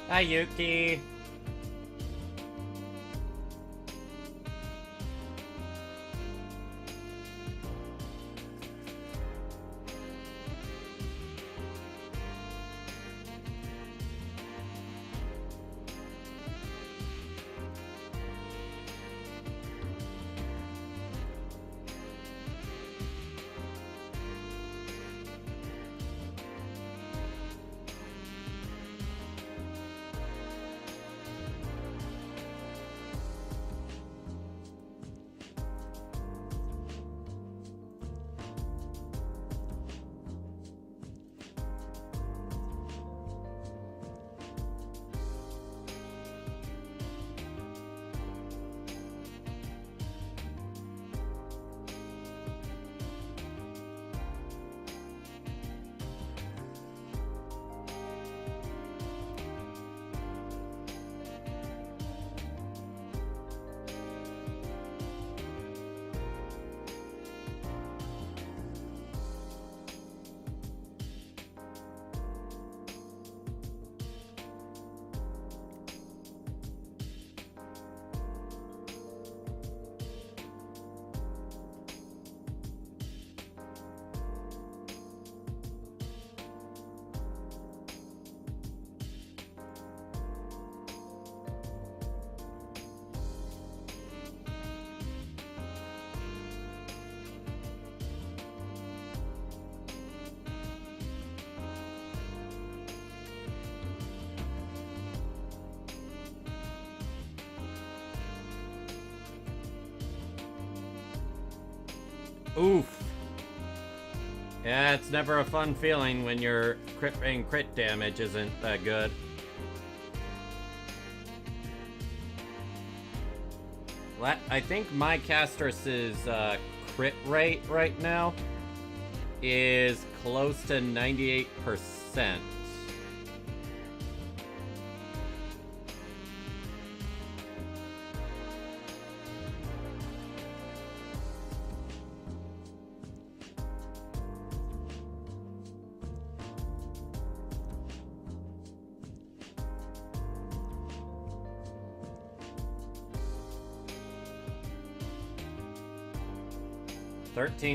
Hi, Yuki. Oof. Yeah, it's never a fun feeling when your crit damage isn't that good. I think my caster's crit rate right now is close to 98%.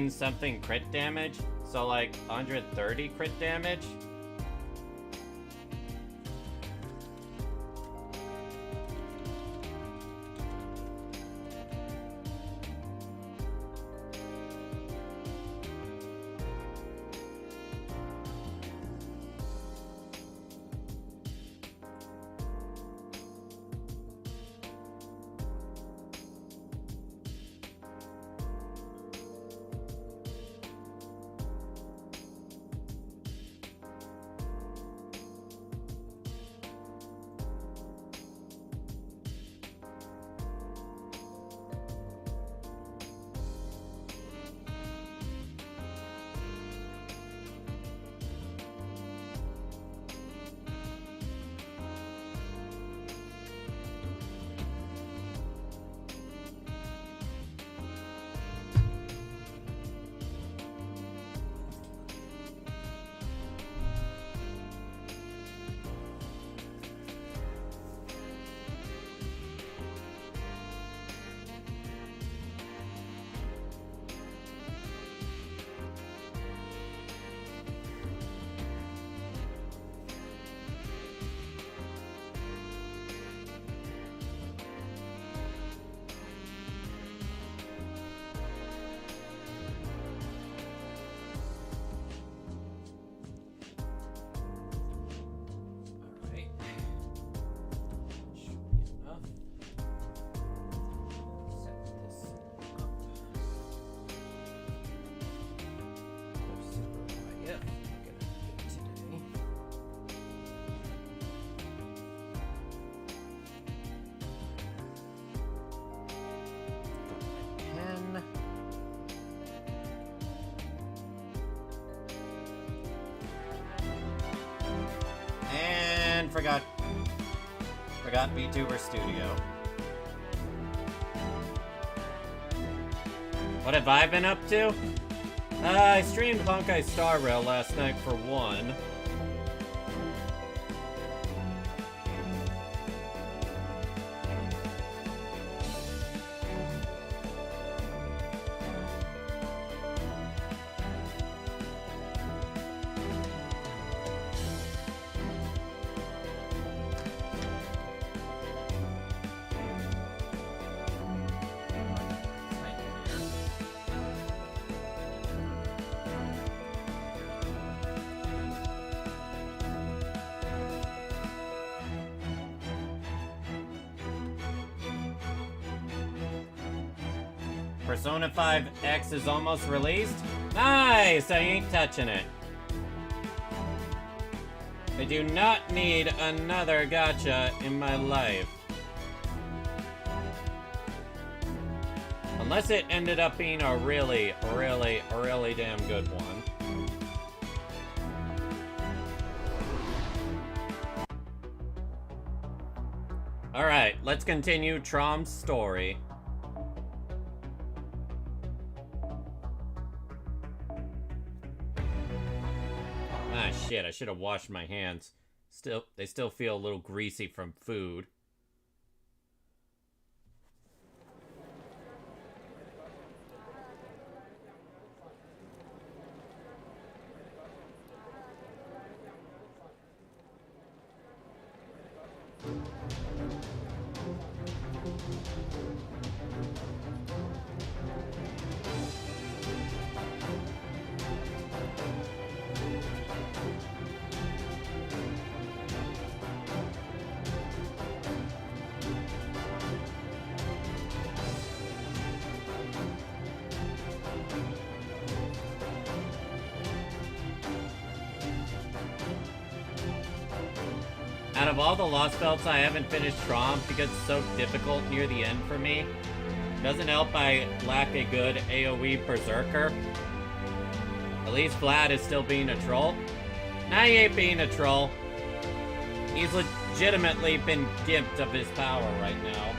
Something crit damage, so like 130 crit damage. Forgot VTuber Studio. What have I been up to? I streamed Honkai Star Rail last night for one. Persona 5 X is almost released? Nice! I ain't touching it. I do not need another gacha in my life. Unless it ended up being a really, really, really damn good one. Alright, let's continue Traum's story. Ah, shit, I should have washed my hands. They still feel a little greasy from food. Out of all the Lostbelts, I haven't finished Traum because it's so difficult near the end for me. Doesn't help I lack a good AoE berserker. At least Vlad is still being a troll. Nah, he ain't being a troll. He's legitimately been gimped of his power right now.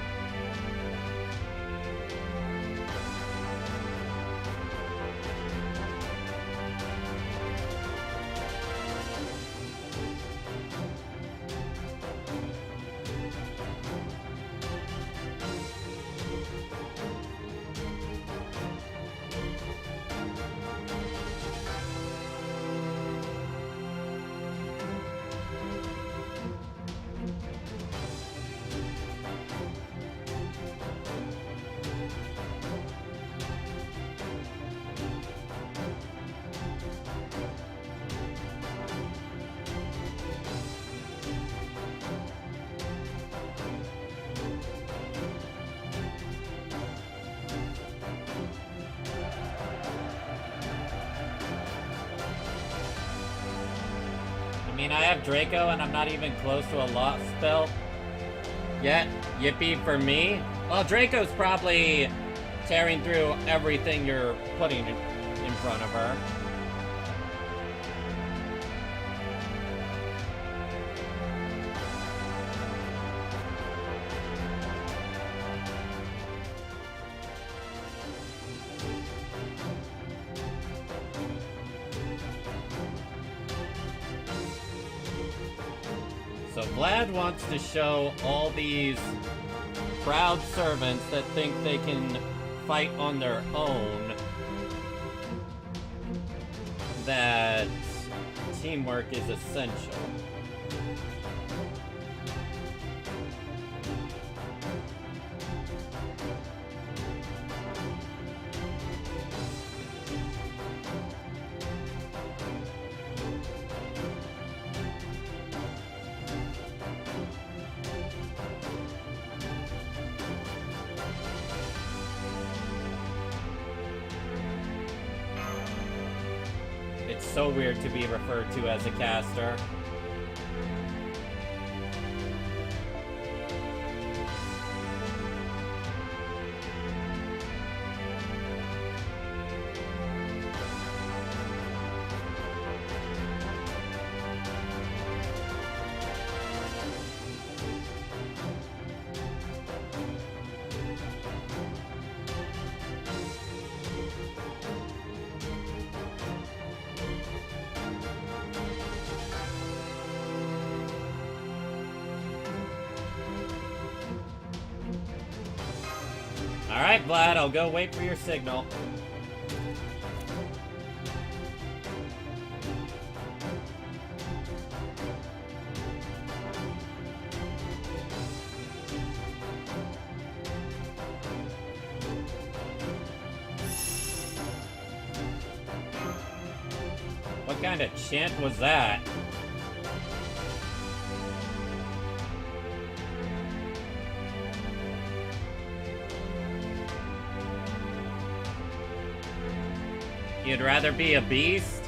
I have Draco and I'm not even close to a Lostbelt yet. Yippee for me. Well, Draco's probably tearing through everything you're putting in front of her. Vlad wants to show all these proud servants that think they can fight on their own that teamwork is essential. So weird to be referred to as a caster. Alright, Vlad, I'll go wait for your signal. What kind of chant was that? You'd rather be a beast?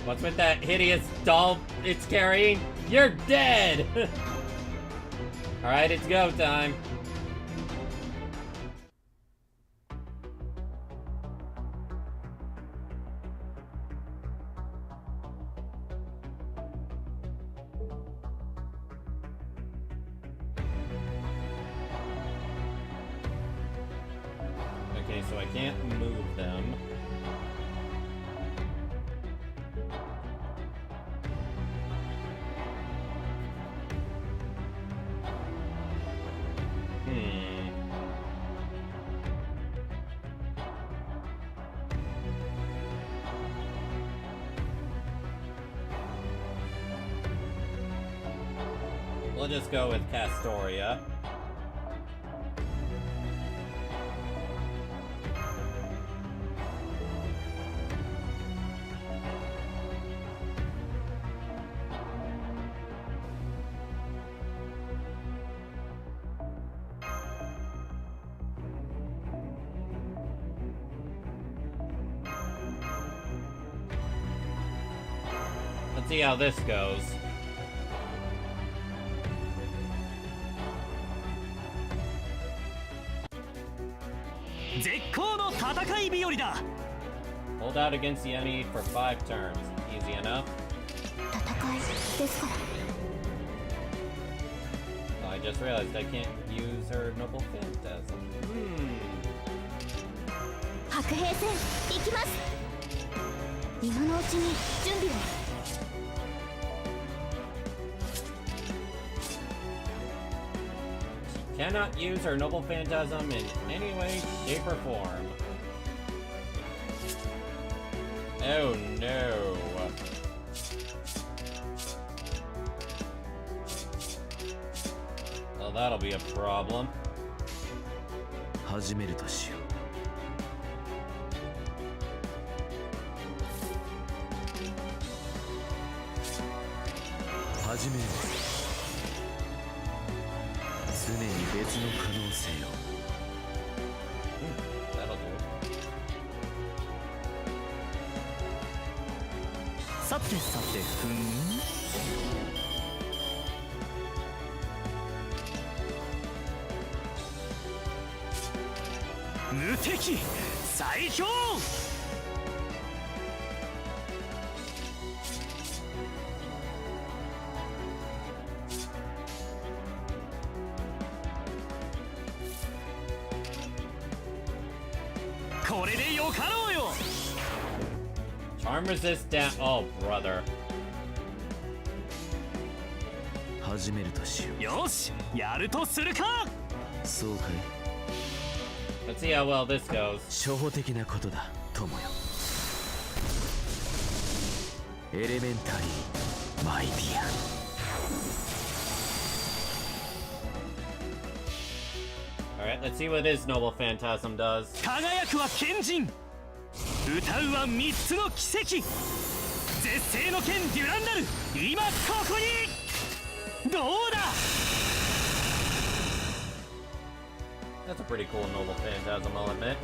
What's with that hideous doll it's carrying? You're dead! Alright, it's go time. Okay, so I can't move them. We'll just go with Castoria. Let's see how this goes. Hold out against the enemy for 5 turns. Easy enough. Oh, I just realized I can't use her Noble Phantasm. She cannot use her Noble Phantasm in any way, shape, or form. Oh no. Well, that'll be a problem. That'll do. Charm resist down. Oh, brother. Let's see how well this goes. Alright, let's see what his Noble Phantasm does. That's a pretty cool Noble Phantasm, I'll admit.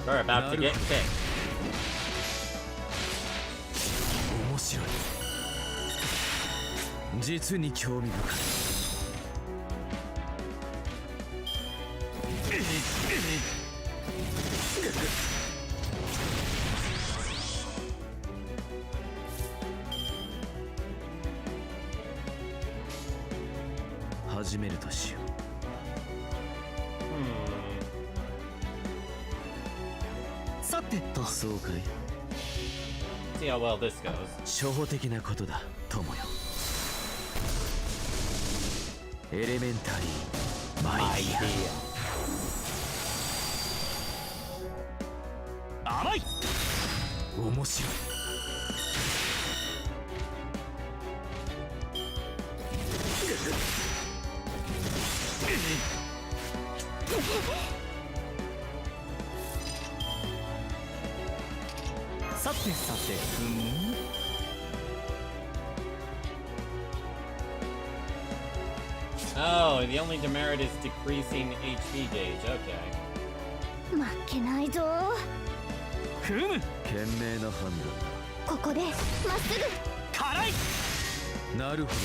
We're about to get kicked. 始めるとしよう。さてと。そうかい。See how well this goes. 初歩的なことだ、友よ。エレメンタリーマイディア。甘い。面白い。さてさて、Oh, the only demerit is decreasing HP gauge. Okay. 負けないぞ。ふむ。賢明な判断だ。ここでまっすぐ。辛い。なるほど。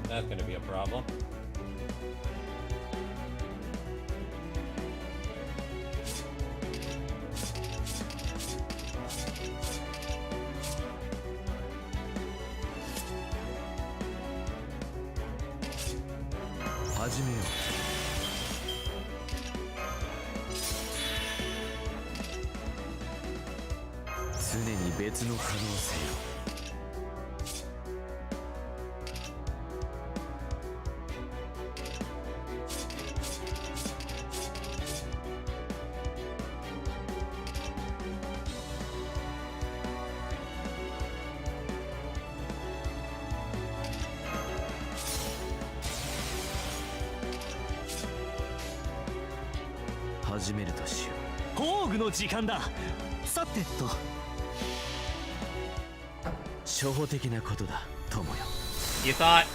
That's gonna be a problem.始めるとしよう。工具の時間だ。さてと。初歩的なことだ、友よ。You thought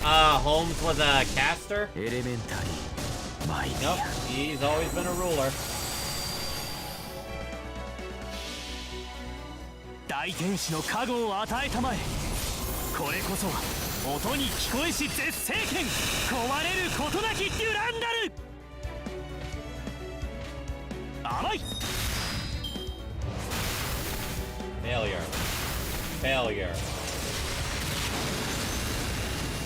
Holmes was a caster? エレメンタリーマイディア。 Nope, he's always been a ruler. 大天使の加護を与えたまえ。これこそは音に聞こえし絶世剣。壊れることなきデュランダル。甘い。 Failure. Failure.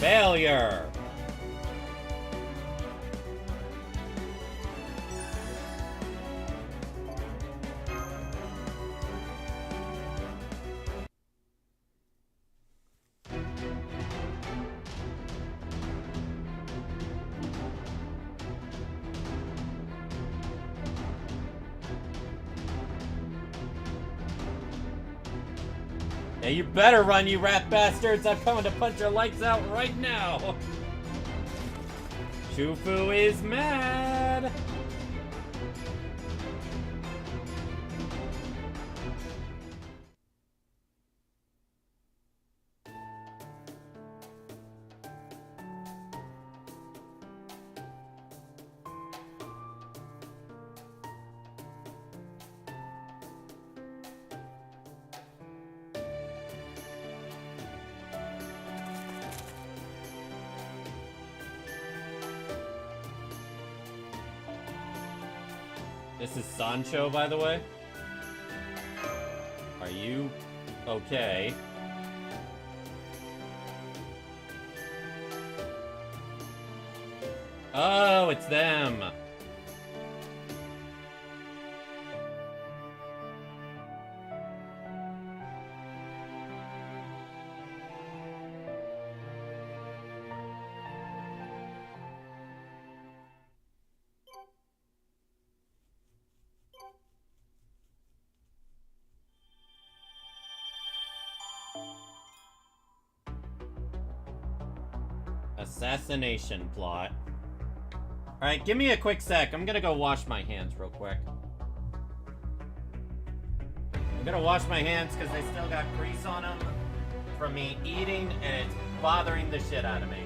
Failure. Hey, you better run, you rat bastards! I'm coming to punch your lights out right now! Shufu is mad! This is Sancho, by the way. Are you okay? Oh, it's them. Assassination plot. Alright, give me a quick sec. I'm gonna go wash my hands real quick. I'm gonna wash my hands because they still got grease on them from me eating, and it's bothering the shit out of me.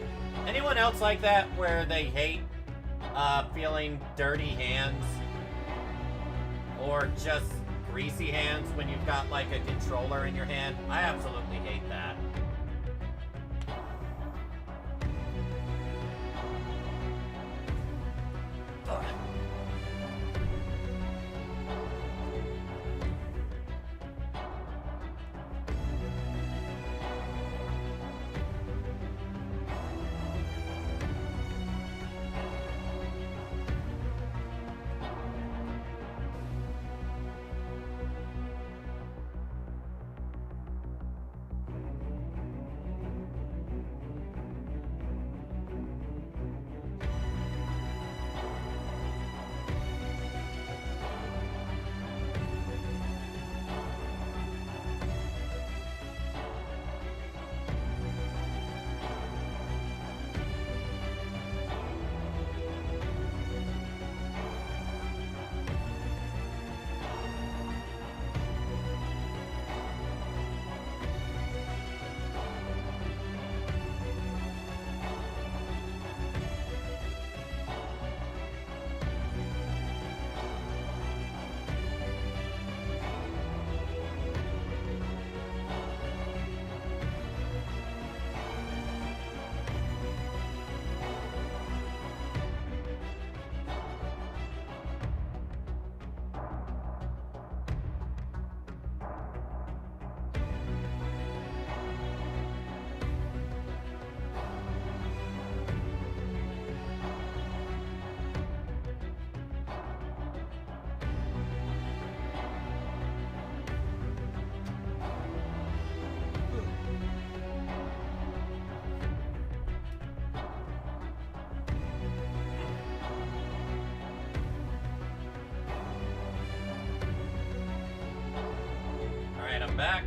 Anyone else like that, where they hate feeling dirty hands? Or just greasy hands when you've got like a controller in your hand? I absolutely hate that. I'm back.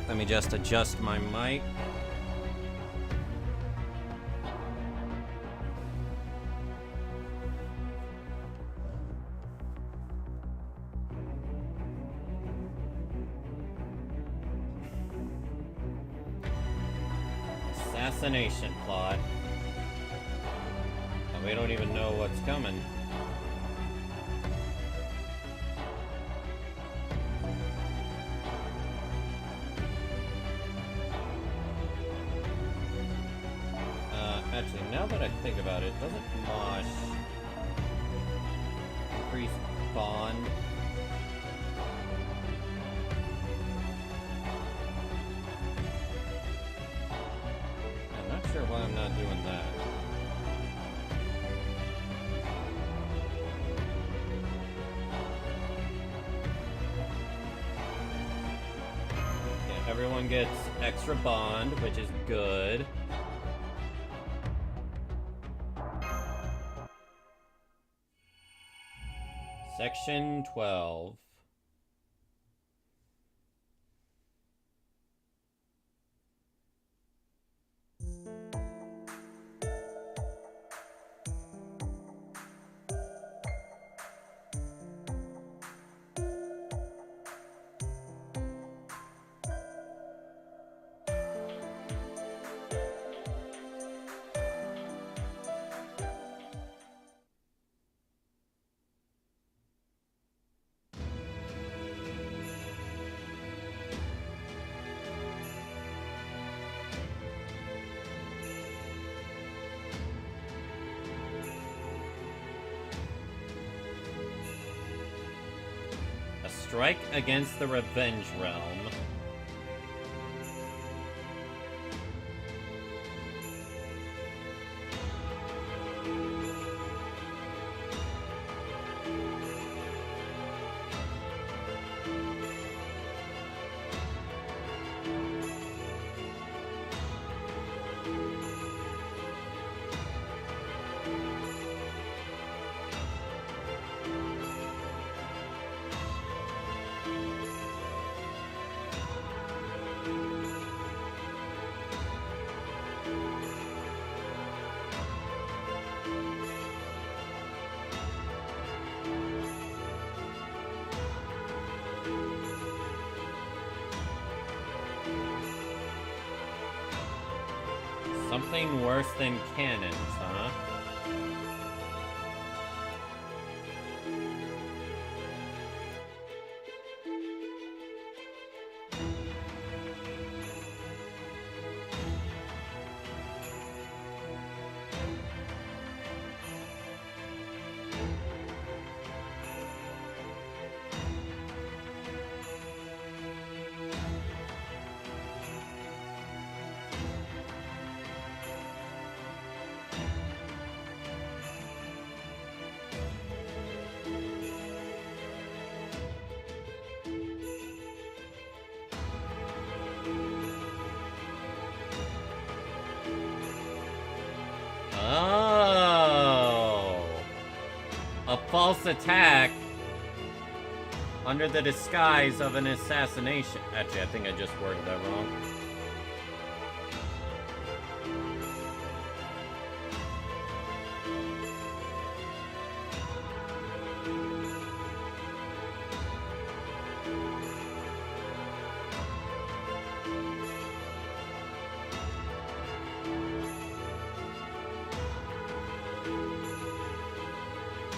Let me just adjust my mic. Assassination plot. And we don't even know what's coming. Actually, now that I think about it, doesn't Mosh increase bond? I'm not sure why I'm not doing that. Yeah, everyone gets extra bond, which is good. Section 12. Strike against the Revenge Realm. Something worse than cannons, huh? Oh, a false attack under the disguise of an assassination. Actually, I think I just worded that wrong.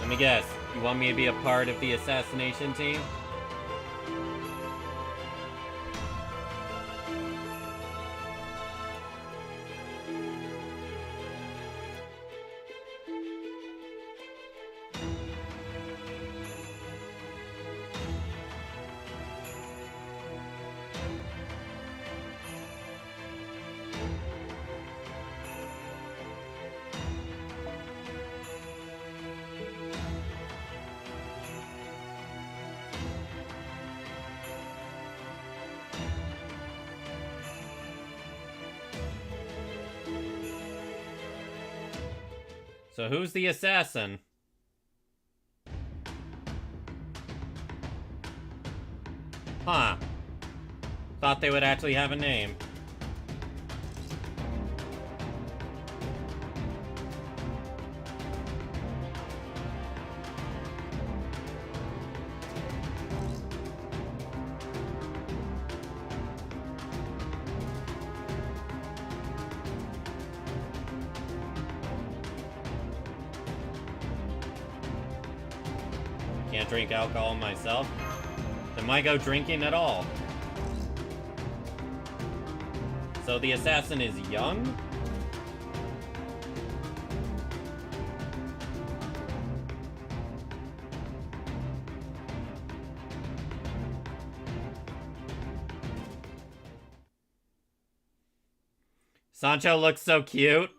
Let me guess, you want me to be a part of the assassination team? So who's the assassin? Huh. Thought they would actually have a name. Can't drink alcohol myself. Then why go drinking at all? So the assassin is young? Sancho looks so cute.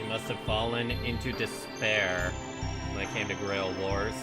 Must have fallen into despair when it came to Grail Wars.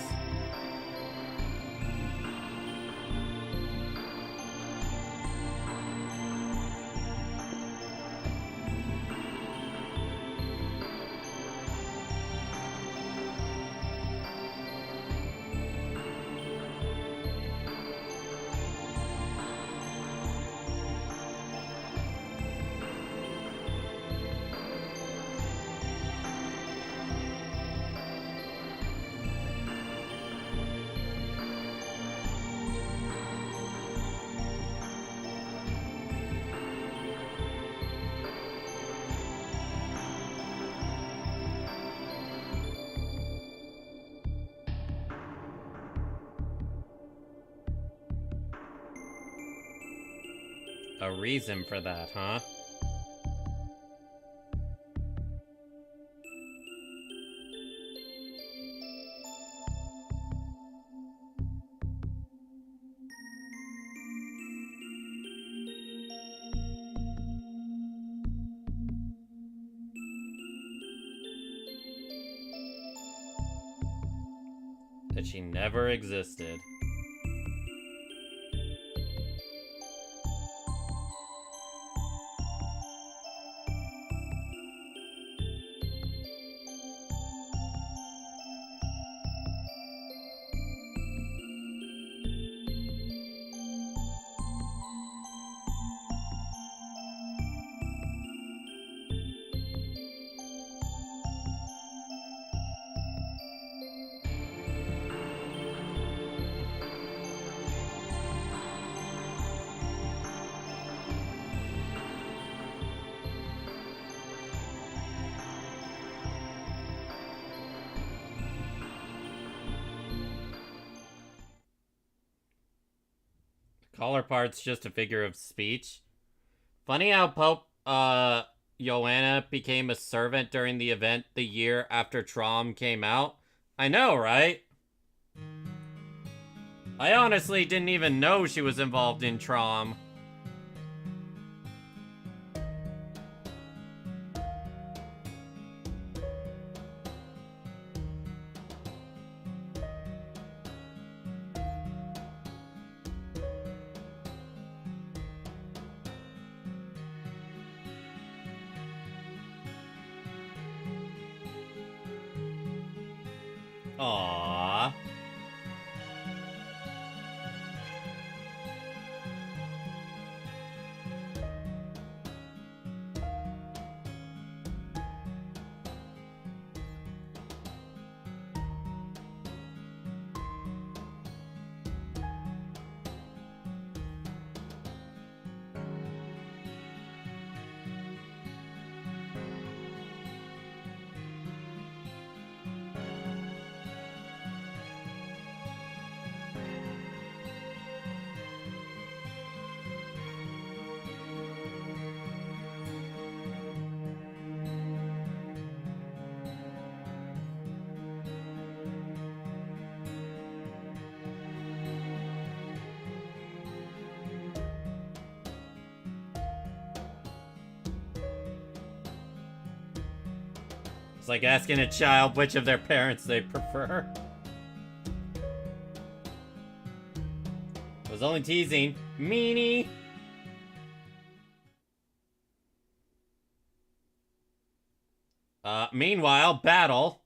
A reason for that, huh? That she never existed. Collar part's just a figure of speech. Funny how Pope, Joanna became a servant during the event the year after Traum came out. I know, right? I honestly didn't even know she was involved in Traum. Aww. It's like asking a child which of their parents they prefer. I was only teasing. Meanie! Meanwhile, battle.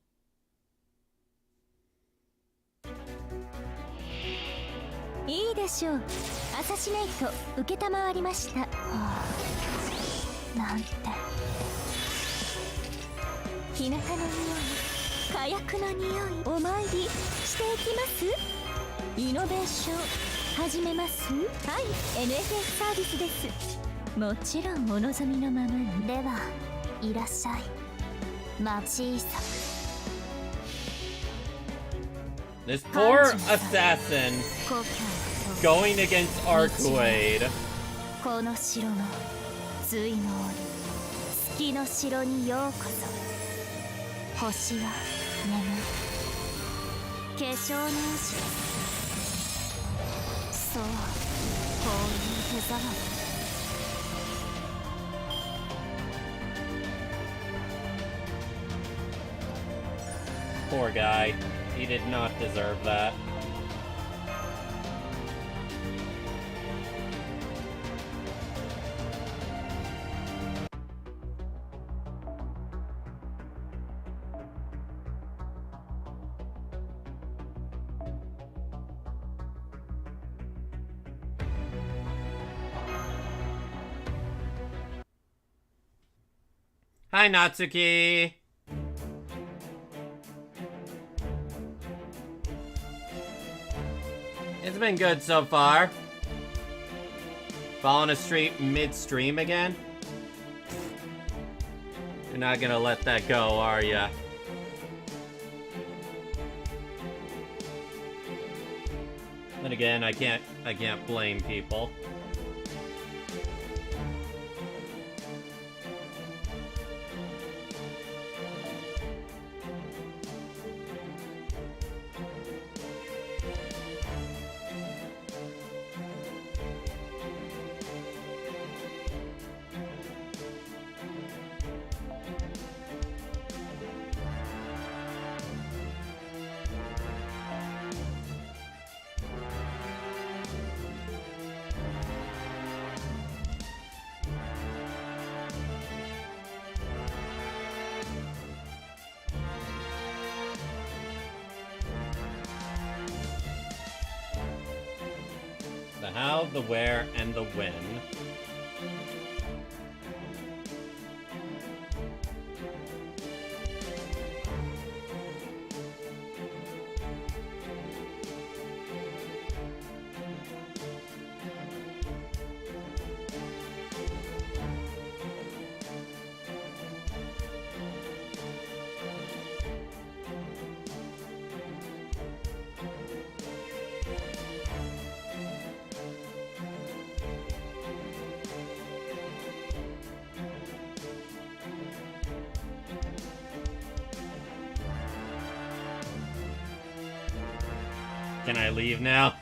いいでしょう。アサシネイト承りました。はあ、なんて。日向の匂い、火薬の匂い、お参りしていきます。イノベーション始めます。はい、NFS サービスです。もちろんお望みのままに。では、いらっしゃい。マチーサ。This poor assassin going against Arcuade. この城のついの折、月の城にようこそ。星は眠る。化粧の王子。そう、こういう手触り。Poor guy. He did not deserve that. Hi, Natsuki! It's been good so far. Falling asleep midstream again? You're not gonna let that go, are ya? Then again, I can't blame people. The how, the where, and the when. Can I leave now?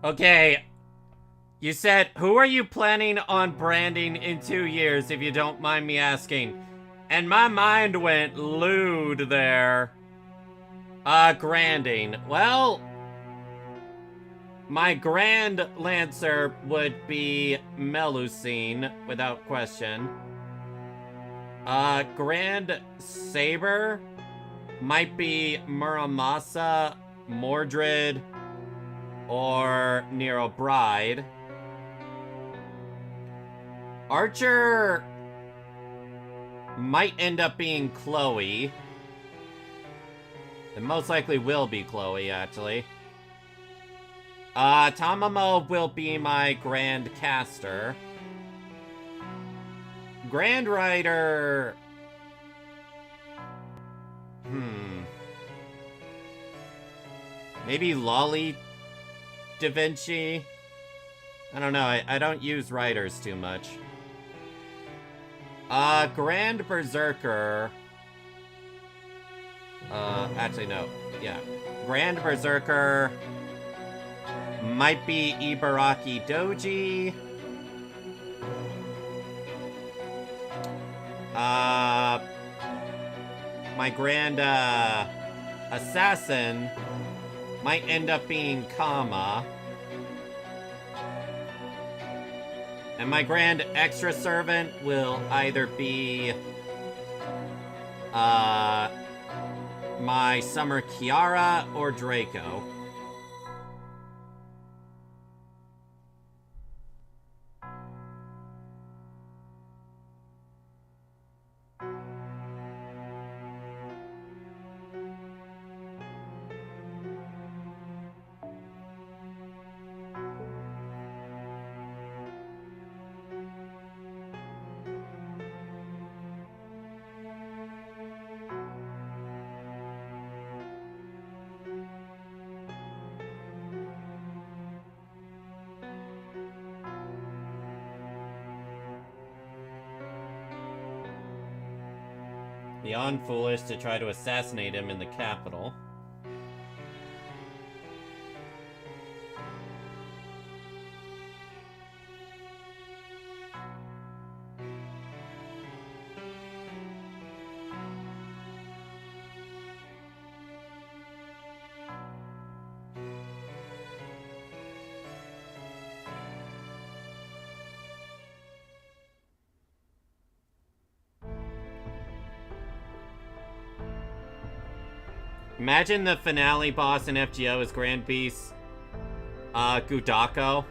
Okay. You said, who are you planning on branding in 2 years, if you don't mind me asking? And my mind went lewd there. Granding. Well, my Grand Lancer would be Melusine, without question. Grand Saber might be Muramasa, Mordred, or Nero Bride. Archer might end up being Chloe. It most likely will be Chloe, actually. Tamamo will be my Grand Caster. Grand Rider... Maybe Lolly Da Vinci? I don't know, I don't use riders too much. Grand Berserker. Actually, no. Yeah. Grand Berserker might be Ibaraki Doji. My Grand, Assassin might end up being Kama. And my Grand Extra Servant will either be, my Summer Kiara or Draco. Beyond foolish to try to assassinate him in the capital. Imagine the finale boss in FGO is Grand Beast, Gudako.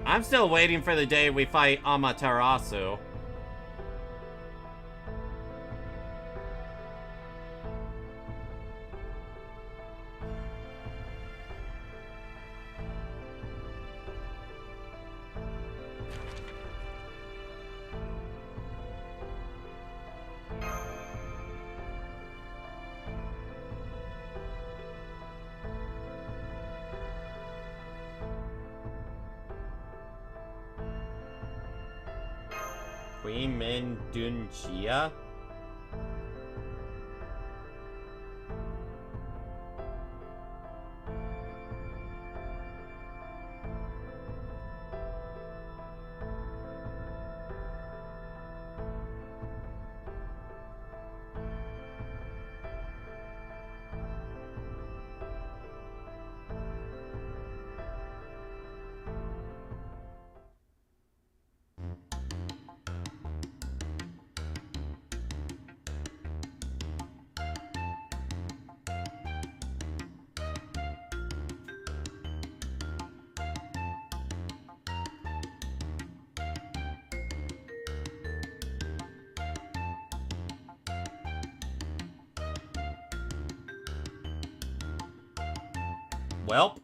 I'm still waiting for the day we fight Amaterasu. Kriemhild? Welp.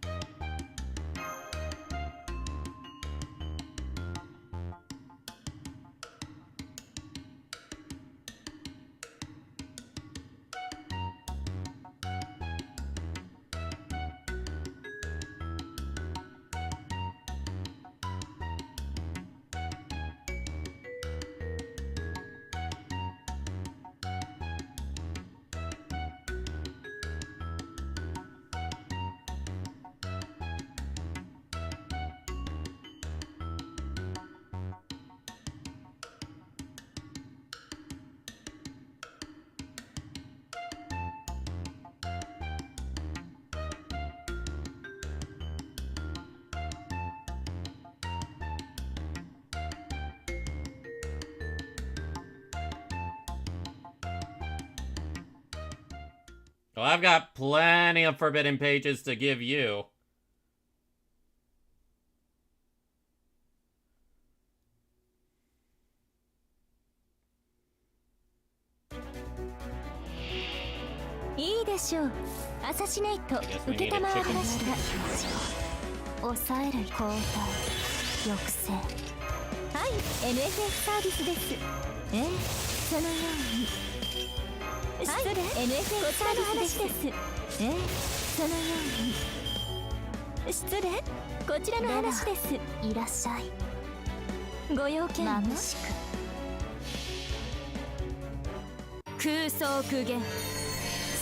Well, I've got plenty of forbidden pages to give you. Iいでしょう。アサシネイト、受けたまわりました。抑える交代、抑制。はい、NFF サービスです。そのように。はい、NFF サービスです。そのように。失礼、こちらの話です。いらっしゃい。ご用件は眩しく空想空言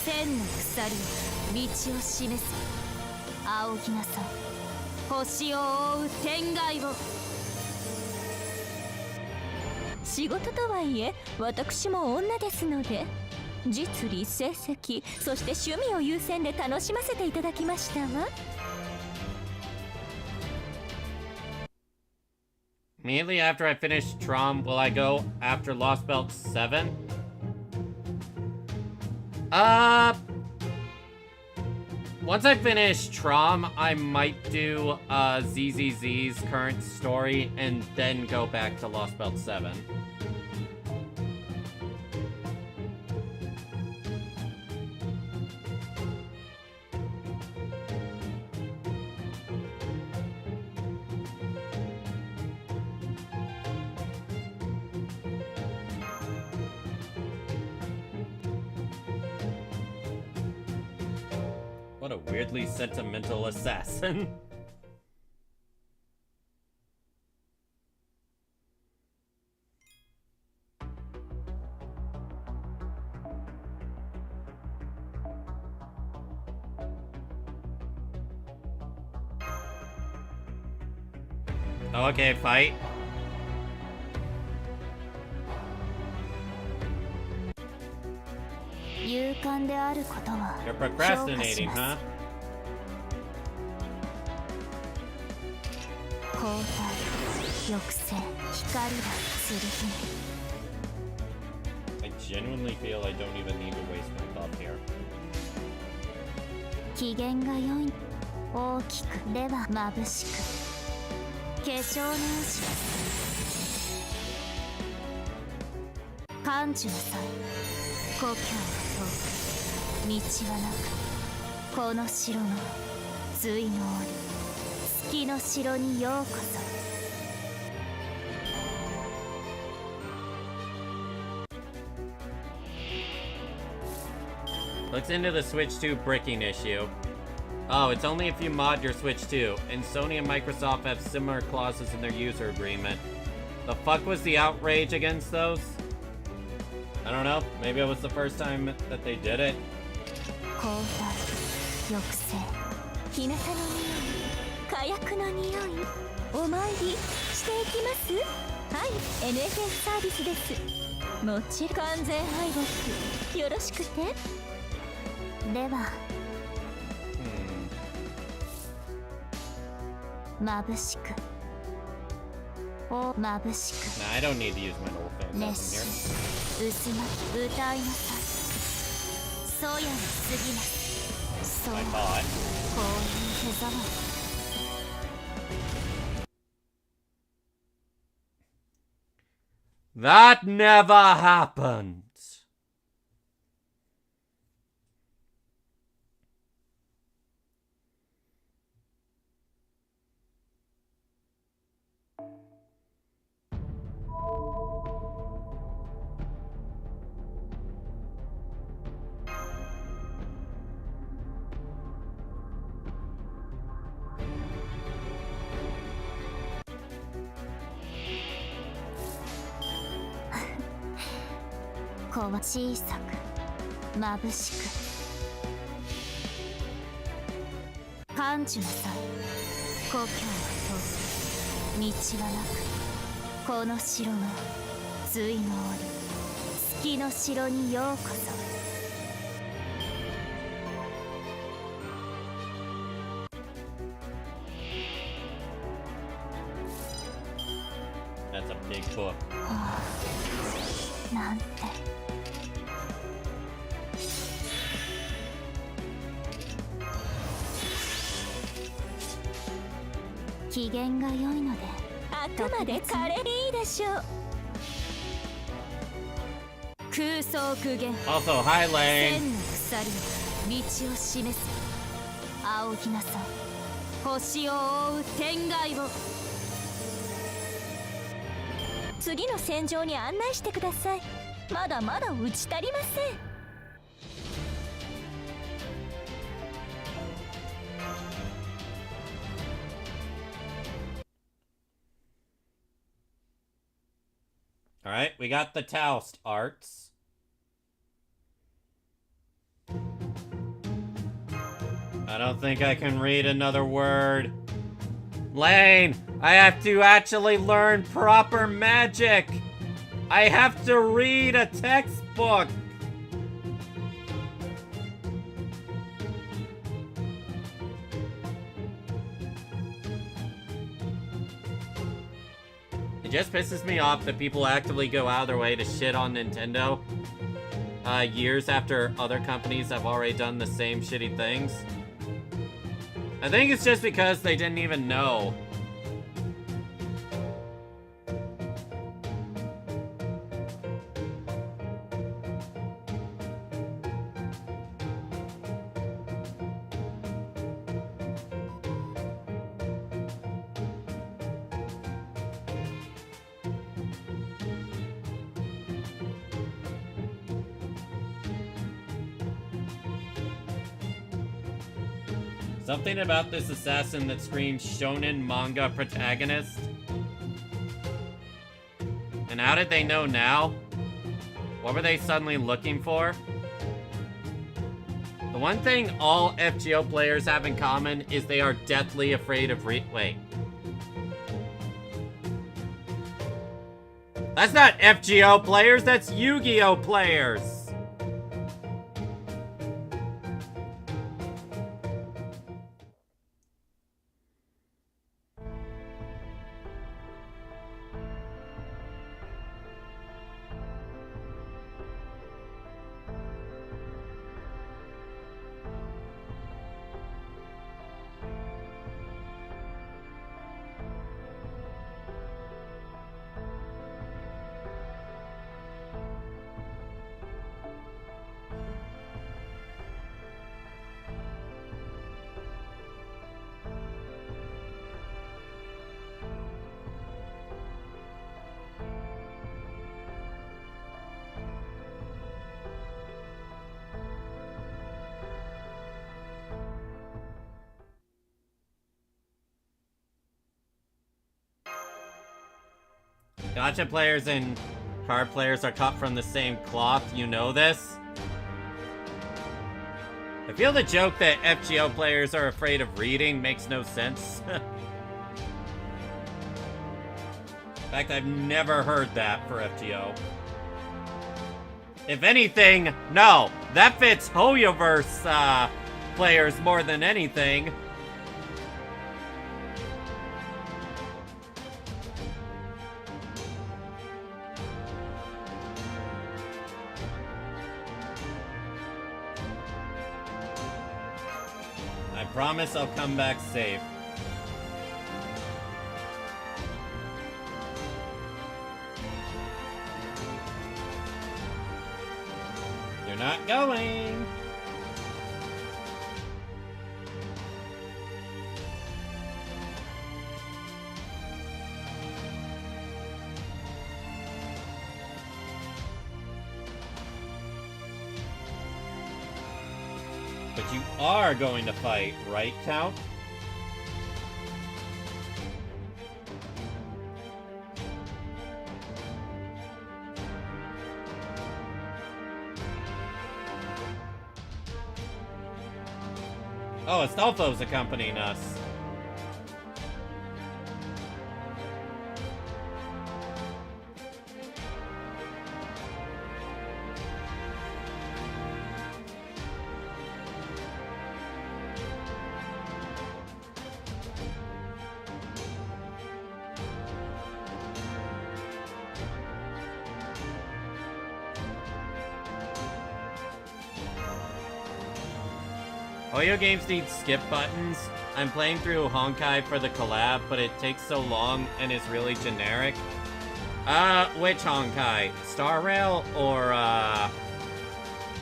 千の鎖を道を示す仰ぎなさい星を覆う天外を仕事とはいえ私も女ですので実利成績そして趣味を優先で楽しませていただきましたわ。Immediately after I finish Traum, will I go after Lostbelt 7? Once I finish Traum, I might do ZZZ's current story and then go back to Lostbelt 7. What a weirdly sentimental assassin. Okay, fight. You're procrastinating, huh? 交代抑制光だ剣 I genuinely feel I don't even need to waste my buff here. 機嫌が良い大きくでは眩しく化粧直し感じなさい故郷は遠く道はなくこの城の髄の檻月の城にようこそ Looks into the Switch 2 bricking issue. Oh, it's only if you mod your Switch 2, and Sony and Microsoft have similar clauses in their user agreement. The fuck was the outrage against those? I don't know, maybe it was the first time that they did it. 交代抑制日向の匂い火薬の匂いお参りしていきますはい NFS サービスですもちろん完全敗北よろしくてでは眩しく眩しく Nah, I don't need to use my old phantasm 熱 here. 心渦巻き歌いなさいそうやに過ぎないそう I thought. こういう手触り That never happened.小さく眩しく感じなさい故郷は遠く道はなくこの城の髄の檻月の城にようこそ That's a big book. なんて機嫌が良いのであくまでカレーいいでしょう空想空言 Also, hi 千 Lane. の鎖を道を示す仰ぎなさい星を覆う天外を次の戦場に案内してくださいまだまだ打ち足りません Alright, we got the Taoist arts. I don't think I can read another word. Lane, I have to actually learn proper magic. I have to read a textbook. It just pisses me off that people actively go out of their way to shit on Nintendo years after other companies have already done the same shitty things. I think it's just because they didn't even know. Something about this assassin that screams shonen manga protagonist. And how did they know now? What were they suddenly looking for? The one thing all FGO players have in common is they are deathly afraid of wait. That's not FGO players, that's Yu-Gi-Oh players! Gacha players and card players are cut from the same cloth, you know this? I feel the joke that FGO players are afraid of reading makes no sense. In fact, I've never heard that for FGO. If anything, no, that fits Hoyoverse players more than anything. Promise I'll come back safe. You're not going. But you are going to fight, right, Count? Oh, Astolfo's accompanying us. Oyo games need skip buttons. I'm playing through Honkai for the collab, but it takes so long and is really generic. Which Honkai? Star Rail or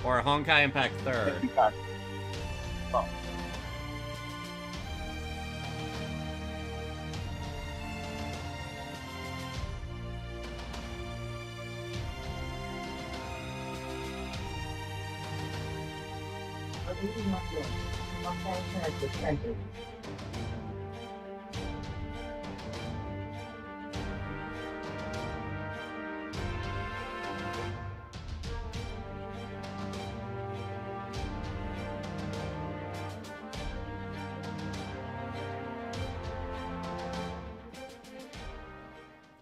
Honkai Impact 3rd? Oh.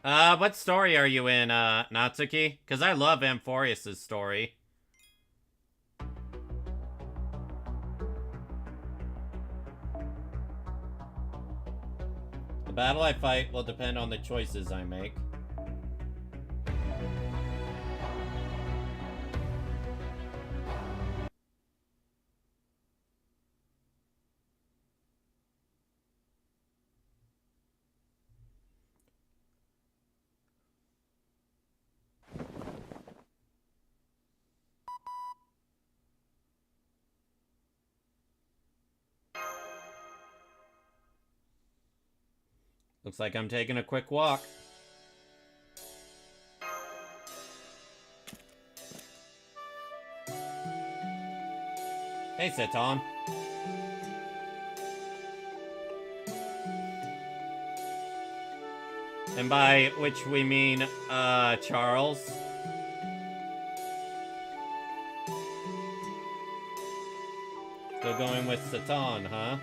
What story are you in, Natsuki? Because I love Amphorius' story. The battle I fight will depend on the choices I make. Looks like I'm taking a quick walk. Hey, Seton. And by which we mean, Charles. Still going with Seton, huh?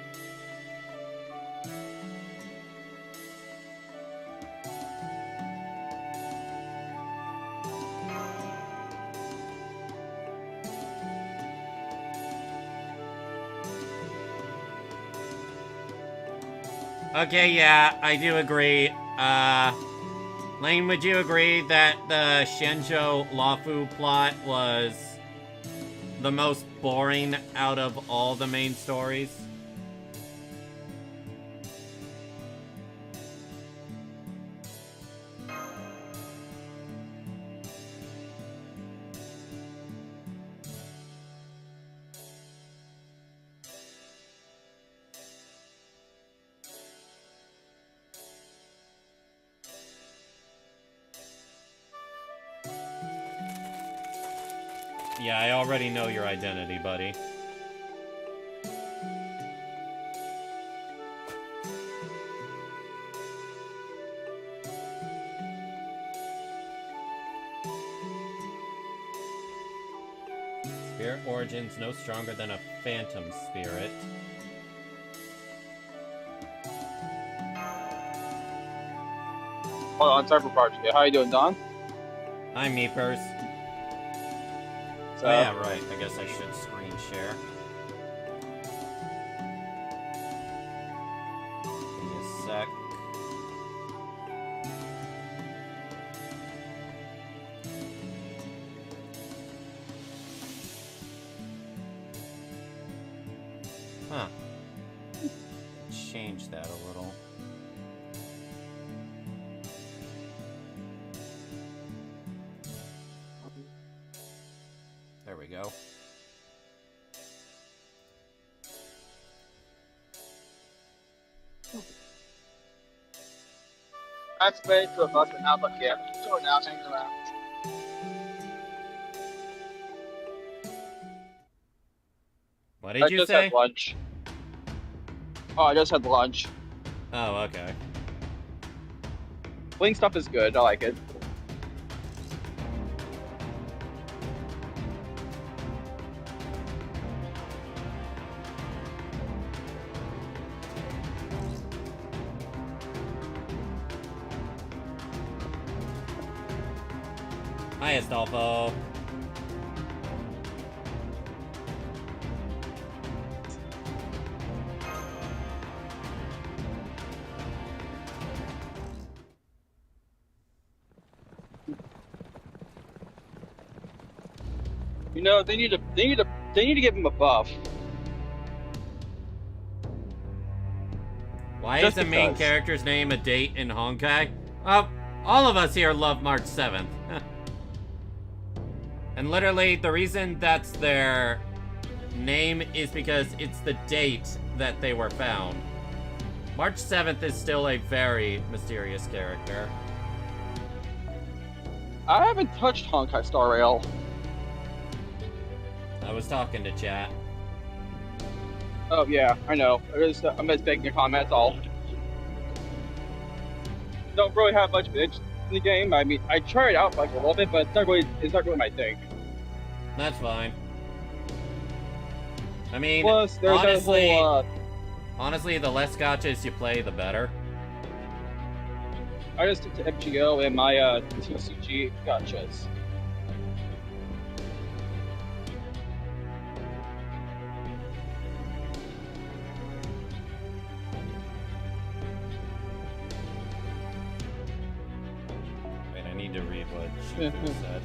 Okay, yeah, I do agree. Lane, would you agree that the Shenzhou Lafu plot was the most boring out of all the main stories? Yeah, I already know your identity, buddy. Spirit origins no stronger than a phantom spirit. Hold on, sorry for barging you. How you doing, Don? Hi, Meepers. So, Oh yeah, right. I guess I should screen share. Give me a sec. Huh. Change that a little. There we go. that's way to a bus and now, but yeah, so now hanging around. What did you say? I just had lunch. Oh, I just had lunch. Oh, okay. Wing stuff is good. I like it. Hi, Astolfo. You know, they need to give him a buff. Why Just is the main because. character's name a date in Honkai? Well, all of us here love March 7th. And literally, the reason that's their name is because it's the date that they were found. March 7th is still a very mysterious character. I haven't touched Honkai Star Rail. I was talking to chat. Oh yeah, I know. I'm just making a comment. That's all. Don't really have much of an interest in the game. I mean, I tried it out like a little bit, but it's not really my thing. That's fine. I mean, Plus, there's honestly, that whole, honestly, the less gotchas you play, the better. I just took to MGO and my TCG gotchas. Wait, I need to read what Shifu said.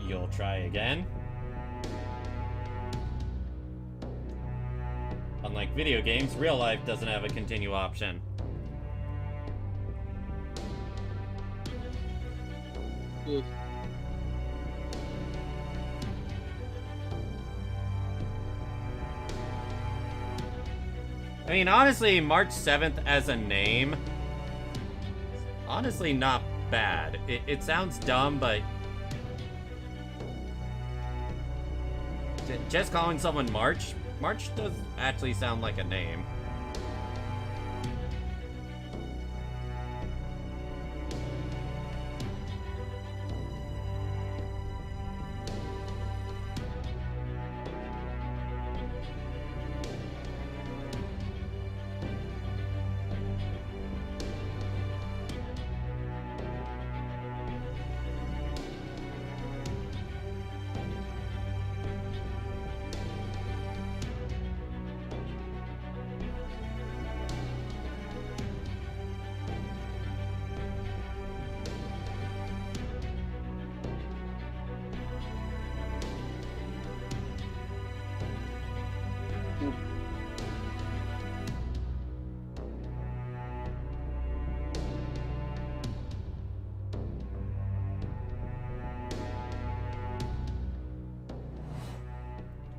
You'll try again. Unlike video games, real life doesn't have a continue option. Oof. I mean, honestly, March 7th as a name, honestly not bad. It sounds dumb, but just calling someone March does actually sound like a name.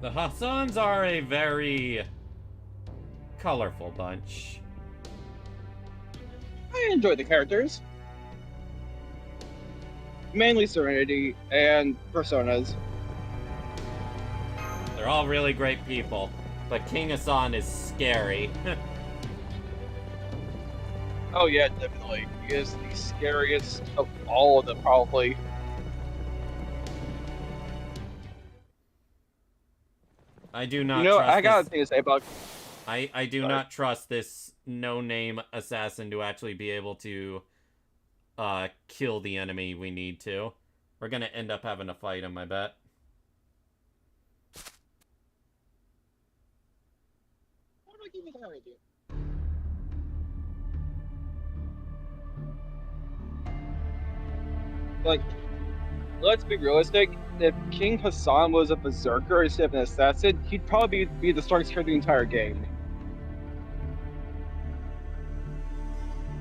The Hassans are a very colorful bunch. I enjoy the characters. Mainly Serenity and Personas. They're all really great people, but King Hassan is scary. Oh yeah, definitely. He is the scariest of all of them, probably. I do not You know, trust I got a this. thing to say about... I do not trust this no-name assassin to actually be able to kill the enemy we need to. We're gonna end up having to fight him, I bet. What do I give you that idea? Like, let's be realistic. If King Hassan was a berserker instead of an assassin, he'd probably be the strongest character in the entire game.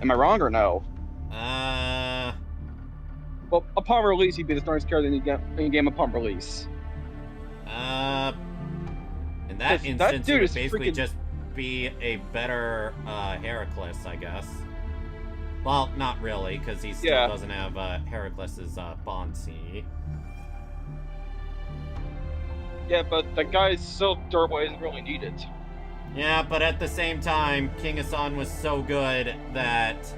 Am I wrong or no? Well, upon release, he'd be the strongest character in the game upon release. In that That instance, dude it would is basically freaking- just be a better Heracles, I guess. Well, not really, because he still Yeah. doesn't have Heracles's Bond C. Yeah, but that guy is so durable, he isn't really needed. Yeah, but at the same time, King Hassan was so good that,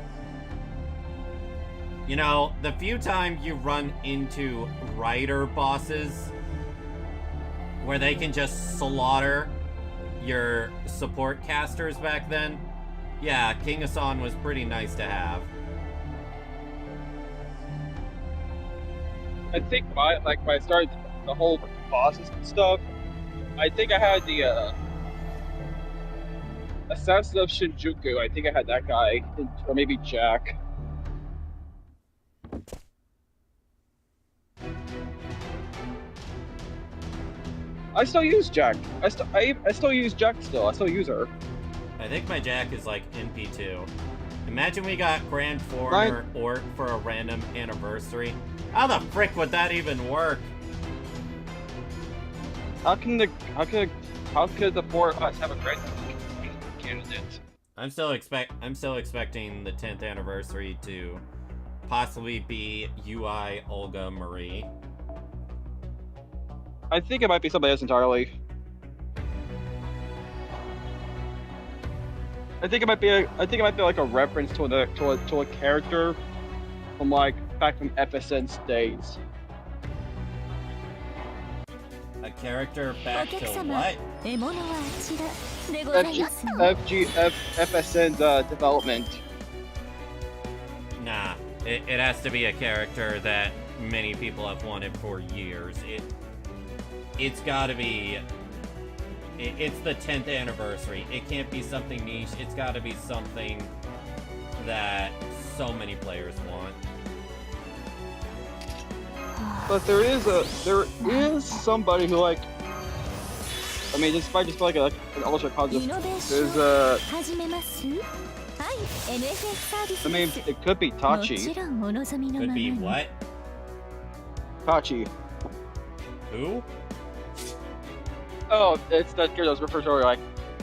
you know, the few times you run into rider bosses where they can just slaughter your support casters back then, yeah, King Hassan was pretty nice to have. I think when I started the whole bosses and stuff, I think I had the Assassin of Shinjuku. I think I had that guy, or maybe Jack. I still use Jack. I still use Jack still. I still use her. I think my Jack is like NP2. Imagine we got Grand Foreigner Orc for a random anniversary. How the frick would that even work? How could the four of us have a great candidate? I'm still expecting the 10th anniversary to possibly be UI Olga Marie. I think it might be somebody else entirely. I think it might be like a reference to a character from like back from FSN's days. A character back to what? FSN's development. Nah, it has to be a character that many people have wanted for years. It's gotta be... It's the 10th anniversary. It can't be something niche. It's gotta be something that so many players want. But there is somebody who like... I mean, this might just be like an alternate concept. There's a... I mean, it could be Tachi. Could be what? Tachi. Who? Oh, it's that girl that was referred to like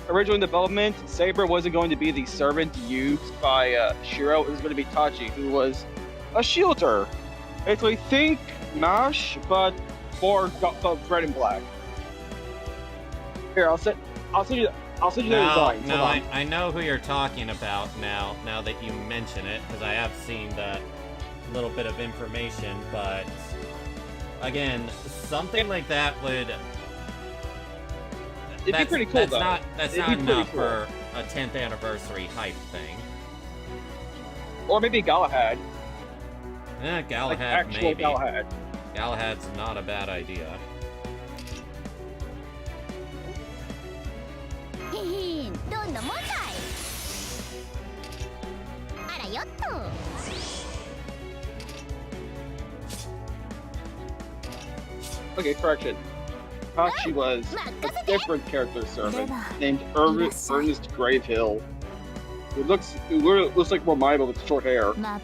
original in development. Saber wasn't going to be the servant used by Shiro. It was going to be Tachi, who was a shielder. Basically, think Mash, but for red and black. Here, I'll send you the design. No, I know who you're talking about now that you mention it, because I have seen that little bit of information, but again, something like that would... It'd be pretty cool, though. That's not enough for a 10th anniversary hype thing. Or maybe Galahad. Galahad, like actual maybe. Galahad. Galahad's not a bad idea. Okay, correction. Tachi was a different character servant named Ernest Gravehill. It looks like more Maiba with short hair. That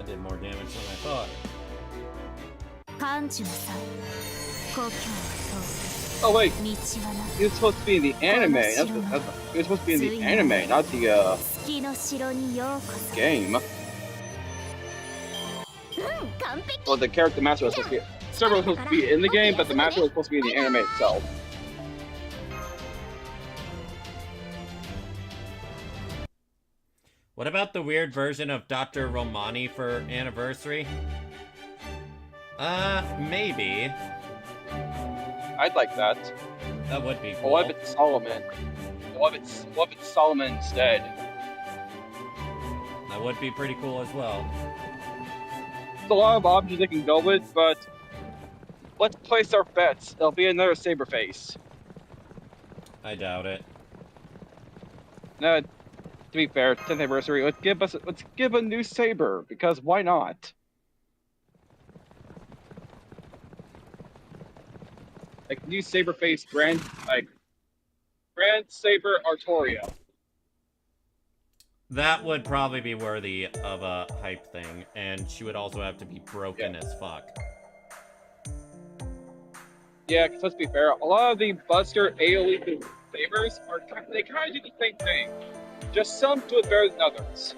did more damage than I thought. Oh wait, he was supposed to be in the anime. He was supposed to be in the anime, not the game. Well, the character master was supposed to be. Server was supposed to be in the game, but the master was supposed to be in the anime itself. What about the weird version of Dr. Romani for anniversary? Maybe. I'd like that. That would be cool. What if it's Solomon? What if it's Solomon instead? That would be pretty cool as well. There's a lot of options they can go with, but let's place our bets. There'll be another Saberface. I doubt it. No, to be fair, 10th anniversary. Let's give a new Saber, because why not? Like new Saberface Grand Saber Artoria. That would probably be worthy of a hype thing, and she would also have to be broken as fuck. Yeah, because let's be fair, a lot of the Buster AoE Sabers they kind of do the same thing. Just some do it better than others.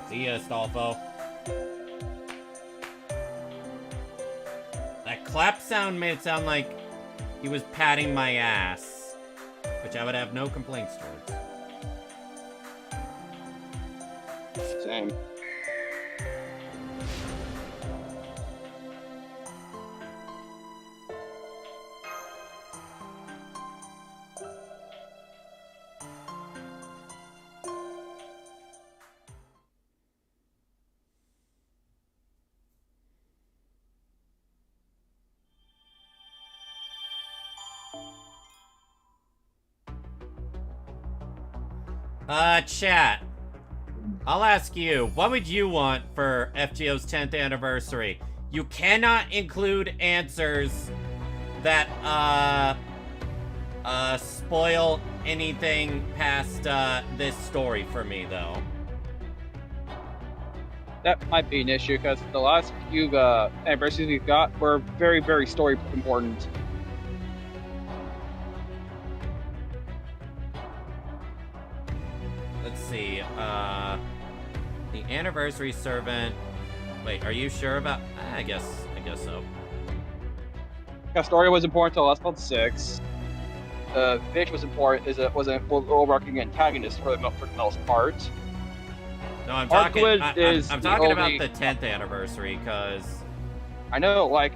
See ya, Stolfo. That clap sound made it sound like he was patting my ass, which I would have no complaints towards. Same. Chat. I'll ask you, what would you want for FGO's 10th anniversary? You cannot include answers that, spoil anything past, this story for me, though. That might be an issue, because the last few, anniversaries we've got were very, very story important. Let's see, The anniversary servant. Wait, are you sure about? I guess so. Yeah, story was important to Lostbelt 6. Bitch was important. Was an overarching antagonist for the most part. No, I'm talking. I'm talking about only... the 10th anniversary, because I know, like,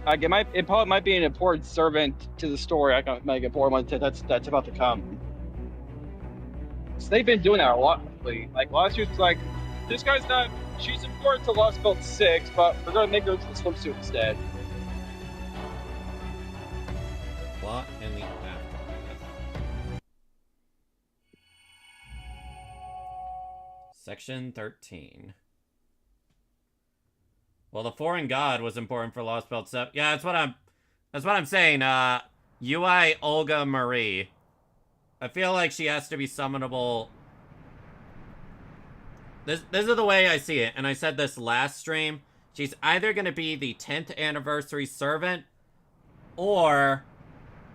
it probably might be an important servant to the story. I can make an important one that's about to come. So they've been doing that a lot lately. Like last year's was like, this guy's not. She's important to Lostbelt 6, but we're gonna make her into the swimsuit instead. plot and the aftermath. Section 13. Well, the foreign god was important for Lostbelt 7. Yeah, that's what I'm saying. UI Olga Marie. I feel like she has to be summonable. This is the way I see it, and I said this last stream. She's either going to be the 10th anniversary servant, or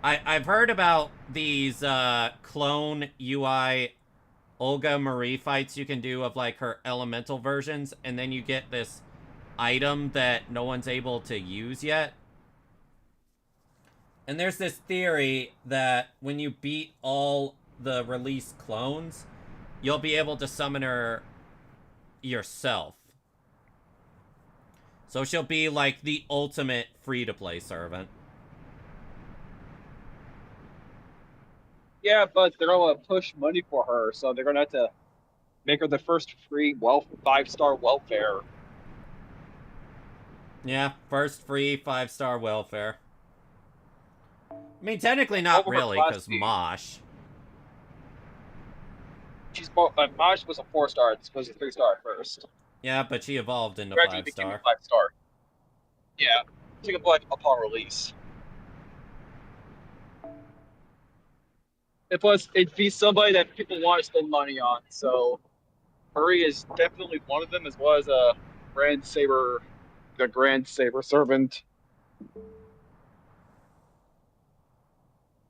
I've heard about these clone UI Olga Marie fights you can do of like her elemental versions, and then you get this item that no one's able to use yet. And there's this theory that when you beat all the released clones, you'll be able to summon her yourself. So she'll be like the ultimate free-to-play servant. Yeah, but they're gonna push money for her, so they're gonna have to make her the first free 5-star welfare. Yeah, first free 5-star welfare. I mean, technically not really, because Mosh. Mosh was a 4-star. It's supposed to be 3-star at first. Yeah, but she evolved into Gradually 5-star. became a 5-star. Yeah, took a blood upon release. It'd be somebody that people want to spend money on. So, Hurry is definitely one of them, as well as the Grand Saber servant.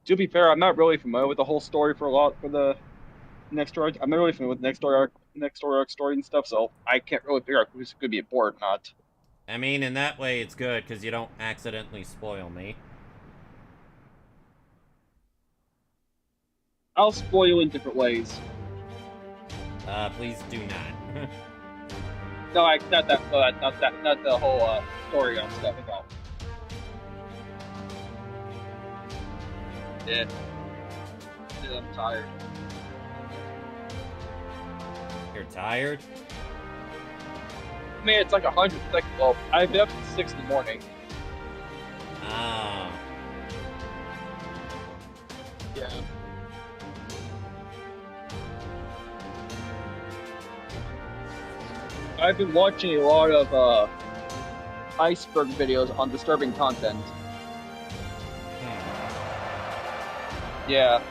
To be fair, I'm not really familiar with the whole story for the next story. I'm not really familiar with next story arc story and stuff, so I can't really figure out who's going to be important or not. I mean, in that way, it's good, because you don't accidentally spoil me. I'll spoil you in different ways. Please do not. No, not the whole story I'm stuff about. Yeah. I'm tired. You're tired? I mean, it's like 100 seconds. Well, I've been up at 6 in the morning. Ah. Yeah. I've been watching a lot of iceberg videos on disturbing content. Yeah.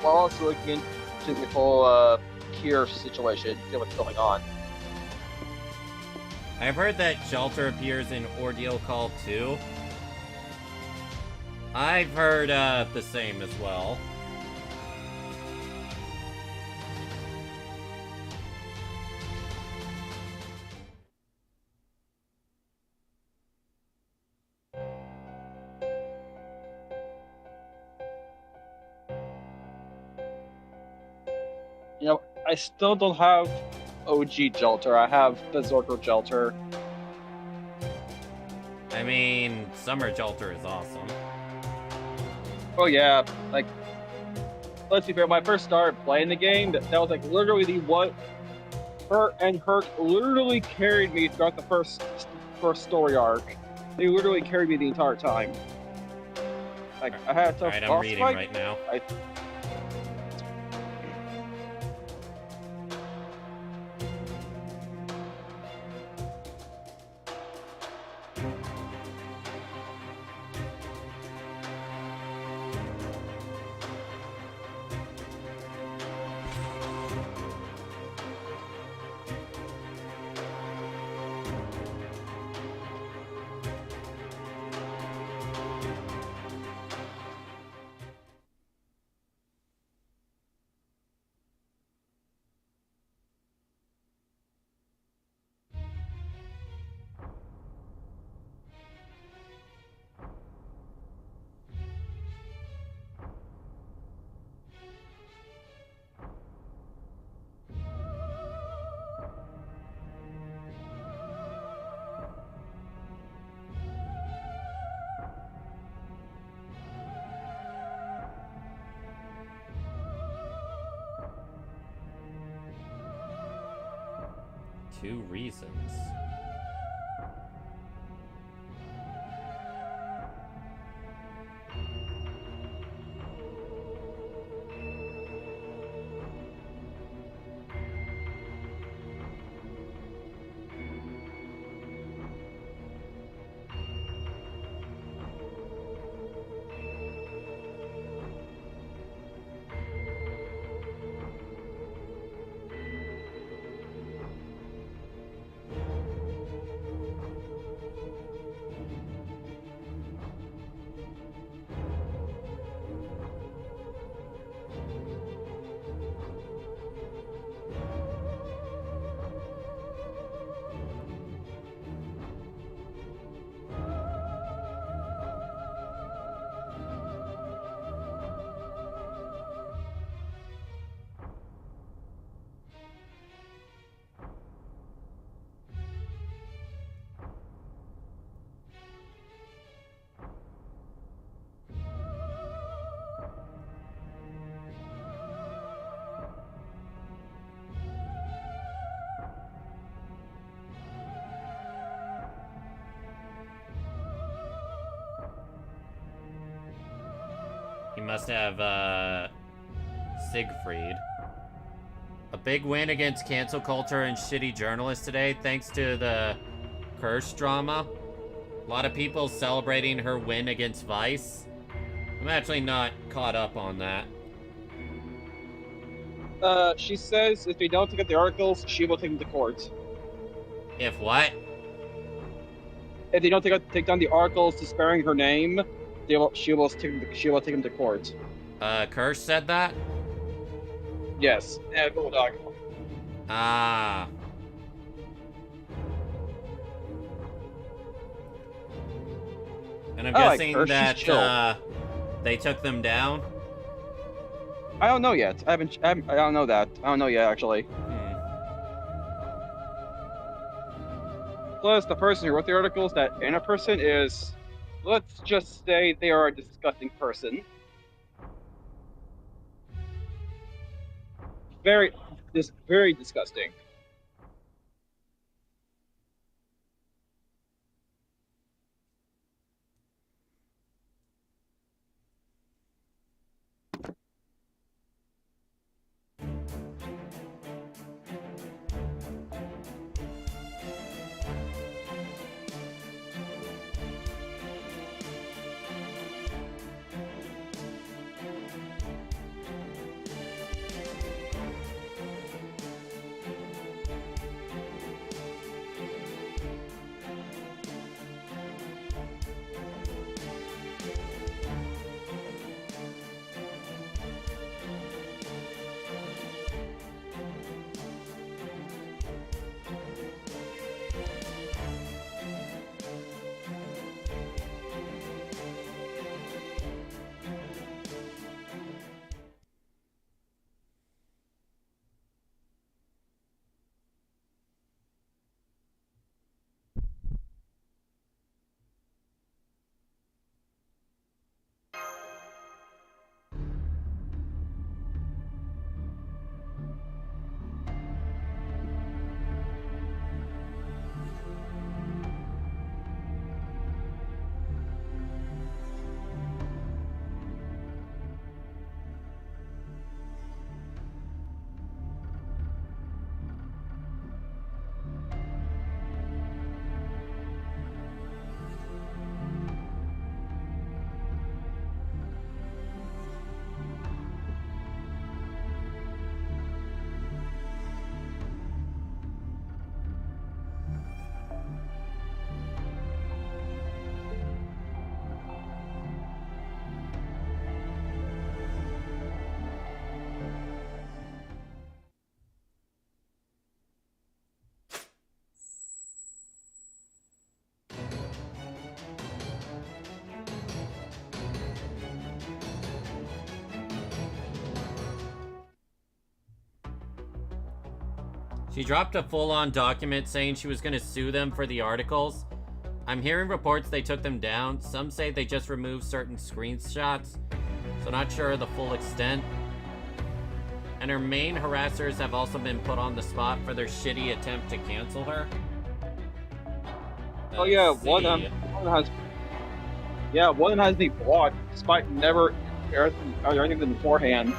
While also looking into the whole Kier situation, see what's going on. I've heard that Shelter appears in Ordeal Call 2. I've heard the same as well. You know, I still don't have OG Jelter. I have Berserker Jelter. I mean, Summer Shelter is awesome. Oh yeah, like, let's be fair, when I first started playing the game, that was like literally her and Herc literally carried me throughout the first story arc. They literally carried me the entire time. Like, I had a tough Alright, I'm boss reading fight. right now. 2 reasons. He must have, Siegfried. A big win against cancel culture and shitty journalists today, thanks to the curse drama. A lot of people celebrating her win against Vice. I'm actually not caught up on that. She says if they don't take up the articles, she will take them to court. If what? If they don't take down the articles disparaging her name, she will take them to court. Kirsch said that? Yes. Yeah, Google Doc. Ah. And I'm guessing Kirsch, that they took them down. I don't know yet. I don't know that. I don't know yet, actually. Plus, the person who wrote the articles, that inner person is, let's just say they are a disgusting person. Very disgusting. She dropped a full-on document saying she was going to sue them for the articles. I'm hearing reports they took them down. Some say they just removed certain screenshots, so not sure of the full extent. and her main harassers have also been put on the spot for their shitty attempt to cancel her. Oh yeah, Let's one see. one has me blocked despite never anything beforehand.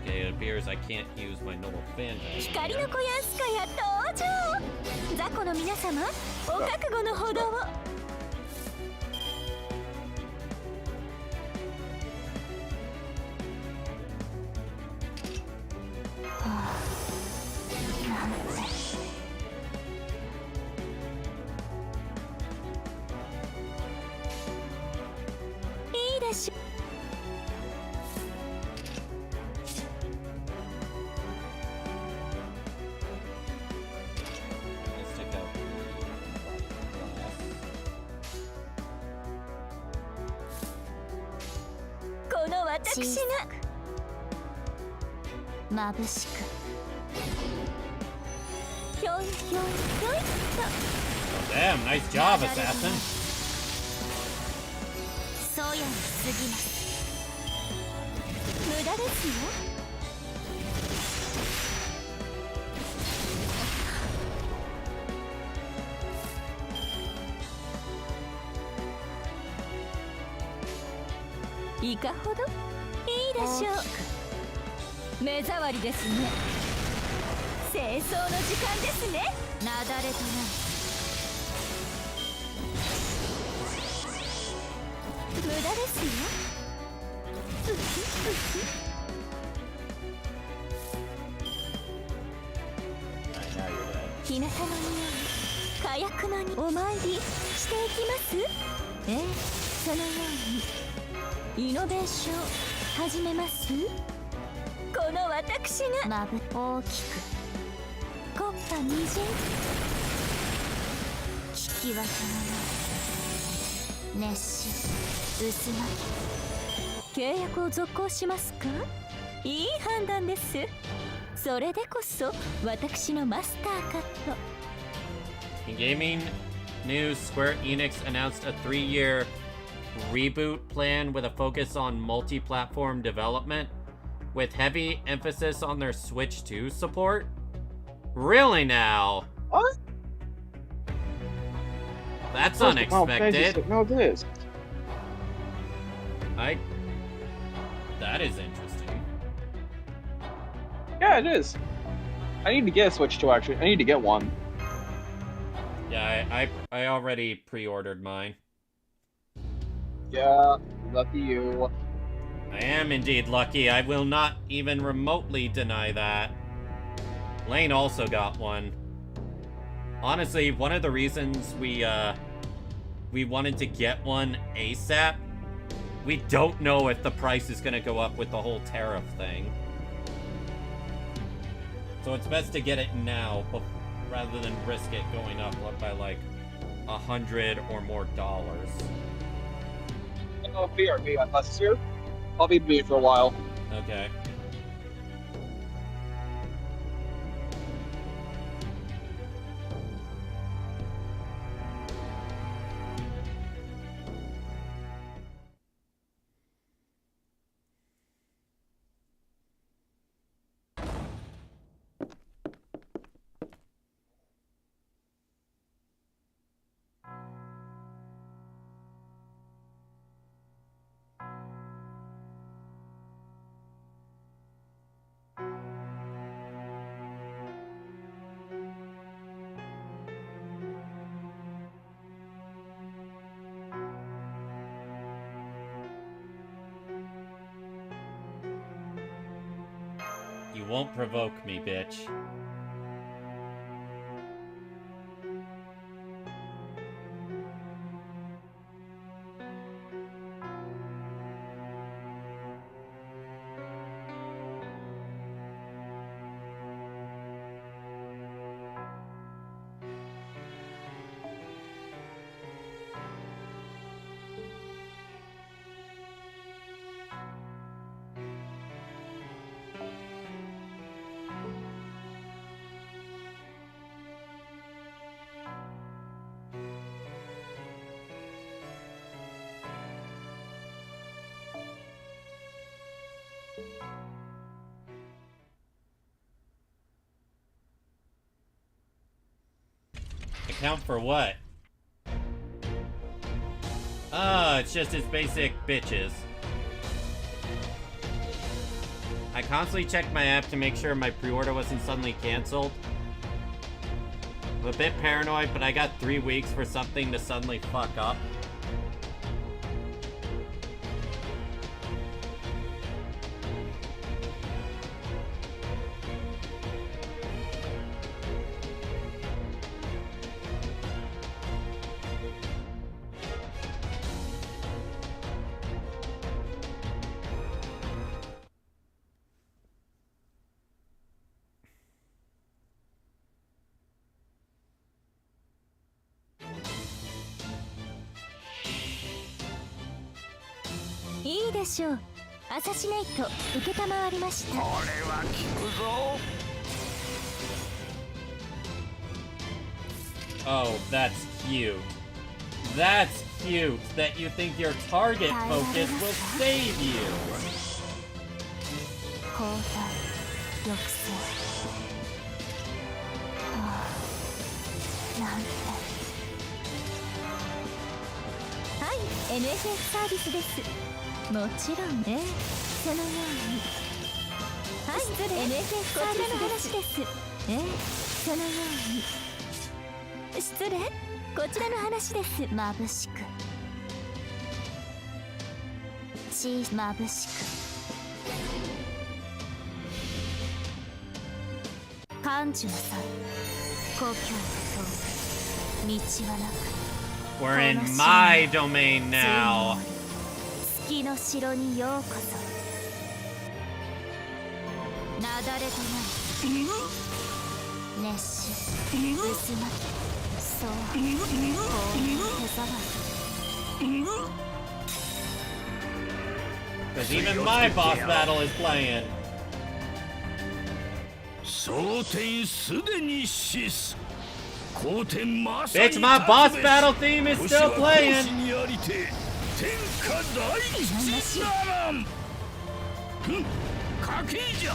Okay, it appears I can't use my normal fan tag 光の here. 子やすかや登場。雑魚の皆様、お覚悟のほどを。いいでしょ。 Let's take out the この私が眩しくひょいひょいひょいっ Oh, damn, nice job, assassin. そうやに過ぎますと無駄ですよ。いかほどいいでしょう。目障りですね。清掃の時間ですね。なだれと無駄ですよ。Alright, now you're dead. 日向の匂い、火薬のにお参りしていきますええ、そのようにイノベーション始めますこの私がなぶ大きくコッパみじん聞き分けのない熱心薄ま契約を続行しますかいい判断ですそれでこそ私のマスターカット In gaming news, Square Enix announced a 3-year reboot plan with a focus on multi-platform development, with heavy emphasis on their Switch 2 support. Really now? What? That's Final Fantasy unexpected. no this. That is interesting. Yeah, it is. I need to get a Switch 2 actually. I need to get one. Yeah, I already pre-ordered mine. Yeah, lucky you. I am indeed lucky. I will not even remotely deny that. Lane also got one. Honestly, one of the reasons we wanted to get one ASAP, we don't know if the price is gonna go up with the whole tariff thing. So it's best to get it now, rather than risk it going up by like $100 or more. Oh, BRB unless it's here. I'll be B for a while. Okay. You won't provoke me, bitch. Count for what? Oh, it's just his basic bitches. I constantly check my app to make sure my pre-order wasn't suddenly canceled. I'm a bit paranoid, but I got 3 weeks for something to suddenly fuck up.いいでしょう。アサシネイト受けたまわりました。これは効くぞ。 Oh, that's cute. That's cute that you think your target focus will save you. 交代抑制はあなんてはい、NFS サービスです。もちろんね、そのように。はい、NFS サービスです。そのように。失礼、こちらの話です。眩しく眩しく感受なさい。故郷を通る道はなく We're in my domain now. 月の城にようこそ。なだれとなり熱し渦巻きそう氷の手触り Because even my boss battle is playing. 蒼天すでに死す。後天まさに Bitch, my boss battle theme is still playing. 天下大吉ならん。賭けじゃ。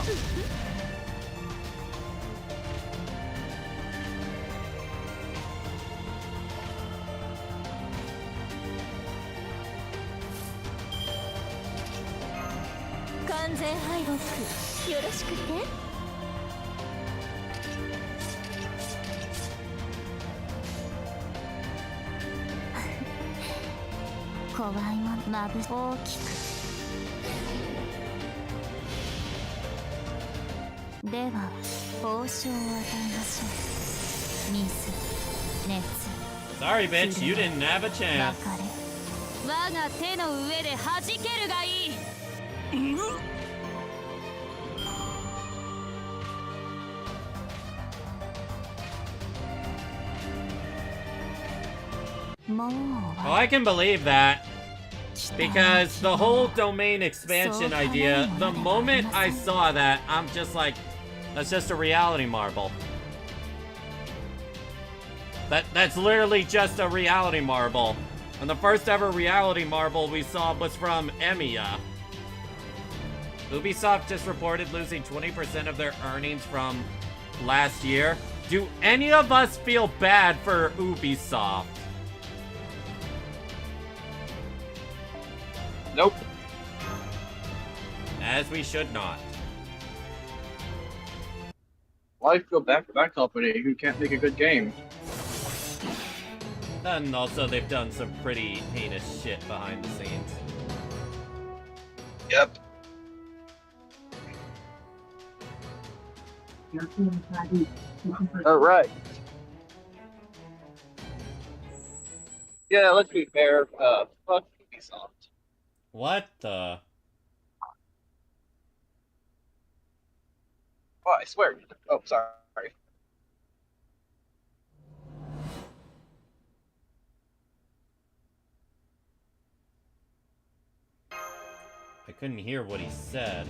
完全敗北、よろしくて。怖いものまぶ大きくでは報酬を与えましょう。水熱 Sorry, bitch, you didn't have a chance. 別れ我が手の上で弾けるがいい。Oh, I can believe that. Because the whole domain expansion idea, the moment I saw that, I'm just like, that's just a reality marble. That's literally just a reality marble. And the first ever reality marble we saw was from Emiya. Ubisoft just reported losing 20% of their earnings from last year. Do any of us feel bad for Ubisoft? Nope. As we should not. Why go back to that company who can't make a good game? And also they've done some pretty heinous shit behind the scenes. Yep. Alright. Yeah, let's be fair. Fuck Ubisoft. What the? Oh, I swear. Oh, sorry. I couldn't hear what he said.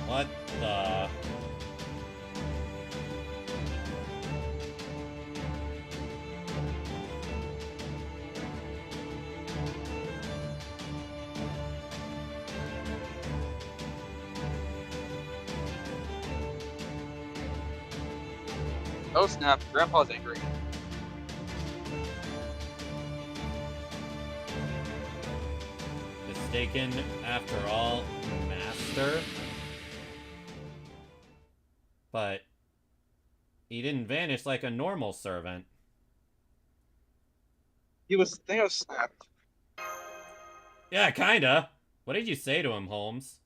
What the? Oh snap! Grandpa's angry. Mistaken after all, master. But he didn't vanish like a normal servant. He was Thanos snapped. Yeah, kinda. What did you say to him, Holmes?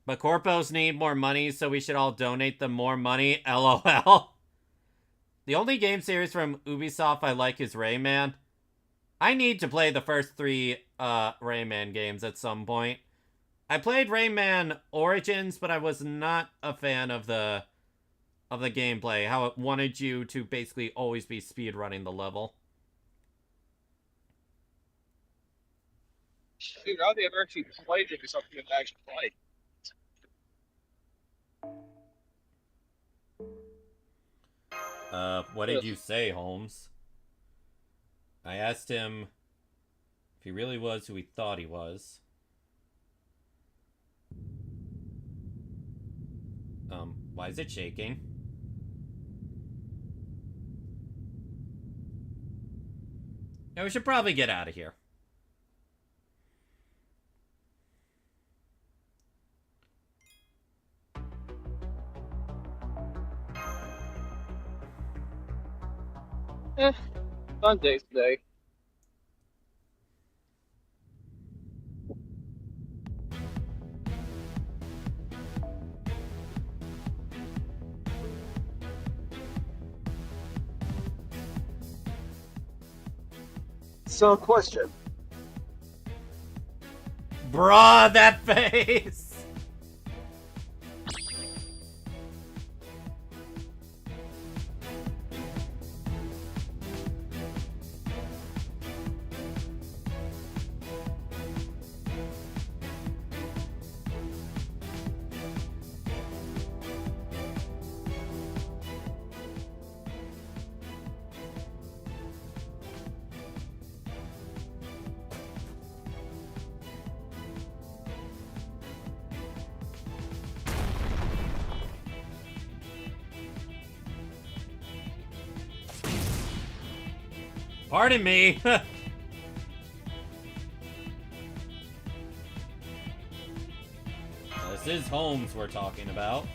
But corpos need more money, so we should all donate them more money. LOL. The only game series from Ubisoft I like is Rayman. I need to play the first 3 Rayman games at some point. I played Rayman Origins, but I was not a fan of the gameplay. How it wanted you to basically always be speedrunning the level. Dude, I don't think I've actually played it or something that I actually played. What did you say, Holmes? I asked him if he really was who he thought he was. Why is it shaking? Yeah, we should probably get out of here. Fun days today. So, question. Bruh, that face! Pardon me. This is Holmes we're talking about.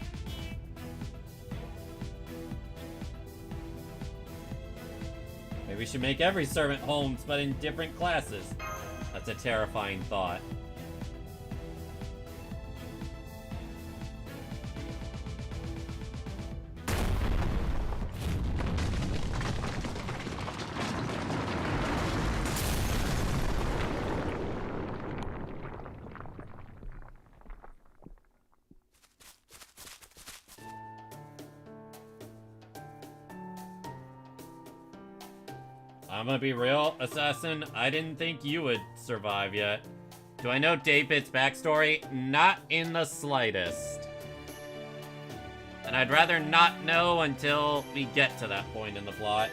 Maybe we should make every servant Holmes, but in different classes. That's a terrifying thought. I'm gonna be real, Assassin, I didn't think you would survive yet. Do I know David's backstory? Not in the slightest. And I'd rather not know until we get to that point in the plot.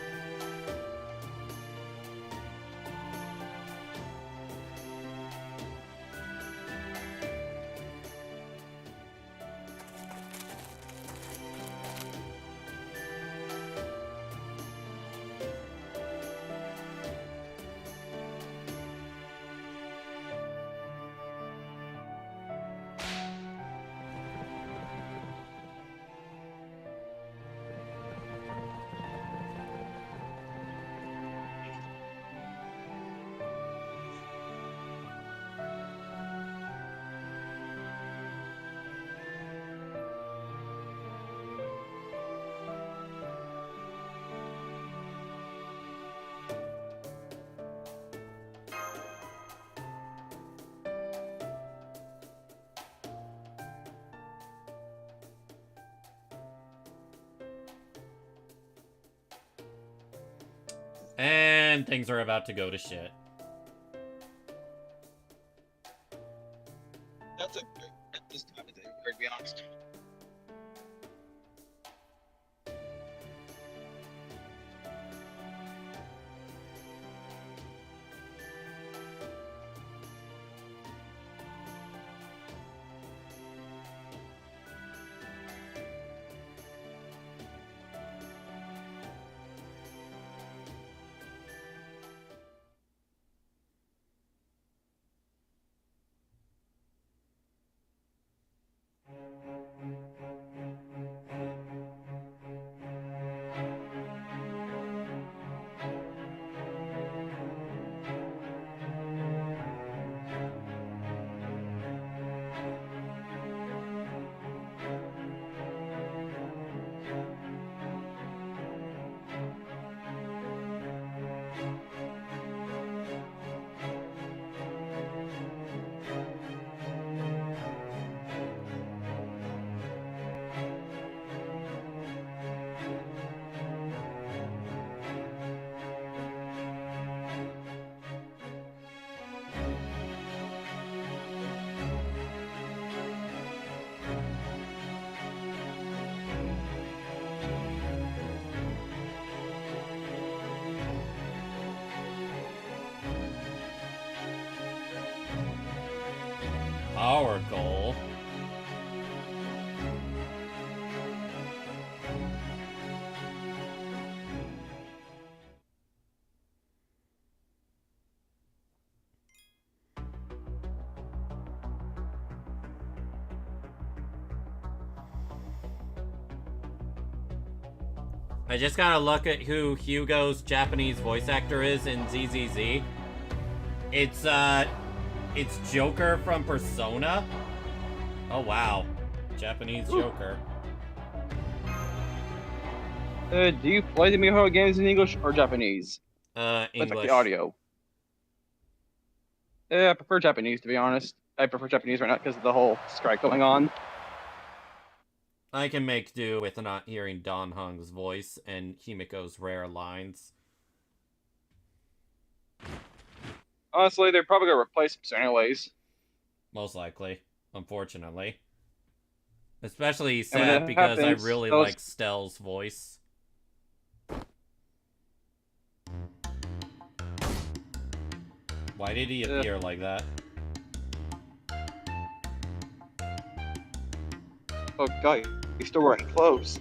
And things are about to go to shit. That's a good at this time of day, to be honest. our goal. I just gotta look at who Hugo's Japanese voice actor is in ZZZ. It's Joker from Persona. Oh wow, Japanese Ooh. Joker. Do you play the Miho games in English or Japanese? English. Like the audio. I prefer Japanese, to be honest. I prefer Japanese right now because of the whole strike going on. I can make do with not hearing Don Hung's voice and Himiko's rare lines. Honestly, they're probably gonna replace him anyways. Most likely, unfortunately. Especially And when sad that because I happens, really those- like Stell's voice. Why did he appear like that? Oh god, he's still wearing clothes.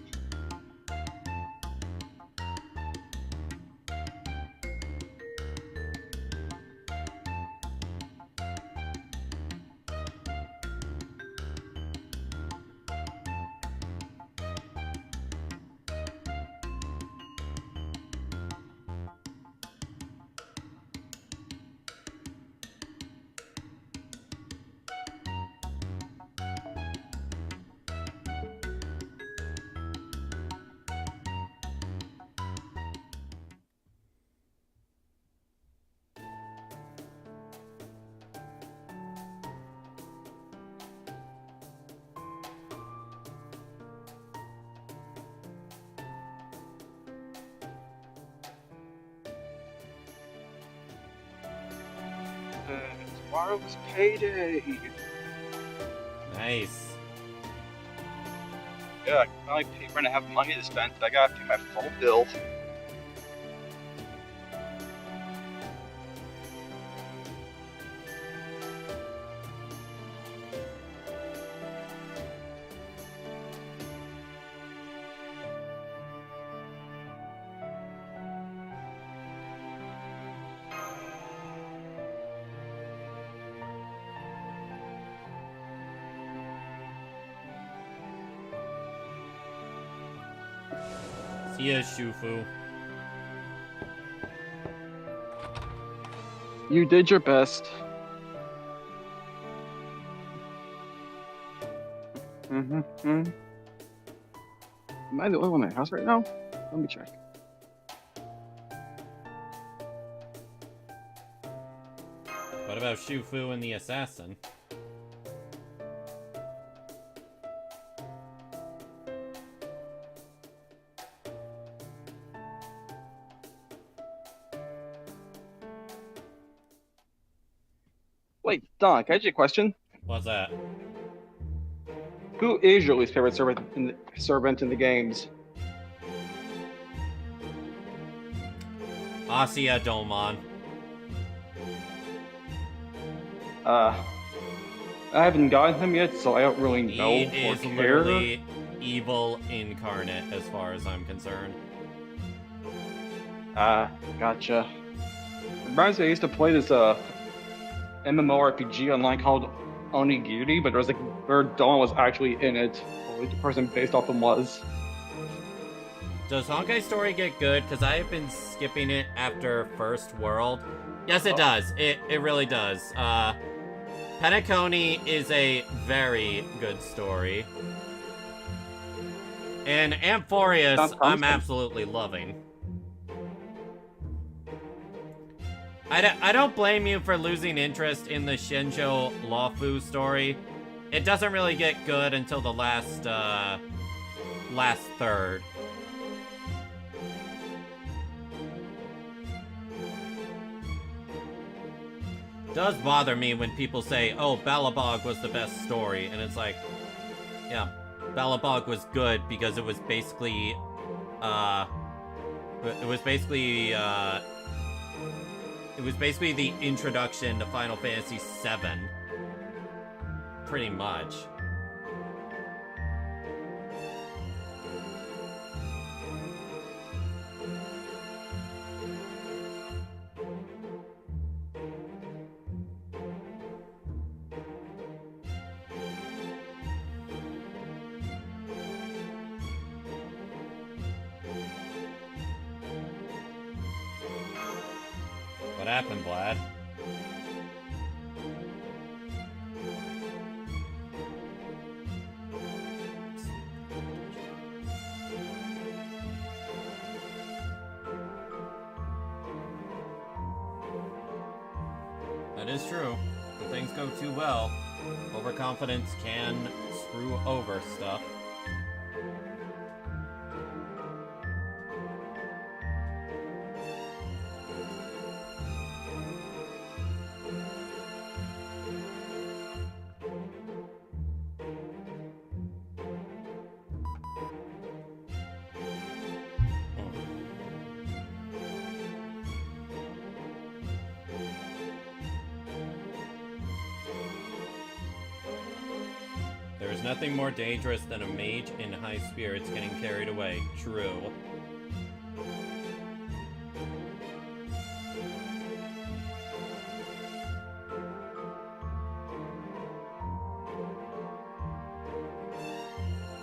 Tomorrow's payday. Nice. Yeah, I finally have money to spend, but I gotta pay my full bill. See ya, Shufu. You did your best. Am I the only one in the house right now? Let me check. What about Shufu and the assassin? Wait, Don, can I ask you a question? What's that? Who is your least favorite servant in the games? Asia Domon. I haven't gotten him yet, so I don't really know He or is care. literally evil incarnate as far as I'm concerned. Gotcha. Reminds me, I used to play this MMORPG online called Onigiri, but there was like where Dawn was actually in it. Only the person based off him was. Does Honkai Story get good? Because I have been skipping it after First World. Yes, it does. It really does. Penacony is a very good story. And Amphorius, Sounds I'm promising. absolutely loving. I don't blame you for losing interest in the Shinjo Lawfu story. It doesn't really get good until the last third. It does bother me when people say, oh, Balabog was the best story, and it's like, yeah, Balabog was good because it was basically, the introduction to Final Fantasy VII. pretty much. What happened, Vlad? That is true. When things go too well, overconfidence can screw over stuff. There's nothing more dangerous than a mage in high spirits getting carried away. True.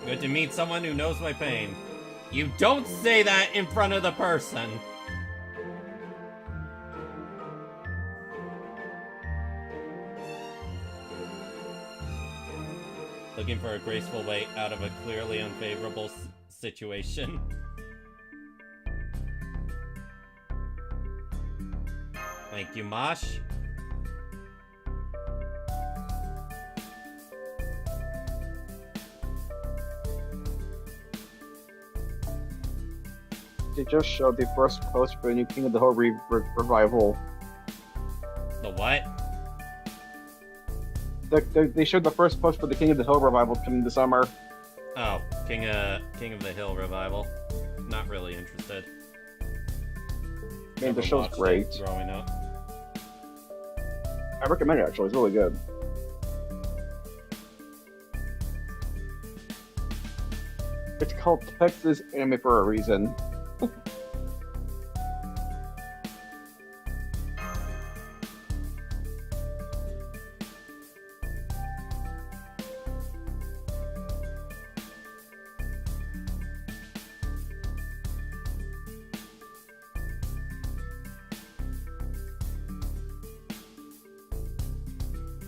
Good to meet someone who knows my pain. You don't say that in front of the person! Looking for a graceful way out of a clearly unfavorable situation. Thank you, Mosh. They just showed the first post for the new King of the Hill revival. The what? They showed the first post for the King of the Hill revival coming this summer. Oh, King of the Hill revival. Not really interested. Man, the show's great. Growing up. I recommend it actually, it's really good. It's called Texas Anime for a reason.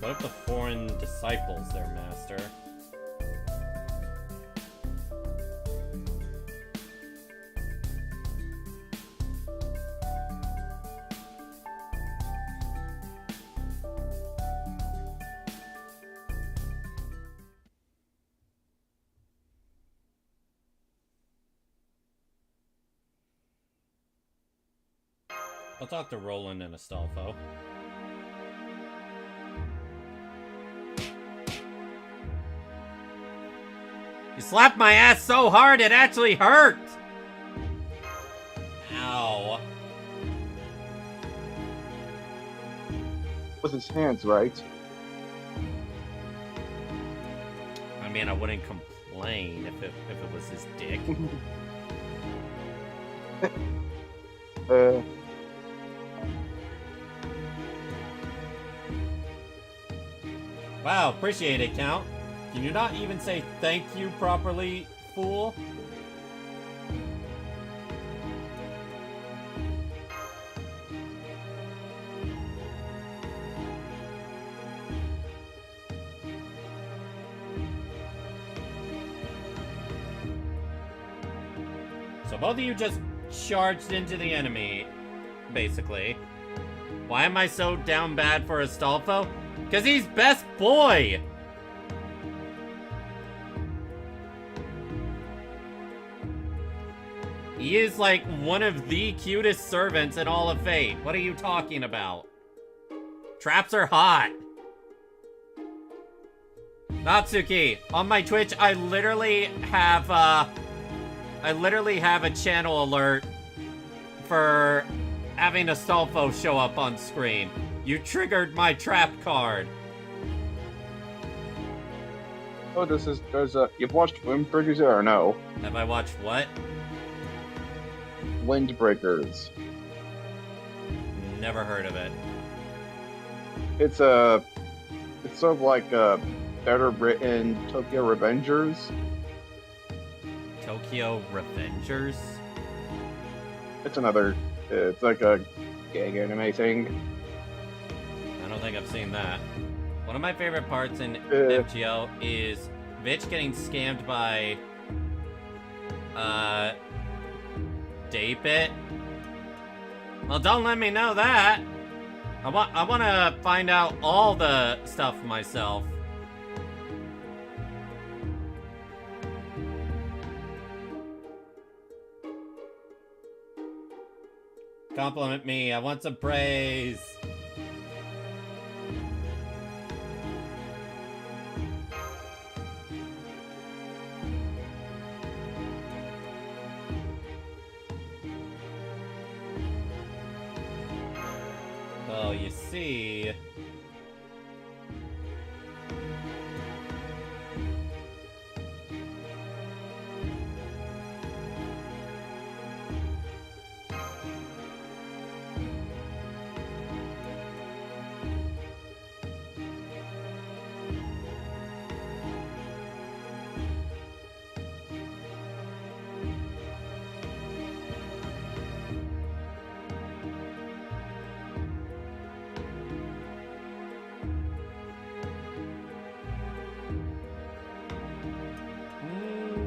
What if the foreign disciples their master? I'll talk to Roland and Astolfo. You slapped my ass so hard it actually hurt! Ow. With his hands, right? I mean, I wouldn't complain if it was his dick. Wow, appreciate it, Count. Can you not even say thank you properly, fool? So both of you just charged into the enemy, basically. Why am I so down bad for Astolfo? Because he's best boy! He is like one of the cutest servants in all of Fate. What are you talking about? Traps are hot. Natsuki, on my Twitch, I literally have a channel alert for having Astolfo show up on screen. You triggered my trap card. Oh, there's a. You've watched Windbreakers or no? Have I watched what? Windbreakers. Never heard of it. It's sort of like a better written Tokyo Revengers. Tokyo Revengers? It's like a gag anime thing. I don't think I've seen that. One of my favorite parts in FGL is Vitch getting scammed by Daypit. Well, don't let me know that. I want to find out all the stuff myself. Compliment me. I want some praise. Well, you see...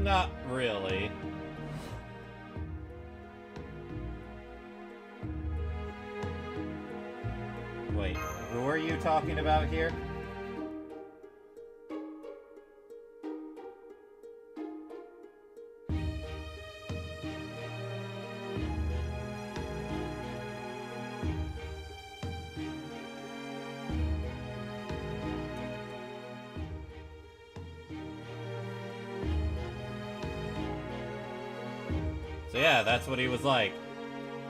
Not really. Wait, who are you talking about here? So yeah, that's what he was like.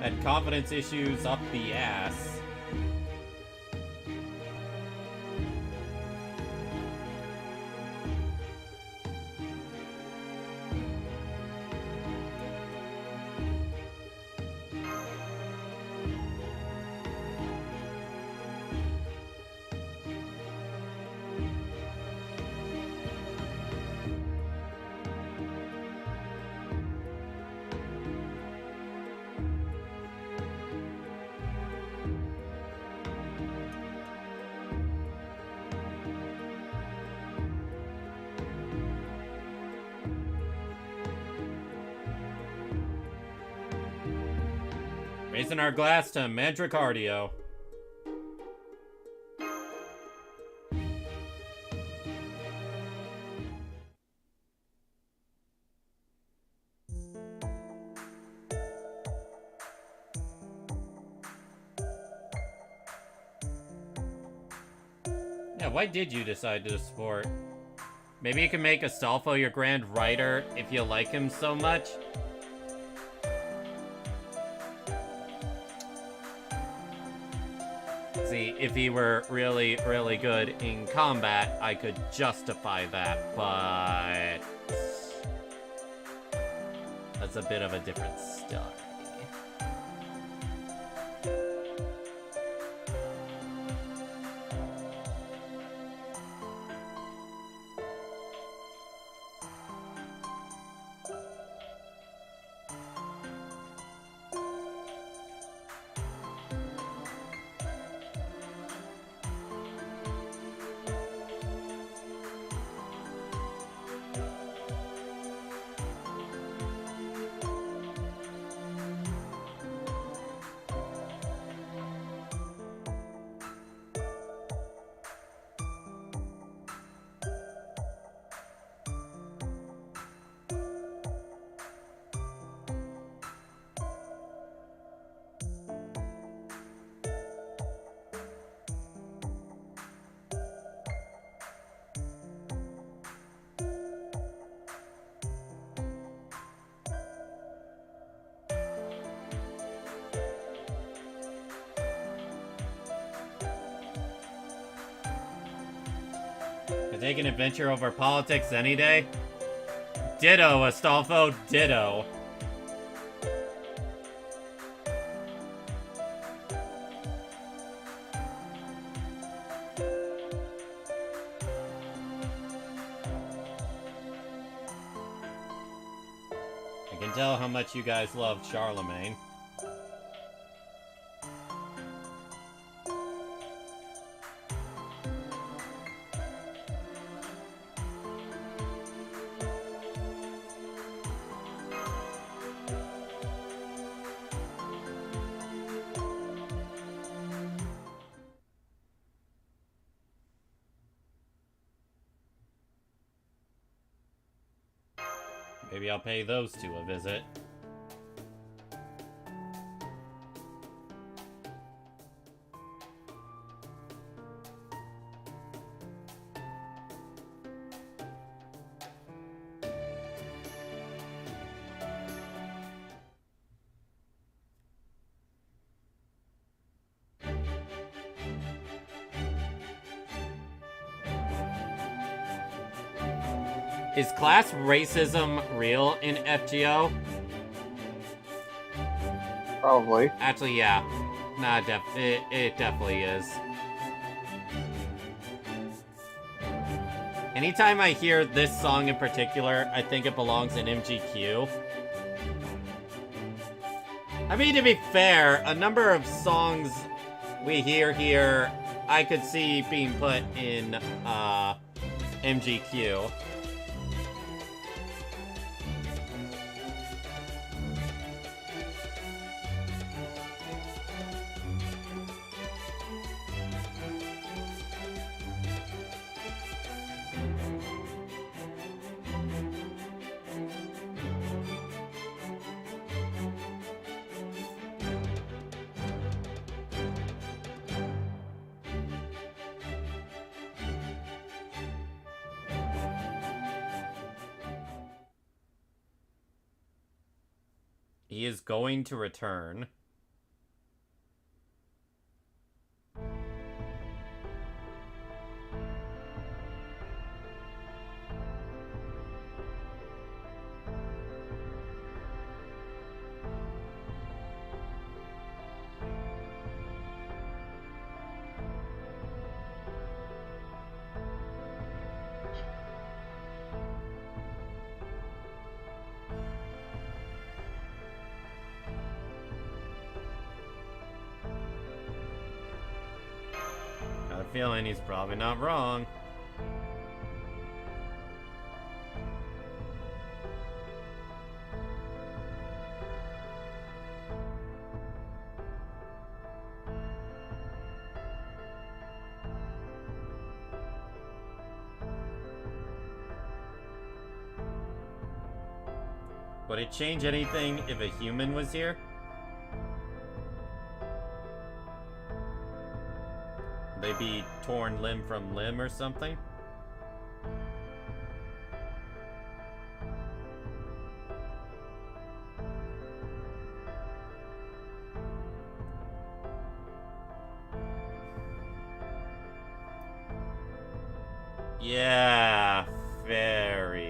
Had confidence issues up the ass. Raising our glass to Mandracardio. Yeah, why did you decide to support? Maybe you can make Astolfo your Grand Writer if you like him so much? See, if he were really, really good in combat, I could justify that, but... that's a bit of a different story. I take an adventure over politics any day. Ditto, Astolfo, ditto. I can tell how much you guys love Charlemagne. Maybe I'll pay those two a visit. Is class racism real in FGO? Probably. Actually, yeah. Nah, it definitely is. Anytime I hear this song in particular, I think it belongs in MGQ. I mean, to be fair, a number of songs we hear here, I could see being put in, MGQ. He is going to return. Feeling he's probably not wrong. Would it change anything if a human was here? They be torn limb from limb or something? Yeah, fairies.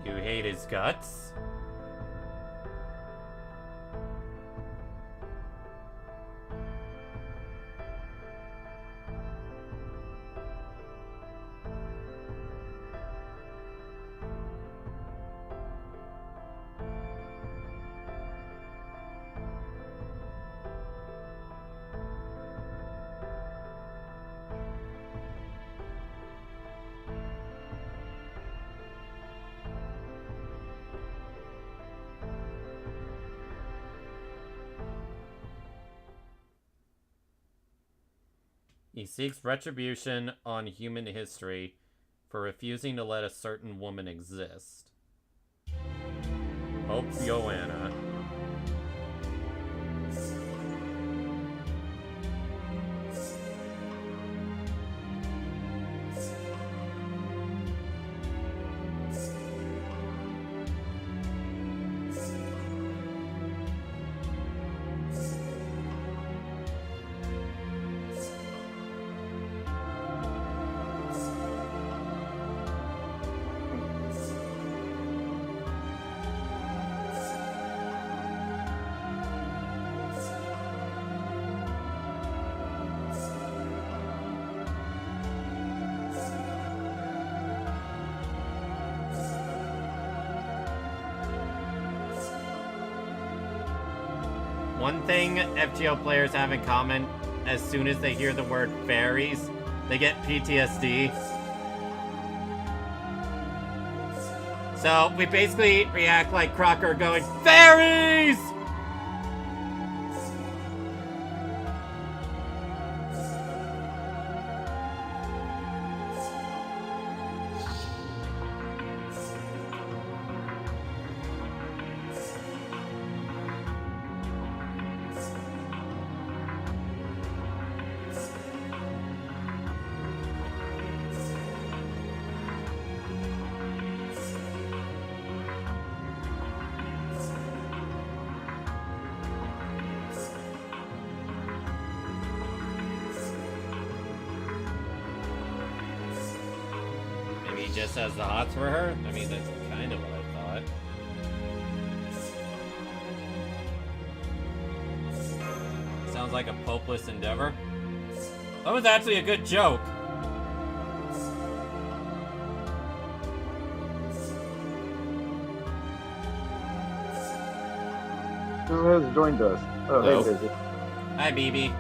You hate his guts? He seeks retribution on human history for refusing to let a certain woman exist. Hope Joanna. One thing FGO players have in common, as soon as they hear the word fairies, they get PTSD. So we basically react like Crocker going, fairies! Just has the hots for her? I mean, that's kind of what I thought. Sounds like a hopeless endeavor. That was actually a good joke. Who has joined us? Oh, Hello. hey, Daisy. Hi, BB.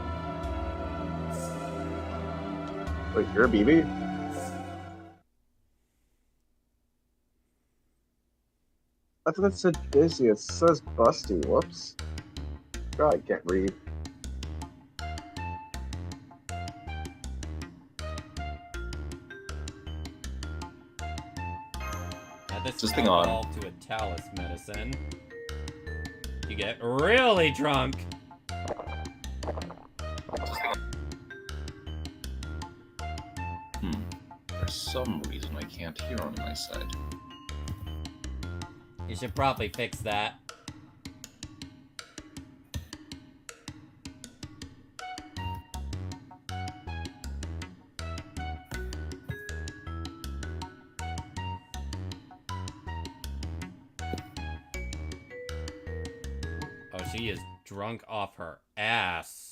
Wait, you're BB? I thought it said Daisy. It says Busty. Whoops. God, I can't read. Add this Just thing on. alcohol to a Talus medicine. You get really drunk. For some reason, I can't hear on my side. You should probably fix that. Oh, she is drunk off her ass.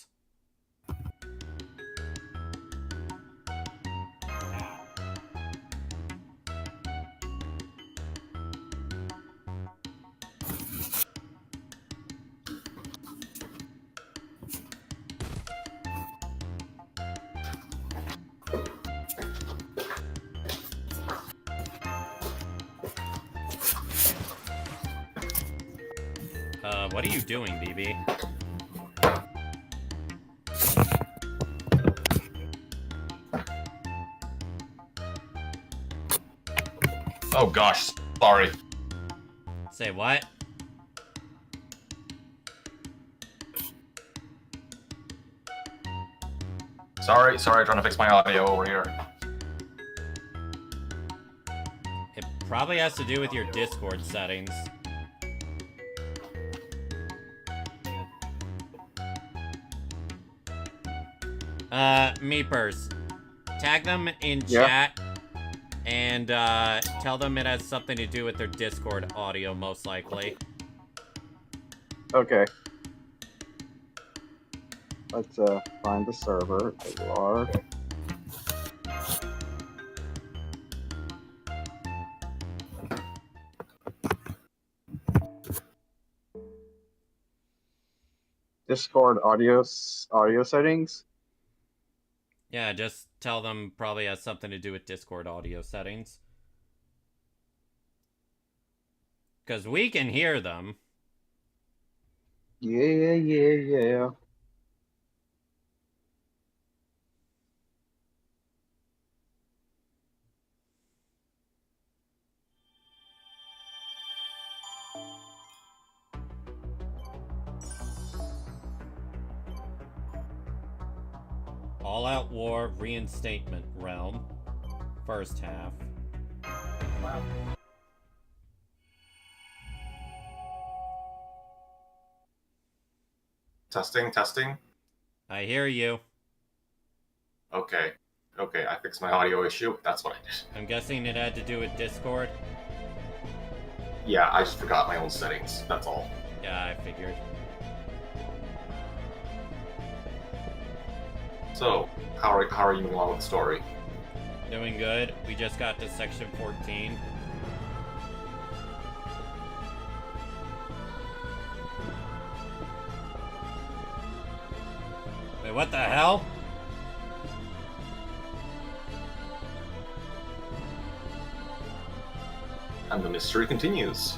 What are you doing, BB? Oh gosh, sorry. Say what? Sorry, trying to fix my audio over here. It probably has to do with your Discord settings. Meepers. Tag them in chat and tell them it has something to do with their Discord audio, most likely. Okay. Let's find the server. There you are. Discord audio settings. Yeah, just tell them probably has something to do with Discord audio settings. Because we can hear them. Yeah. All-out war reinstatement realm. First half. Wow. Testing, testing. I hear you. Okay. Okay, I fixed my audio issue. That's what I did. I'm guessing it had to do with Discord. Yeah, I just forgot my own settings. That's all. Yeah, I figured. So, how are you moving along with the story? Doing good. We just got to section 14. Wait, what the hell? And the mystery continues.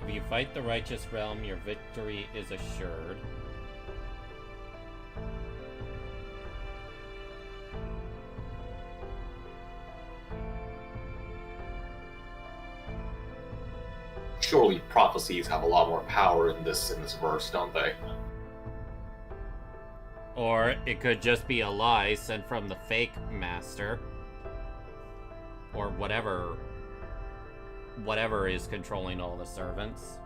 If you fight the righteous realm, your victory is assured. Surely prophecies have a lot more power in this verse, don't they? Or it could just be a lie sent from the fake master. Or whatever is controlling all the servants.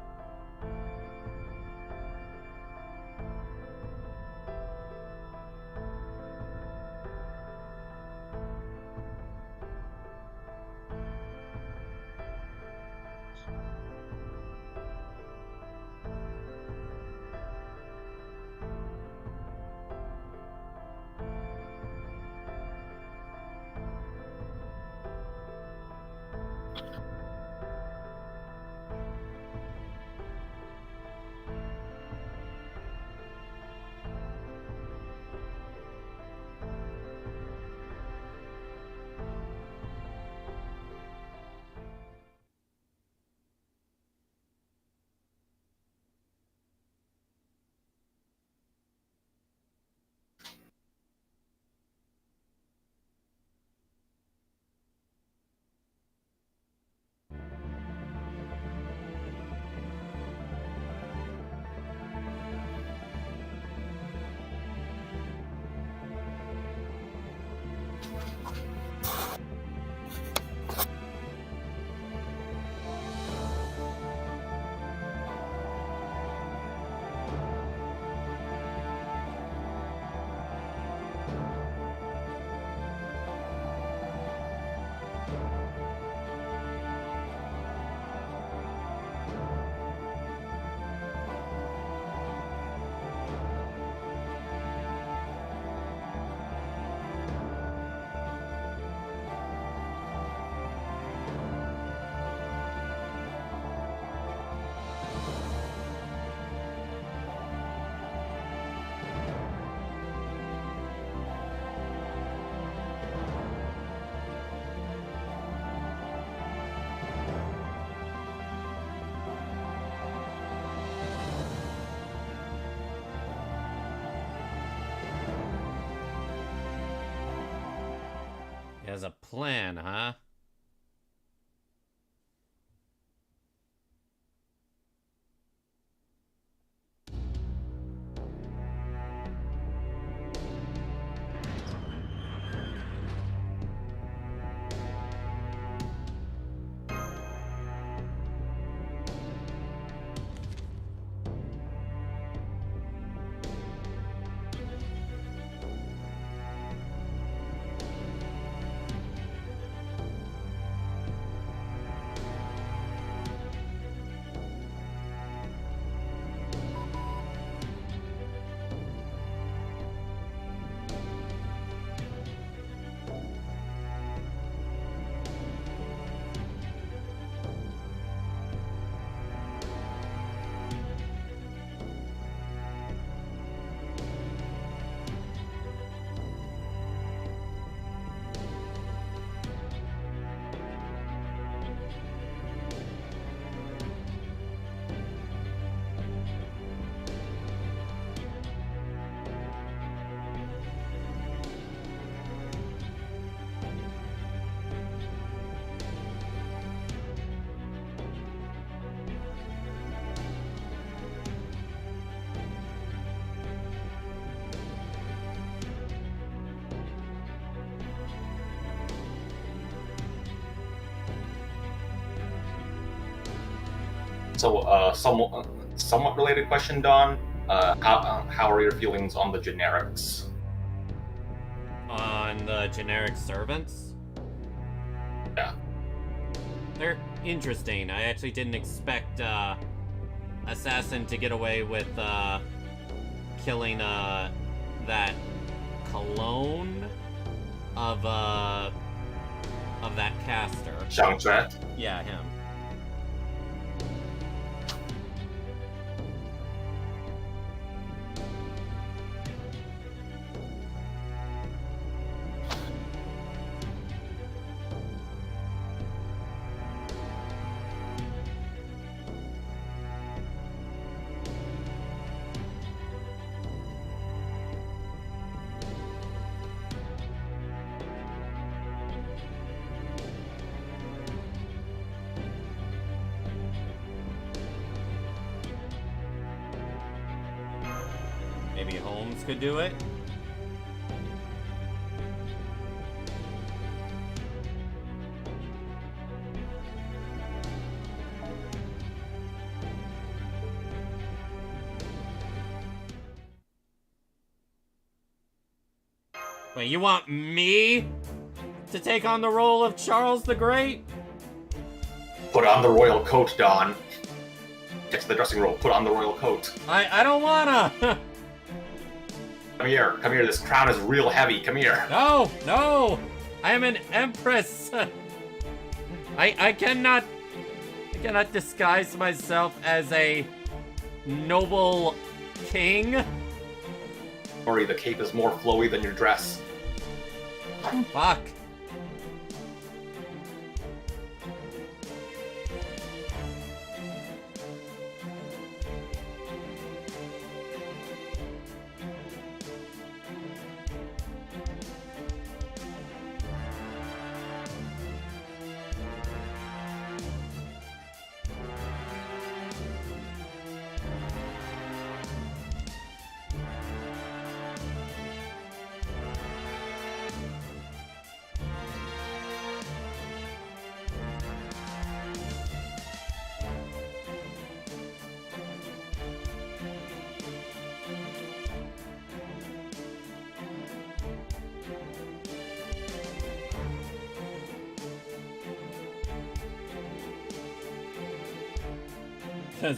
He has a plan, huh? So, somewhat related question, Don. How are your feelings on the generics? On the generic servants? Yeah. They're interesting. I actually didn't expect Assassin to get away with killing that clone of that caster. Shangtret? Yeah, him. Maybe Holmes could do it. Wait, you want me to take on the role of Charles the Great? Put on the royal coat, Don. Get to the dressing room. Put on the royal coat. I don't wanna. Come here. Come here. This crown is real heavy. Come here. No, no. I am an empress. I cannot disguise myself as a noble king. Sorry, the cape is more flowy than your dress. Fuck.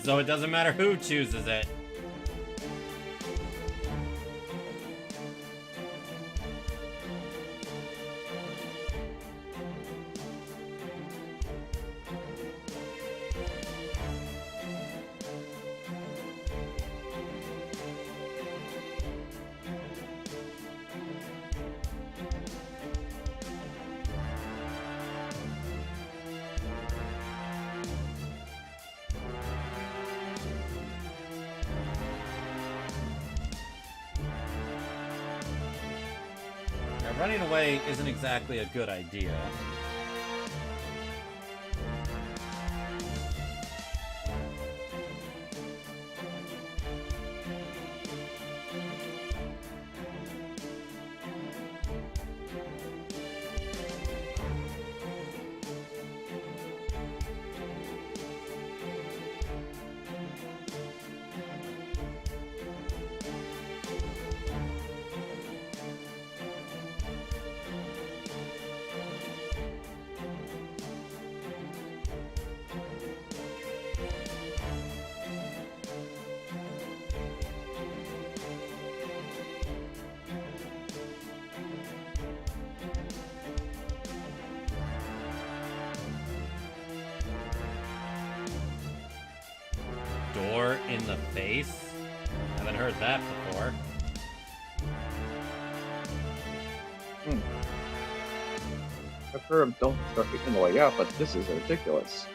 So it doesn't matter who chooses it. Running away isn't exactly a good idea. Door in the face? Haven't heard that before. I've heard of don't start getting the way out, but this is ridiculous.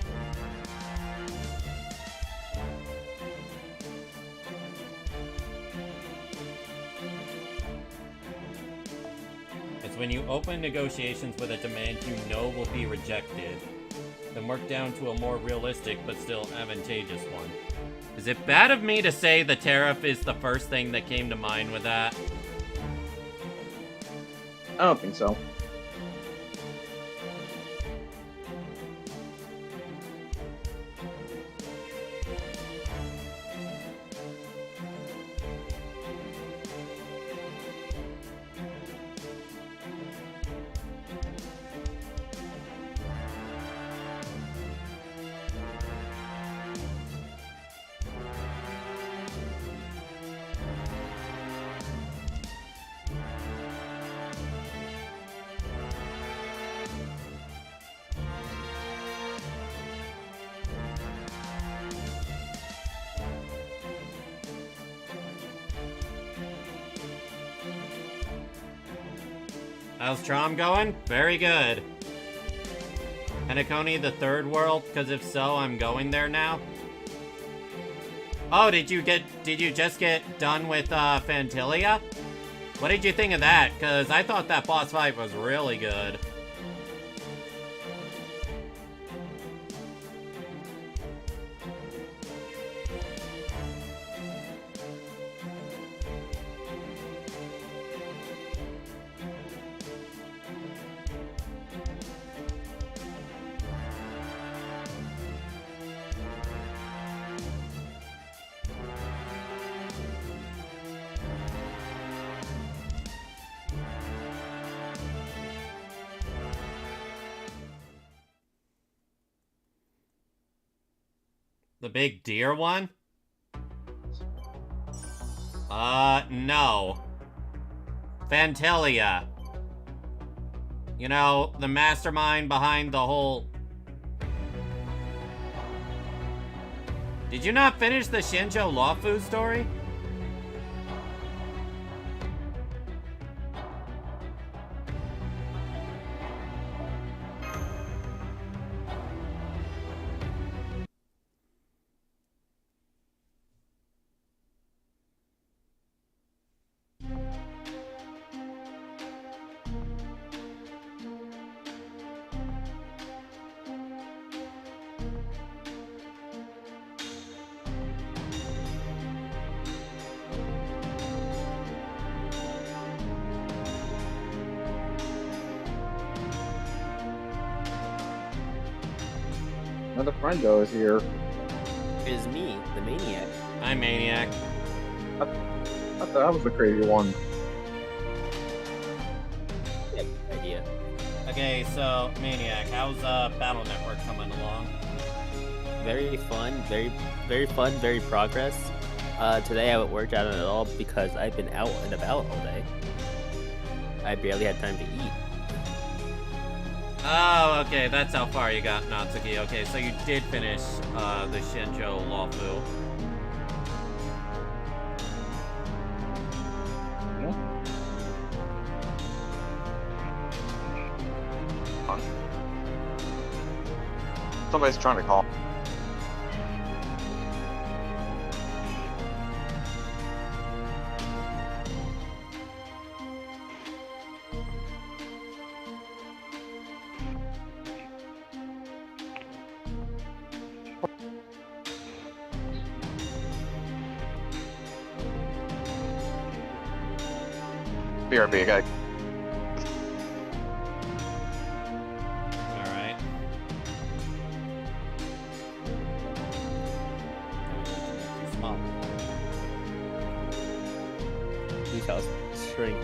It's when you open negotiations with a demand you know will be rejected, then work down to a more realistic but still advantageous one. Is it bad of me to say the tariff is the first thing that came to mind with that? I don't think so. How's Traum going? Very good. Penacony, the third world? Because if so, I'm going there now. Oh, did you just get done with Phantilia? What did you think of that? Because I thought that boss fight was really good. The big deer one? No. Phantilia. You know, the mastermind behind the whole... Did you not finish the Shinjo Lawfu story? Another friend goes here. It is me, the Maniac. I'm Maniac. I thought that was the crazy one. Yeah, idea. Okay, so, Maniac, how's Battle Network coming along? Very fun, very fun, very progress. Today I haven't worked out at all because I've been out and about all day. I barely had time to eat. Oh, okay, that's how far you got, Natsuki. Okay, so you did finish the Shinjo Lawfu. Somebody's trying to call. BRB, guy. Alright. Small. These houses shrink.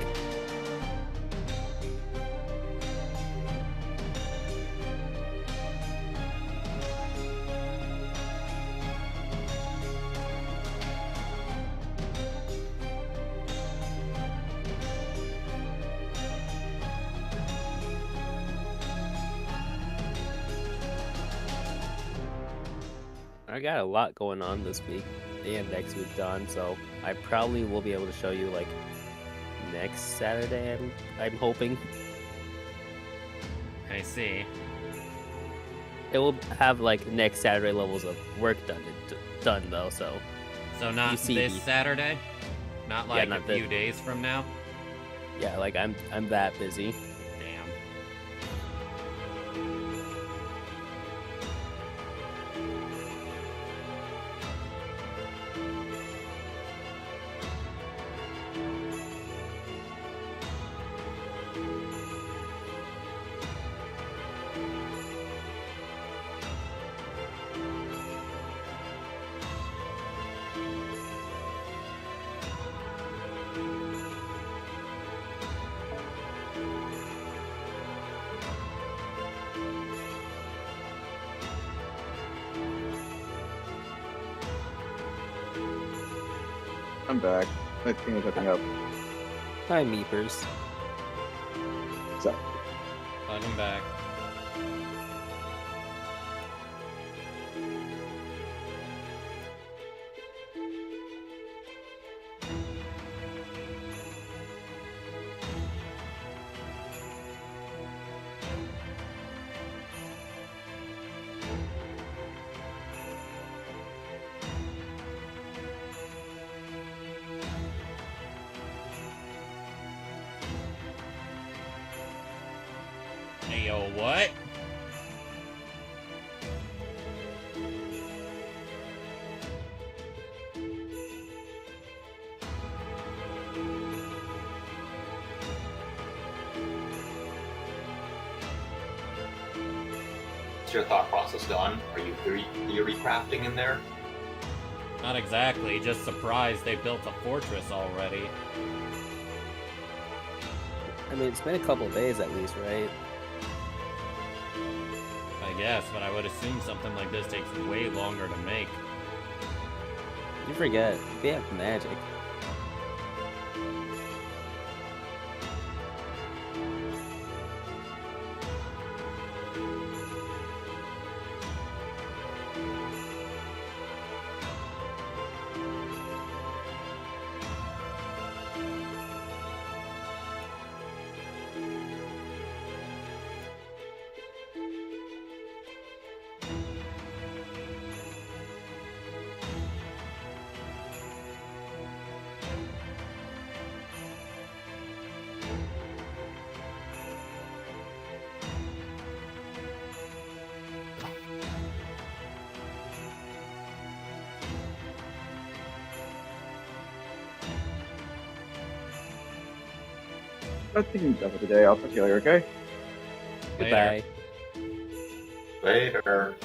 I got a lot going on this week and next week, Don, so I probably will be able to show you like next Saturday, I'm hoping. I see. It will have like next Saturday levels of work done though, so So not You see this me. Saturday? Not like not a few this- days from now? yeah, like I'm that busy. Damn. I'm back. My team is looking up. Hi, Meepers. So, Welcome back. Ayo, what? What's your thought process, Don? Are you theory crafting in there? Not exactly, just surprised they built a fortress already. I mean, it's been a couple days at least, right? I guess, but I would assume something like this takes way longer to make. You forget, they have magic. I think I'm done for the day. I'll talk to you later, okay? Goodbye. Later.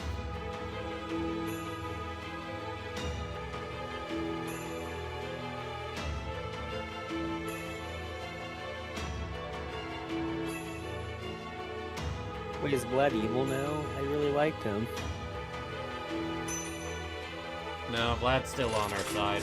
Wait, is Vlad evil now? I really liked him. No, Vlad's still on our side.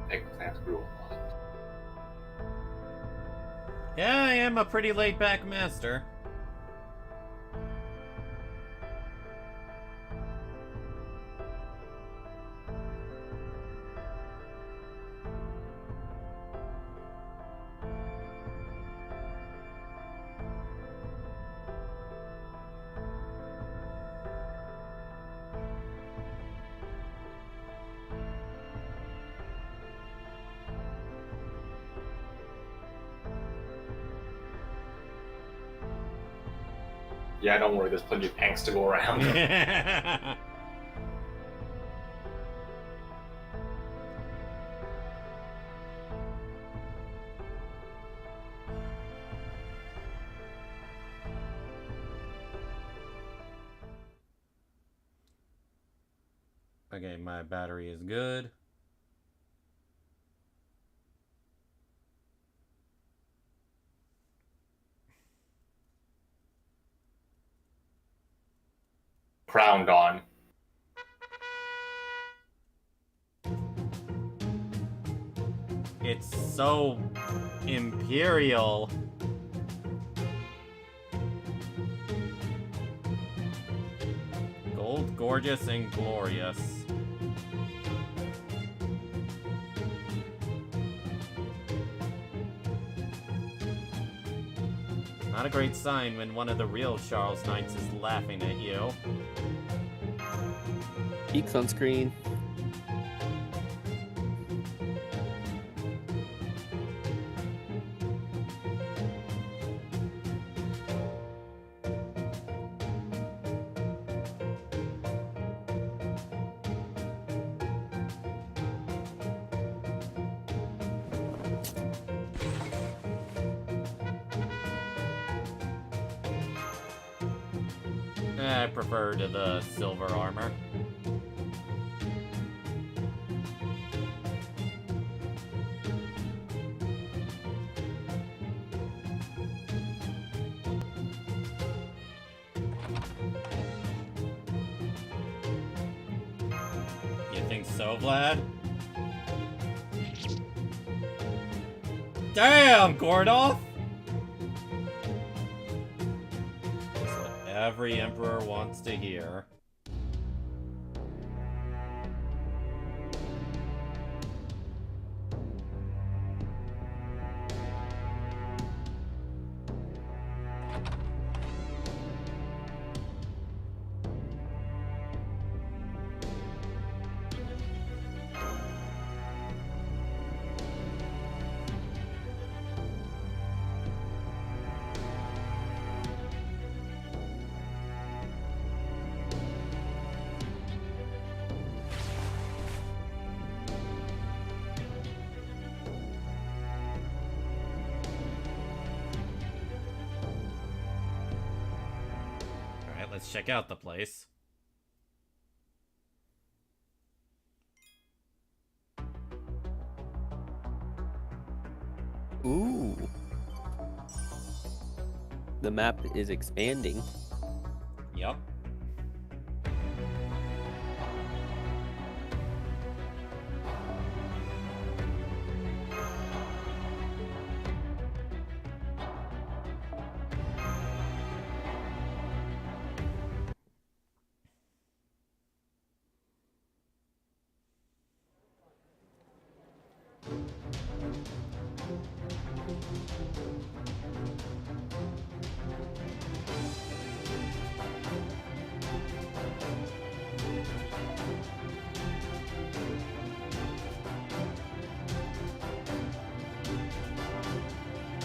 Eggplant grew a lot. Yeah, I am a pretty laid-back master. Yeah, don't worry, there's plenty of angst to go around. Okay, my battery is good. Crowned on. It's so imperial. Gold, gorgeous, and glorious. Not a great sign when one of the real Charles Knights is laughing at you. Peeks on screen. I prefer to the silver armor. You think so, Vlad? Damn, Gordoff! Every emperor wants to hear. Let's check out the place. Ooh. The map is expanding. Yup.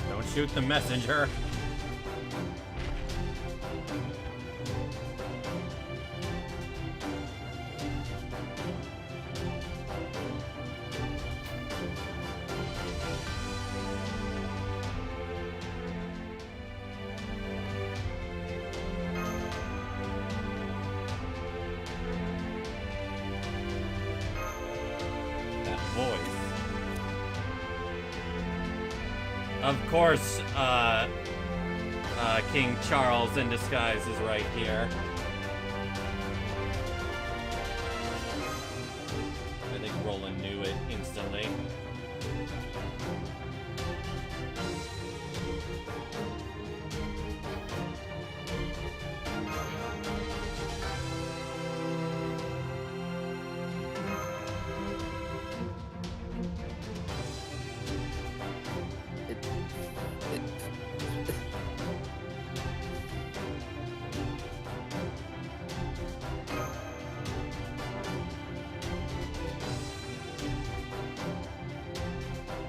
Don't shoot the messenger. Of course, King Charles in disguise is right here. I think Roland knew it instantly.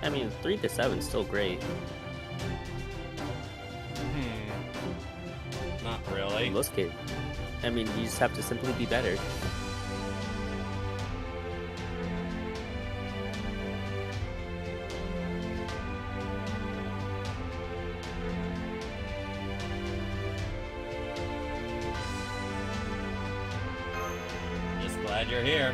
I mean, 3 to 7 is still great. Not really. In most cases. I mean, you just have to simply be better. Just glad you're here.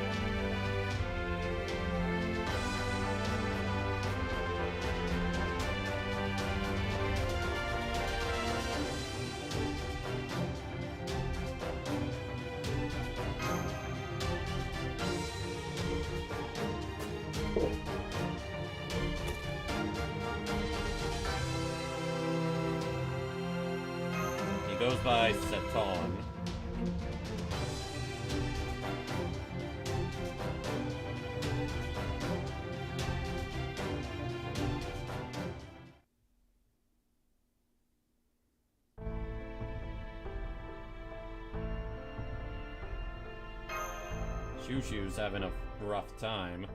Goes by Seton. Shoo-Shoo's having a rough time.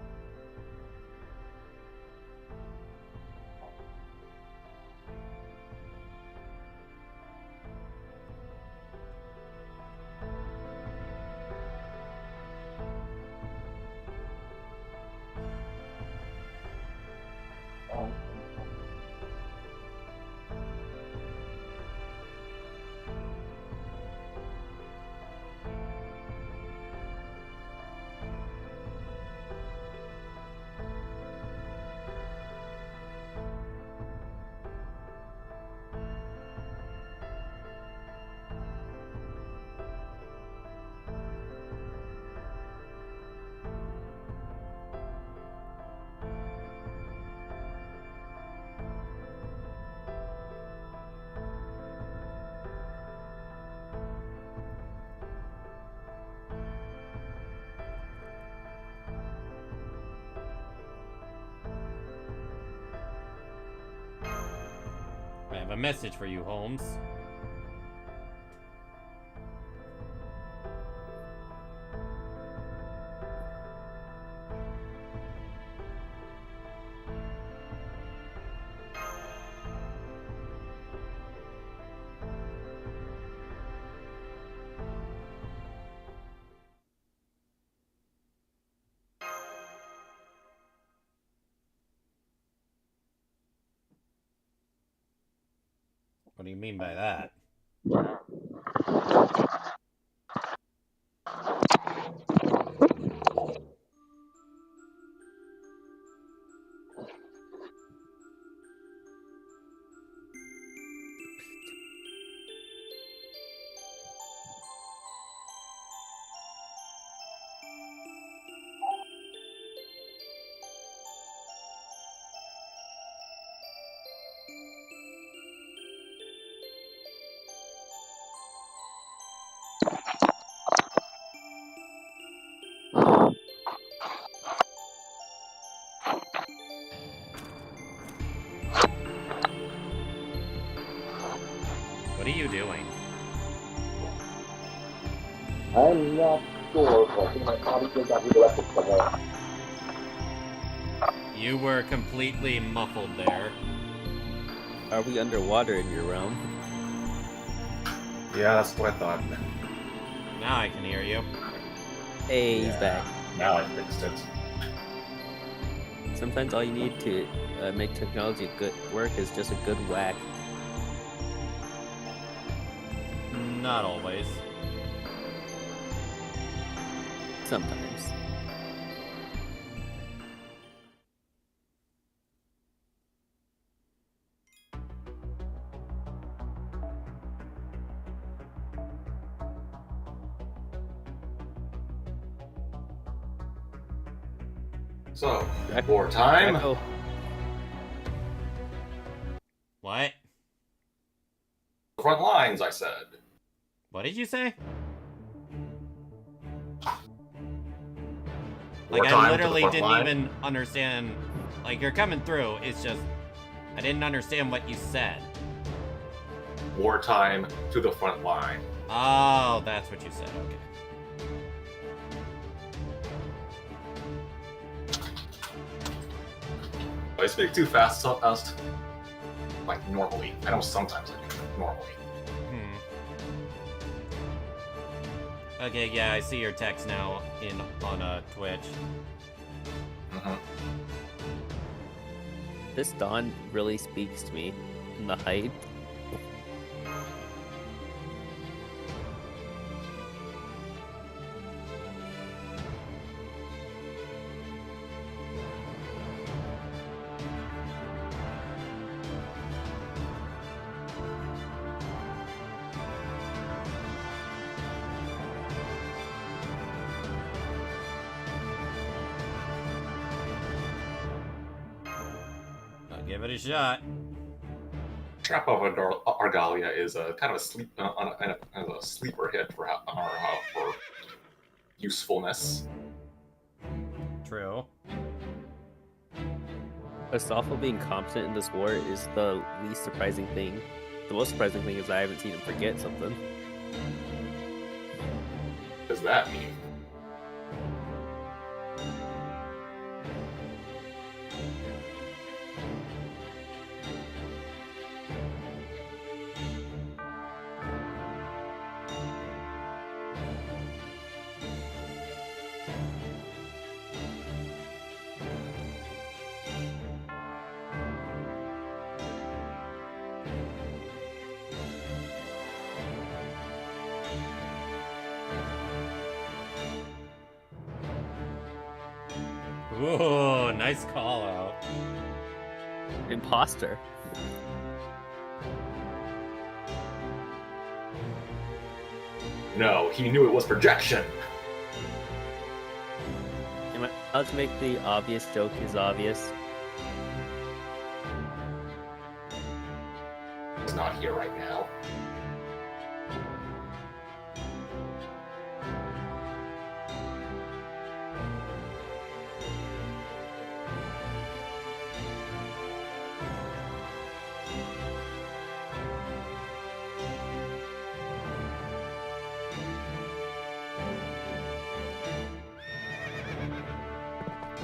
I have a message for you, Holmes. What do you mean by that? What are you doing? I'm not sure, but I think my body just got redirected somewhere. You were completely muffled there. Are we underwater in your realm? Yeah, that's what I thought. Now I can hear you. Hey, he's Yeah. back. Now I fixed it. Sometimes all you need to make technology good work is just a good whack. Not always. Sometimes. So, wartime. Echo. What? Front lines, I said. What did you say? Like, Wartime I to the literally front didn't line. even understand. Like, you're coming through. It's just, I didn't understand what you said. Wartime to the front line. Oh, that's what you said. Okay. I speak too fast sometimes. Like normally. I know sometimes I do normally. Okay, yeah, I see your text now on Twitch. Mhm. This Dawn really speaks to me in the hype. I'll give it a shot. Trap of Argalia is a kind of a sleeper hit for usefulness. True. Astolfo being competent in this war is the least surprising thing. The most surprising thing is I haven't seen him forget something. What does that mean? Ooh, nice call out. Imposter. No, he knew it was projection. Am I allowed to make the obvious joke is obvious? He's not here right now.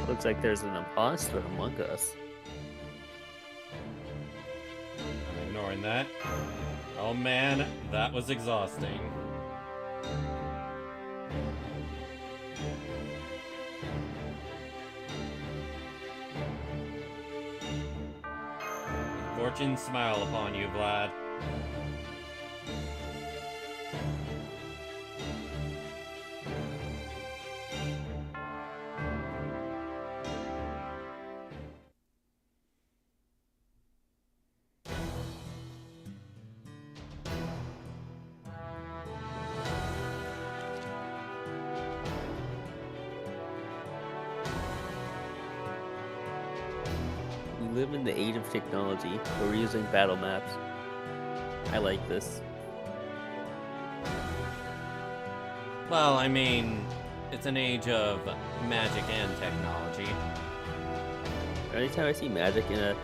Looks like there's an imposter among us. I'm ignoring that. Oh man, that was exhausting. Fortune smile upon you, Vlad. We live in the age of technology where we're using battle maps. I like this. Well, I mean, it's an age of magic and technology. Anytime I see magic in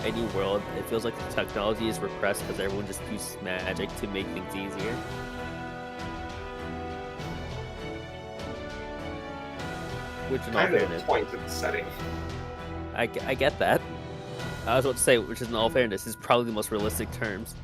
any world, it feels like the technology is repressed because everyone just uses magic to make things easier. Which in all Kind of fairness, the point of the setting. I get that. I was about to say, which is in all fairness, is probably the most realistic terms.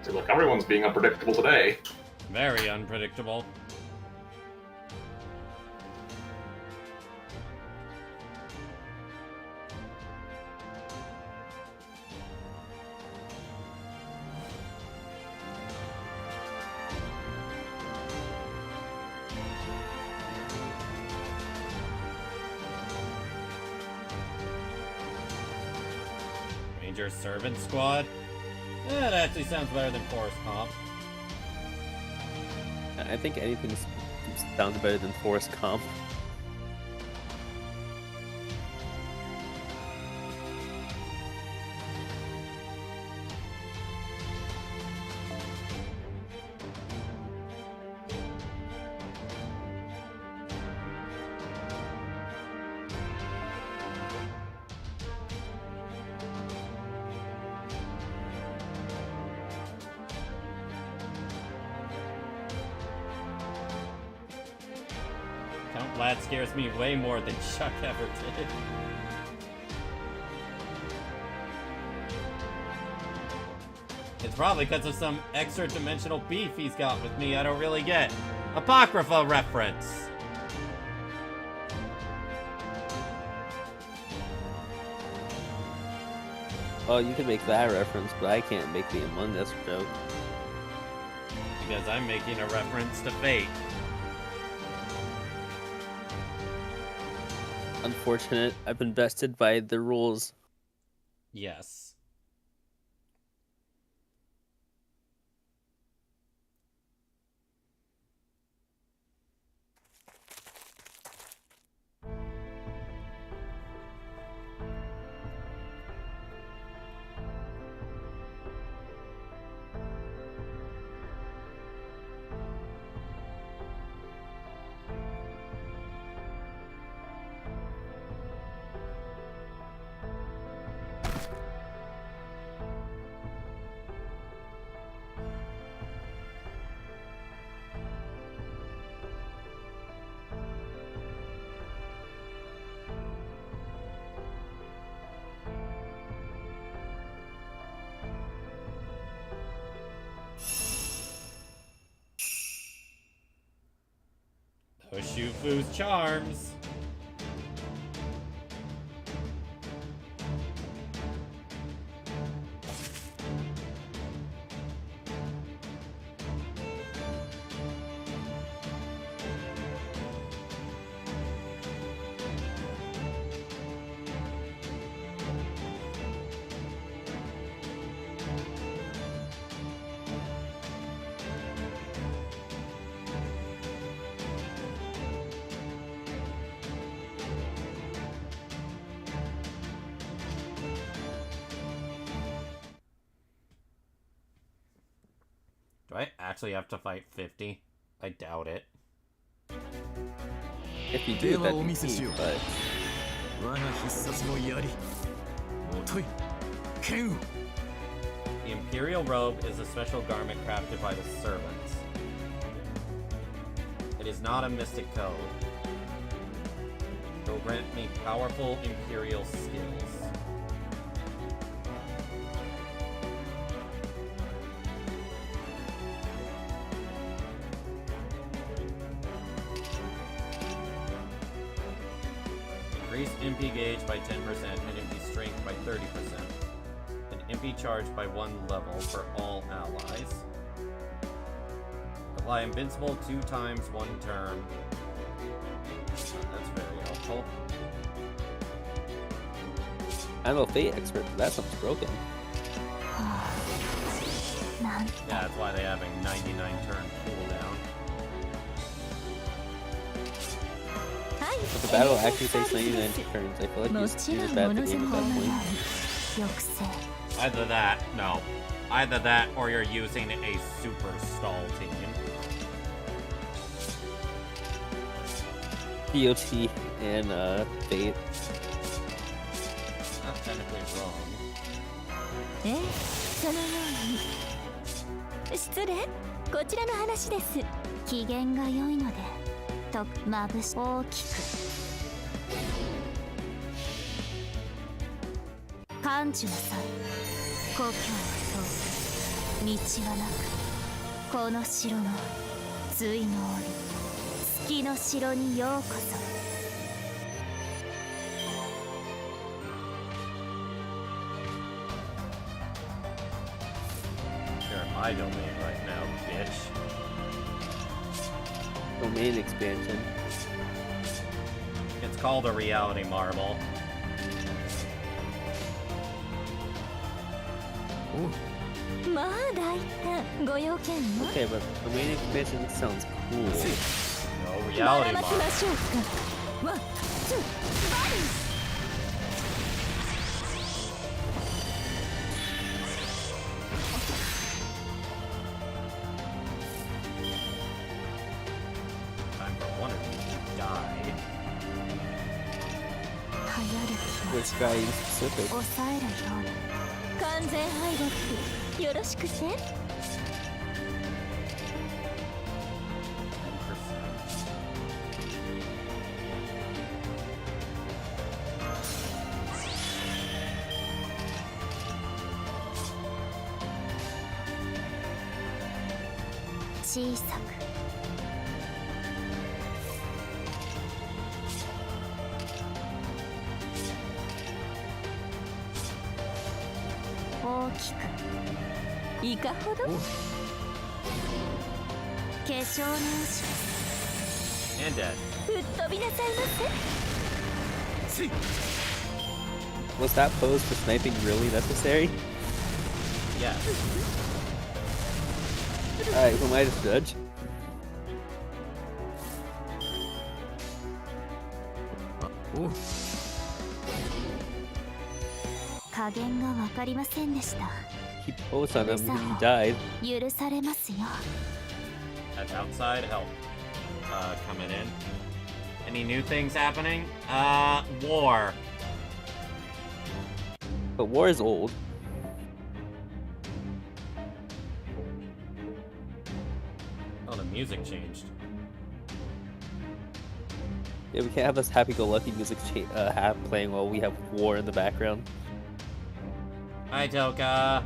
So look, everyone's being unpredictable today. Very unpredictable. Ranger Servant Squad? That actually sounds better than Forest Comp. I think anything sounds better than Forest Comp. Count Vlad scares me way more than Chuck ever did. It's probably because of some extra dimensional beef he's got with me I don't really get. Apocrypha reference. Oh, you can make that reference, but I can't make the Among Us joke. Because I'm making a reference to Fate. Unfortunate, I've been bested by the rules. Yes. Ushufu's charms. Do I actually have to fight 50? I doubt it. If you do, that'd be neat, but... The Imperial Robe is a special garment crafted by the servants. It is not a mystic code. It will grant me powerful Imperial skills. Increase MP gauge by 10% and MP strength by 30%. And MP charge by 1 level for all allies. Apply invincible 2 times 1 turn. That's very helpful. I'm a Fate expert, but that sounds broken. Yeah, that's why they have a 99 turn cooldown. If the battle actually takes 99 turns, I feel like you just bad the game at that point. Either that, no. Either that, or you're using a super stall team. DOT and Fate. That's technically wrong. そのように失礼こちらの話です。機嫌が良いのでと眩し大きく感じなさい。故郷を通す道はなくこの城の対の折月の城にようこそ。You're in my domain right now, bitch. Domain expansion. It's called a reality marble. Okay, but domain expansion sounds cool. No, reality marble. Time for one of you to die. Which guy in specific? 完全敗北よろしくね。小さく大きくいかほど化粧直し And dead. 吹っ飛びなさいませ。 Was that pose for sniping really necessary? Yes. Alright, who am I to judge? He posed on him when he died. That's outside help. Coming in. Any new things happening? War. But war is old. Oh, the music changed. Yeah, we can't have this happy-go-lucky music playing while we have war in the background. Hi, Toka.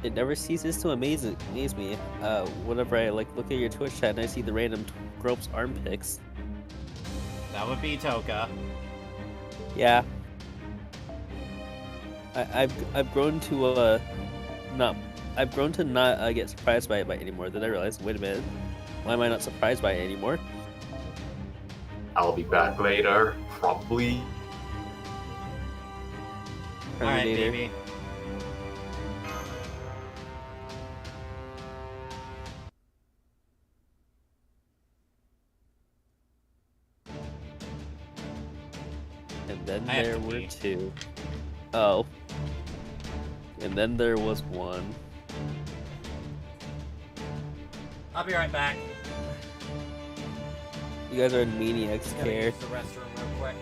It never ceases to amaze me. Whenever I look at your Twitch chat and I see the random Gropes arm pics. That would be Toka. Yeah. I've grown to not get surprised by it anymore. Then I realized, wait a minute, why am I not surprised by it anymore? I'll be back later, probably. Alright, Terminator. baby. And then I have there to were pee. 2. Oh. And then there was 1. I'll be right back. You guys are in maniacs Gotta care. use the restroom real quick.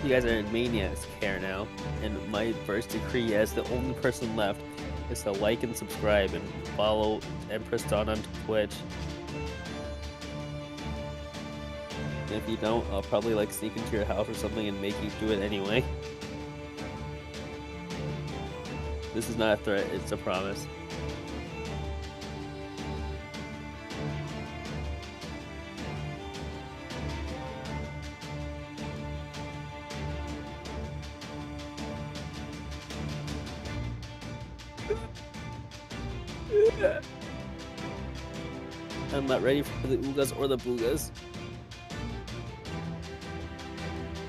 You guys are in maniacs care now. And my first decree as the only person left is to like and subscribe and follow Empress Dawn on Twitch. And if you don't, I'll probably sneak into your house or something and make you do it anyway. This is not a threat, it's a promise. I'm not ready for the Oogas or the Boogas.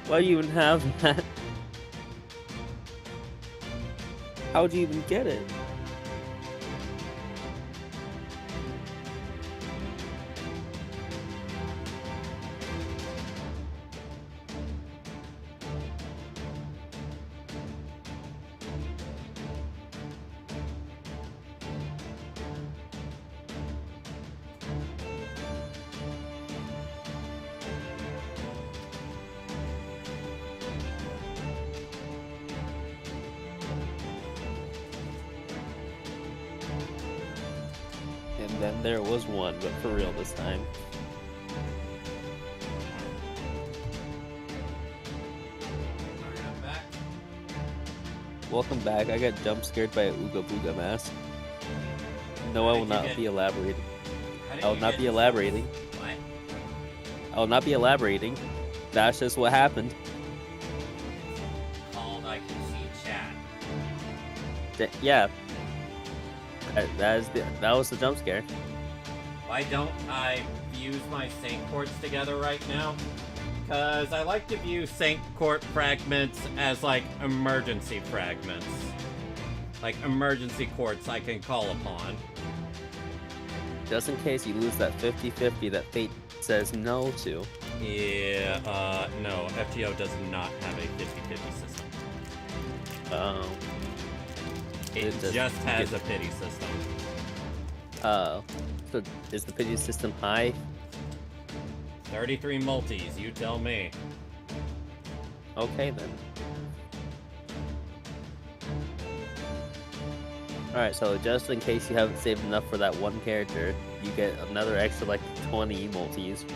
Why do you even have that? How'd you even get it? And then there was 1, but for real this time. Alright, I'm back. Welcome back. I got jump scared by a Ooga Booga mask. No, I will not be elaborating. I will not be elaborating. What? I will not be elaborating. That's just what happened. Called I can see chat. Yeah. That was the jump scare. Why don't I fuse my Saint Quartz together right now? Because I like to view Saint Quartz fragments as emergency fragments. Like emergency quartz I can call upon. Just in case you lose that 50-50 that fate says no to. Yeah, no, FTO does not have a 50-50 system. Oh. It just has a pity system. So is the pity system high? 33 multis, you tell me. Okay then. Alright, so just in case you haven't saved enough for that one character, you get another extra 20 multis.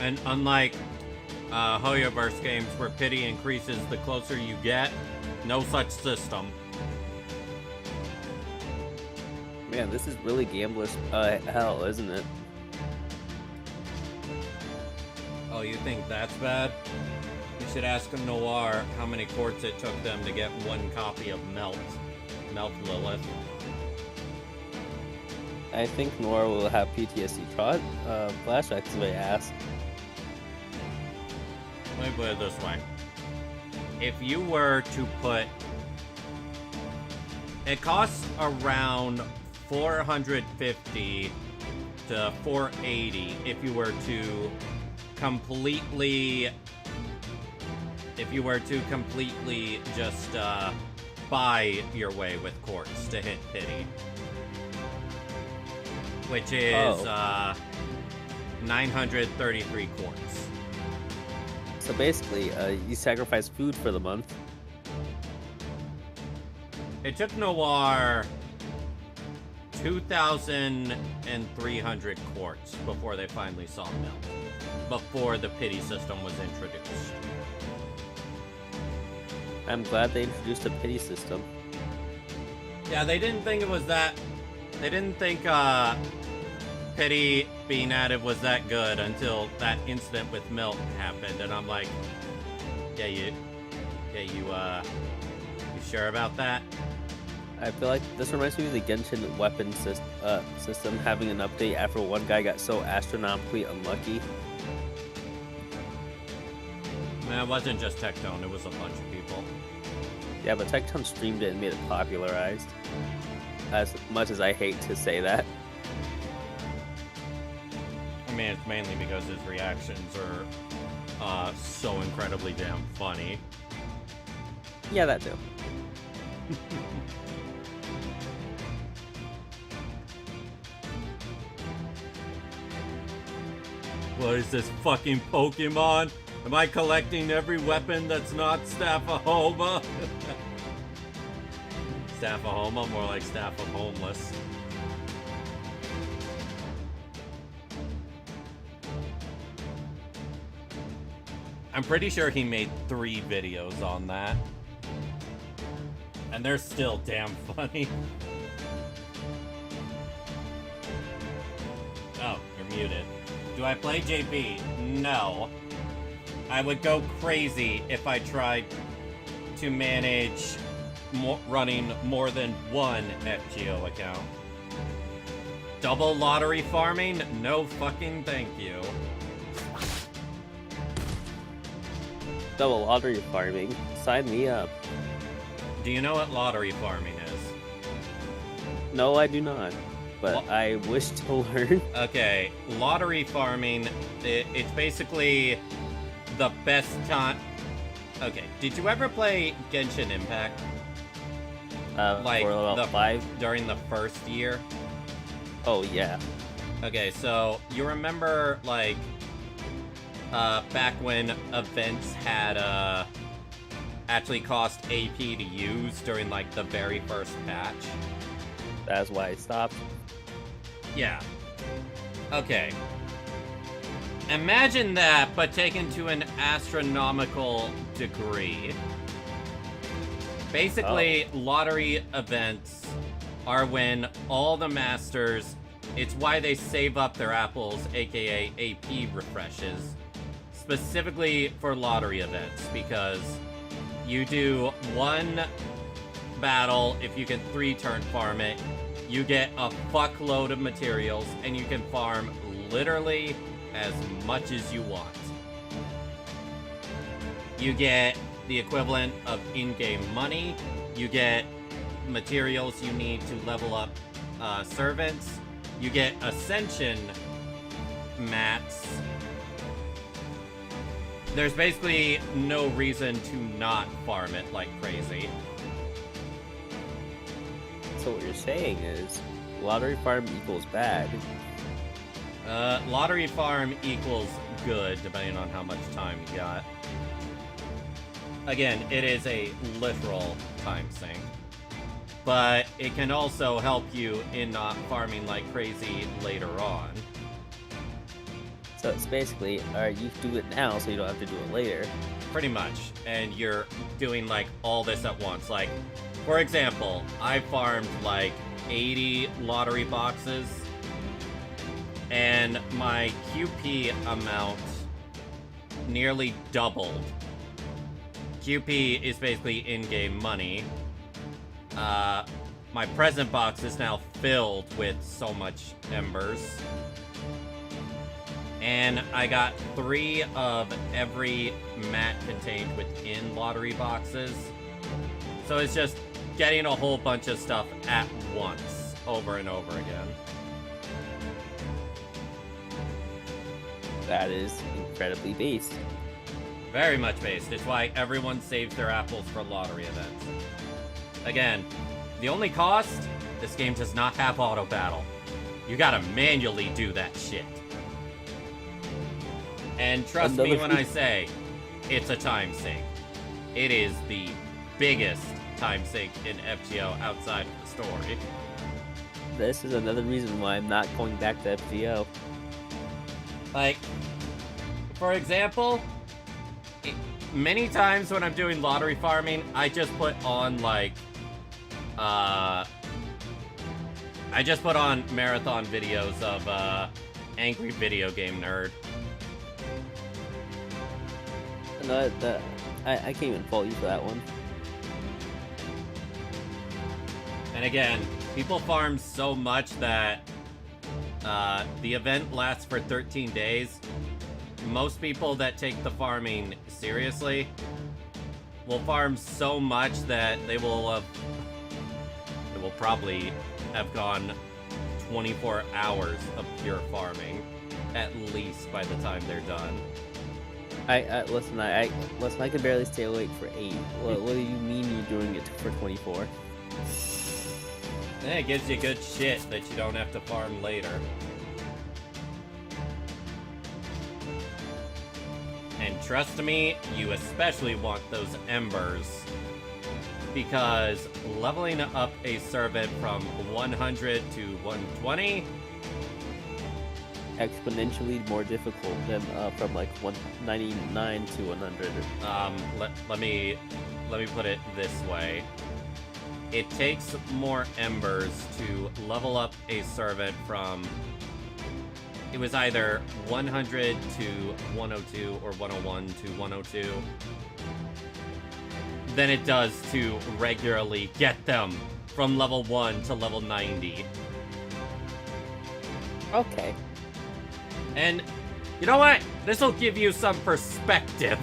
And unlike Hoyoverse games where pity increases the closer you get, no such system. Man, this is really gambler's hell, isn't it? Oh, you think that's bad? You should ask Noir how many quartz it took them to get one copy of Melt Lilith. I think Noir will have PTSD flashbacks if I ask. Let me put it this way. If you were to put... It costs around 450 to 480 if you were to completely just buy your way with quartz to hit pity. Which is 933 quartz. So basically, you sacrifice food for the month. It took Noir 2,300 quartz before they finally saw milk. Before the pity system was introduced. I'm glad they introduced a pity system. Yeah, they didn't think it was that... They didn't think, pity being added was that good until that incident with milk happened, and I'm like... you sure about that? I feel like this reminds me of the Genshin weapon system having an update after one guy got so astronomically unlucky. Man, it wasn't just Tectone, it was a bunch of people. Yeah, but Tectone streamed it and made it popularized. As much as I hate to say that. I mean, it's mainly because his reactions are so incredibly damn funny. Yeah, that too. What is this fucking Pokemon? Am I collecting every weapon that's not Staffahoma? Staffahoma, more like Staff of Homeless. I'm pretty sure he made 3 videos on that. And they're still damn funny. Oh, you're muted. Do I play JP? No. I would go crazy if I tried to manage running more than one FGO account. Double lottery farming? No fucking thank you. Double lottery farming? Sign me up. Do you know what lottery farming is? No, I do not. But I wish to learn. Okay, lottery farming, it's basically the best time... Okay, did you ever play Genshin Impact? Like, for about 5? During the first year? Oh, yeah. Okay, so you remember, like, back when events had, actually cost AP to use during, like, the very first patch? That's why I stopped. Yeah. Okay. Imagine that, but taken to an astronomical degree. Basically, lottery events are when all the masters... It's why they save up their apples, aka AP refreshes, specifically for lottery events, because you do one battle, if you can 3-turn farm it, you get a fuckload of materials, and you can farm literally as much as you want. You get the equivalent of in-game money, you get materials you need to level up servants, you get ascension mats. There's basically no reason to not farm it like crazy. So what you're saying is, lottery farm equals bad. Lottery farm equals good, depending on how much time you got. Again, it is a literal time sink. But it can also help you in not farming like crazy later on. So it's basically, you do it now so you don't have to do it later. Pretty much. And you're doing, like, all this at once. Like, for example, I farmed, like, 80 lottery boxes. And my QP amount nearly doubled. QP is basically in-game money. My present box is now filled with so much embers. And I got 3 of every mat contained within lottery boxes. So it's just getting a whole bunch of stuff at once, over and over again. That is incredibly based. Very much based. It's why everyone saves their apples for lottery events. Again, the only cost, this game does not have auto battle. You gotta manually do that shit. And trust me when I say, it's a time sink. It is the biggest time sink in FGO outside of the story. this is another reason why I'm not going back to FGO. Like, for example, many times when I'm doing lottery farming, I just put on, like, I just put on marathon videos of, Angry Video Game Nerd. No, I can't even fault you for that one. And again, people farm so much that the event lasts for 13 days. Most people that take the farming seriously will farm so much that they will probably have gone 24 hours of pure farming, at least by the time they're done. Listen, I can barely stay awake for 8. What do you mean you're doing it for 24? It gives you good shit that you don't have to farm later. And trust me, you especially want those embers, because leveling up a servant from 100 to 120 exponentially more difficult than from like 199 to 100. Let me put it this way. It takes more embers to level up a servant from, it was either 100 to 102 or 101 to 102 than it does to regularly get them from level 1 to level 90. Okay. And you know what? This will give you some perspective.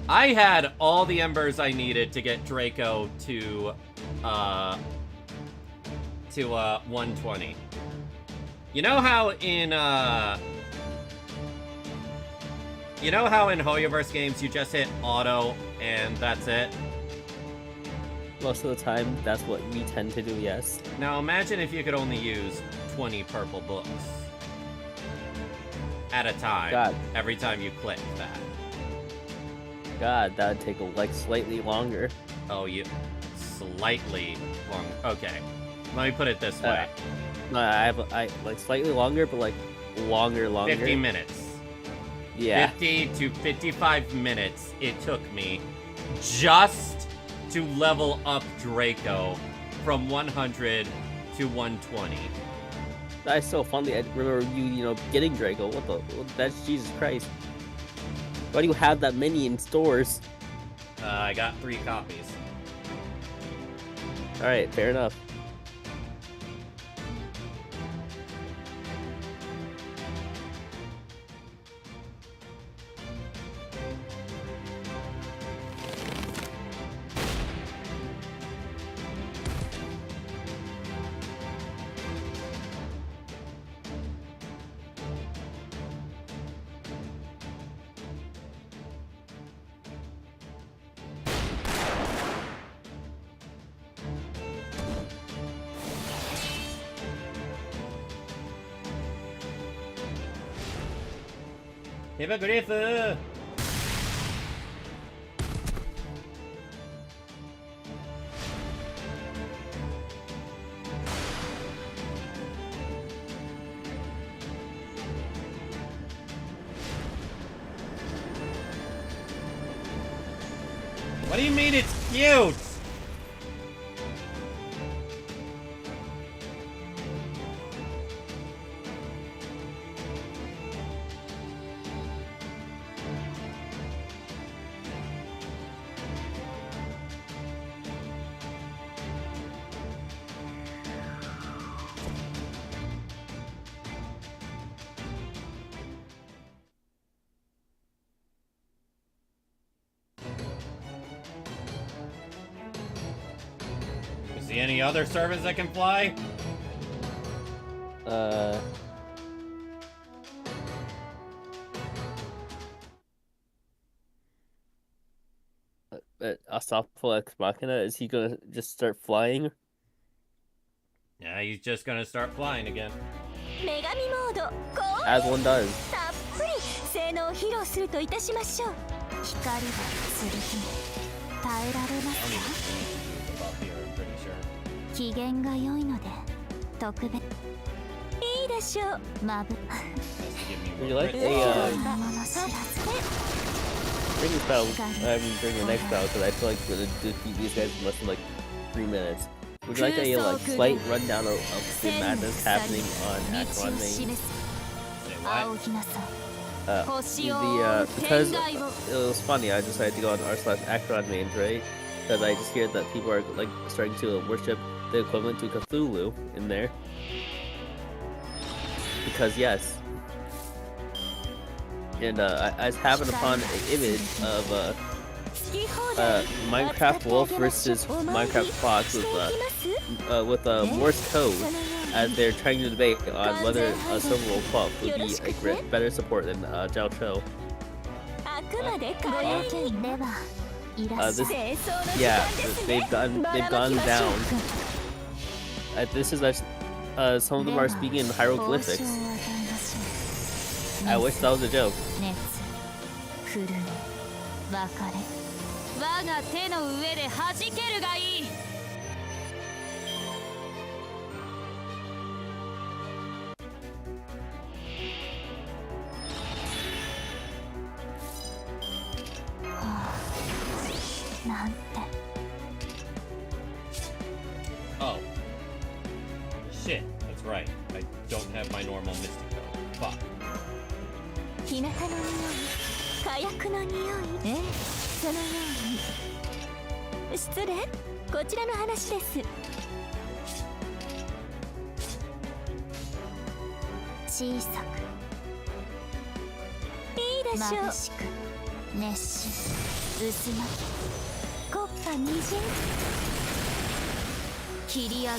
I had all the embers I needed to get Draco to 120. You know how in Hoyoverse games you just hit auto and that's it? Most of the time, that's what we tend to do, yes. Now imagine if you could only use 20 purple books at a time. God. Every time you click that. God, that would take like slightly longer. Oh, slightly long. Okay, let me put it this way. No, I like slightly longer, but like longer. 50 minutes. Yeah. 50 to 55 minutes it took me just to level up Draco from 100 to 120. That's so funny. I remember you getting Draco. That's Jesus Christ. Why do you have that many in stores? I got 3 copies. Alright, fair enough. Hippogriff! What do you mean it's cute? Any other servants that can fly? Asophical Ex Machina, is he gonna just start flying? Yeah, he's just gonna start flying again. As one does. 機嫌が良いので特別いいでしょう。まぶ Would you like a もの知らず bring this battle? I mean, bring the next battle because I feel like we're gonna defeat these guys in less than like 3 minutes. Would you like a slight rundown of the madness happening on 道を Akron 示 Main? す Say 青 what? ひなさん Because it was funny, I decided to go on r/Akron Main, right? Because I just hear that people are like starting to worship the equivalent to Cthulhu in there. Because yes. And I happened upon an image of Minecraft Wolf versus Minecraft Fox with Morse code, as they're trying to debate on whether a Silver Wolf Puff would be a better support than Zhao Cho. あくまで可ご愛い。用件ではいらっしゃ This 清掃の時 yeah, 間ですね。 they've gone ばらまきましょ down. う。 This is some of them are speaking in 報酬を hieroglyphics. 与えましょう I wish that was a joke. 熱震え別れ我が手の上で弾けるがいいなんて Oh. Shit, that's right. I don't have my normal Mystico. Fuck. 日向の匂い、火薬の匂い。ええ、そのように。失礼、こちらの話です。小さいいでくしょう。眩しく熱し渦巻国家みじん。き切り上げる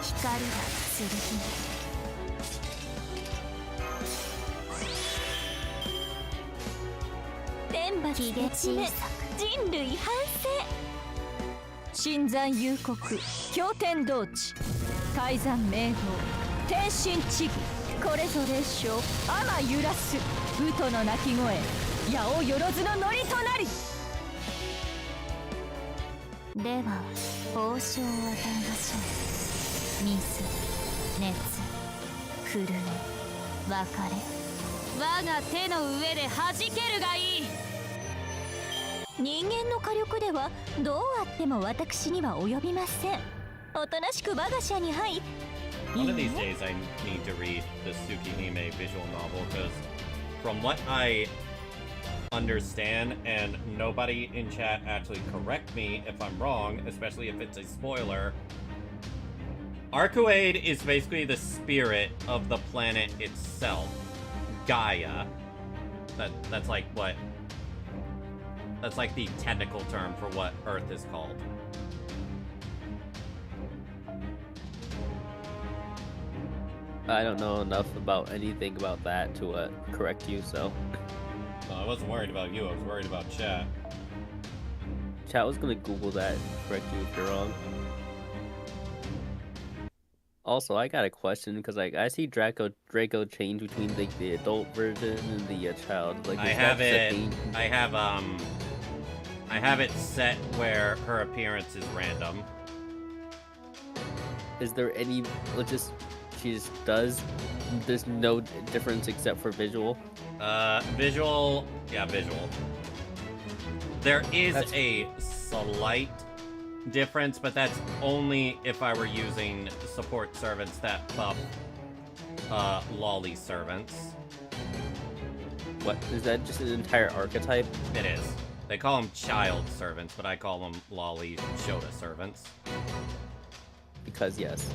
光が剣天罰ひげ小さ人類反省。新山幽谷、経典道地、海山明道、天神地義、これぞ霊障、天揺らす、ウトの鳴き声、矢をよろずのノリとなり。くでは報酬を与えましょう水熱震え別れ我が手の上で弾けるがいい人間の火力ではどうあっても私には及びません。おとなしく我が社に入。 One of these days I need to read the Tsukihime visual novel, because from what I understand, and nobody in chat actually correct me if I'm wrong, especially if it's a spoiler, Arcuade is basically the spirit of the planet itself, Gaia. That's like what... That's like the technical term for what Earth is called. I don't know enough about anything about that to correct you, so. No, I wasn't worried about you, I was worried about chat. Chat was gonna Google that and correct you if you're wrong. Also, I got a question because like I see Draco change between like the adult version and the child. Like I have it set where her appearance is random. Is there any? She just does. There's no difference except for visual. Visual. Yeah, visual. There is a slight difference, but that's only if I were using support servants that buff lolly servants. What is that? Just an entire archetype? It is. They call them child servants, but I call them lolly Shota servants. Because yes.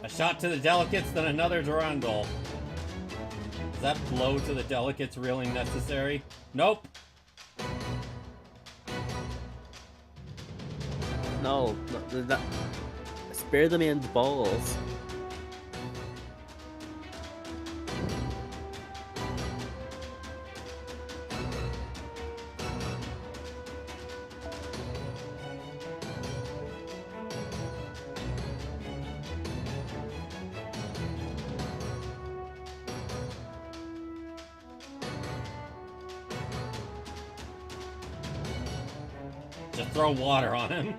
A shot to the delegates, then another Durandal. Is that blow to the delegates really necessary? Nope. No, spare the man's balls. Just throw water on him.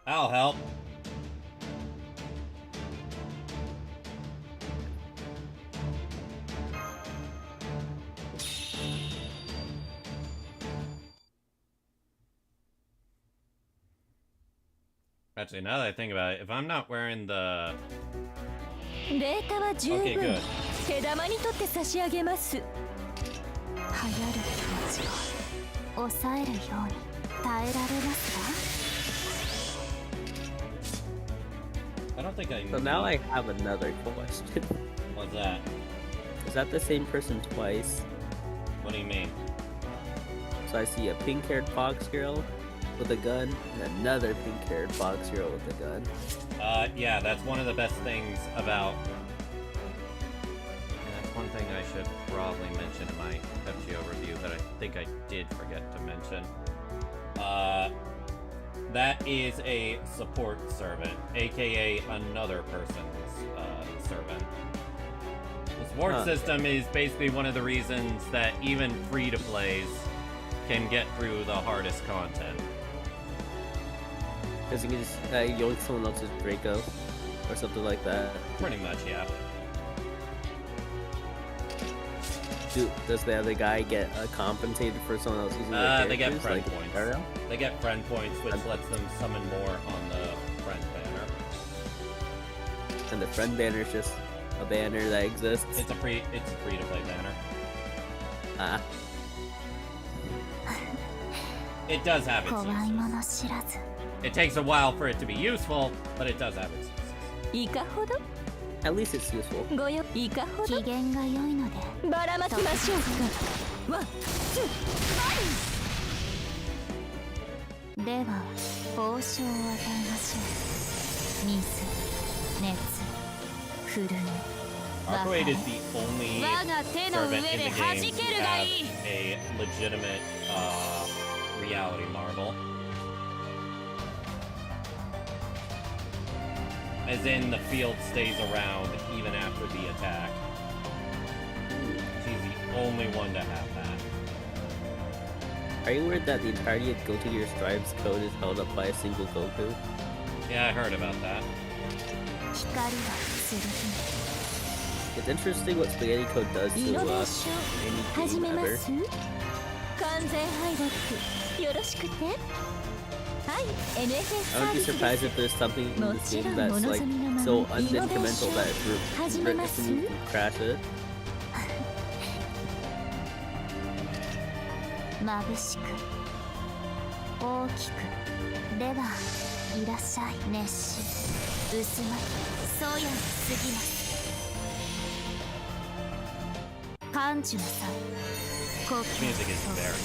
I'll help. Actually, now that I think about it, if I'm not wearing the... データは十 Okay, 分 good. 手玉にとって差し上げます。流行る気持ちを抑えるように耐えられますか？ I don't think I... So now I have another question. What's that? Is that the same person twice? What do you mean? So I see a pink-haired fox girl with a gun, and another pink-haired fox girl with a gun. Yeah, that's one of the best things about... Yeah, that's one thing I should probably mention in my FGO review that I think I did forget to mention. That is a support servant, aka another person's servant. The support system is basically one of the reasons that even free-to-plays can get through the hardest content. Because you can just yoink someone else's Draco, or something like that. Pretty much, yeah. Does the other guy get compensated for someone else using their They get characters, friend like points. Kadoc? They get friend points, which lets them summon more on the friend banner. And the friend banner is just a banner that exists. It's a free-to-play banner. Ah. It does have its 怖い uses. もの知らず。 It takes a while for it to be useful, but it does have its uses. いかほど At least it's useful. ごよいかほど機嫌が良いのでばらまきましょうか。ワン、ツー、では報酬を与えましょう。水、熱、フルネ、 Arcade is the only 我が手の servant 上 in で the 弾 game け to るが have いい。 a legitimate reality marble. As in, the field stays around even after the attack. She's the only one to have that. Are you worried that the entirety of Go to Your Strive's code is held up by a single Goku? Yeah, I heard about that. 光は剣。 It's interesting what Spaghetti Code does イ to ノベーション any 始 game めま ever. す。完全敗北よろしくて。はい、NFS I サー would ビ be スで surprised す。 if there's something in も this ちろ game ん that's お望 like みのまま so にイノベーシ unincremental ョ that ン it 始めま can す。 you can crash it. 眩しく大きくではいらっしゃい熱し薄まりそうやに過ぎます感受なさい故郷 Music is very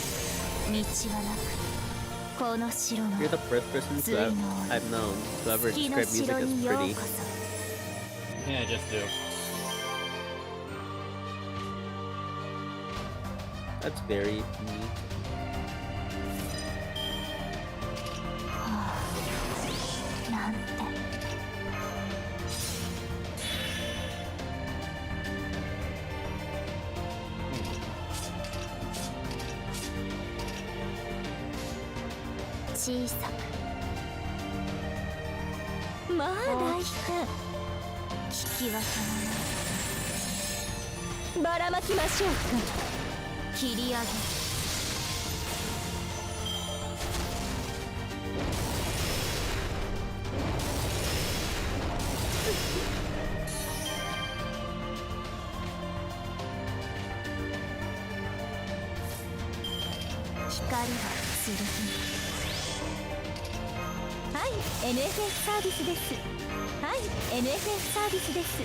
道はなくこの城の You're the first person to I've known to ever 月の describe music 城 as によう pretty. こそ Yeah, just do. That's very neat. なんて小さまあ大変。く聞き分けのないばらまきましょうか。切り上げ光は剣。はい NFS サービスです。はい NFS サービスです。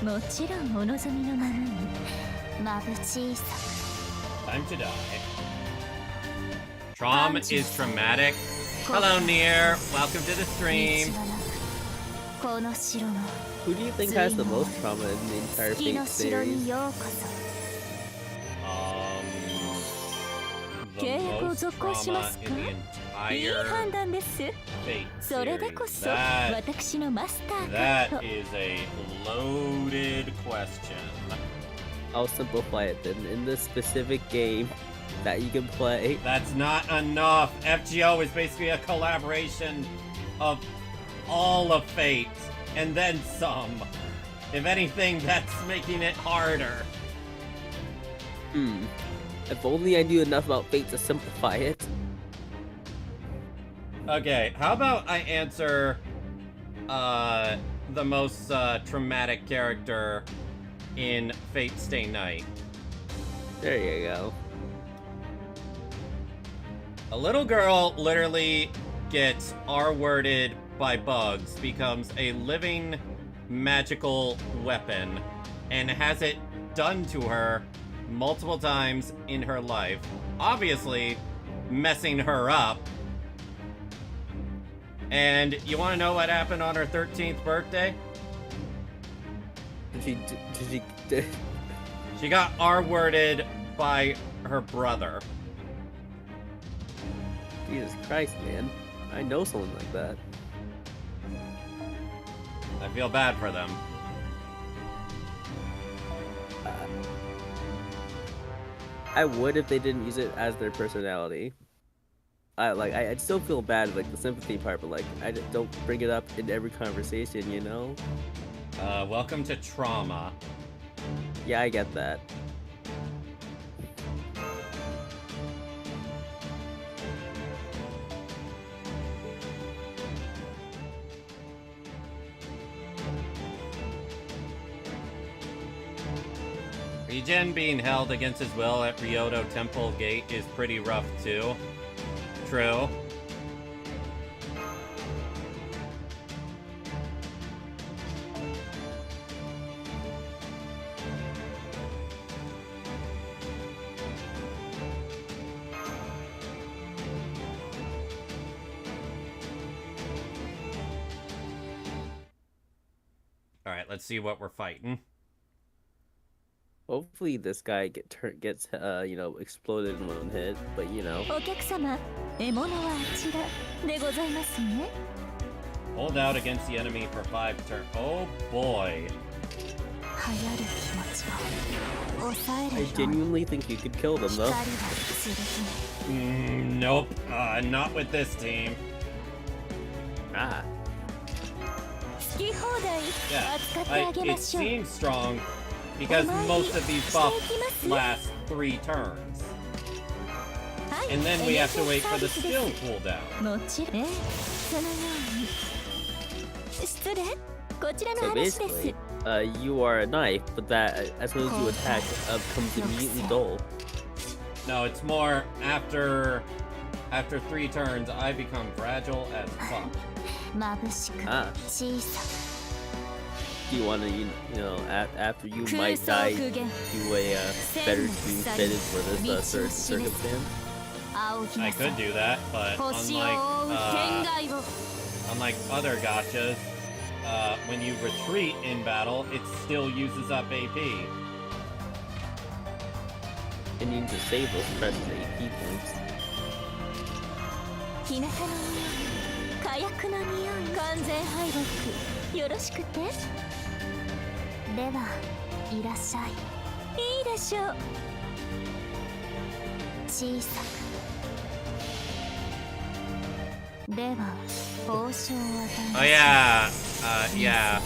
もちろんお望みのままに。眩しいさ Time to die. Traum is traumatic. Hello, Nier. Welcome to the 道 stream. はなくこの城の Who do you think has the most trauma in the entire 月の Fate 城に series? ようこそ。 The 契約を most 続行しま trauma すか。 in the いい entire 判断です。 Fate それで series. こそ That 私のマスターかと。 is a loaded question. I'll simplify it then. In this specific game that you can play, That's not enough. FGO is basically a collaboration of all of Fate and then some. If anything, that's making it harder. if only I knew enough about Fate to simplify it. Okay, how about I answer the most traumatic character in Fate Stay Night. There you go. A little girl literally gets R-worded by bugs, becomes a living magical weapon, and has it done to her multiple times in her life. Obviously, messing her up. And you want to know what happened on her 13th birthday? She got R-worded by her brother. Jesus Christ, man. I know someone like that. I feel bad for them. I would if they didn't use it as their personality. I'd still feel bad, like the sympathy part, but like I don't bring it up in every conversation, you know? Welcome to Trauma. Yeah, I get that. Regen being held against his will at Ryoto Temple Gate is pretty rough too. True. Alright, let's see what we're fighting. Hopefully this guy gets you know, exploded in one hit, but you know. お客様、獲物はあちらでございますね。 Hold out against the enemy for 5 turns. Oh boy. 流行る気持ちを抑え I るように genuinely think you could kill them 光 though. は剣。 Nope. Not with this team. Ah. 好き放題 Yeah, 扱ってあげ it ましょう。 seems strong because most of these buffs last 3 turns. はい And then we have to wait for the NFS サービス skill です cooldown. もちろん、そのように。失礼、こちらの So 話です。 basically, you are a knife, but that as soon as you attack, becomes immediately dull. No, it's more after 3 turns, I become fragile as fuck. 眩しく Ah. 小さ Do you want to, you know, after you く might 空 die, 想具現 do a better stream fitted for this circumstance? 仰ぎ I なさ could い do that, but 星を覆う天外を unlike other gachas, when you retreat in battle, it still uses up AP. And you need to save those precious AP points. 日向の匂い、火薬の匂い、完全敗北。よろしくて。ではいらっしゃいいいでしょう。小さくでは報酬を与え Oh yeah, yeah.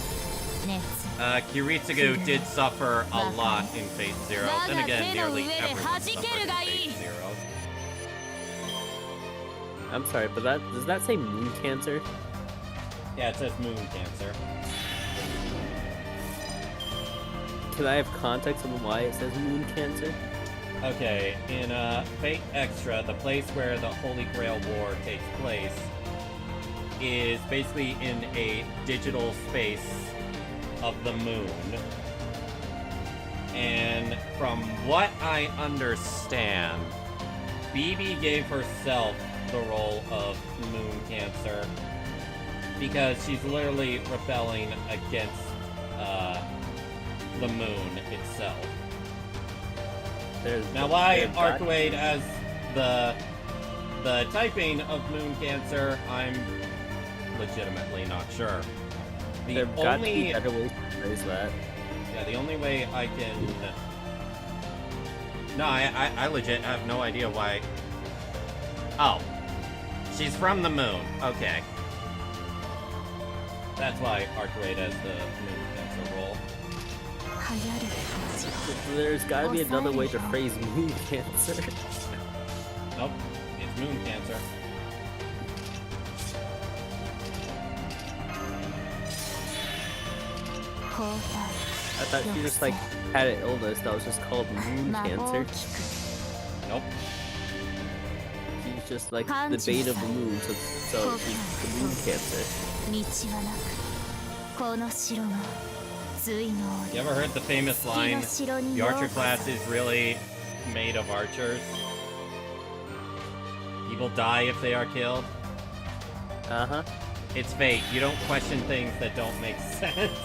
熱 Kiritsugu did suffer a lot in Phase Zero. Then again, nearly everyone suffered in Phase Zero. I'm sorry, but does that say moon cancer? Yeah, it says moon cancer. Can I have context on why it says moon cancer? Okay, in Fate Extra, the place where the Holy Grail War takes place is basically in a digital space of the moon. And from what I understand, BB gave herself the role of moon cancer because she's literally rebelling against the moon itself. Now why Arcuade as the typing of moon cancer, I'm legitimately not sure. There got to be better ways to phrase that. Yeah, the only way I can... No, I legit have no idea why... Oh. She's from the moon. Okay. That's why Arcuade has the moon cancer role. There's gotta be another way to phrase moon cancer. Nope. It's moon cancer. I thought she just like had an illness that was just called moon cancer. Nope. She's just like the bane of the moon, so she's the moon cancer. You ever heard the famous line, the archer class is really made of archers? People die if they are killed? Uh-huh. It's fate. You don't question things that don't make sense.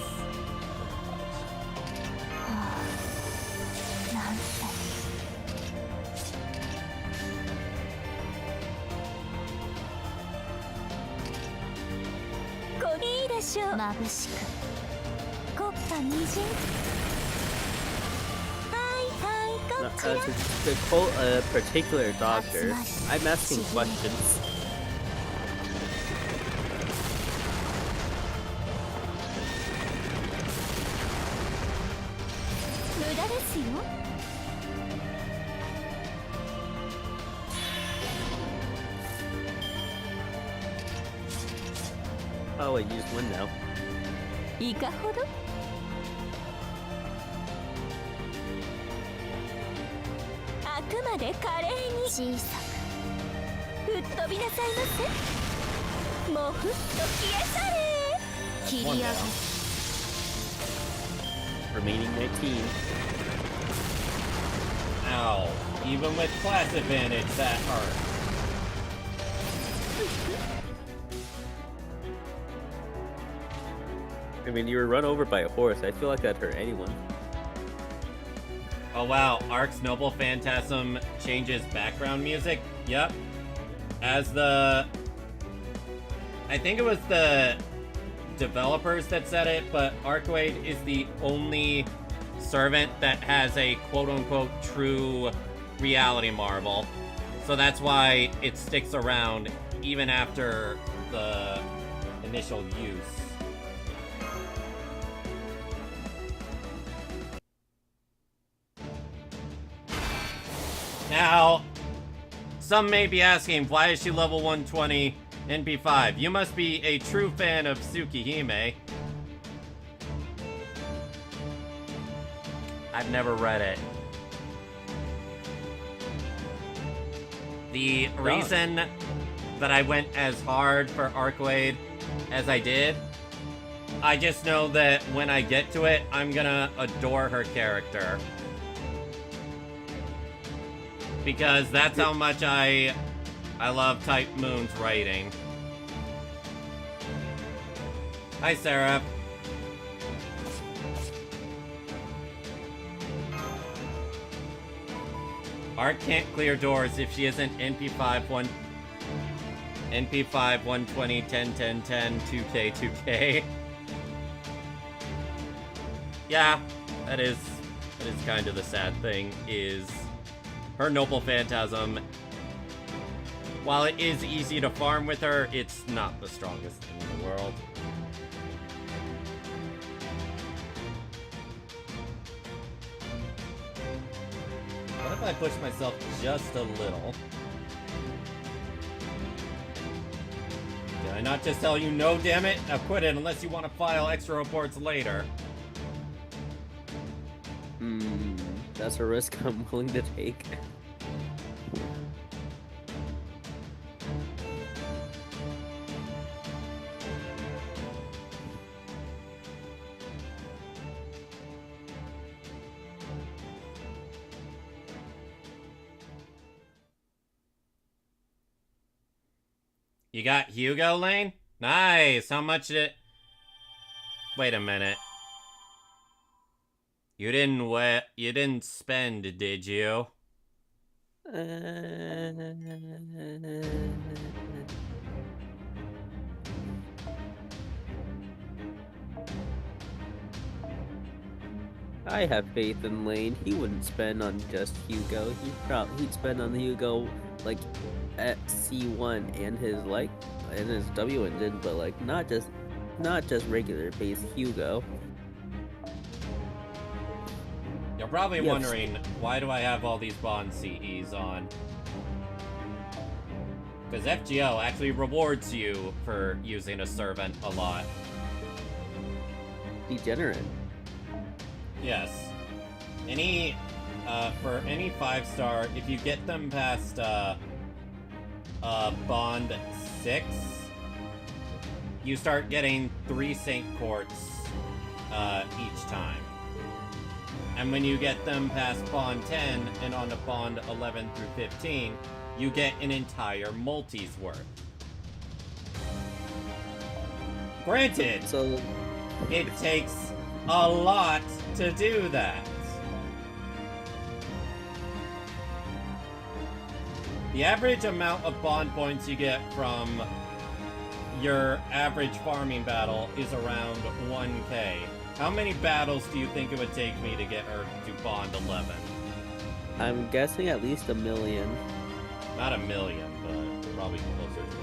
To quote a particular doctor, I'm asking questions. Oh, I used one now. いかほどあくまで華麗に小さく吹っ飛びなさいませもうふっと消え去れ切り上げ Remaining 19. Ow. Even with class advantage, that hurt. I mean, you were run over by a horse. I feel like that hurt anyone. Oh wow, Ark's Noble Phantasm changes background music? Yep. As the... I think it was the developers that said it, but Arcuade is the only servant that has a quote-unquote true reality marble. So that's why it sticks around even after the initial use. Now, some may be asking, why is she level 120 NP5? You must be a true fan of Tsukihime. I've never read it. The reason that I went as hard for Arcuade as I did, I just know that when I get to it, I'm gonna adore her character. Because that's how much I love Type Moon's writing. Hi, Sarah. Art can't clear doors if she isn't NP5 120 10 10 10 2K 2K. Yeah, that is kind of the sad thing, is her Noble Phantasm, while it is easy to farm with her, it's not the strongest thing in the world. if I push myself just a little? Did I not just tell you no, damn it? Now quit it unless you want to file extra reports later. That's a risk I'm willing to take. You got Hugo, Lane? Nice! How much did it... Wait a minute. You didn't spend, did you? I have faith in Lane. He wouldn't spend on just Hugo. He'd spend on Hugo like at C1 and his W engine, but like not just regular base Hugo. You're probably wondering, why do I have all these bond CEs on? Because FGO actually rewards you for using a servant a lot. Degenerate. Yes. For any 5-star, if you get them past, Bond 6, you start getting 3 Saint Courts, each time. And when you get them past Bond 10 and onto Bond 11 through 15, you get an entire multi's worth. Granted, so it takes a lot to do that. The average amount of bond points you get from your average farming battle is around 1k. How many battles do you think it would take me to get her to bond 11? I'm guessing at least 1 million. Not 1 million, but probably closer to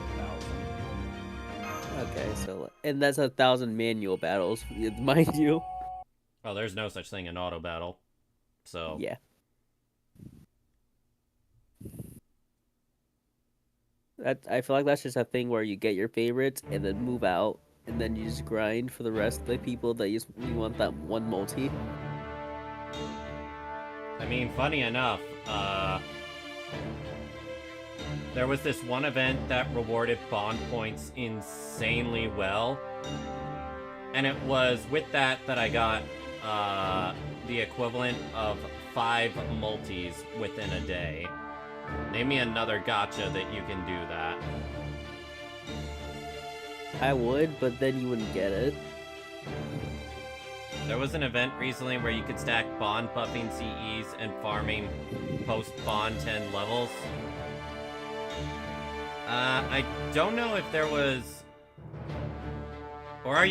1,000. Okay, so and that's 1,000 manual battles, mind you. Oh, there's no such thing in auto battle. So yeah. I feel like that's just a thing where you get your favorites and then move out, and then you just grind for the rest of the people that you want that one multi. I mean, funny enough, there was this one event that rewarded bond points insanely well, and it was with that I got the equivalent of 5 multis within a day. Name me another gacha that you can do that. I would, but then you wouldn't get it. There was an event recently where you could stack bond buffing CEs and farming post bond 10 levels. I don't know if there was... Or are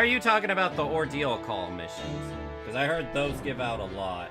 you talking about the Ordeal Call missions? Because I heard those give out a lot.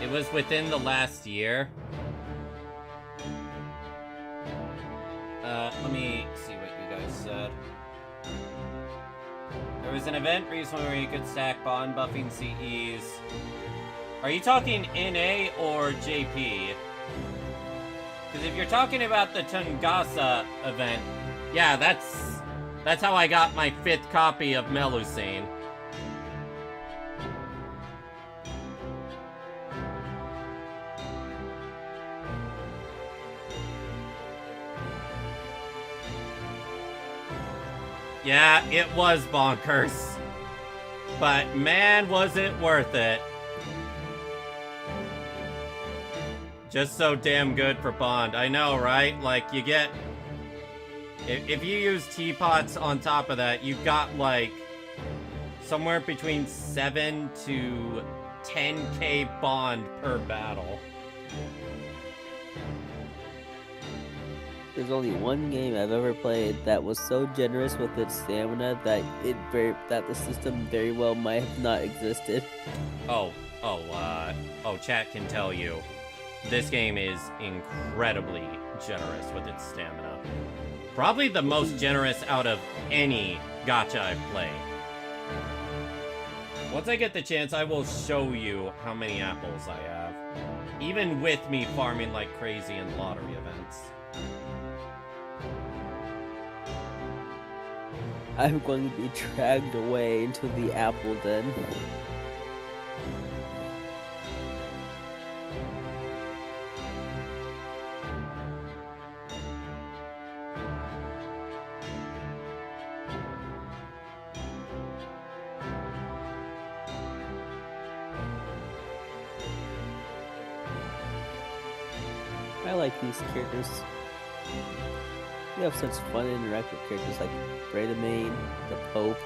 It was within the last year. Let me see what you guys said. There was an event recently where you could stack bond buffing CEs Are you talking NA or JP? Because if you're talking about the Tungasa event, yeah, that's how I got my 5th copy of Melusine. Yeah, it was bonkers. But man, was it worth it. Just so damn good for Bond. I know, right? Like, you get... If you use teapots on top of that, you've got, like, somewhere between 7 to 10k Bond per battle. There's only one game I've ever played that was so generous with its stamina that the system very well might have not existed. Oh, chat can tell you. This game is incredibly generous with its stamina. Probably the most generous out of any gacha I've played. Once I get the chance, I will show you how many apples I have. Even with me farming like crazy in lottery events. I'm going to be dragged away into the apple den. I like these characters. You have such fun interactive characters like Charlemagne, the Pope.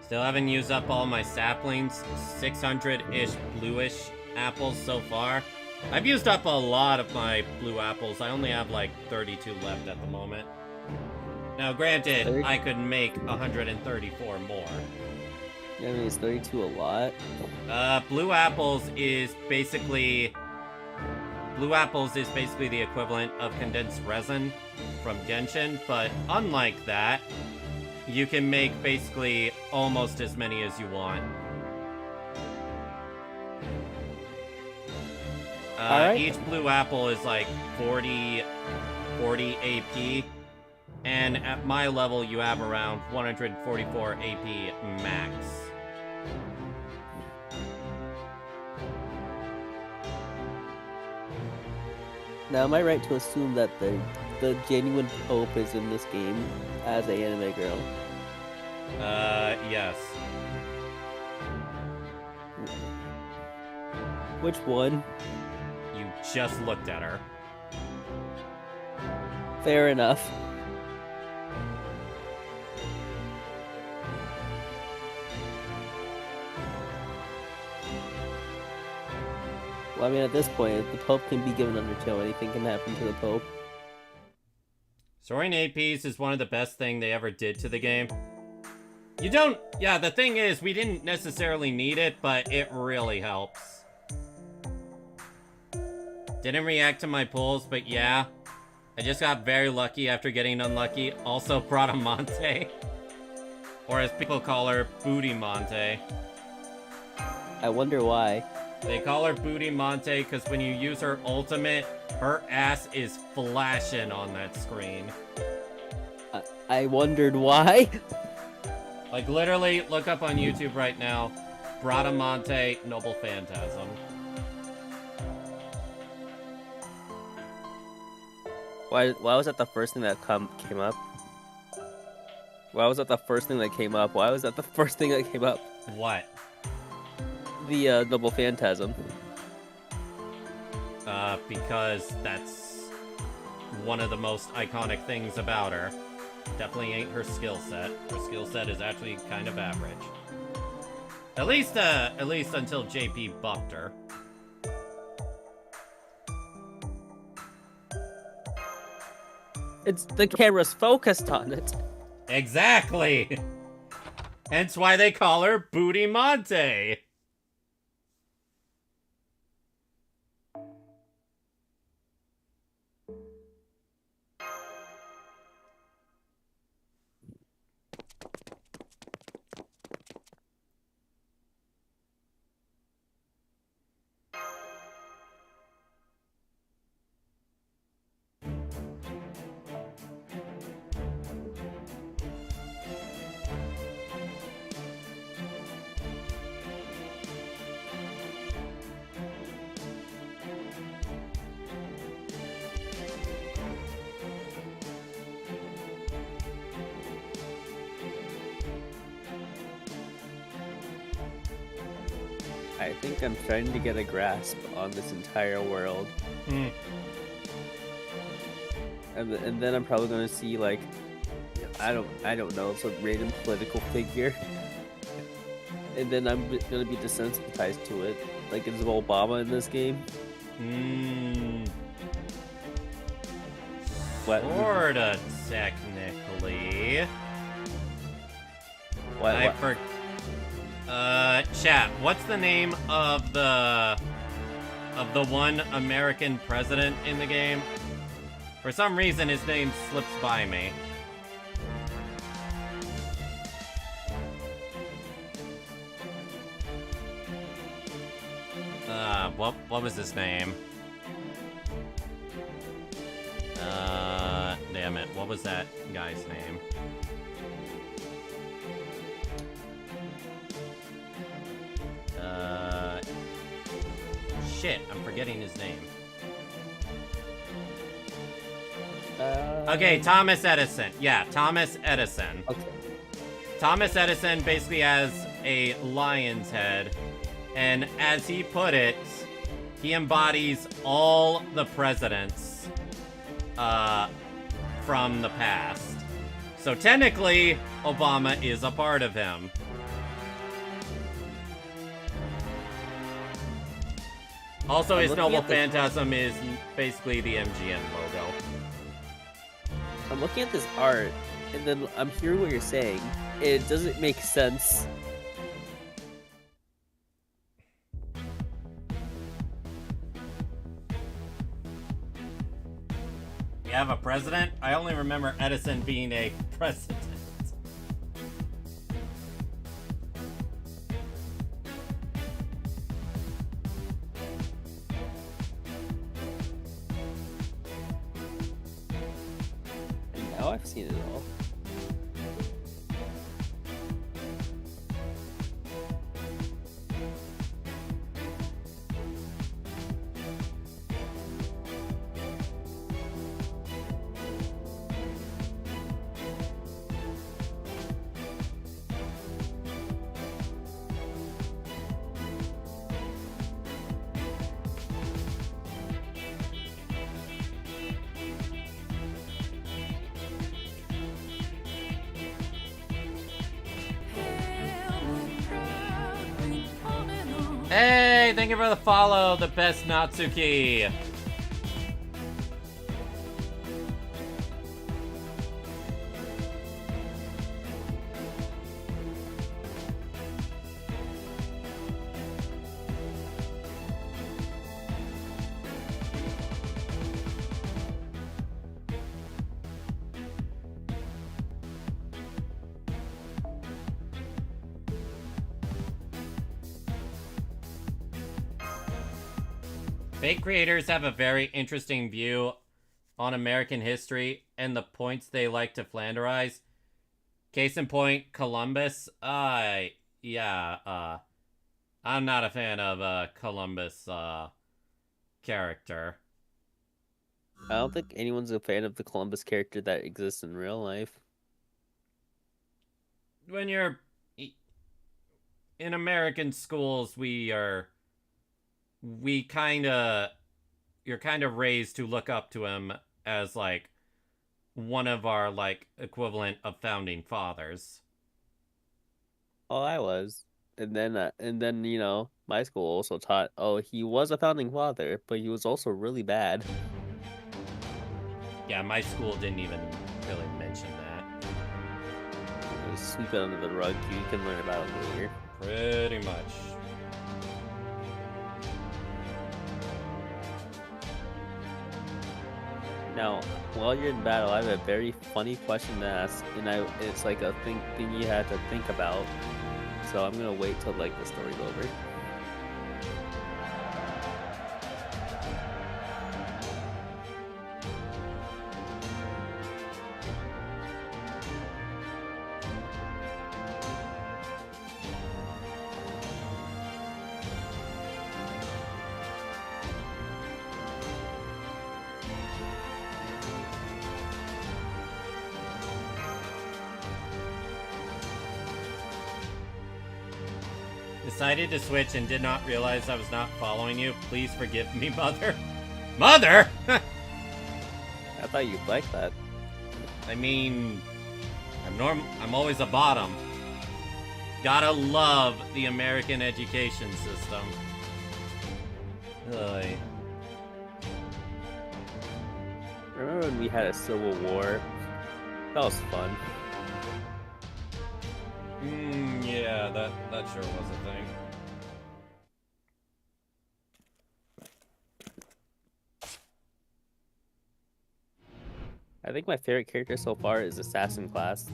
Still haven't used up all my saplings. 600-ish bluish apples so far. I've used up a lot of my blue apples. I only have like 32 left at the moment. Now granted, I could make 134 more. Yeah, I mean, is 32 a lot? Blue apples is basically the equivalent of condensed resin from Genshin, but unlike that, you can make basically almost as many as you want. Each blue apple is like 40 AP, and at my level you have around 144 AP max. Now, am I right to assume that the genuine Pope is in this game as an anime girl? Yes. Which one? You just looked at her. Fair enough. Well, I mean, at this point, if the Pope can be given Undertale, anything can happen to the Pope. Soaring APs is one of the best things they ever did to the game. You don't... Yeah, the thing is, we didn't necessarily need it, but it really helps. Didn't react to my pulls, but yeah. I just got very lucky after getting unlucky. Also, Bradamante. Or as people call her, Booty Monte. I wonder why. They call her Booty Monte because when you use her ultimate, her ass is flashing on that screen. I wondered why. Like, literally, look up on YouTube right now, Bradamante Noble Phantasm. Why was that the first thing that came up? Why was that the first thing that came up? Why was that the first thing that came up? What? The Noble Phantasm. Because that's one of the most iconic things about her. Definitely ain't her skill set. Her skill set is actually kind of average. At least until JP buffed her. It's the camera's focused on it. Exactly! Hence why they call her Booty Monte! I think I'm starting to get a grasp on this entire world. And then I'm probably gonna see like I don't know, some random political figure. And then I'm gonna be desensitized to it. Like, is Obama in this game? What? Sorta, technically. What? Chat, what's the name of the one American president in the game? For some reason, his name slips by me. What was his name? Damn it, what was that guy's name? Shit, I'm forgetting his name. Okay, Thomas Edison. Yeah, Thomas Edison. Okay. Thomas Edison basically has a lion's head, and as he put it, he embodies all the presidents from the past. So technically, Obama is a part of him. Also, his noble phantasm is basically the MGN logo. I'm looking at this art, and then I'm hearing what you're saying. It doesn't make sense. You have a president? I only remember Edison being a president. Now I've seen it all. Hey, thank you for the follow, the best Natsuki. Fake creators have a very interesting view on American history and the points they like to flanderize. Case in point, Columbus. I'm not a fan of Columbus character. I don't think anyone's a fan of the Columbus character that exists in real life. When you're in American schools, you're kind of raised to look up to him as like one of our like equivalent of founding fathers. Oh, I was. And then you know, my school also taught, oh, he was a founding father, but he was also really bad. Yeah, my school didn't even really mention that. Sweep it under the rug. You can learn about it later. Pretty much. Now, while you're in battle, I have a very funny question to ask, and it's like a thing you had to think about. So I'm gonna wait till like the story's over. Decided to switch and did not realize I was not following you. Please forgive me, Mother. Mother? I thought you'd like that. I mean, I'm always a bottom. Gotta love the American education system. Ugh. Remember when we had a civil war? That was fun. Yeah, that sure was a thing. I think my favorite character so far is Assassin class.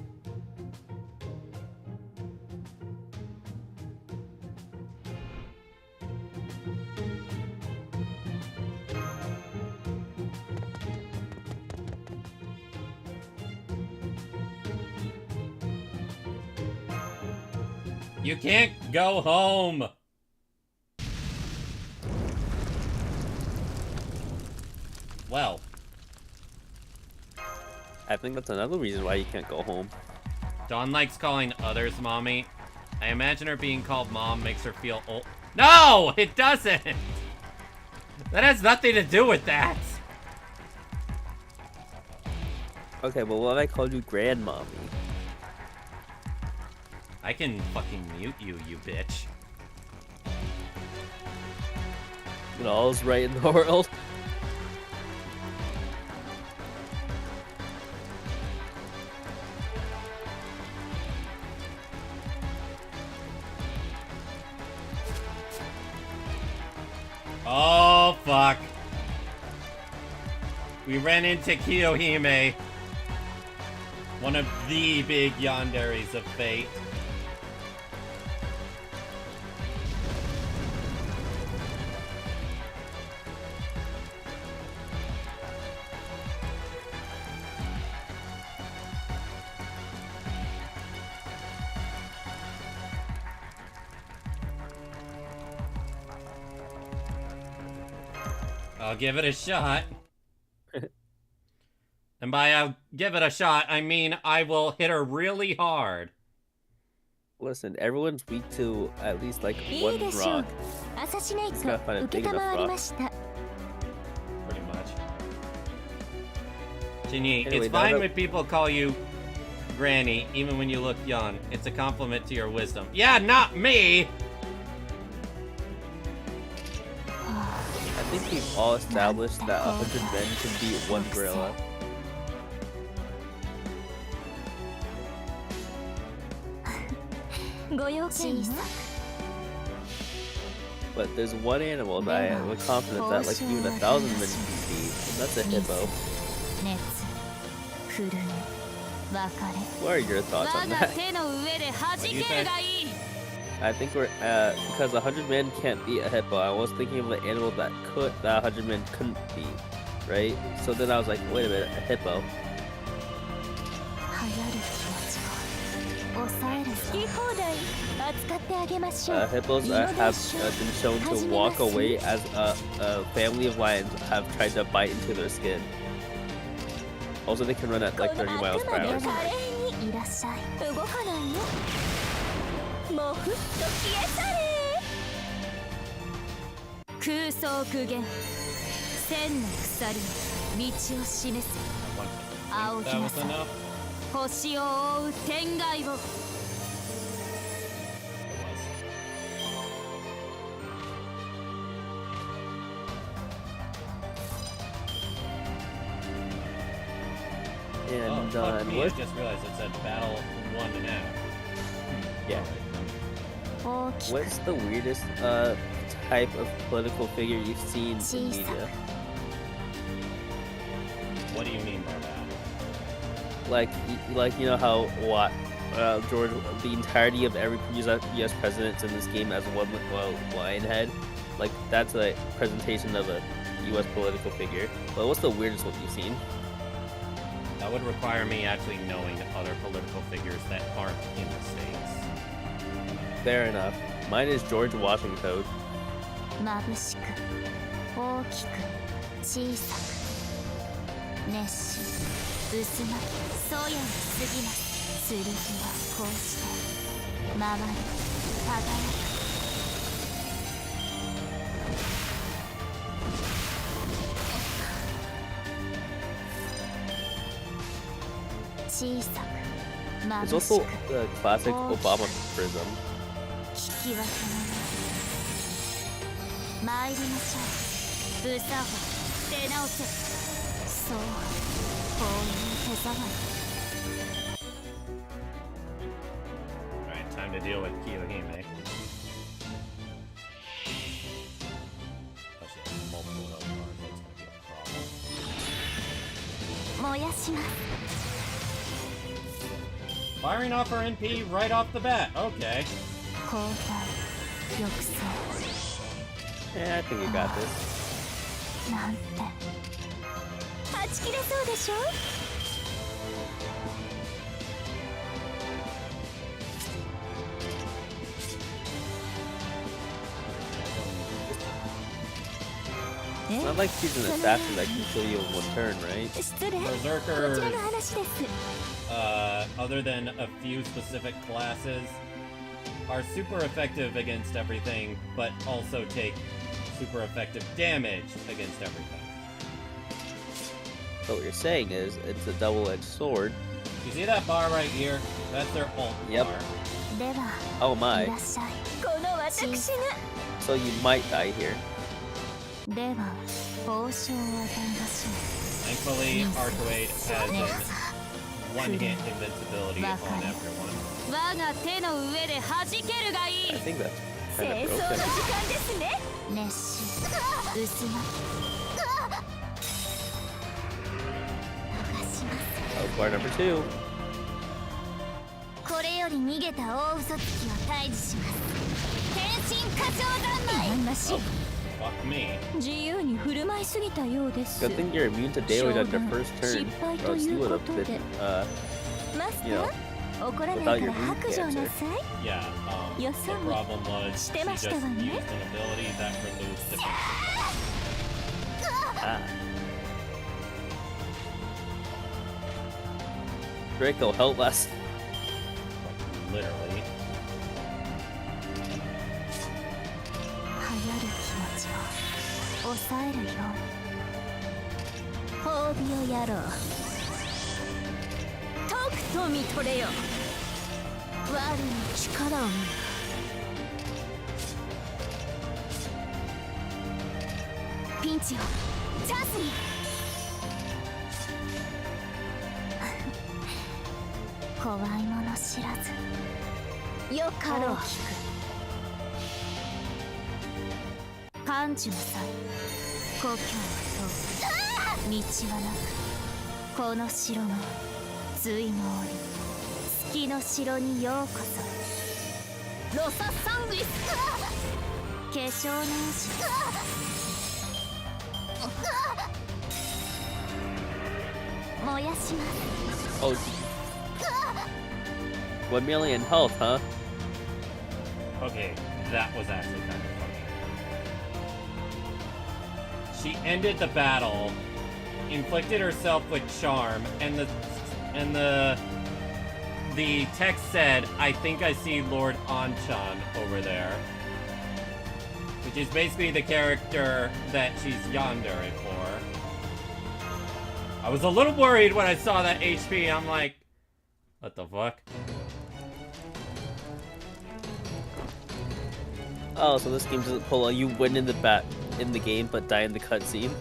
You can't go home! Well. I think that's another reason why you can't go home. Dawn likes calling others mommy. I imagine her being called mom makes her feel old. No! It doesn't! That has nothing to do with that! Okay, but what if I called you grandmommy? I can fucking mute you, you bitch. And all's right in the world. Oh, fuck. We ran into Kiyohime. One of the big yanderis of fate. I'll give it a shot. And by I'll give it a shot, I mean I will hit her really hard. Listen, everyone's weak to at least like one rock. Just gotta find a big enough rock. Pretty much. Shinyi, Anyway, it's fine when people call you Granny, even when you look young. It's a compliment to your wisdom. Yeah, not me! I think we've all established that 100 men can beat one gorilla. But there's one animal that I am confident that like even 1,000 men can beat, and that's a hippo. What are your thoughts on that? What do you think? I think we're because 100 men can't beat a hippo. I was thinking of an animal that 100 men couldn't beat, right? So then I was like, wait a minute, a hippo. Hippos have been shown to walk away as a family of lions have tried to bite into their skin. Also, they can run at like 30 miles per hour. That was enough? And fuck me, I what? just realized it said battle 1 now. Yeah. What's the weirdest type of political figure you've seen in media? What do you mean by that? Like you know how George, the entirety of every U.S. president's in this game as one lion head. Like that's a presentation of a U.S. political figure. But what's the weirdest one you've seen? That would require me actually knowing other political figures that aren't in the States. Fair enough. Mine is George Washington. 小さく There's 眩 also しく the classic Obama prism. 引き分けのない参りましょうブサホ出直せそうこういう手触り Alright, time to deal with Kiyohime. Oh, she has multiple health bars, that's gonna be a problem. 燃やします Firing off her NP right off the bat, okay. 交代抑制 Yeah, I think you got this. なんてはち切れそうでしょ It's not like she's an assassin that can kill you in one turn, right? 失礼こち Berserkers, らの話です other than a few specific classes, are super effective against everything, but also take super effective damage against everything. So what you're saying is, it's a double-edged sword. You see that bar right here? That's their ult Yep. bar. では Oh い my. らっしゃい この私が So you might die here. では報酬を与えましょ Thankfully, Archwade has an one-hit invincibility on everyone. う我が手の上で弾けるがい I い think that's 清 kind 掃 of の broken. 時間ですね熱し薄まき流します That was bar number 2. これより逃げた大嘘つきを退治します天神過剰三昧まし Fuck me. 自由に振る舞いすぎたようです Good thing you're immune to damage on your first turn, or else you would have been, マスタ you know, ー怒らない without か your ら move 白状な cancer. さい Yeah, the Yes, sir. problem was she Stay just used much an better, ability that removes defense. Ah. Draco, help us. Literally. 流行る気持ちを抑えるように褒美をやろうとくと見とれよ我の力を見よピンチをチャンスに怖いもの知らずよかろう感知の際故郷を通す道はなくこの城の髄の檻月の城にようこそロササングリス化粧の燃やします Oh, 1 million health, huh? Okay, that was actually kind of funny. She ended the battle, inflicted herself with charm, and the text said, "I think I see Lord Anchan over there," which is basically the character that she's yandere for. I was a little worried when I saw that HP. I'm like, what the fuck? Oh, so this game doesn't pull out. You win in the game, but die in the cutscene.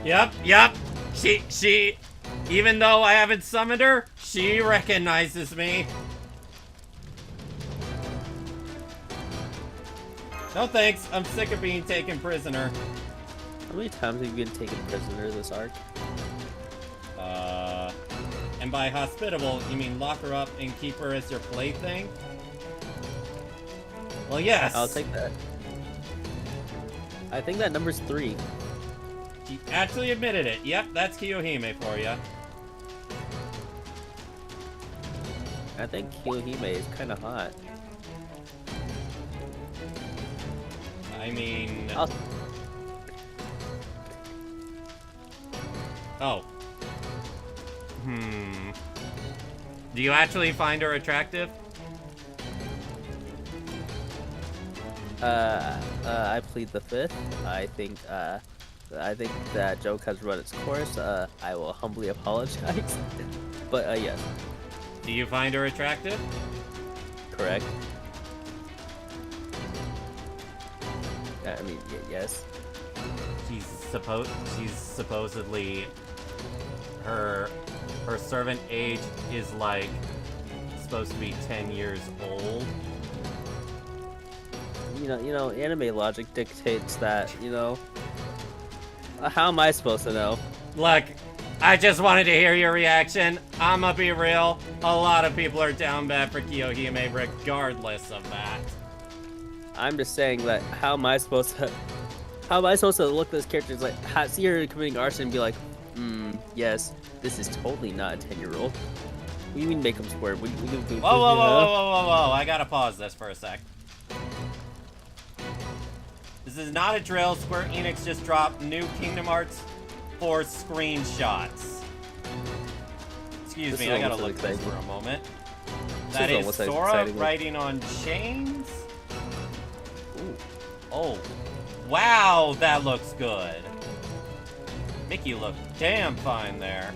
Yep. She, even though I haven't summoned her, she recognizes me. No thanks, I'm sick of being taken prisoner. How many times have you been taken prisoner this arc? And by hospitable, you mean lock her up and keep her as your plaything? Well, yes. I'll take that. I think that number's 3. He actually admitted it. Yep, that's Kiyohime for you. I think Kiyohime is kind of hot. I mean... I'll... Oh. Do you actually find her attractive? I plead the fifth. I think that joke has run its course. I will humbly apologize. But, yes. Do you find her attractive? Correct. I mean, yes. She's supposedly... Her servant age is, like, supposed to be 10 years old. You know, anime logic dictates that, you know... How am I supposed to know? Look, I just wanted to hear your reaction. I'ma be real. A lot of people are down bad for Kiyohime regardless of that. I'm just saying that how am I supposed to look at this character and like see her committing arson and be like, yes, this is totally not a 10-year-old. What do you mean make him square? Whoa, I gotta pause this for a sec. This is not a drill. Square Enix just dropped new Kingdom Hearts 4 screenshots. Excuse me, I gotta look at this for a moment. That is Sora riding on chains? Ooh. Oh, wow, that looks good. Mickey looked damn fine there.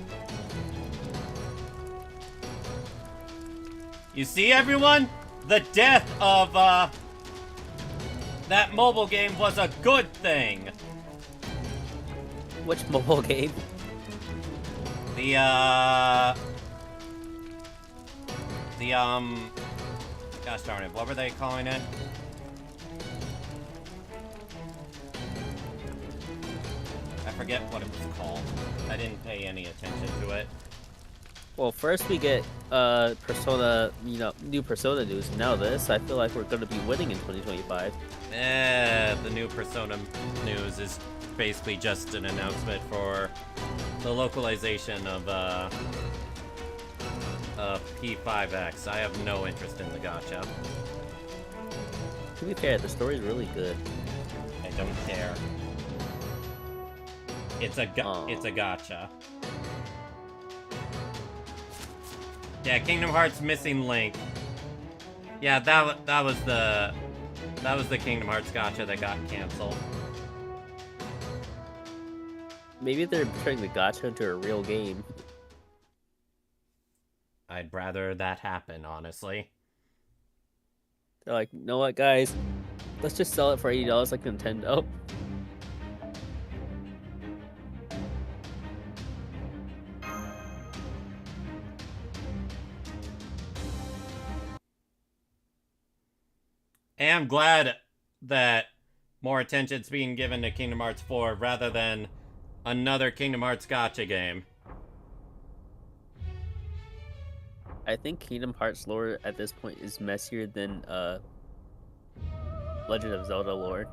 You see, everyone? The death of, that mobile game was a good thing. Which mobile game? The, gosh darn it, what were they calling it? I forget what it was called. I didn't pay any attention to it. Well, first we get Persona, you know, new Persona news. Now this, I feel like we're gonna be winning in 2025. The new Persona news is basically just an announcement for the localization of P5X. I have no interest in the gacha. To be fair, the story's really good. I don't care. It's a gacha. Yeah, Kingdom Hearts Missing Link. Yeah, that was the Kingdom Hearts gacha that got canceled. Maybe they're turning the gacha into a real game. I'd rather that happen, honestly. They're like, you know what, guys? Let's just sell it for $80 like Nintendo. And I'm glad that more attention's being given to Kingdom Hearts 4 rather than another Kingdom Hearts gacha game. I think Kingdom Hearts lore at this point is messier than Legend of Zelda lore.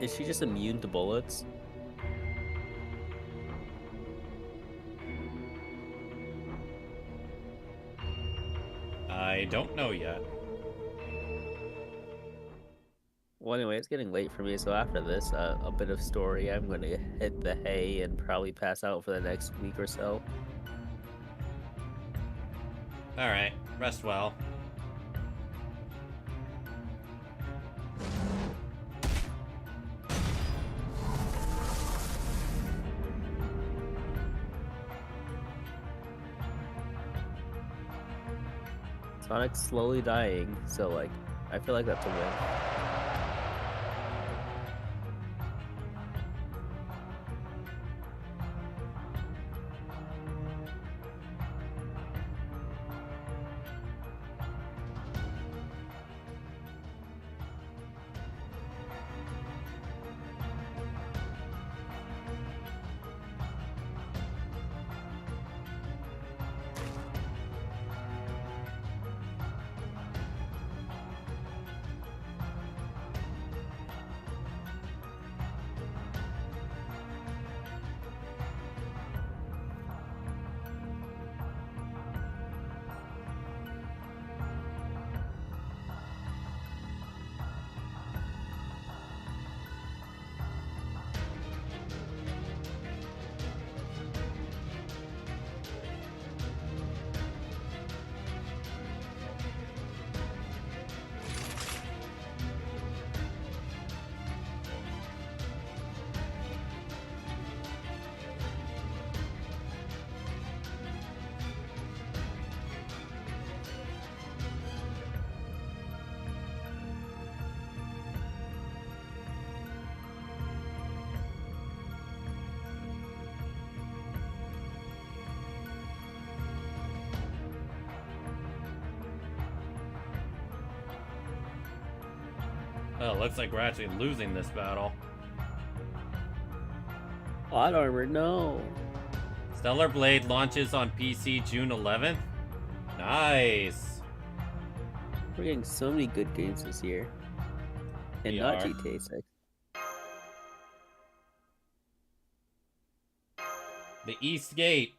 Is she just immune to bullets? I don't know yet. Well, anyway, it's getting late for me, so after this, a bit of story, I'm gonna hit the hay and probably pass out for the next week or so. Alright, rest well. Sonic's slowly dying, so like, I feel like that's a win. Well, it looks like we're actually losing this battle. Plot armor, no. Stellar Blade launches on PC June 11th. Nice. We're getting so many good games this year. And We not are. GTA 6. The East Gate.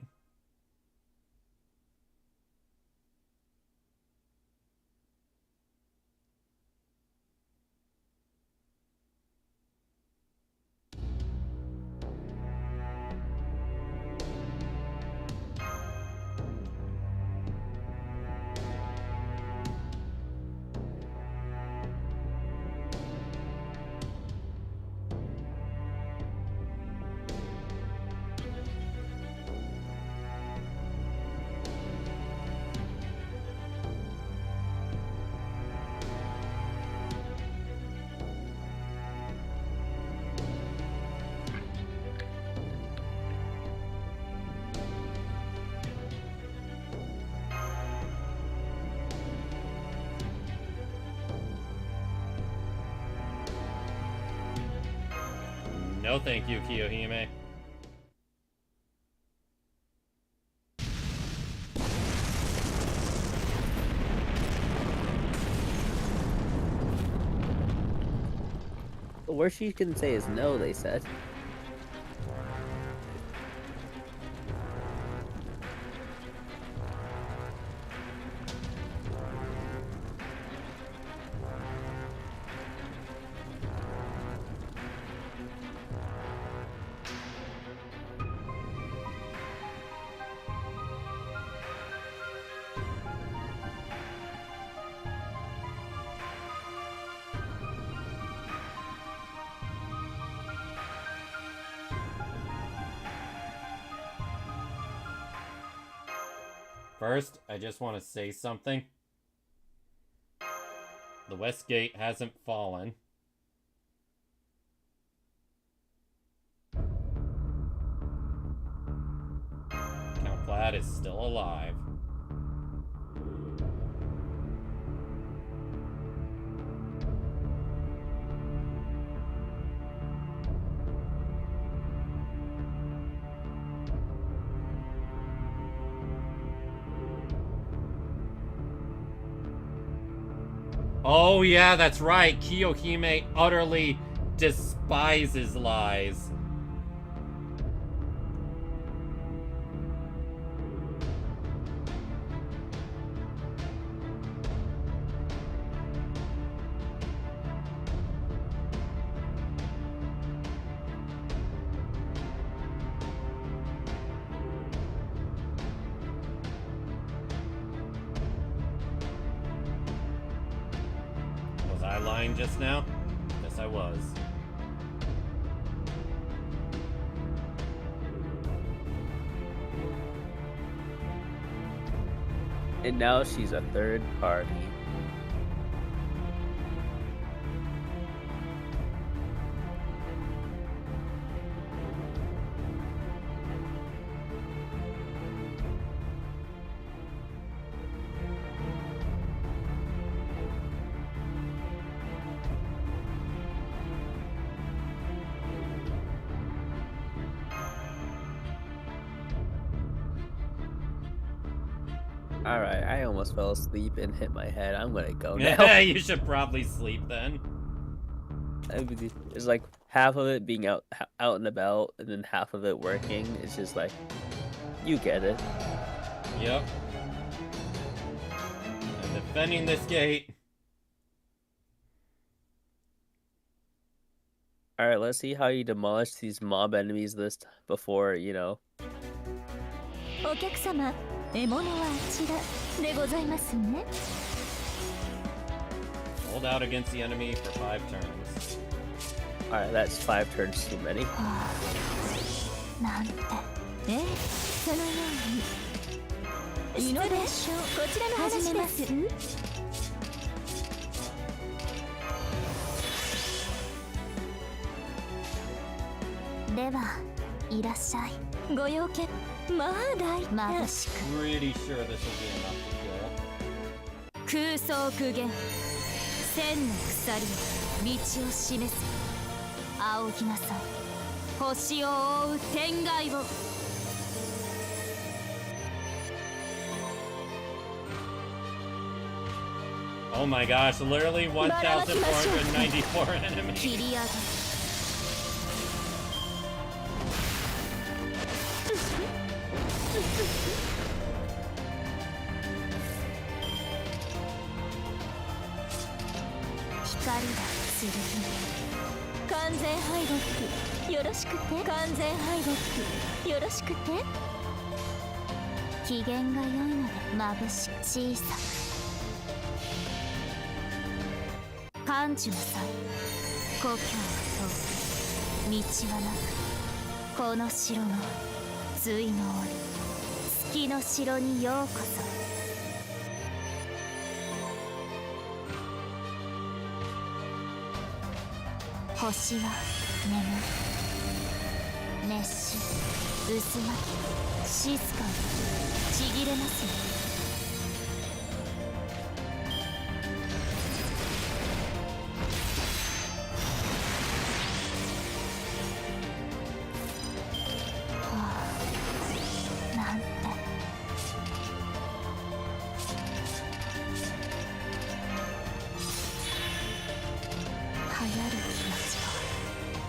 No thank you, Kiyohime. The worst you can say is no, they said. First, I just want to say something. The West Gate hasn't fallen. Count Plaid is still alive. Oh yeah, that's right. Kiyohime utterly despises lies. Was I lying just now? Yes, I was. And now she's a third party. Alright, I almost fell asleep and hit my head. I'm gonna go now. Yeah, you should probably sleep then. It's like half of it being out and about, and then half of it working. It's just like, you get it. Yep. I'm defending this gate. Alright, let's see how you demolish these mob enemies before, you know. お客様、獲物はあちらでございますね。 Hold out against the enemy for 5 turns. Alright, that's 5 turns too many. なんて。そのように。イノベーション、こちらの話です。では、いらっしゃい。ご用件、まあ大眩しく Pretty sure this will be enough to kill. 空想苦言千の鎖よ道を示す。仰ぎなさい星を覆う天外を。Oh my gosh, literally 1,494 enemies. 切り上げ光だ剣。完全敗北よろしくて。完全敗北よろしくて。機嫌が良いので眩しく小さく感知の際故郷を通る道はなくこの城の髄の檻月の城にようこそ。星は眠る熱し渦巻き静かにちぎれますよ。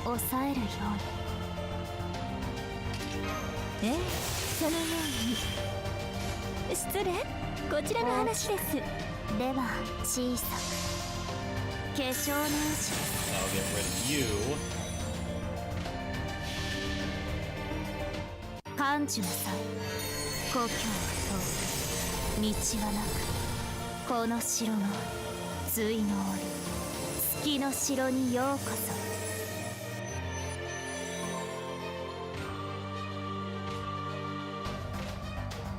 抑えるように。そのように。失礼、こちらの話です。では小さく化粧直しです。 I'll get rid of you. 感知の際故郷を通る道はなくこの城の髄の檻月の城にようこそ。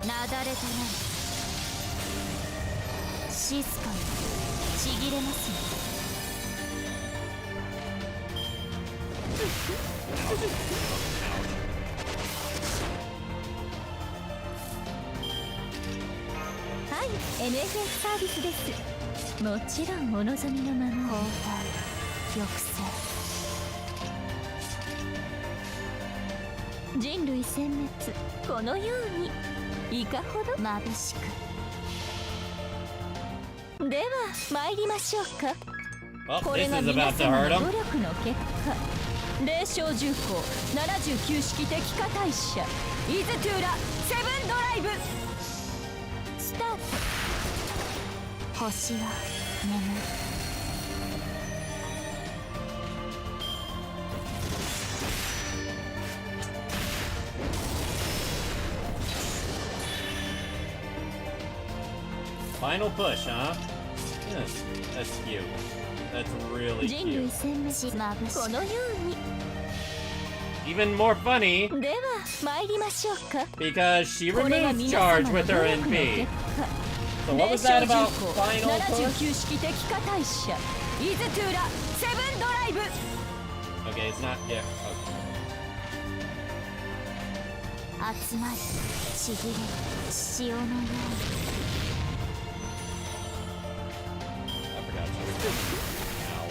なだれとなり静かにちぎれますよ。はい、NFS サービスです。もちろんお望みのまま。交代抑制。人類殲滅このように。いかほど眩しく。では参りましょうか。 Well, これ this が is 皆 about to 様 hurt の him. 努力の結果。霊障重工79式敵化大社イズトゥーラセブンドライブスタート。星は眠る。Final push, huh? Yes, that's cute. That's really 人類 cute. 殲滅このように。 Even more funny では参りましょうか。 because she これが removes 皆様 charge の with 努 her 力の NP. 結果。 So what was that about final push? 79式敵化大社イズトゥーラセブンドライブ。 Okay, it's not yet. Okay. 集まりちぎれる潮のように。 I forgot she was Ow.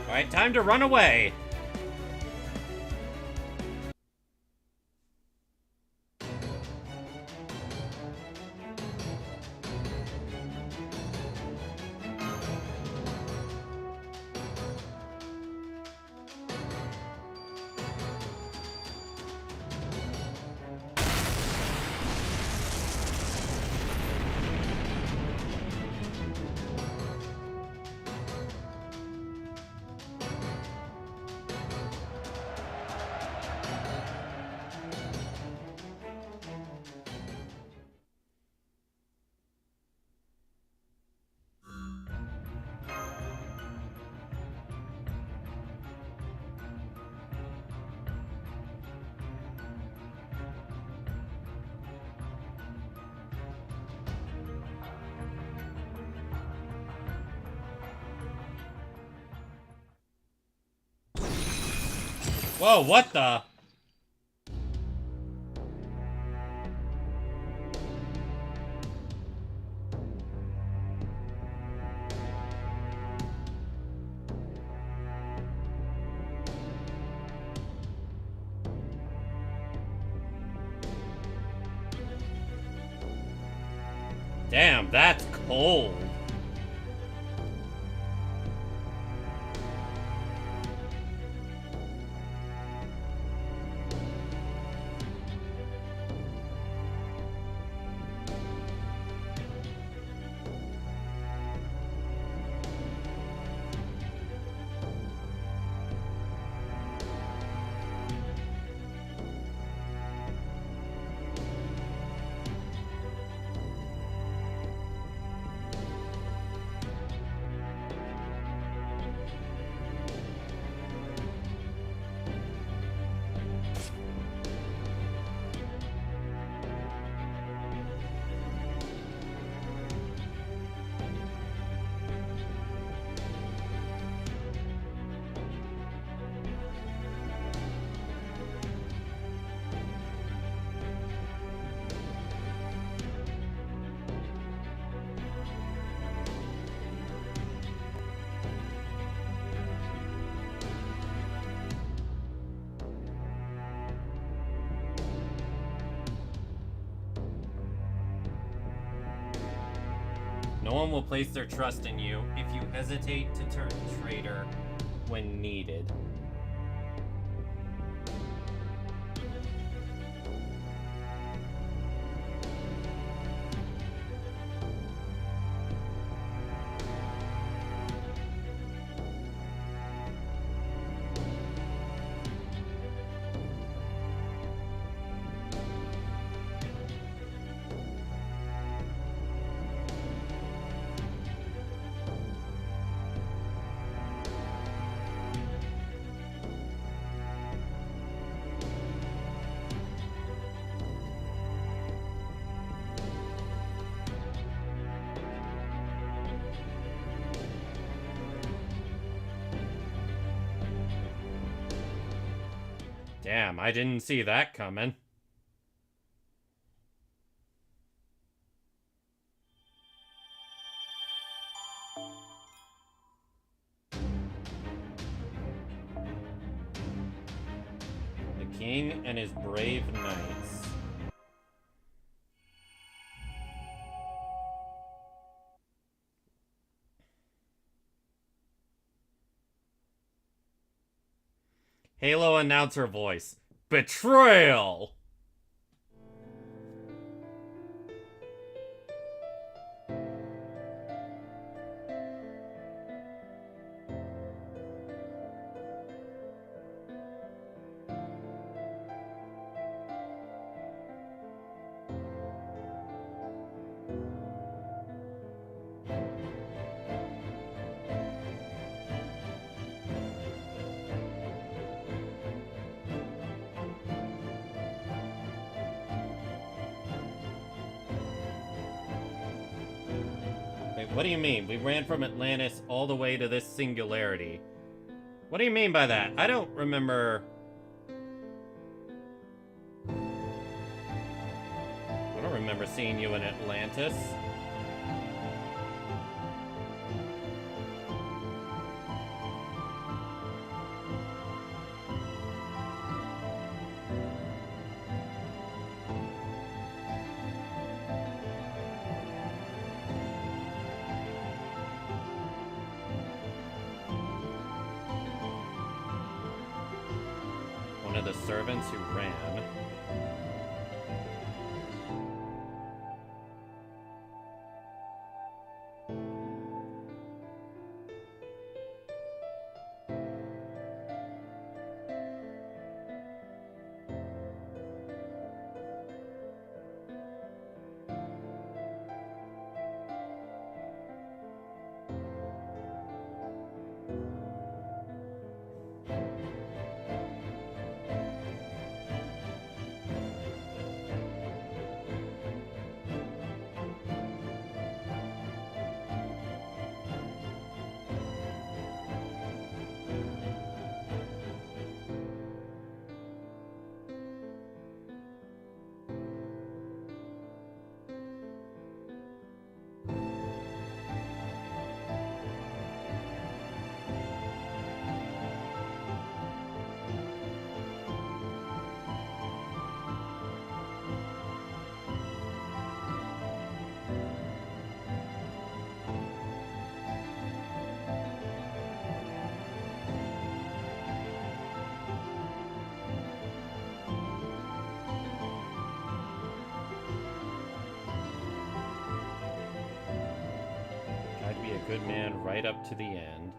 Alright, time to run away! Whoa, what the? Damn, that's cold. No one will place their trust in you if you hesitate to turn traitor when needed. Damn, I didn't see that coming. The king and his brave knights. Halo announcer voice. Betrayal! What do you mean? We ran from Atlantis all the way to this Singularity. What do you mean by that? I don't remember... I don't remember seeing you in Atlantis. The servants who ran. Good man right up to the end.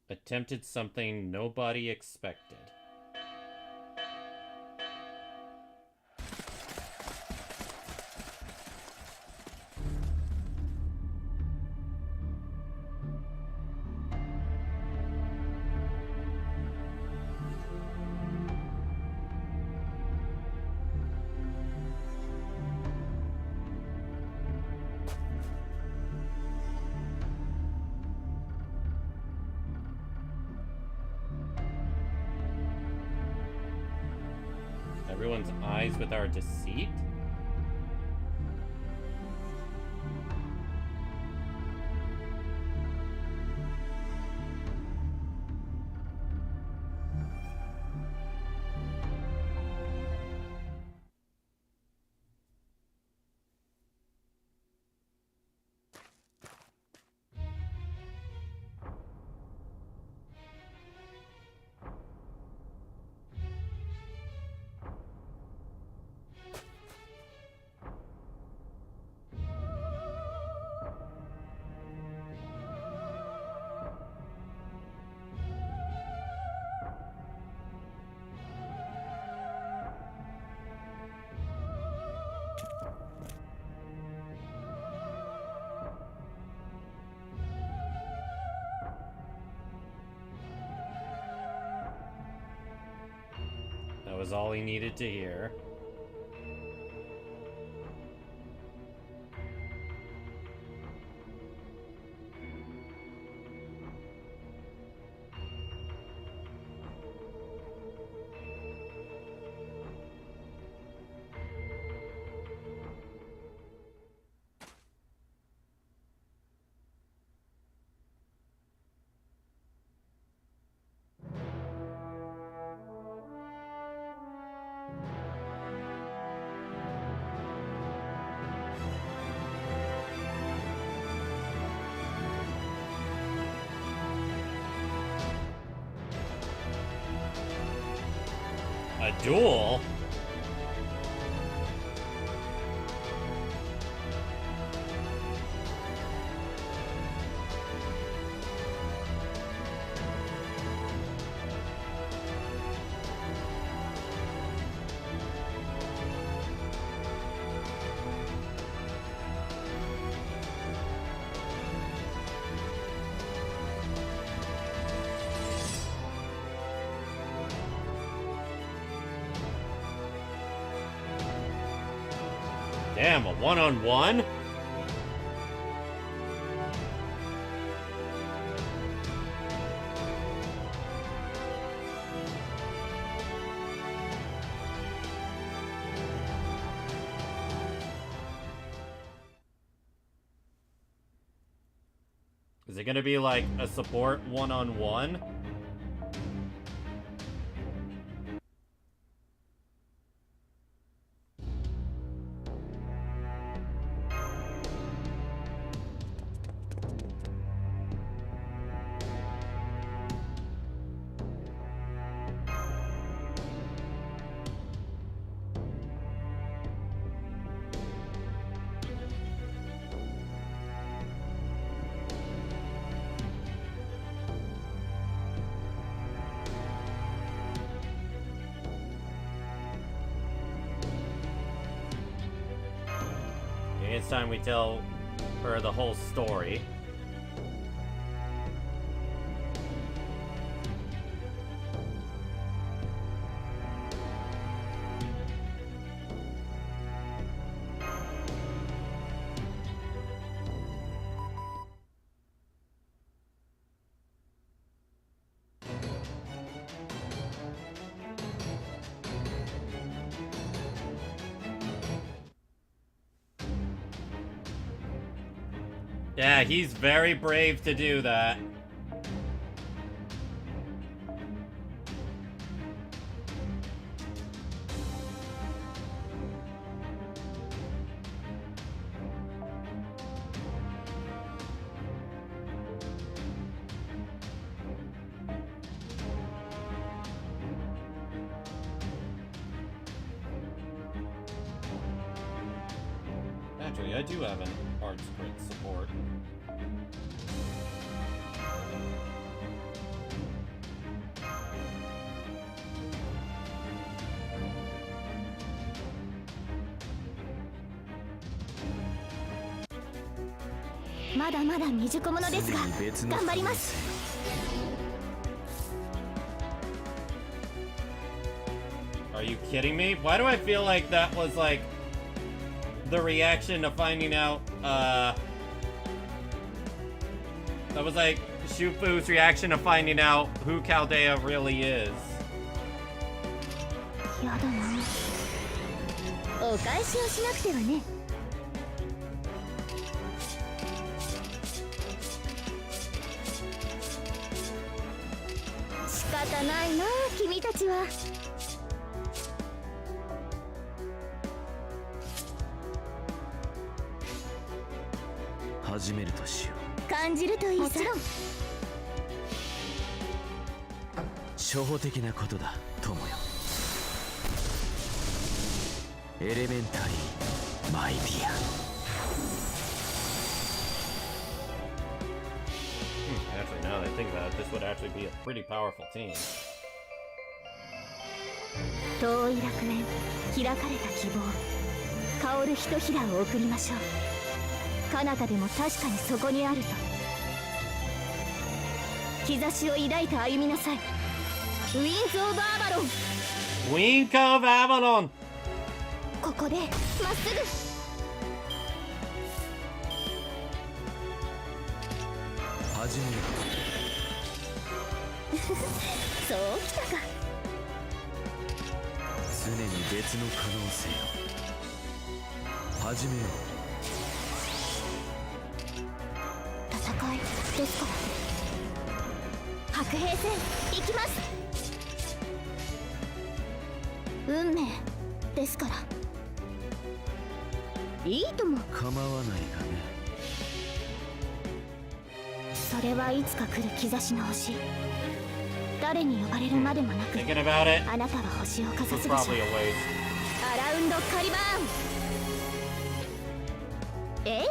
Attempted something nobody expected. Everyone's eyes with our deceit? That was all he needed to hear. A duel? Damn, a one-on-one? Is it gonna be like a support one-on-one? It's time we tell her the whole story. Yeah, he's very brave to do that. Actually, I do have an hard sprint support.まだまだ未熟者ですが頑張ります。 Are you kidding me? Why do I feel like that was like the reaction to finding out, that was like Shufu's reaction to finding out who Chaldea really is. やだな。お返しをしなくてはね。仕方ないな、君たちは。 始めるとしよう。感じるといいさ。もちろん。初歩的なことだ、友よ。エレメンタリー、マイディア。Actually, now that I think about it, this would actually be a pretty powerful team. 遠い楽園、開かれた希望、香るひとひらを送りましょう。 彼方でも確かにそこにあると兆しを抱いて歩みなさい。ウィンズ・オブ・アバロン。ウィンク・オブ・アバロン。ここでまっすぐ。始めよう。そうきたか。常に別の可能性を始めよう。 戦いですから。白兵戦行きます。運命ですから。いいとも構わないがね。それはいつか来る兆しの星。誰に呼ばれるまでもなく、あなたは星をかざすでしょう。アラウンドカリバーン。え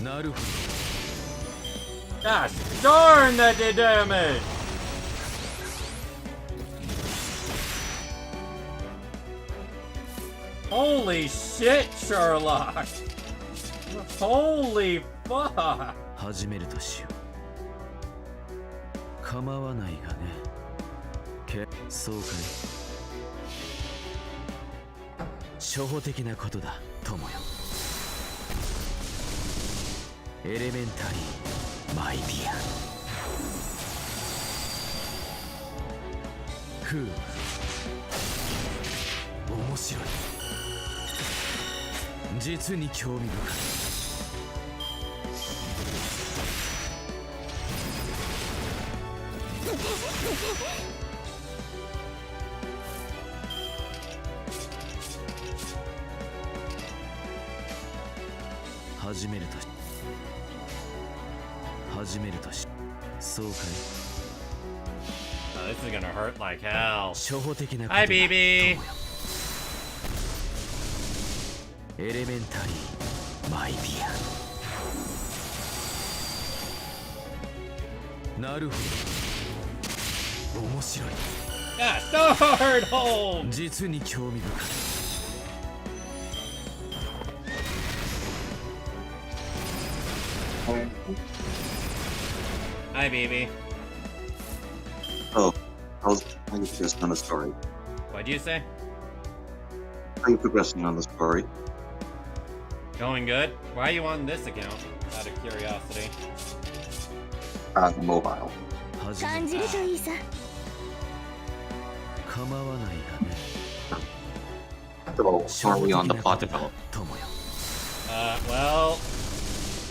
い。なるほど。 Gosh darn, that did damage! Holy shit, Sherlock! Holy fuck! 始めるとしよう。構わないがね。そうかい。初歩的なことだ、友よ。エレメンタリー。 マイディア。ふう。面白い。実に興味深い。始めるとし。 始めるとし、そうかい。This is gonna hurt like hell. 初歩的な。 Hi, BB. エレメンタリー、マイディア。なるほど。面白い。Yeah, sword hold. 実に興味深い。 Hi, baby. Oh, how you progressing on the story? What'd you say? How are you progressing on the story? Going good. Why are you on this account? Out of curiosity. Mobile. 感じるといいさ。構わないがね。 So, are we on the plot development? Well,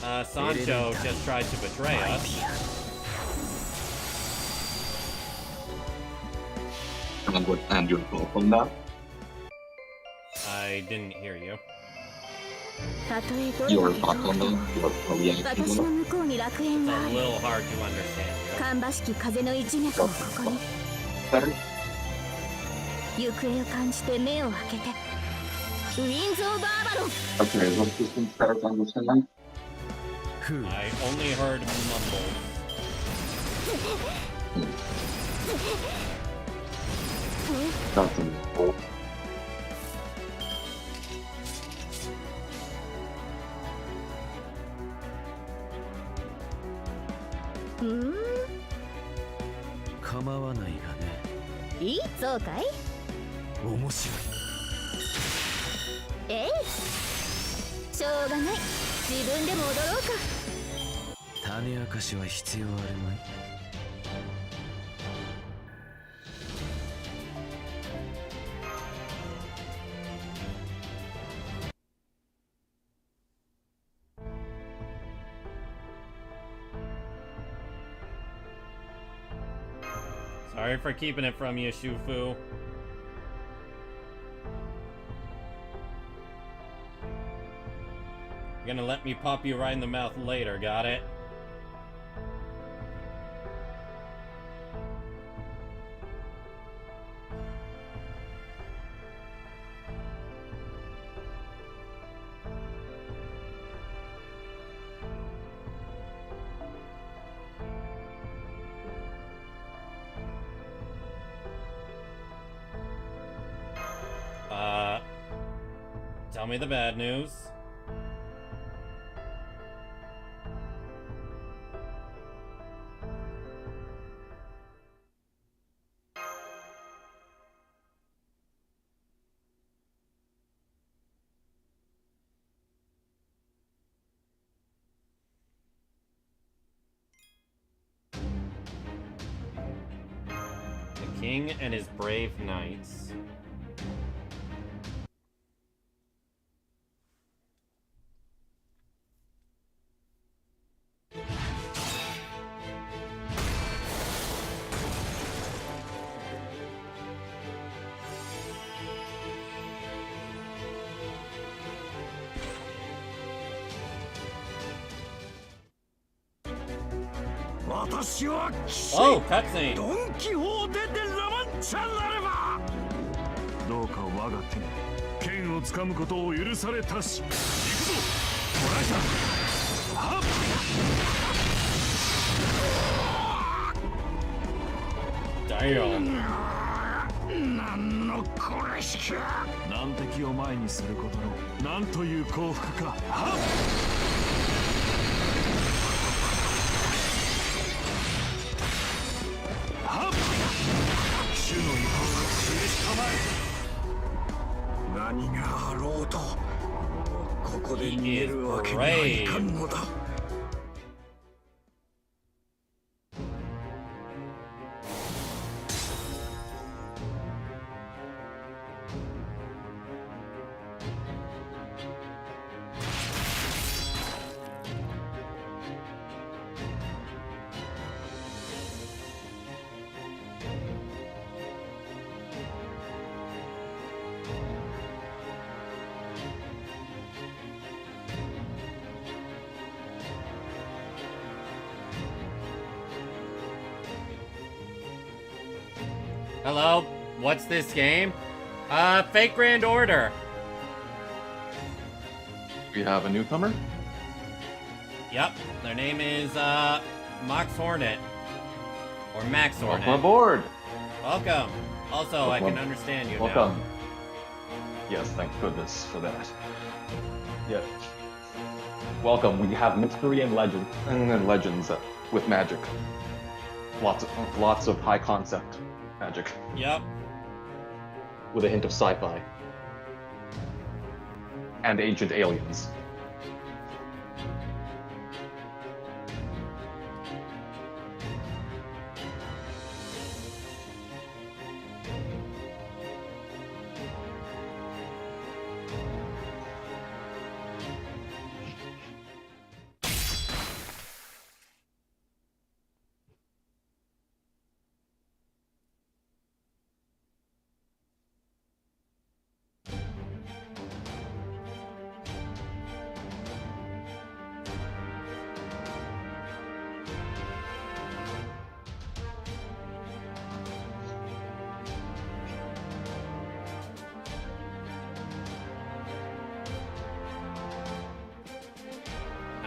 Sancho just tried to betray us. And your thought on that? I didn't hear you. たとえどれ Your だけ thought 遠 on くても that? Your reaction 私 on の that? 向こうに楽園 It's が a ある little hard to understand 芳しき風の一脈をここに Better? 行方を感じて目を開けてウィンズ・オブ・アバロン Okay, what's this one better to understand? you. I only heard mumbles. Nothing. Hmm? 構わないがね。いいそうかい面白い。えいしょうがない自分でも踊ろうか種明かしは必要あるまい。Sorry for keeping it from you, Shufu. You're gonna let me pop you right in the mouth later, got it? Tell me the bad news. The king and his brave knights. Oh, cutscene. ドン・キホーテでラマンチャなればどうか我が手に剣をつかむことを許されたし行くぞトライタはっなんのこれしきゃ難敵を前にすることのなんという幸福かはっ主の意向が示したまえ何があろうとここで逃げるわけにはいかんのだ Hello? What's this game? Fake Grand Order. We have a newcomer? Yep, their name is, Mox Hornet. Or Max Hornet. Welcome aboard! Welcome. Also, I can understand you Welcome. now. Yes, thank goodness for that. Yeah. Welcome. We have mystery and legend and legends with magic. Lots of high concept magic. Yep. With a hint of sci-fi. And ancient aliens.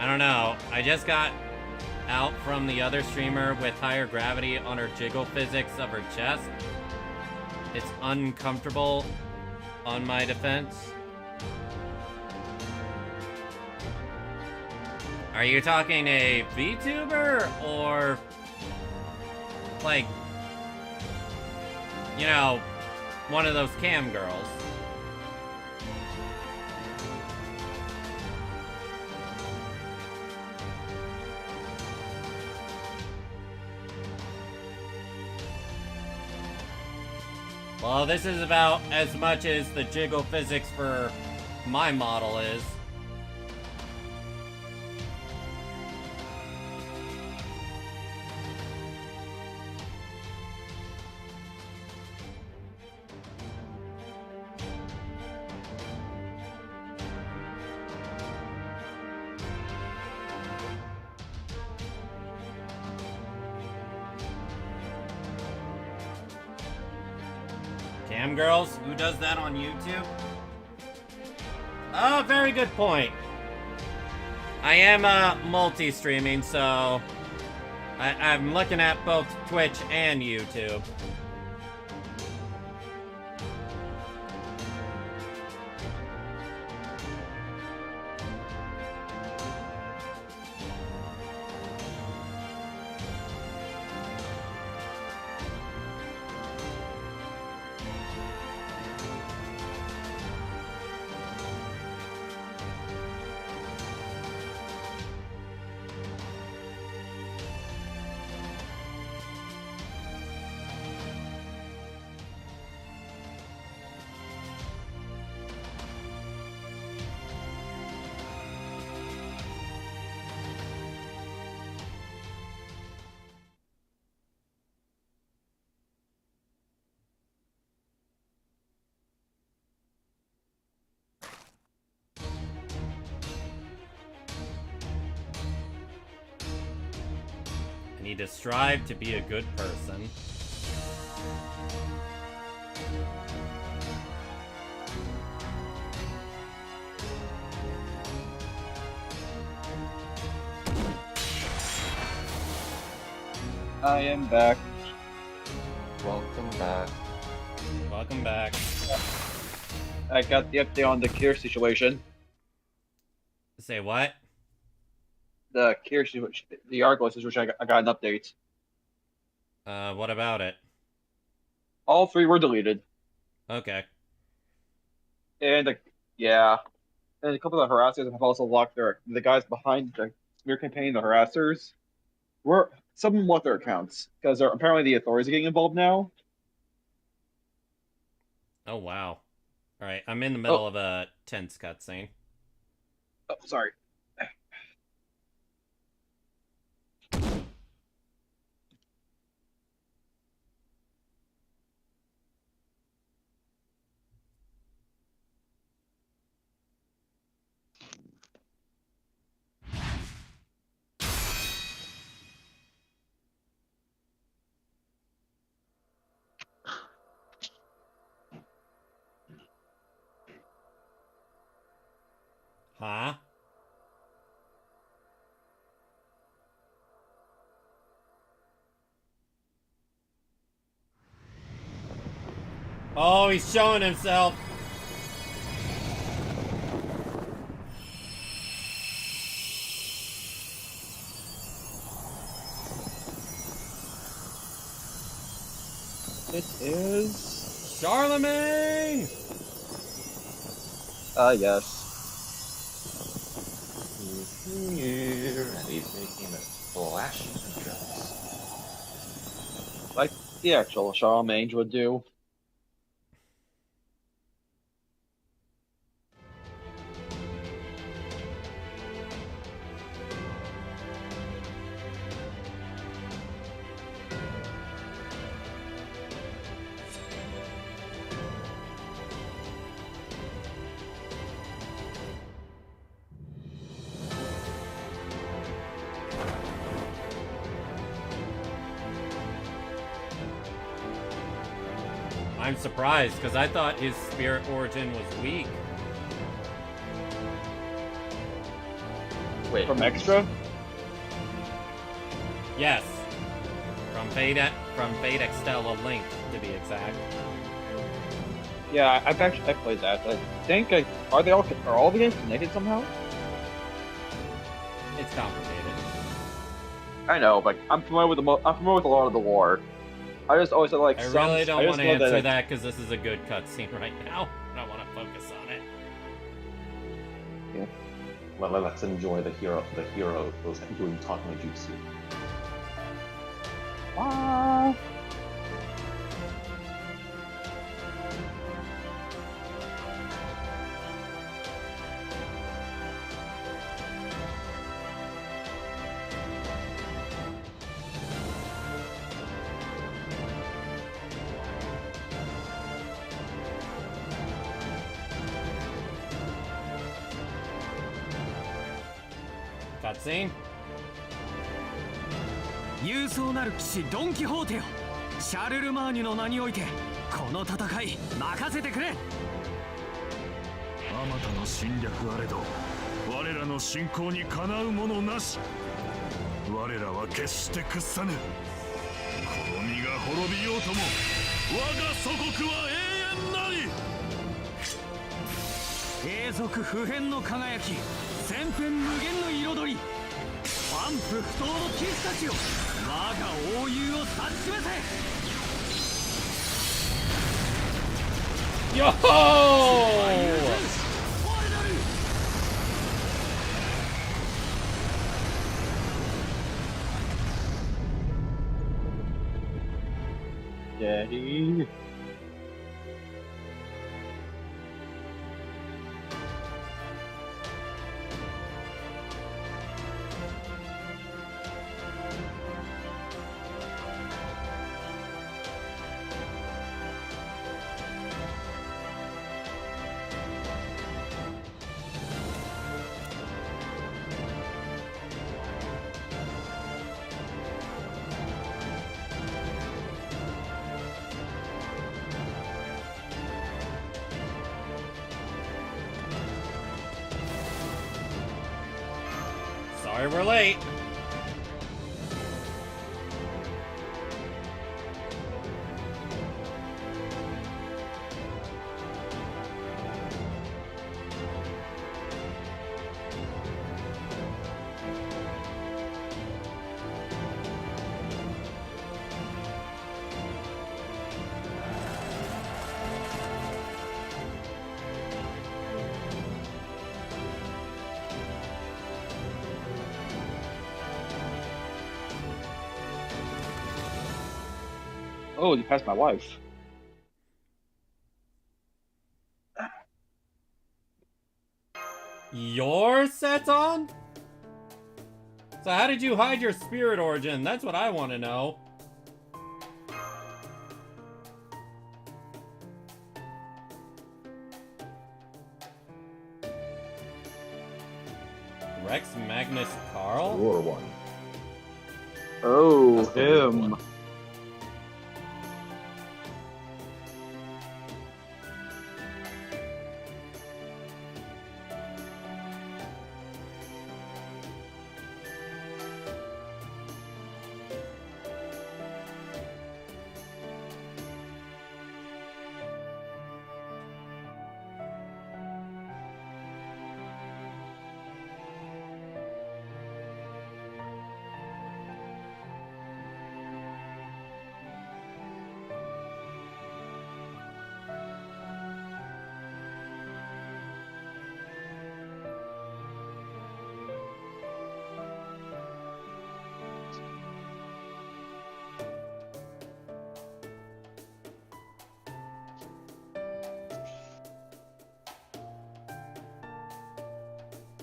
I don't know. I just got out from the other streamer with higher gravity on her jiggle physics of her chest. It's uncomfortable on my defense. Are you talking a VTuber or like, you know, one of those cam girls? Well, this is about as much as the jiggle physics for my model is. Cam girls? Who does that on YouTube? Oh, very good point. I am multi-streaming, so I'm looking at both Twitch and YouTube. I need to strive to be a good person. I am back. Welcome back. Welcome back. I got the update on the Kier situation. Say what? The Kier situation, the Argo situation, I got an update. What about it? All 3 were deleted. Okay. And yeah. And a couple of the harassers have also locked the guys behind the smear campaign, the harassers, some of them left their accounts because apparently the authorities are getting involved now. Oh, wow. Alright, I'm in the middle of a tense cutscene. Oh, sorry. Huh? Oh, he's showing himself. It is Charlemagne. Yes. He's here, and he's making a flashy entrance. Like the actual Charlemagne would do. I'm surprised, because I thought his spirit origin was weak. Wait. From Extra? Yes. From Fate Extella Link, to be exact. Yeah, I played that. I think are all the games connected somehow? It's complicated. I know, but I'm familiar with a lot of the lore. I just always like. I really don't want to answer that because this is a good cutscene right now. I don't want to focus on it. Yeah. Well, let's enjoy the hero those doing Takuma Jutsu. Cutscene. 勇壮なる騎士ドン・キホーテよ、シャルルマーニュの名においてこの戦い任せてくれ。あまたの侵略あれど我らの信仰にかなうものなし。我らは決して屈さぬ。この身が滅びようとも我が祖国は永遠なり。永続不変の輝き、千変無限の彩り、万夫不倒の騎士たちよ、我が英雄を指し示せ。よっほーDaddy. Sorry we're late. Oh, you passed my wife. Your set's on? So how did you hide your spirit origin? That's what I want to know. Rex Magnus Carl? War one. Oh, That's the weird him. one.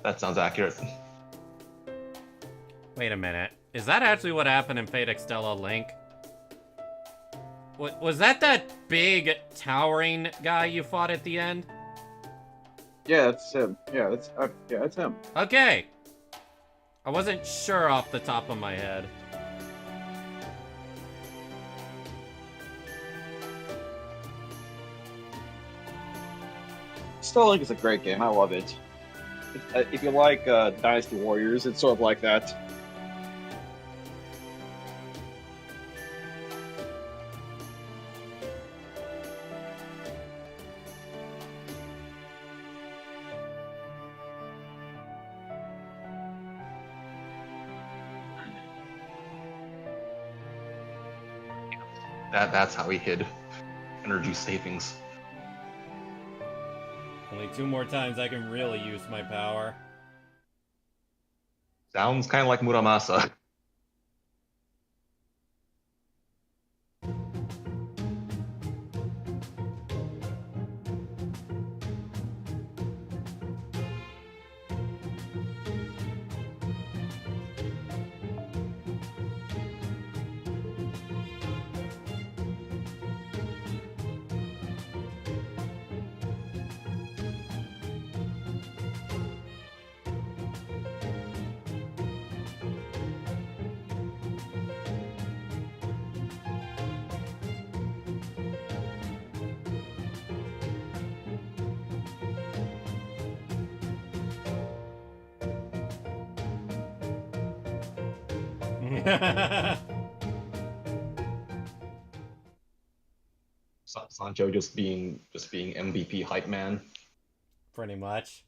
That sounds accurate. Wait a minute. Is that actually what happened in Fate Extella Link? Was that big towering guy you fought at the end? Yeah, that's him. Yeah, that's him. Okay. I wasn't sure off the top of my head. Still, Link is a great game. I love it. If you like Dynasty Warriors, it's sort of like that. That's how he hid energy savings. Only 2 more times I can really use my power. Sounds kind of like Muramasa. Sancho just being MVP hype man. Pretty much.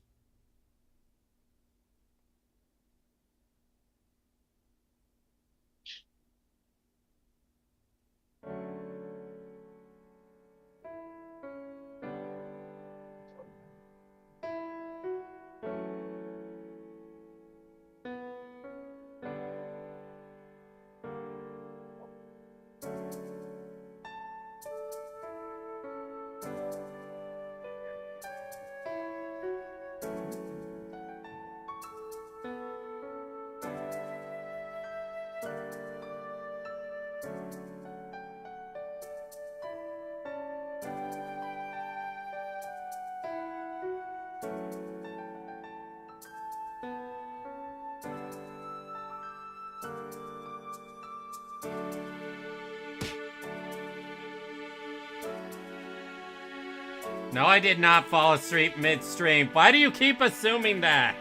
No, I did not fall asleep midstream. Why do you keep assuming that?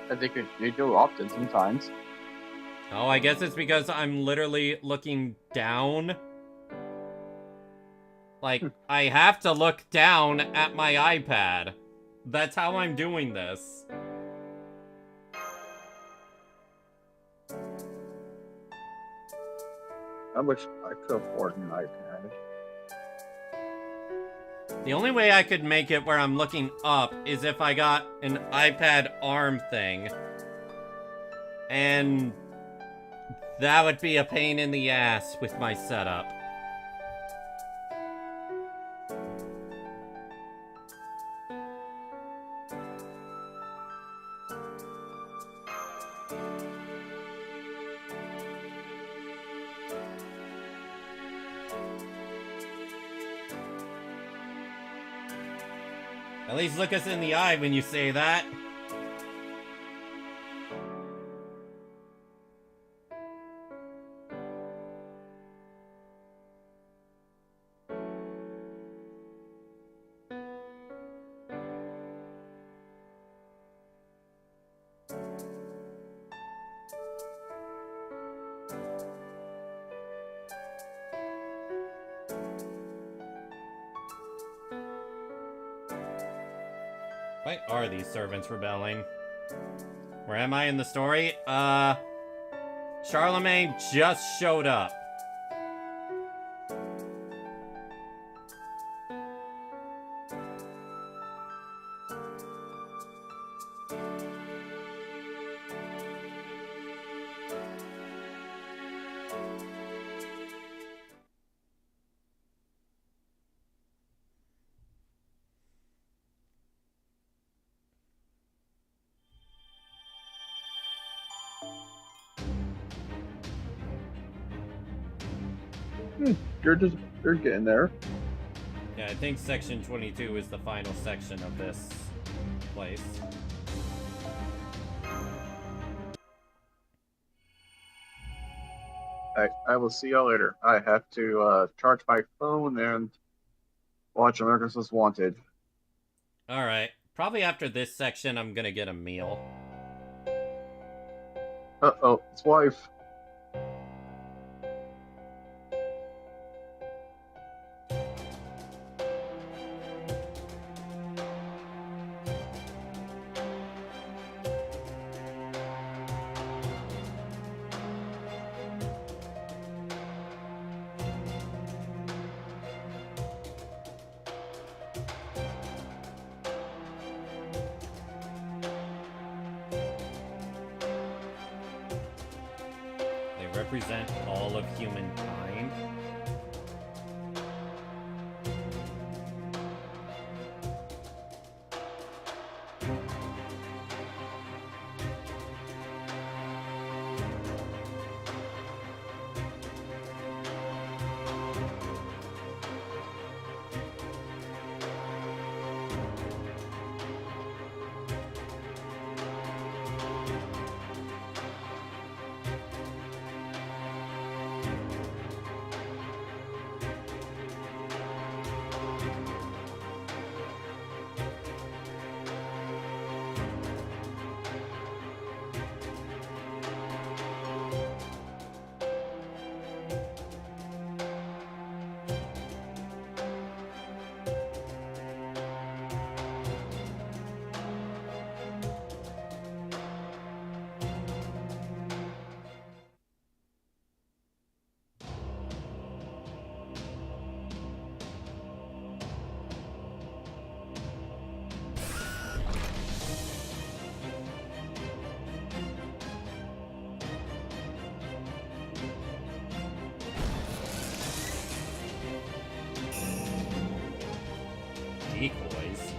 I think you do often sometimes. Oh, I guess it's because I'm literally looking down. Like, I have to look down at my iPad. That's how I'm doing this. I wish I could afford an iPad. The only way I could make it where I'm looking up is if I got an iPad arm thing. And that would be a pain in the ass with my setup. At least look us in the eye when you say that. Why are these servants rebelling? Where am I in the story? Charlemagne just showed up. You're getting there. Yeah, I think section 22 is the final section of this place. I will see y'all later. I have to charge my phone and watch America's Most Wanted. Alright. Probably after this section, I'm gonna get a meal. Uh-oh, his wife. They represent all of humankind. Decoys.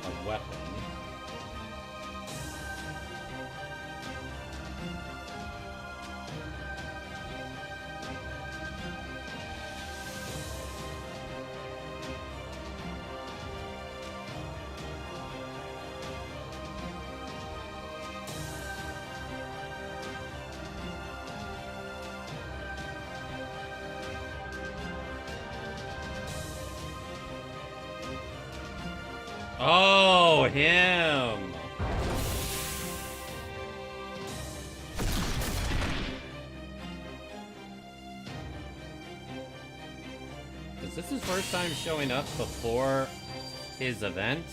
A weapon. Oh, him! Is this his first time showing up before his event?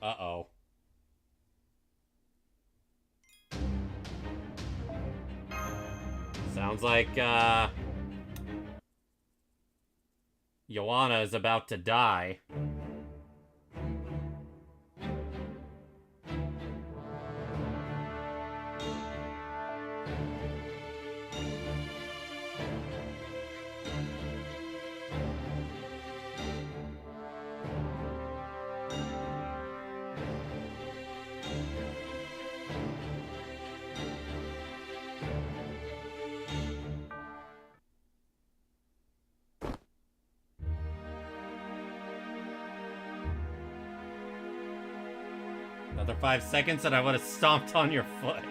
Uh-oh. Sounds like, Joanna is about to die. 5 seconds and I would have stomped on your foot.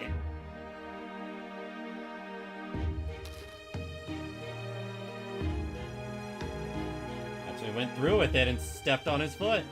Actually went through with it and stepped on his foot.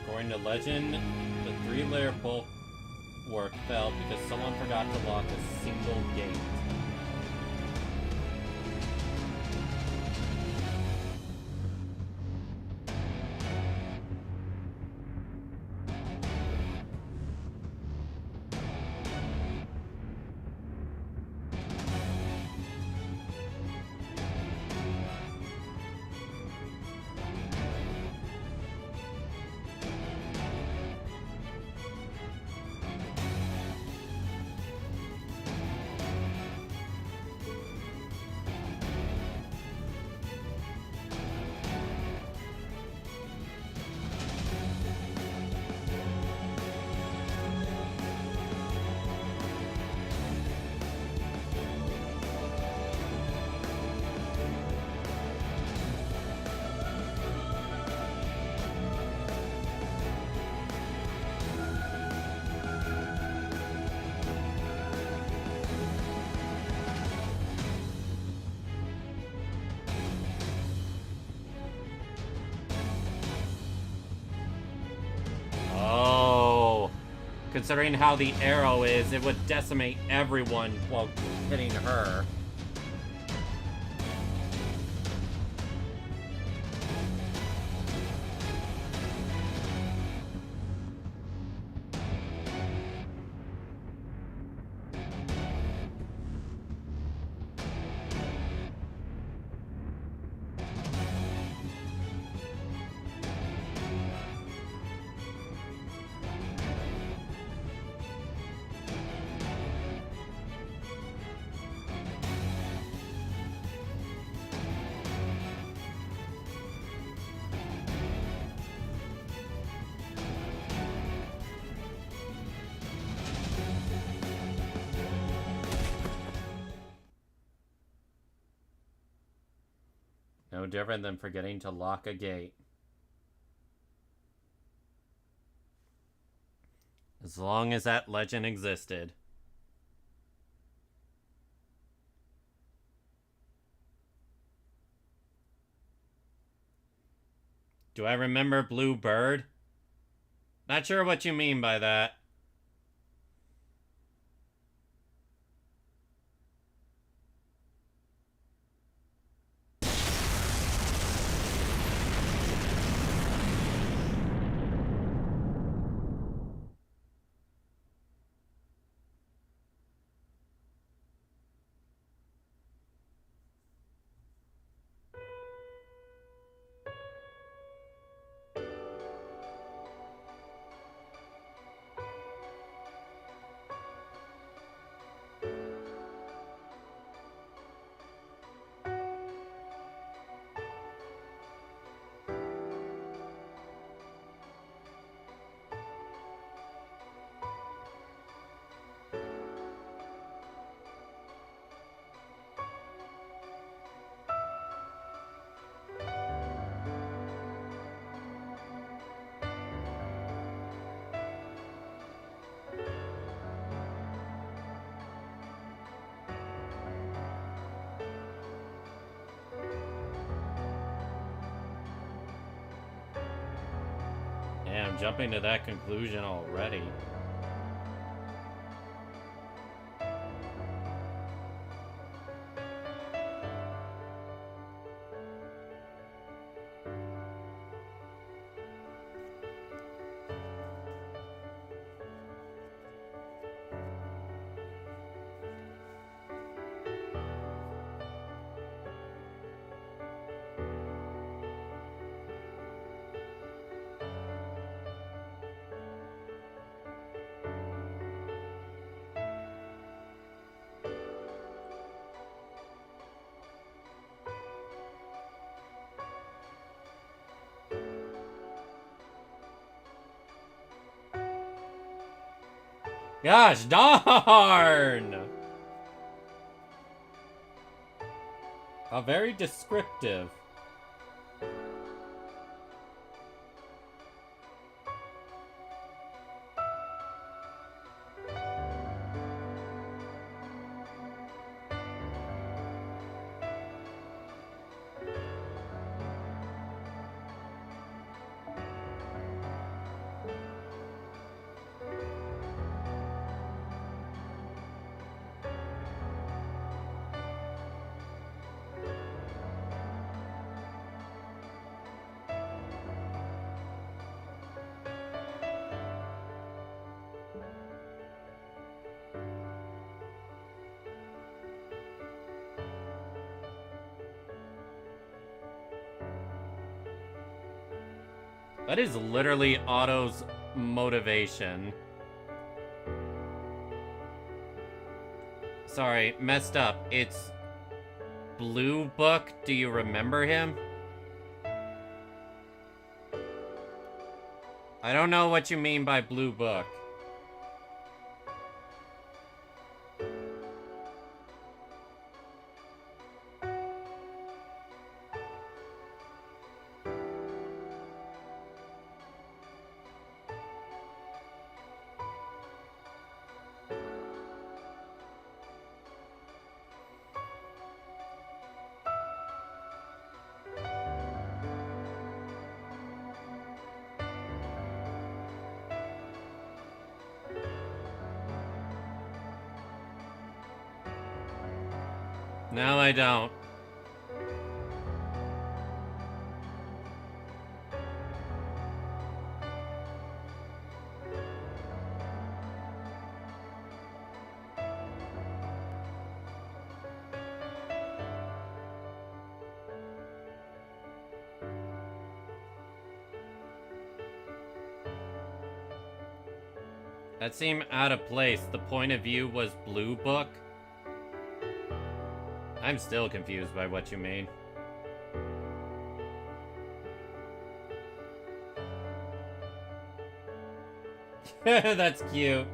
According to legend, the 3-layer bulwark fell because someone forgot to lock a single gate. Considering how the arrow is, it would decimate everyone while hitting her. No different than forgetting to lock a gate. As long as that legend existed. Do I remember Blue Bird? Not sure what you mean by that. jumping to that conclusion already. Gosh darn! How very descriptive. That is literally Otto's motivation. Sorry, messed up. It's Blue Book. Do you remember him? I don't know what you mean by Blue Book. No, I don't. That seemed out of place. The point of view was Blue Book. I'm still confused by what you mean. That's cute.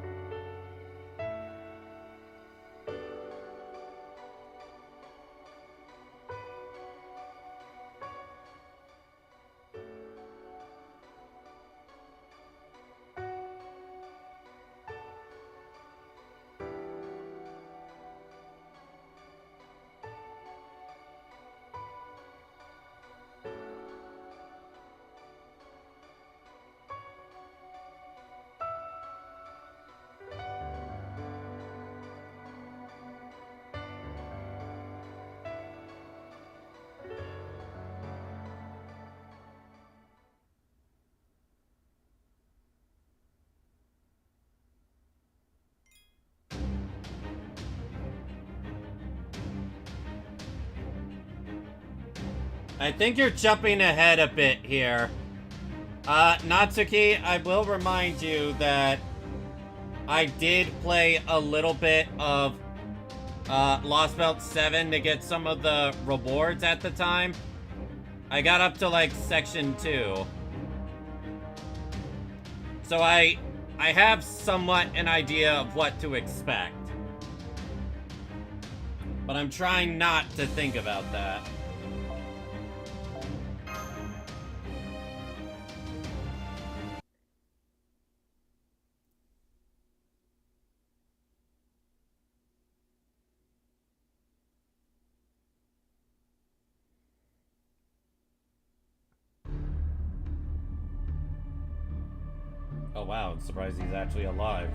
I think you're jumping ahead a bit here. Natsuki, I will remind you that I did play a little bit of Lostbelt 7 to get some of the rewards at the time. I got up to like section 2. So I have somewhat an idea of what to expect. But I'm trying not to think about that. Oh wow, I'm surprised he's actually alive.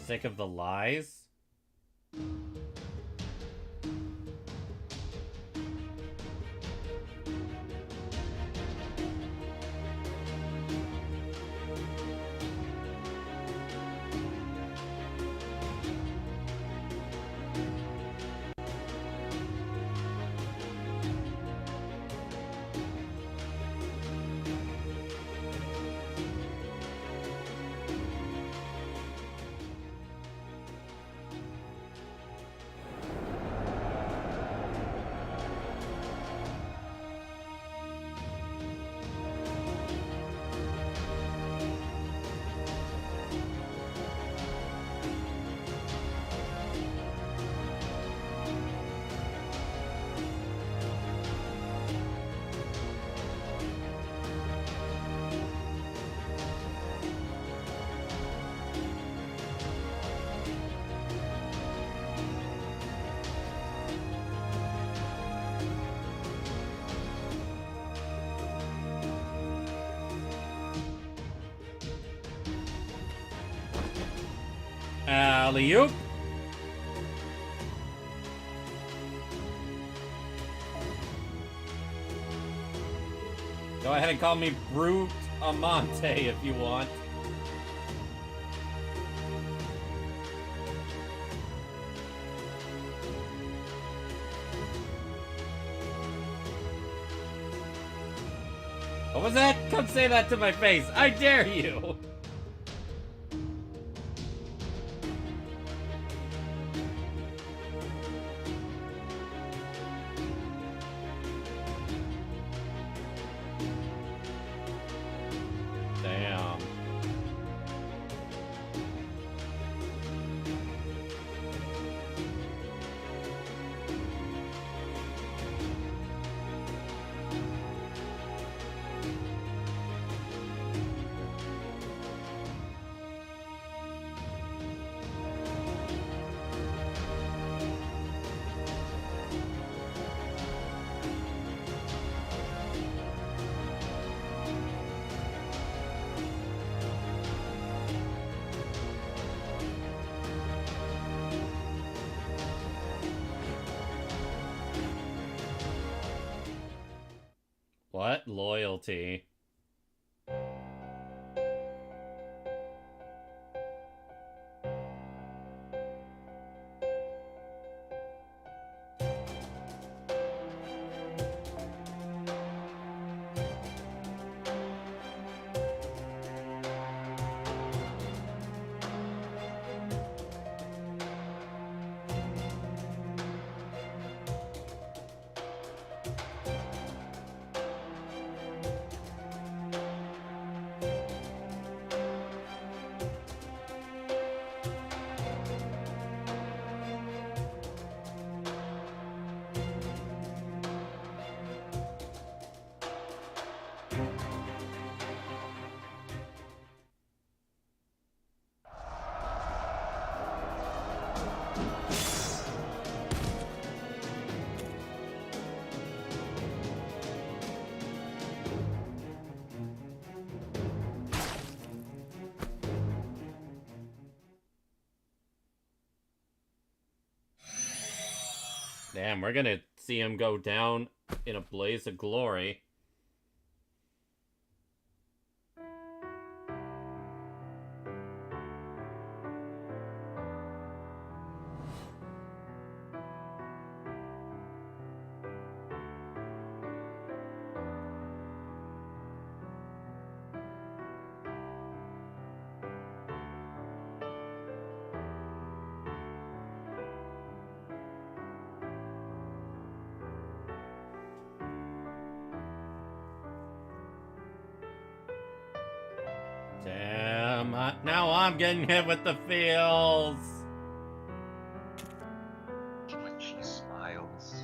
Sick of the lies? Alley-oop. Go ahead and call me Brute Amante if you want. What was that? Come say that to my face. I dare you. Damn. What? Loyalty. Damn, we're gonna see him go down in a blaze of glory. Damn, now I'm getting hit with the feels. When she smiles.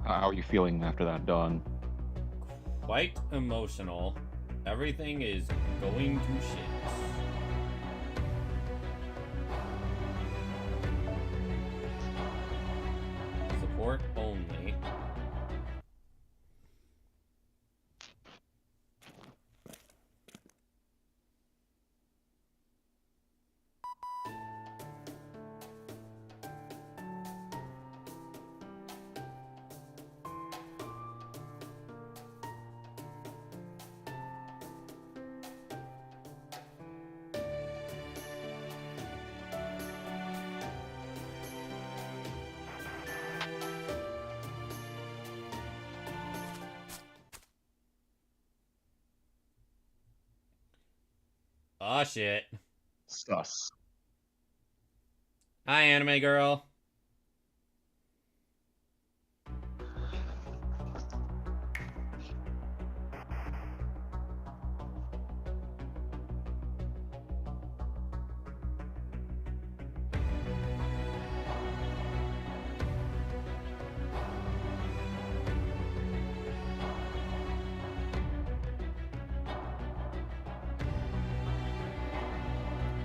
How are you feeling after that, Dawn? Quite emotional. Everything is going to shit. Support only. Oh shit. Sus. Hi, anime girl.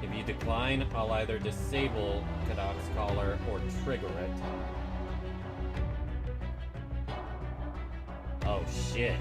If you decline, I'll either disable Kadoc's collar or trigger it. Oh shit.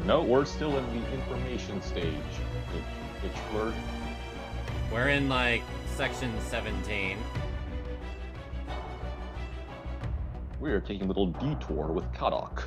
No, we're still in the information stage. Which word? We're in like section 17. We are taking a little detour with Kadoc.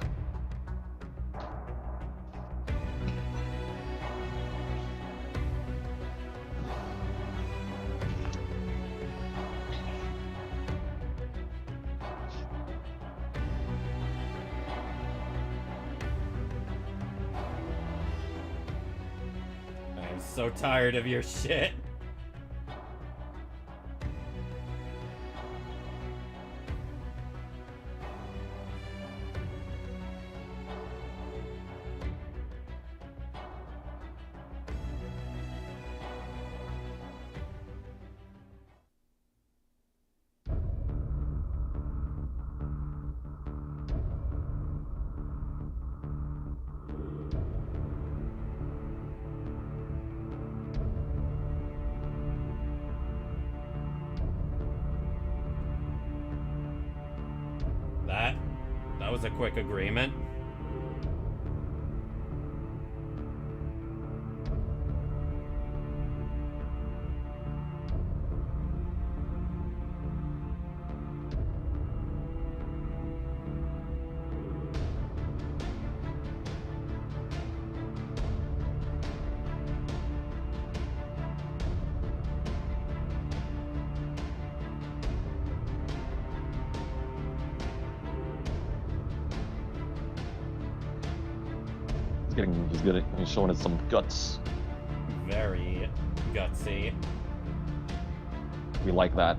I'm so tired of your shit. That was a quick agreement. He's showing us some guts. Very gutsy. We like that.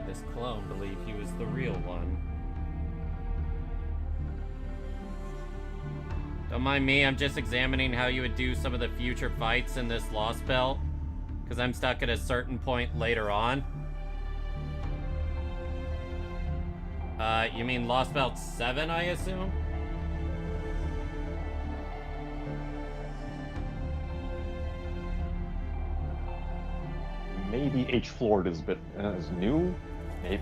This clone believe he was the real one. Don't mind me, I'm just examining how you would do some of the future fights in this Lostbelt, because I'm stuck at a certain point later on. You mean Lostbelt 7, I assume? Maybe H Floor is a bit new. Maybe.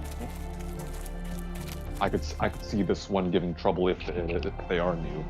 I could see this one giving trouble if they are new.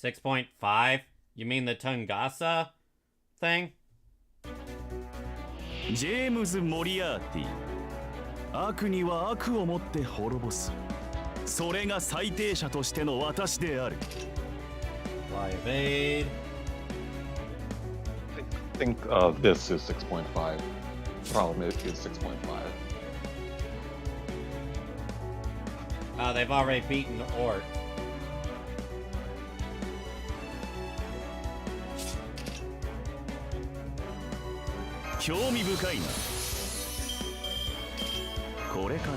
.5? You mean the Tungasa thing? ジェームズ・モリアーティ。悪には悪をもって滅ぼす。それが最低者としての私である。Fly evade. I think this is 6.5. Traum is 6.5. They've already beaten Ort.興味深いな。これかな。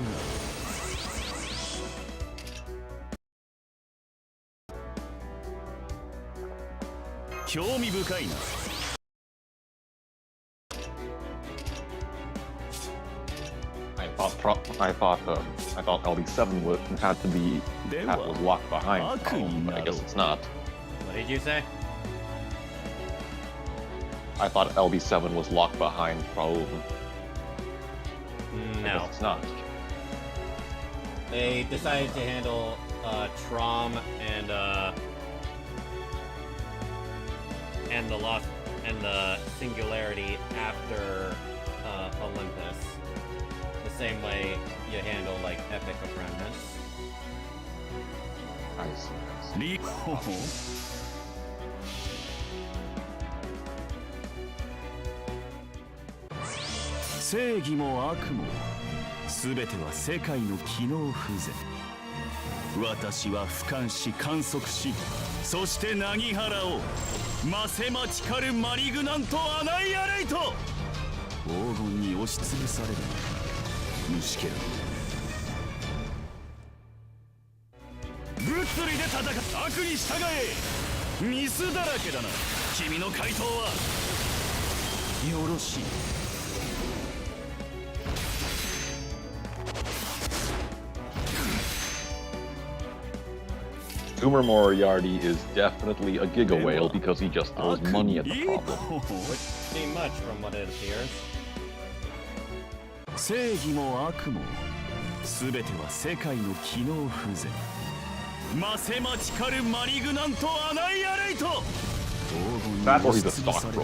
興味深いな。I thought LB7 was locked behind Traum, but I guess it's not. What did you say? I thought LB7 was locked behind Traum. I No. guess it's not. They decided to handle Traum and the Singularity after Olympus. The same way you handle like Epic Apprentice. I see.正義も悪も全ては世界の機能不全。私は俯瞰し観測し、そして凪原をマセマチカルマリグナントアナイアレイト黄金に押しつぶされる虫けら。物理で戦う悪に従え。ミスだらけだな。君の回答はよろしい。Zoomer Moriarty is definitely a Giga Whale because he just throws money at the problem. Which seem much from what it appears. 正義も悪も全ては世界の機能不全。マセマチカルマリグナントアナイアレイト黄金に押しつぶされる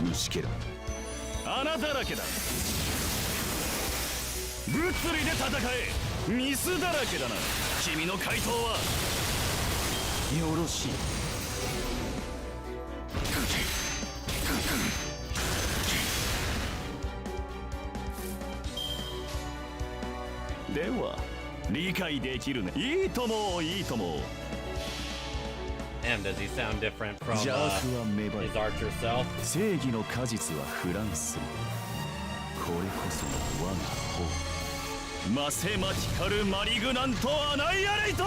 虫けら。穴だらけだ。物理で戦え。ミスだらけだな。君の回答はよろしい。では理解できるね。いいともいいとも。 And does he sound different from his archer self? 正義の果実はフランス。これこそが我が方。マセマチカルマリグナントアナイアレイト。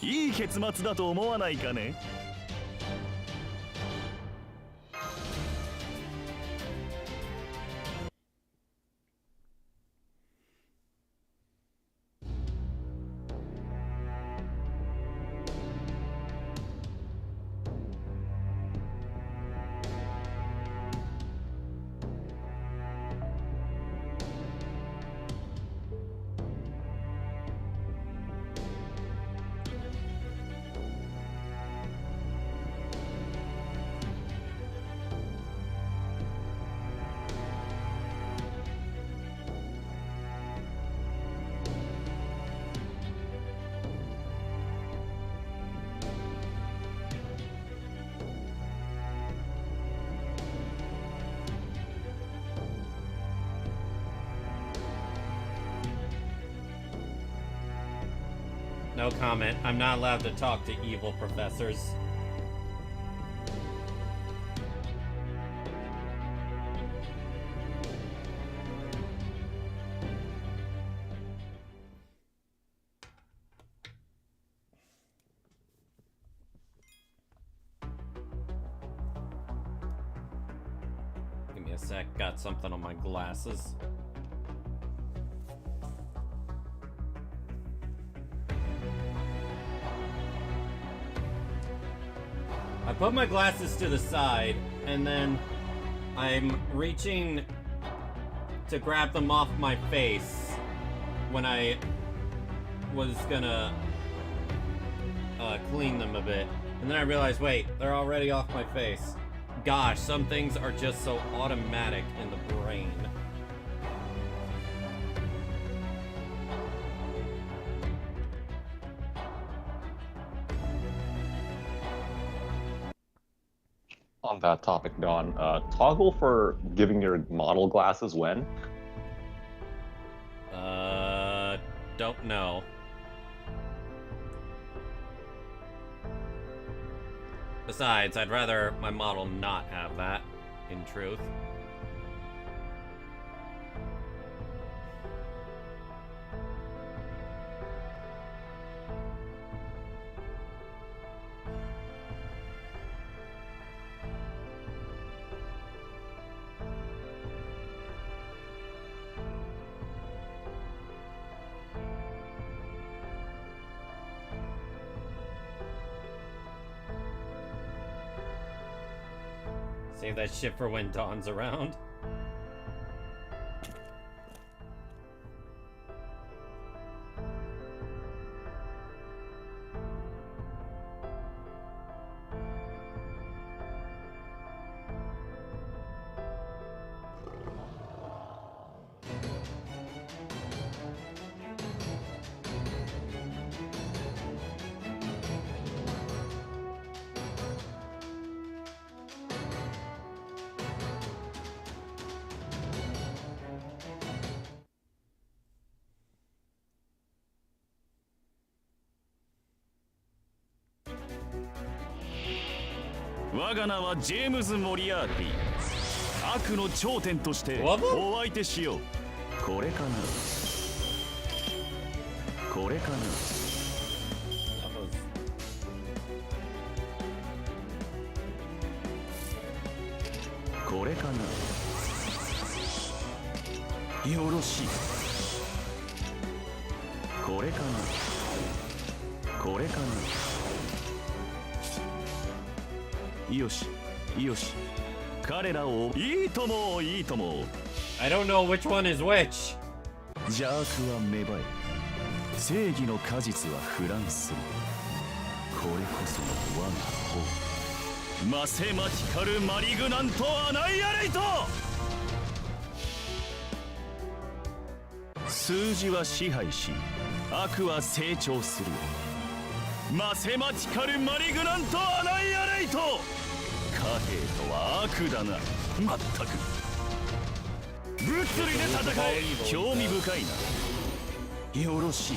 いい結末だと思わないかね。No comment. I'm not allowed to talk to evil professors. Give me a sec. Got something on my glasses. I put my glasses to the side, and then I'm reaching to grab them off my face when I was gonna clean them a bit. And then I realized, wait, they're already off my face. Gosh, some things are just so automatic in the brain. On that topic, Don, toggle for giving your model glasses when? Don't know. Besides, I'd rather my model not have that, in truth. Save that shit for when Dawn's around.我が名はジェームズ・モリアーティ。悪の頂点としてお相手しよう。これかな、これかな。これかな。よろしい。これかな、これかな。よしよし、彼らをいいともいいとも。 I don't know which one is which. 邪悪は芽生え、正義の果実は腐乱する。これこそ我が方、マセマティカルマリグナントアナイアレイト。数字は支配し、悪は成長する。マセマティカルマリグナントアナイアレイト。貨幣とは悪だな、まったく。物理で戦え、興味深いな。よろし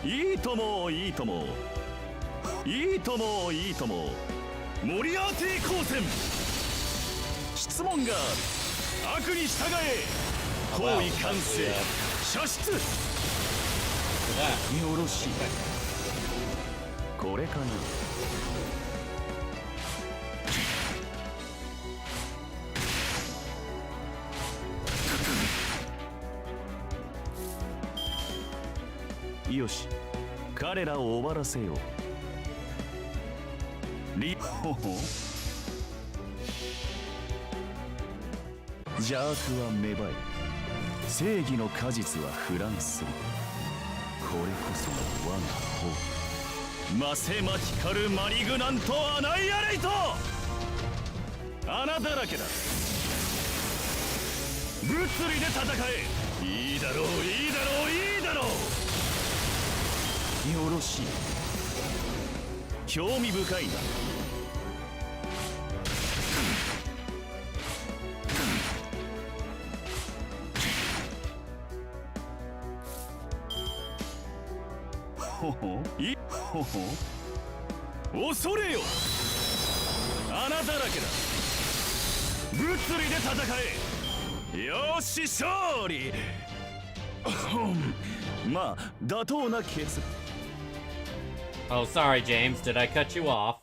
い。いいともいいとも、いいともいいとも。モリアーティ光線。質問がある。悪に従え。行為完成。射出。よろしい。これかな。よし、彼らを終わらせよう。ほほ。邪悪は芽生え、正義の果実は腐乱する。これこそが我が方、マセマティカルマリグナントアナイアレイト。穴だらけだ。物理で戦え。いいだろう、いいだろう、いいだろう。よろしい。興味深いな。ほほ、いほほ。恐れよ。穴だらけだ。物理で戦え。よし、勝利。まあ妥当な決断。Oh, sorry, James. Did I cut you off?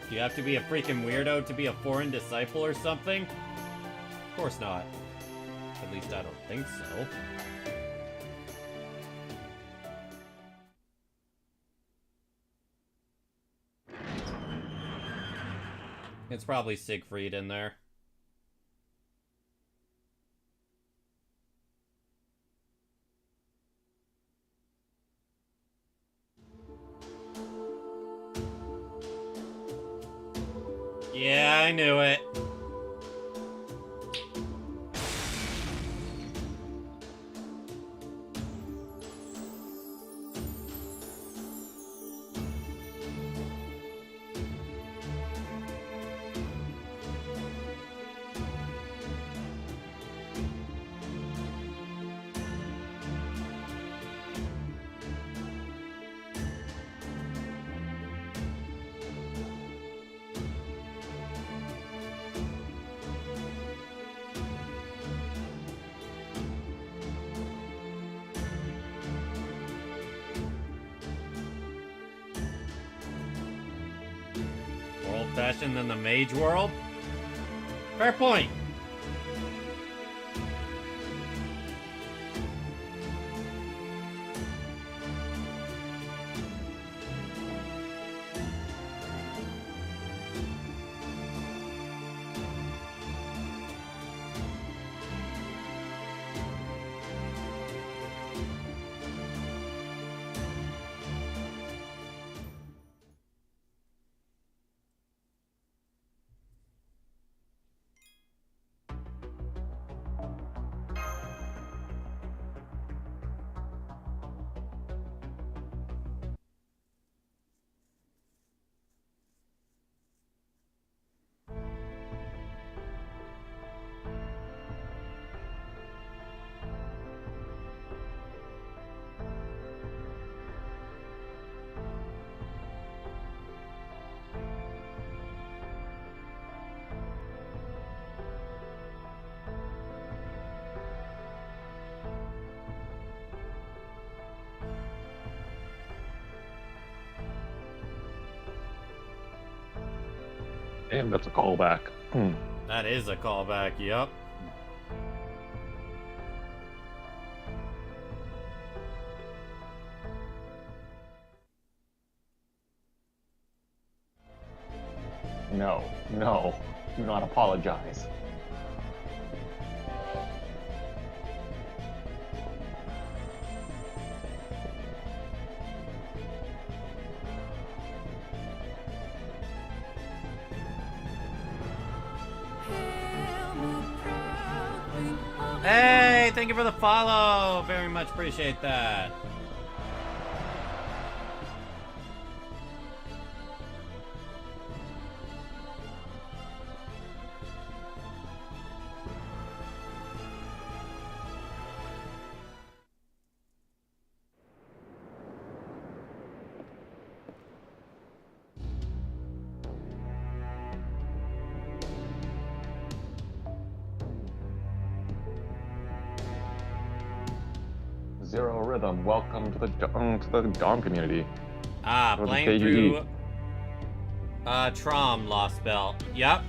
Do you have to be a freaking weirdo to be a foreign disciple or something? Of course not. At least I don't think so. It's probably Siegfried in there. Yeah, I knew it. question than the mage world. Fair point. Damn, that's a callback. That is a callback, yup. No, no, do not apologize. Hey, thank you for the follow. Very much appreciate that. Zero Rhythm, welcome to the Dom community. Ah, Or the playing KUE. through Traum Lostbelt. Yep.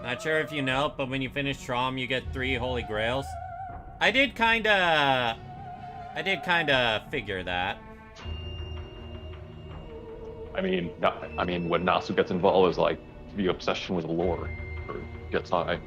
Not sure if you know, but when you finish Traum, you get 3 Holy Grails. I did kinda figure that. I mean, when Nasu gets involved, is like the obsession with lore or gets high.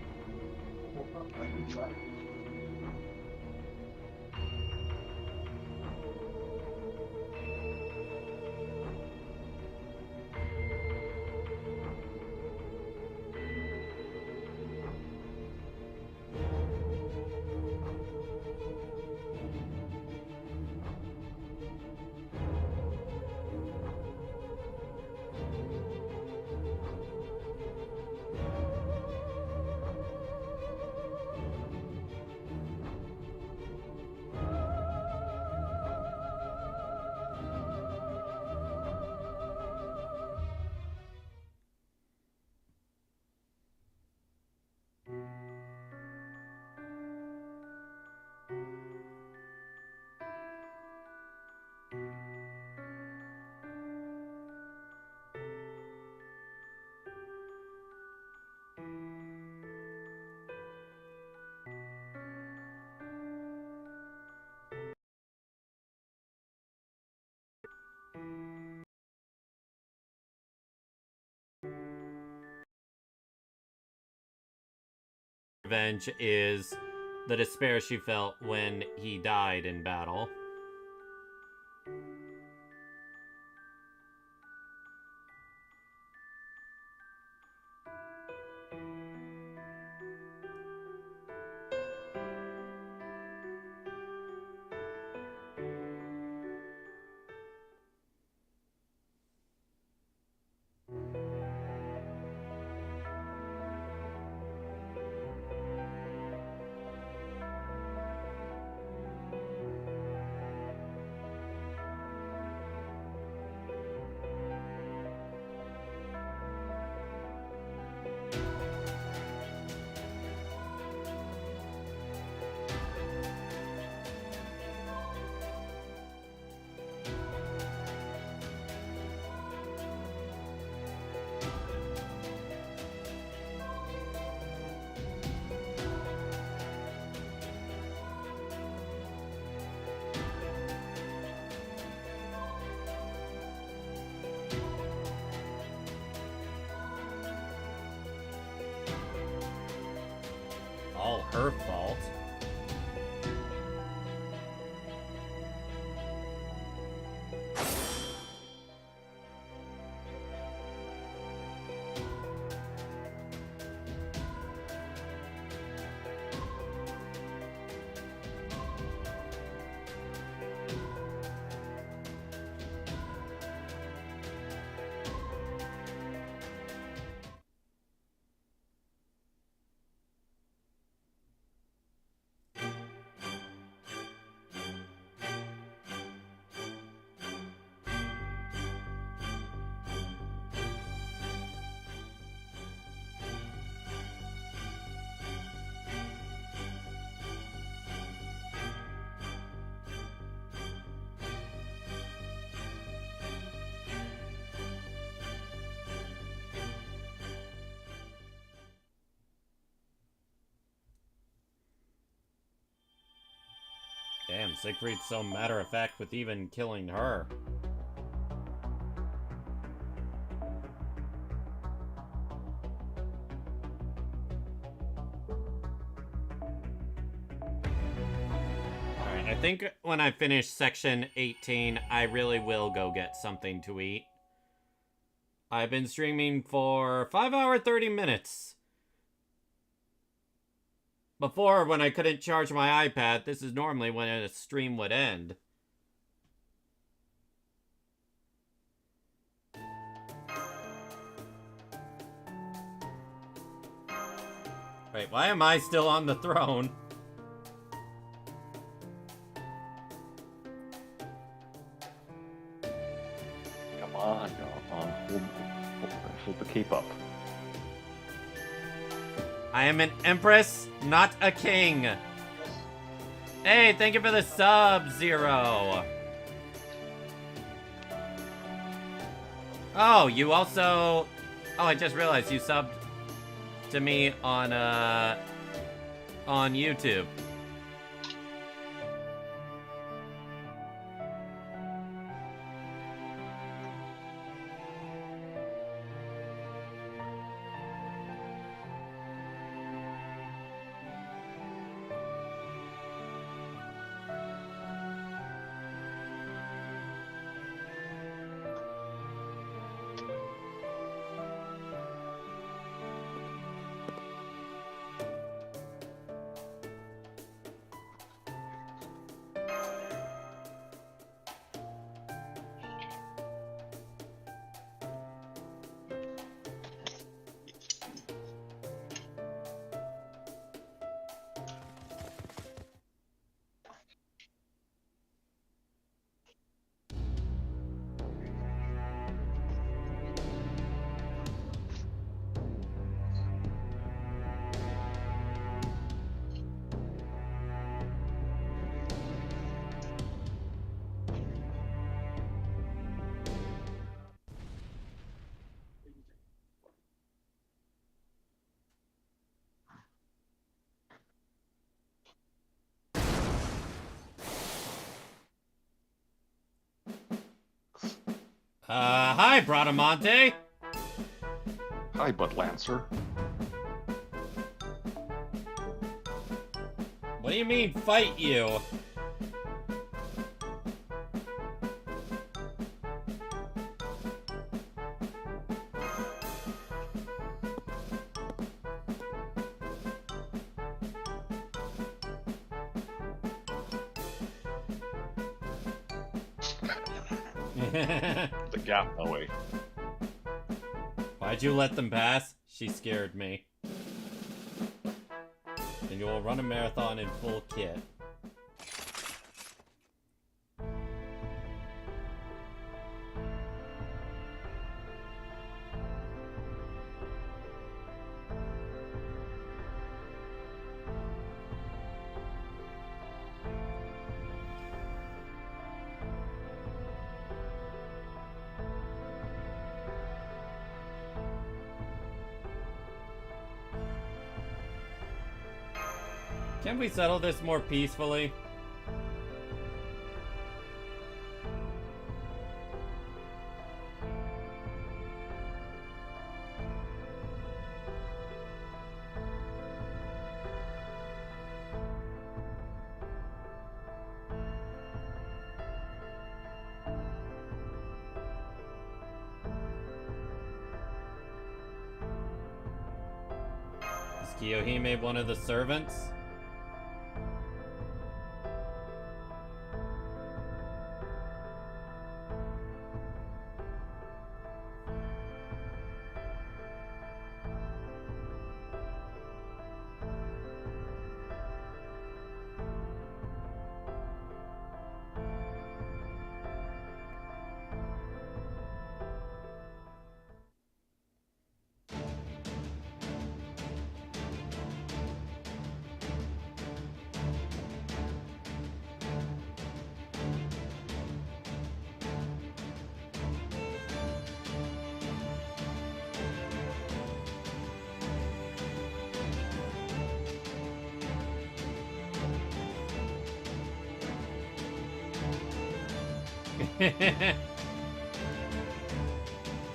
Revenge is the despair she felt when he died in battle. all her fault. Damn, Siegfried's so matter-of-fact with even killing her. Alright, I think when I finish section 18, I really will go get something to eat. I've been streaming for 5 hours, 30 minutes. Before, when I couldn't charge my iPad, this is normally when a stream would end. Wait, why am I still on the throne? Come on, hold the cape up. I am an empress, not a king. Hey, thank you for the sub, Zero. Oh, you also... Oh, I just realized you subbed to me on YouTube. Hi, Bradamante. Hi, Bud Lancer. What do you mean, fight you? The gap, no way. Why'd you let them pass? She scared me. And you will run a marathon in full kit. Can't we settle this more peacefully? Kiyohime one of the servants?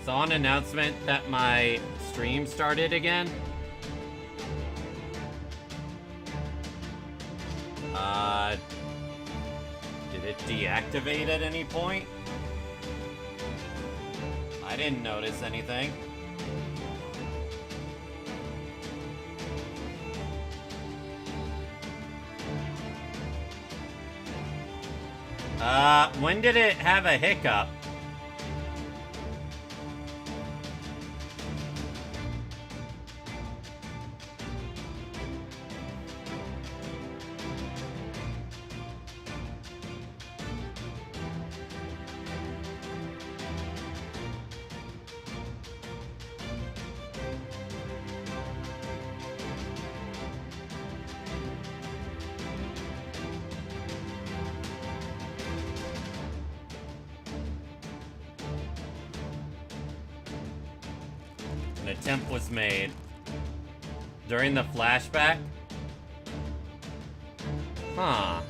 Saw an announcement that my stream started again. Did it deactivate at any point? I didn't notice anything. When did it have a hiccup? An attempt was made. During the flashback? Huh.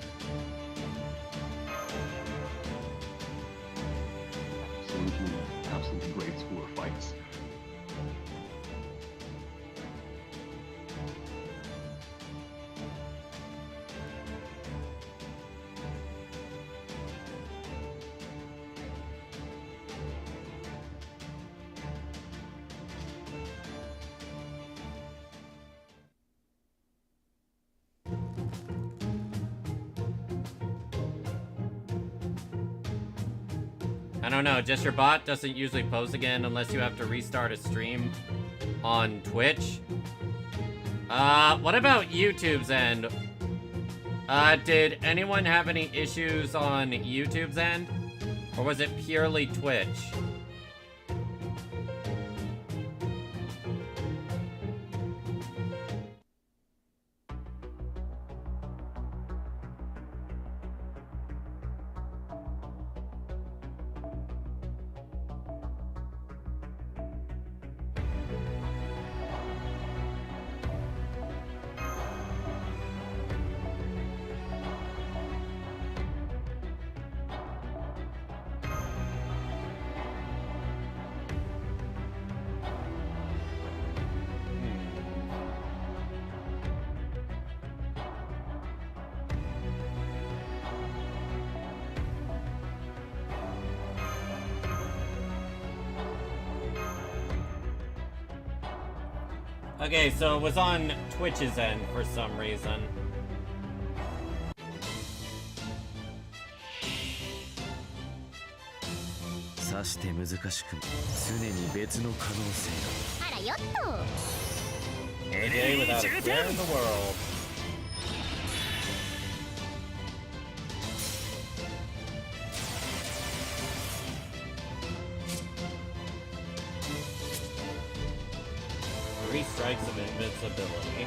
Absolutely great school of fights. I don't know, just your bot doesn't usually pose again unless you have to restart a stream on Twitch. What about YouTube's end? Did anyone have any issues on YouTube's end? Or was it purely Twitch? Okay, so it was on Twitch's end for some reason. A day without a care in the world. Three strikes of invincibility.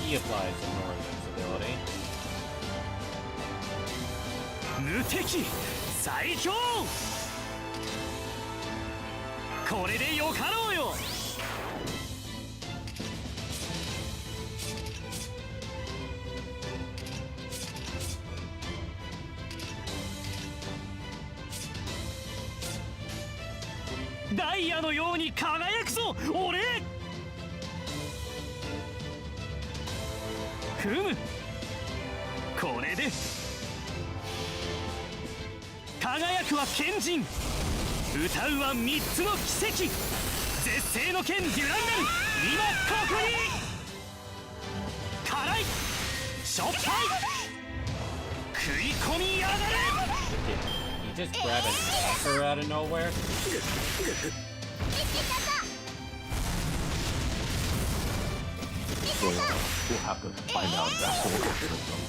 He applies some more invincibility. 無敵最強これでよかろうよダイヤのように輝くぞ俺。ふむ、これで輝くは賢人、歌うは3つの奇跡、絶世の剣デュランガル、今ここに。辛い、しょっぱい、食い込みやがれ。 You just grab an anchor out of nowhere. We'll have to find out that whole answer sometime.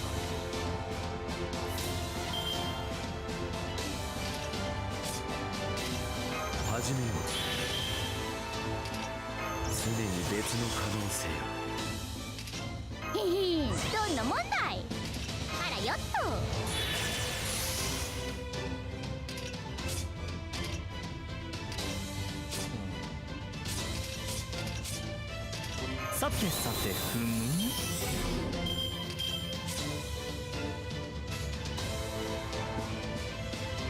始めよう。常に別の可能性を。へへ、どんな問題。あらよっと。さてさて、ふん。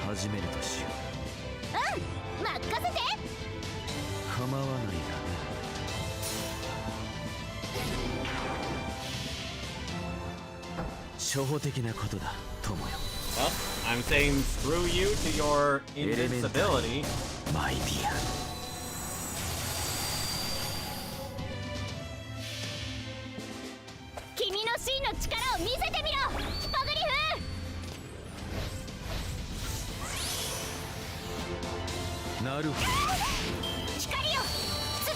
始めるとしようん、任せて。う。構わないだね。初歩的なことだ、友よ。Well, I'm saying screw you to your invincibility. My dear. 君の真の力を見せてみろ、ヒポグリフ。なるほど。光よ、集え。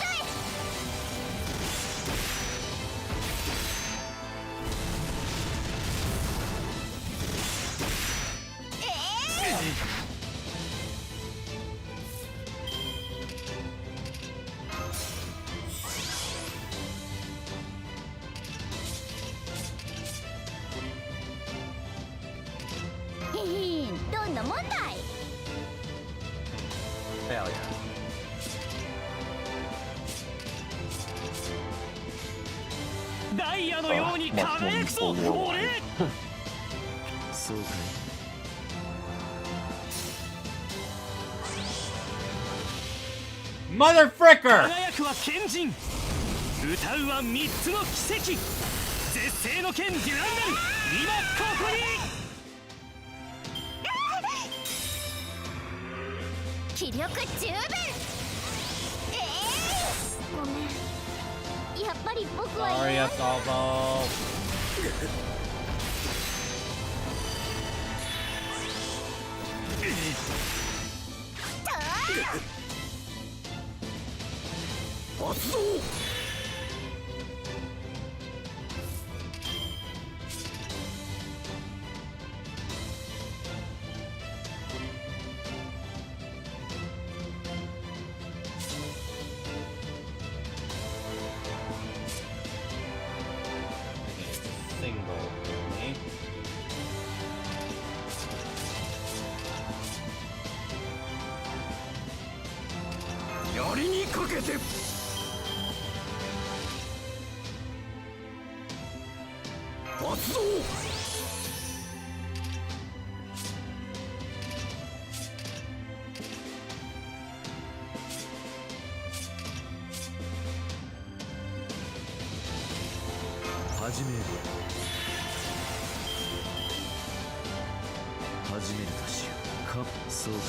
へへ、どんな問題。Failure. ダイヤのように輝くぞ俺。そうかい。Motherfricker! 輝くは賢人、歌うは3つの奇跡、絶世の剣デュランガル、今ここに。気力十分。ごめん、やっぱり僕は Sorry, Asalvo. 発動。槍にかけて。発動。始める。始めるとしようか。そうかい。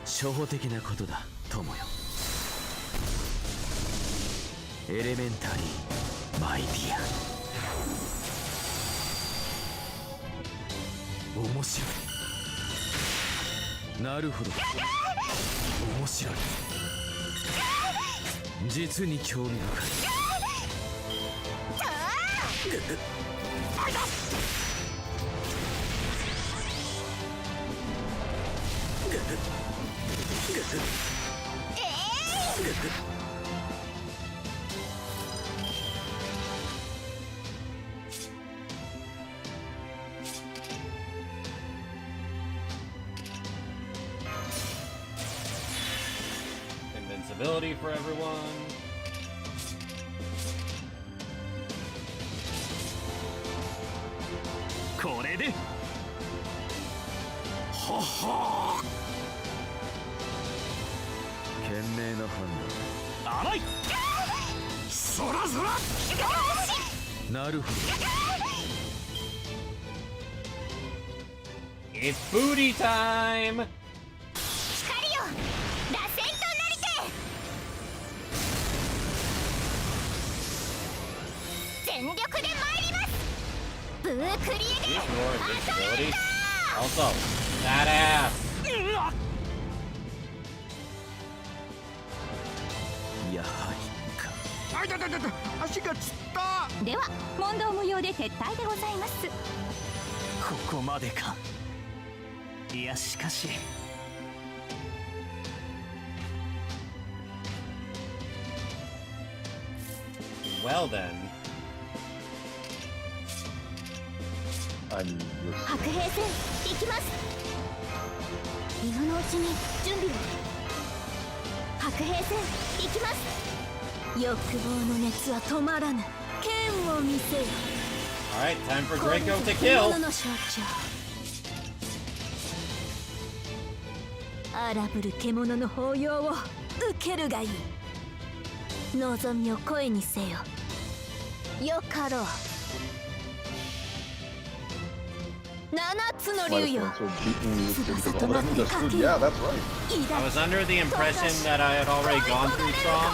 初歩的なことだ、友よ。エレメンタリー、マイディア。面白い。なるほど。面白い。実に興味深い。Invincibility for everyone. これで。はは甘い。そらそら。なるほど。 It's booty time! 光よ螺旋となりて。全力で参ります。ブークリエで Ignore invincibility. Also, that ass! やはりか。あいたたたた、足がつった。では問答無用で撤退でございます。ここまでか。いやしかし。 Well then. 白兵戦行きます。今のうちに準備を。白兵戦行きます。欲望の熱は止まらぬ。剣を見せよ。 Alright, time for Draco to kill! の象徴。荒ぶる獣の抱擁を受けるがいい。望みを声にせよ。よかろう。七つの竜よ。翼となってかけよ。 Yeah, that's right. I was under the impression that I had already gone through Traum.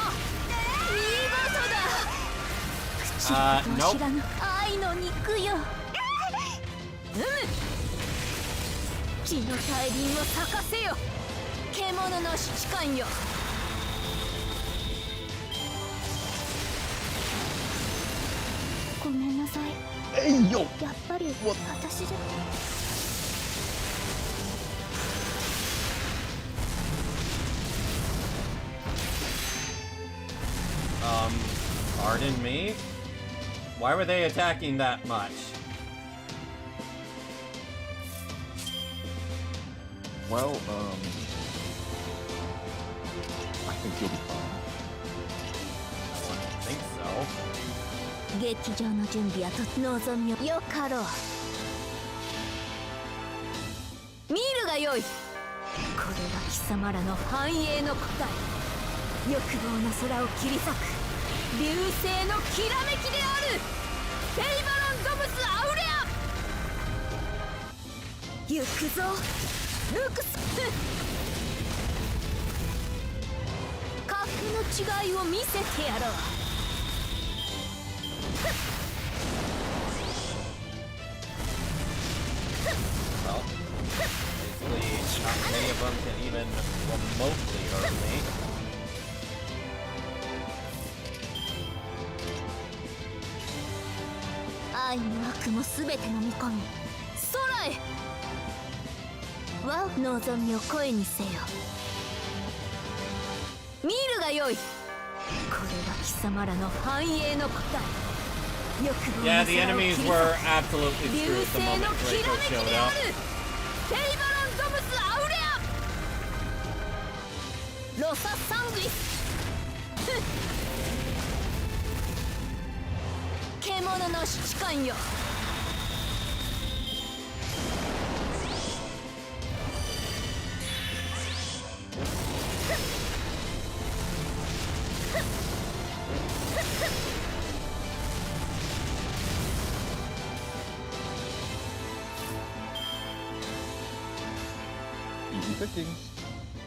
ノー。愛の肉よ。血の大輪を咲かせよ。獣の七冠よ。ごめんなさい。やっぱり私じゃ。Pardon me? Why were they attacking that much? Well, I think you'll be fine. I think so. 劇場の準備はと望みをよかろう。見るがよい。これは貴様らの繁栄の答え。欲望の空を切り裂く流星のきらめきである。フェイバロンドムスアウレア。行くぞルクス。格の違いを見せてやろう。 Well, basically, not many of them can even remotely hurt me. 愛も悪もすべて飲み込み空へ。我望みを声にせよ。見るがよい。これは貴様らの繁栄の答え。 Yeah, the enemies were absolutely screwed the moment Draco showed up. フェイバロンドムスアウレア。ロササングイス。獣の七冠よ。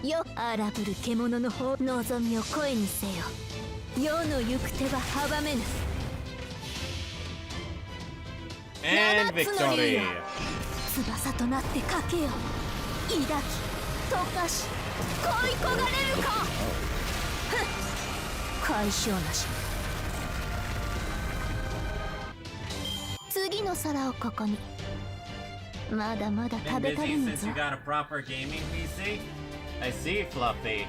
よ、荒ぶる獣の方望みを声にせよ。世の行く手は阻めぬ。 And victory! 翼となってかけよ。抱き、溶かし、恋焦がれるか。解消なし。次の皿をここに。 まだまだ食べ Been た busy るの since ぞ。 you got a proper gaming PC? I see, Fluffy.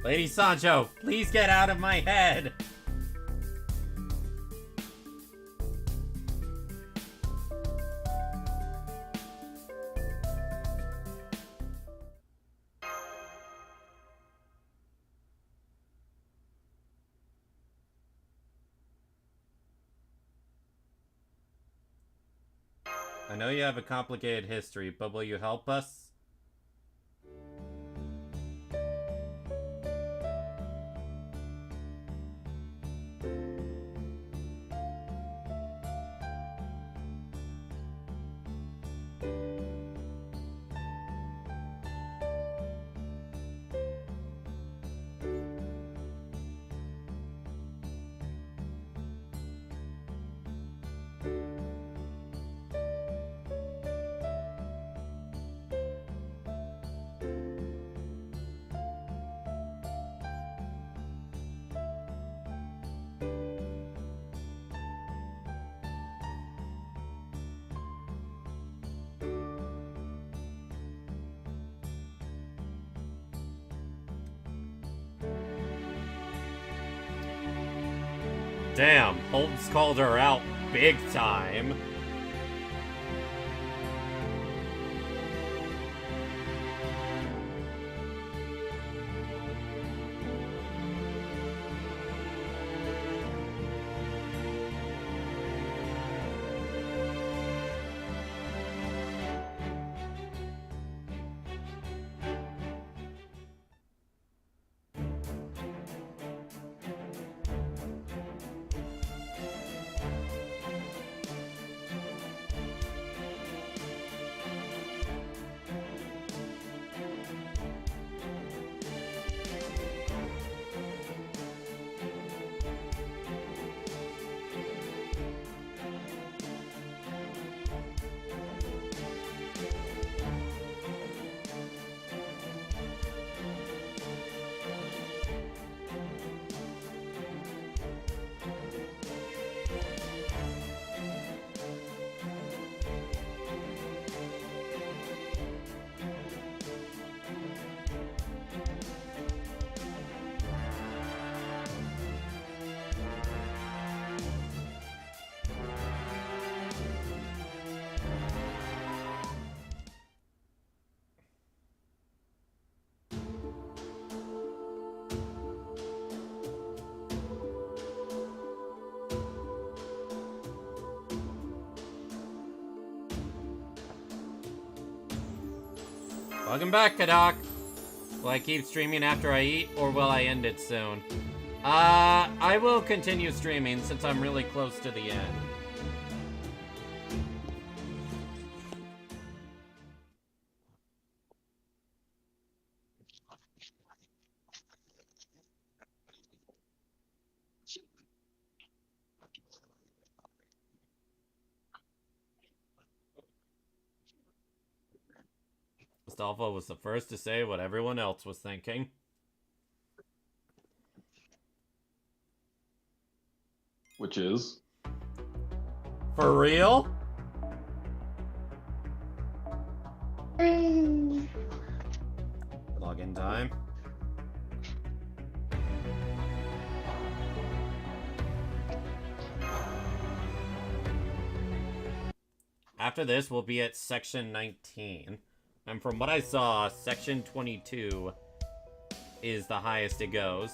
Lady Sancho, please get out of my head! I know you have a complicated history, but will you help us? Damn, Holmes called her out big time. Welcome back, Kadoc. Will I keep streaming after I eat, or will I end it soon? I will continue streaming since I'm really close to the end. Astolfo was the first to say what everyone else was thinking. Which is? For real? Login time. After this, we'll be at section 19. And from what I saw, section 22 is the highest it goes.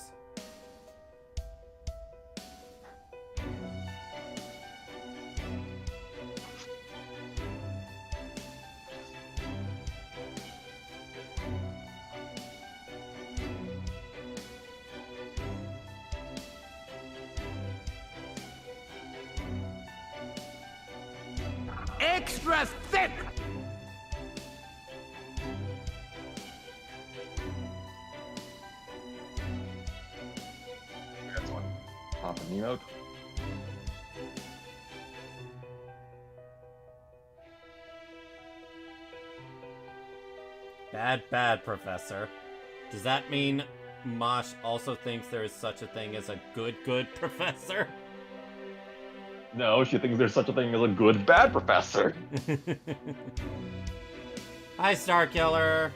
Extra thick! Pop an emote. Bad, Professor. Does that mean Mosh also thinks there is such a thing as a good Professor? No, she thinks there's such a thing as a good bad professor. Hi, Starkiller.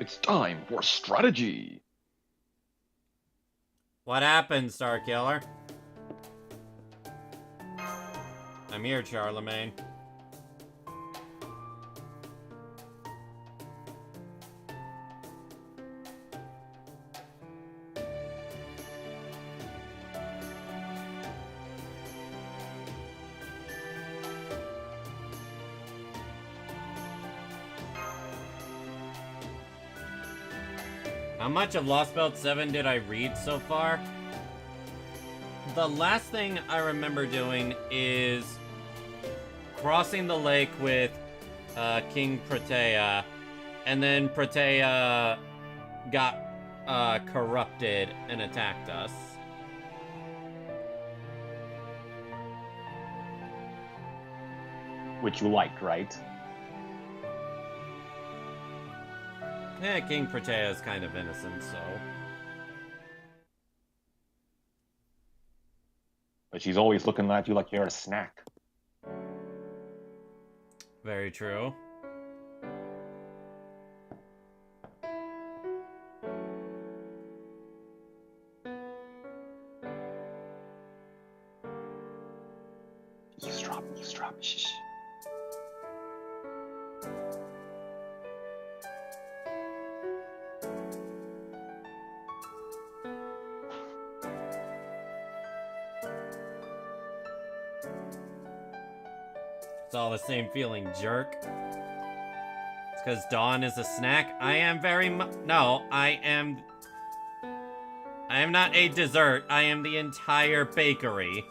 It's time for strategy. What happened, Starkiller? I'm here, Charlemagne. How much of Lostbelt 7 did I read so far? The last thing I remember doing is crossing the lake with King Protea, and then Protea got corrupted and attacked us. Which you liked, right? Yeah, King Protea is kind of innocent, so... But she's always looking at you like you're a snack. Very true. Eavesdrop, shh. It's all the same feeling, jerk. It's because Dawn is a snack. I am very no, I am not a dessert. I am the entire bakery.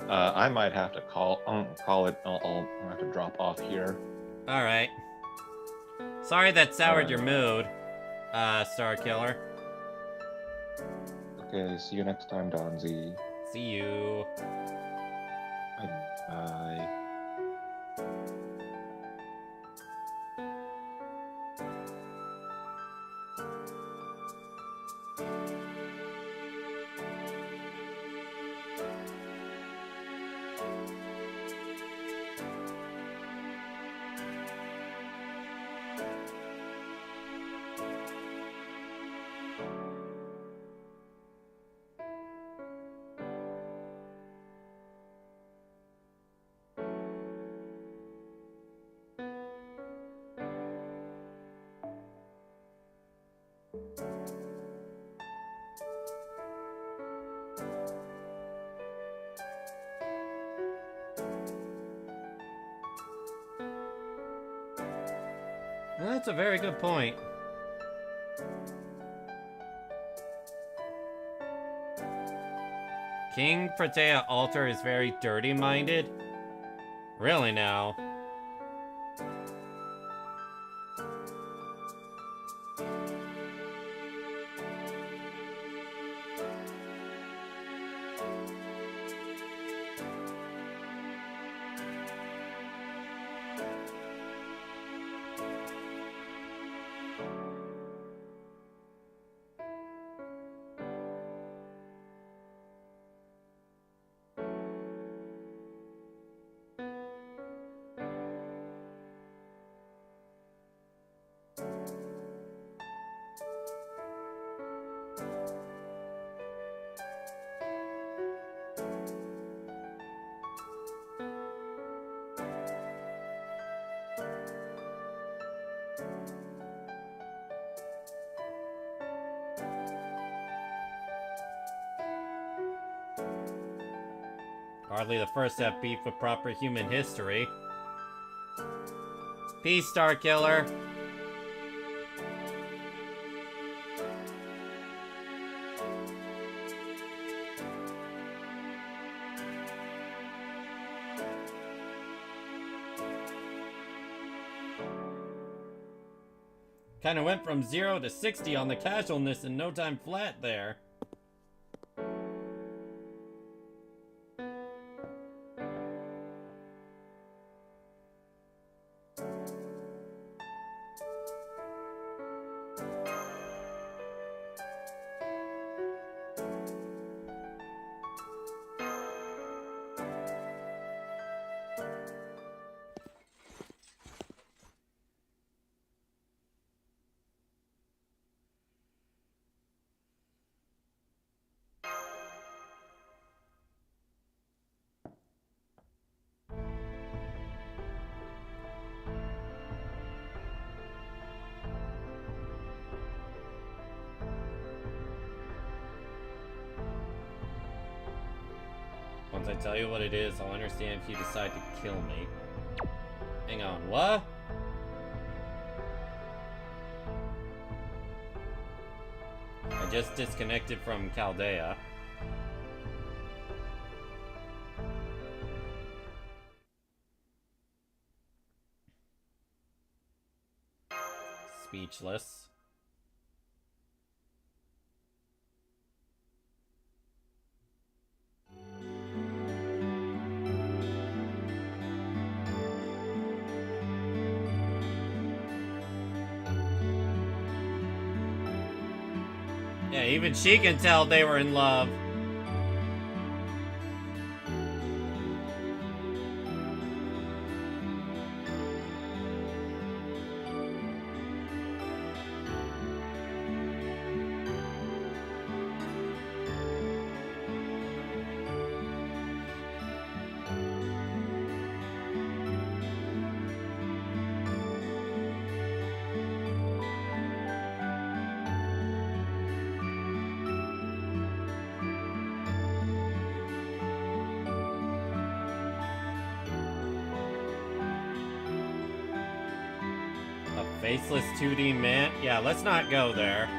I might have to call it. I'll have to drop off here. All right. Sorry that soured your mood, Starkiller. Okay, see you next time, Donzi. See you. Bye. That's a very good point. King Protea Altar is very dirty-minded? Really now? Hardly the first to have beef with proper human history. Peace, Starkiller. Kinda went from 0 to 60 on the casualness in no time flat there. Once I tell you what it is, I'll understand if you decide to kill me. Hang on, what? I just disconnected from Chaldea. Speechless. Yeah, even she can tell they were in love. Faceless 2D man? Yeah, let's not go there.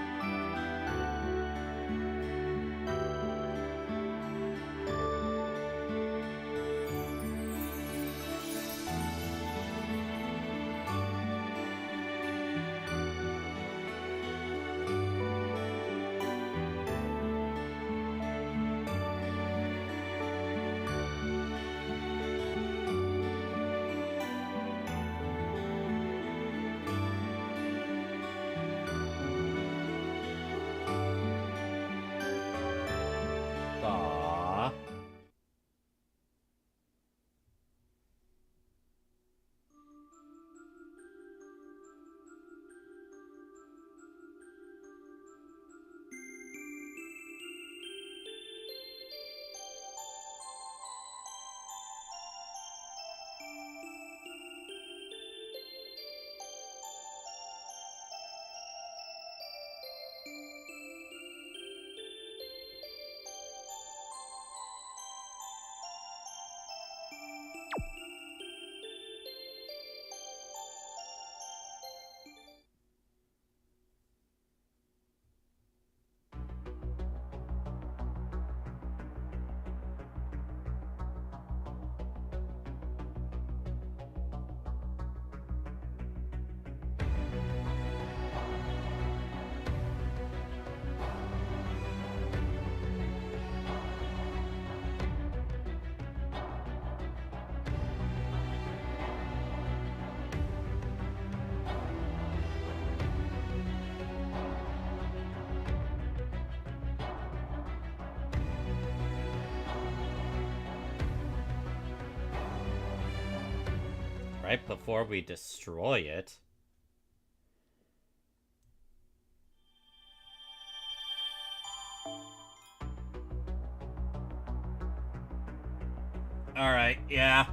Right before we destroy it. Alright, yeah.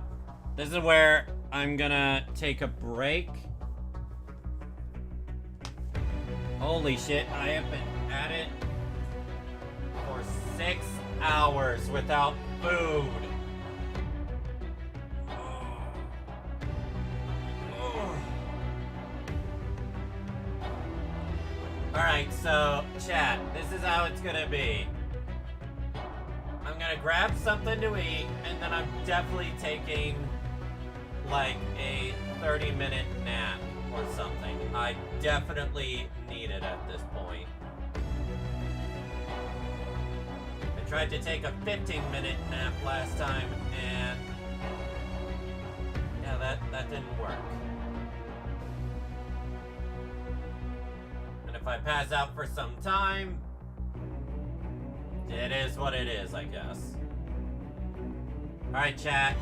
This is where I'm gonna take a break. Holy shit, I have been at it for 6 hours without food. Alright, so, chat, this is how it's gonna be. I'm gonna grab something to eat, and then I'm definitely taking, like, a 30-minute nap. or something. I definitely need it at this point. I tried to take a 15-minute nap last time, and yeah, that didn't work. And if I pass out for some time, it is what it is, I guess. Alright, chat.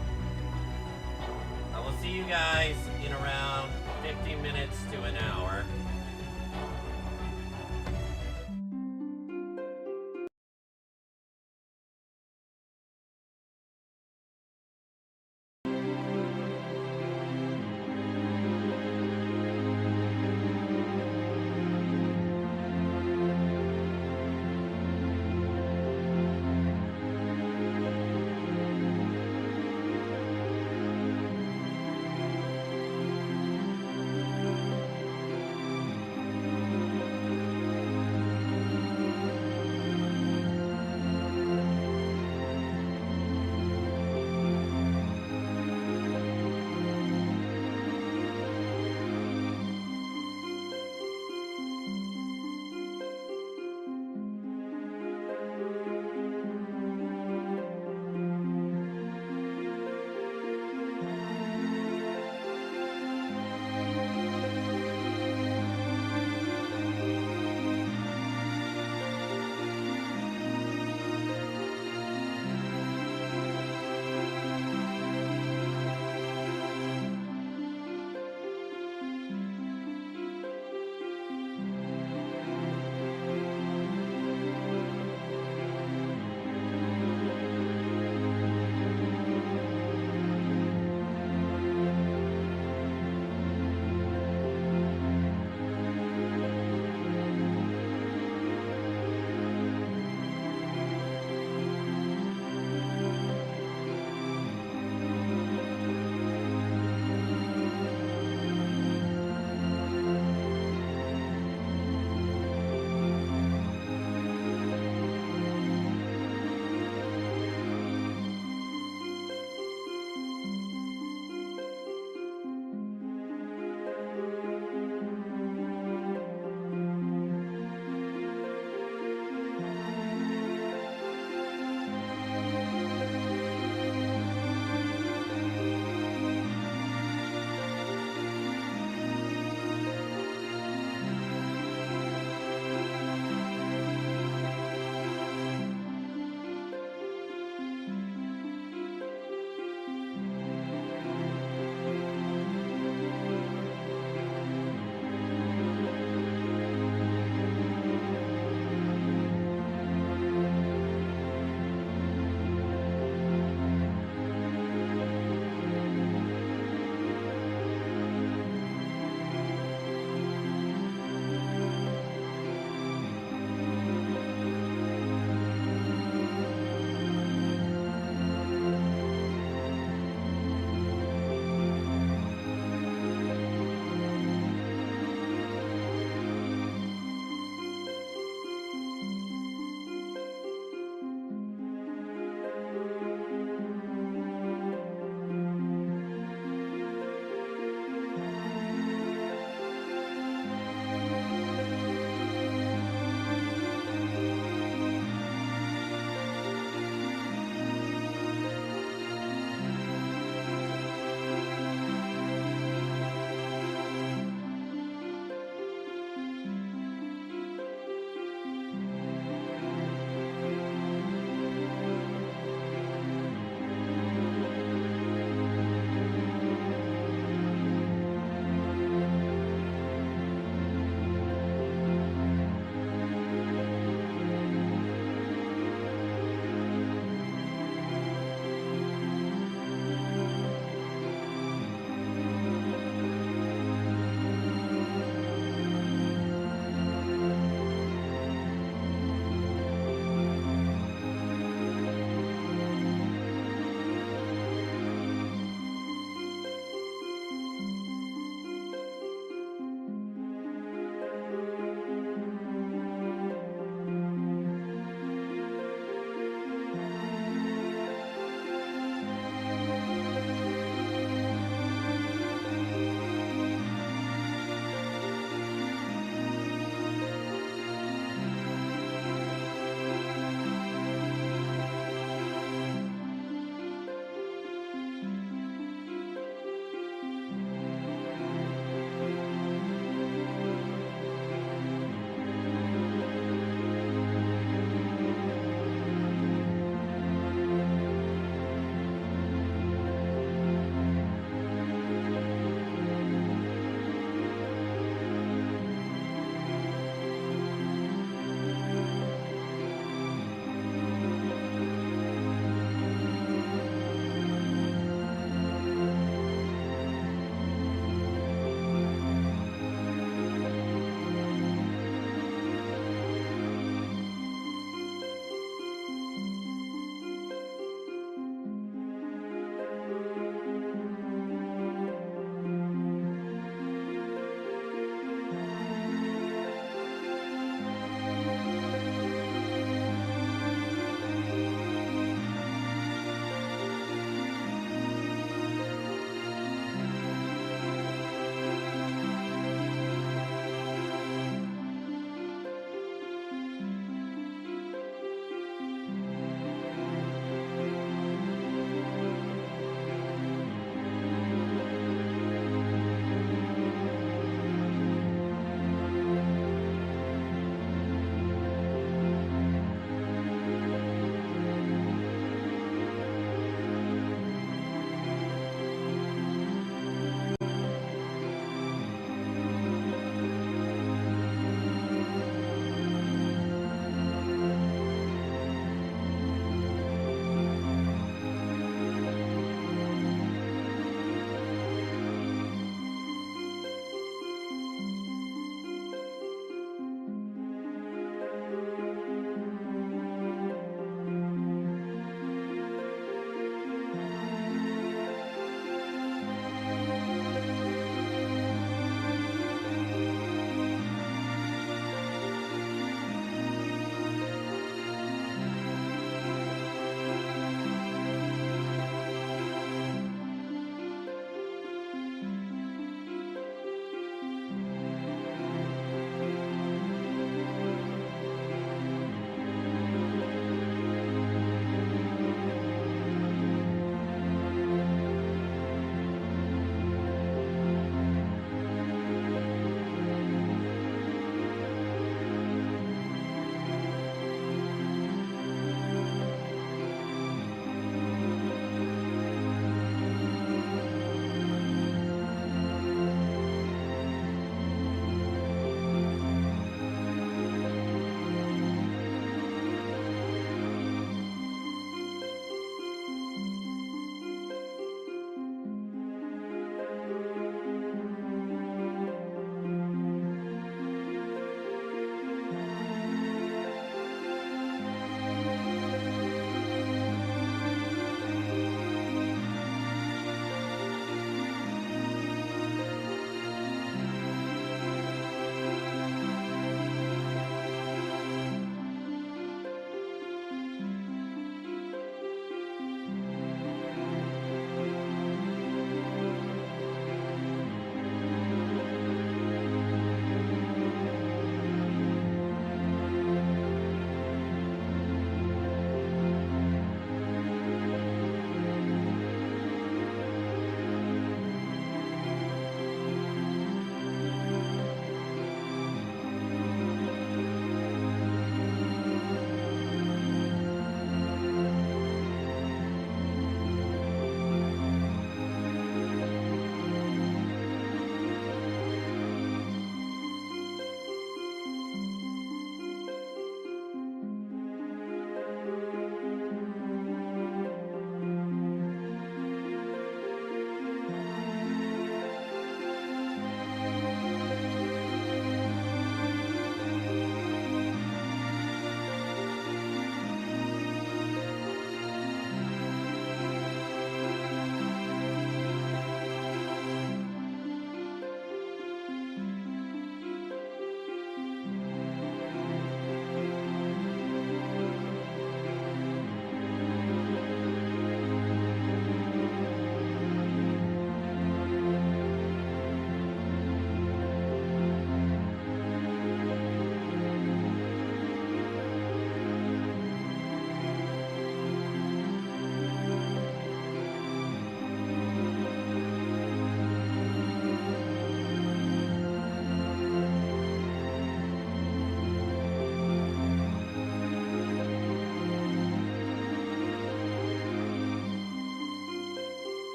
I will see you guys in around 15 minutes to an hour.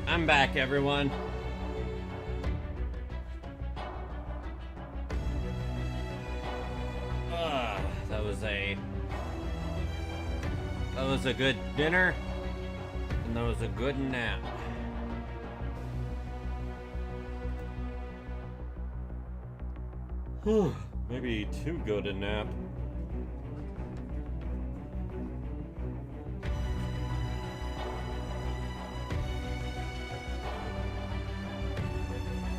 I'm back, everyone. That was a good dinner, and that was a good nap. Whew, maybe too good a nap.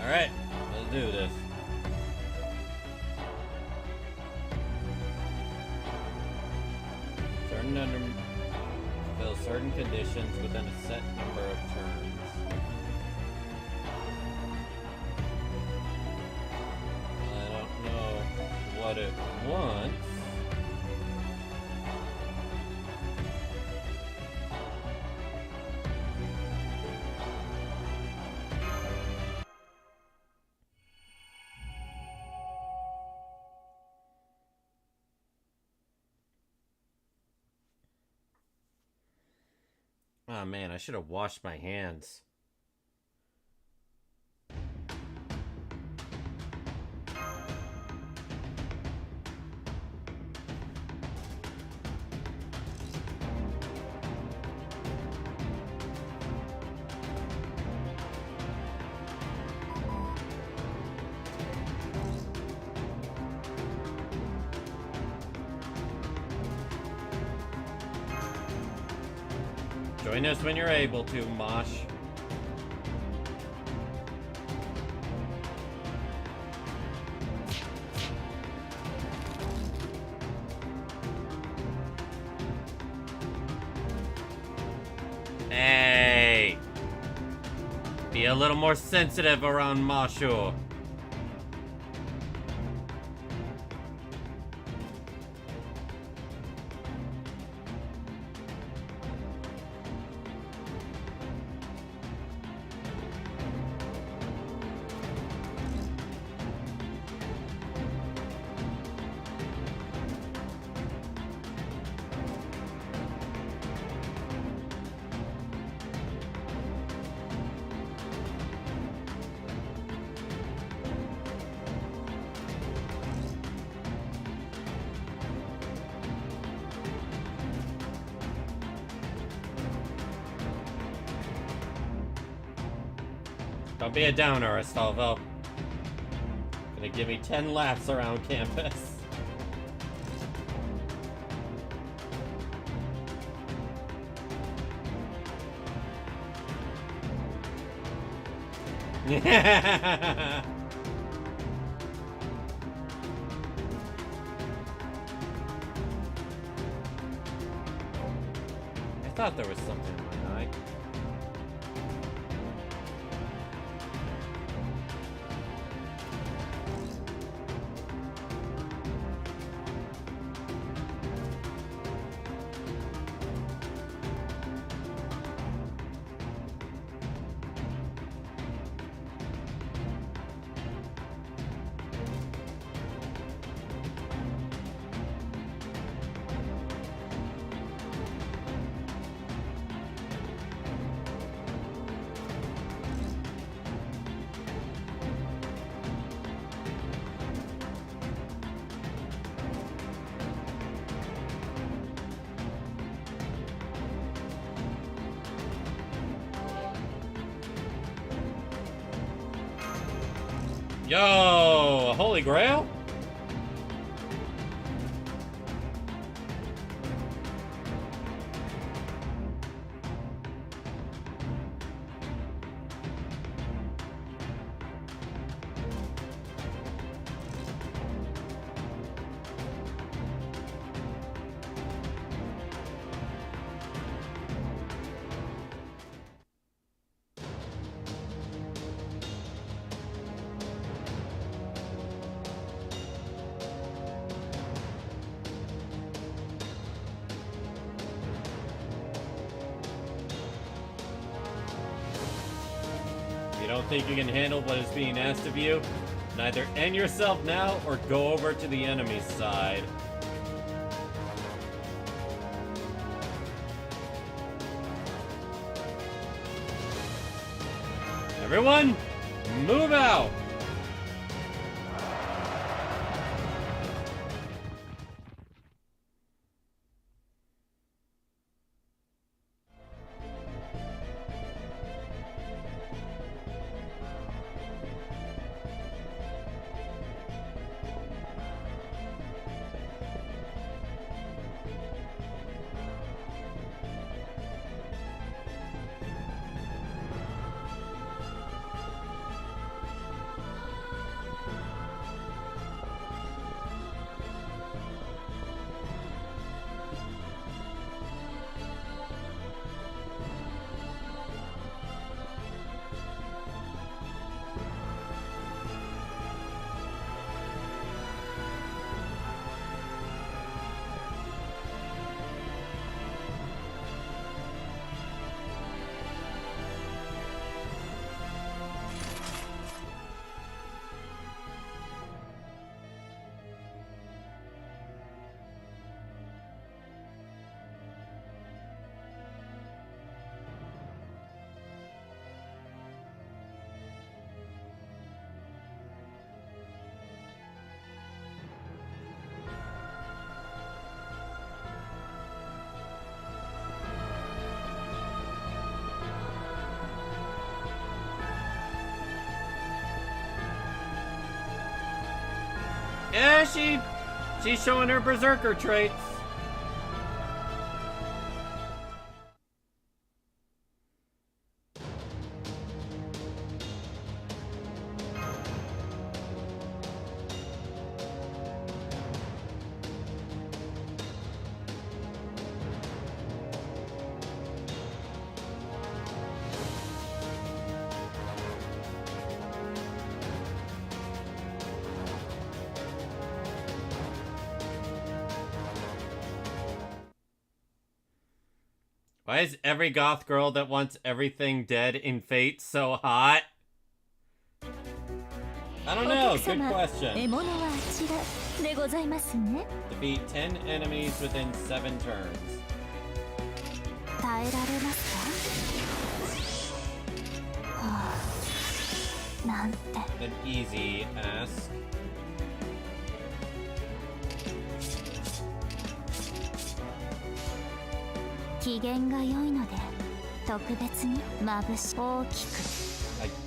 Alright, let's do this. Fulfill certain conditions within a set number of turns. I don't know what it wants. Oh man, I should have washed my hands. Join us when you're able to, Mosh. Hey! Be a little more sensitive around Mashu. Don't be a downer, Astolfo. Gonna give me 10 laps around campus. I thought there was something in my eye. Yo, Holy Grail? Think you can handle what is being asked of you? Neither end yourself now or go over to the enemy's side. Everyone, move out! Yeah, she's showing her berserker traits. Why is every goth girl that wants everything dead in Fate so hot? I don't know, good question. Defeat 10 enemies within 7 turns. An easy ask. I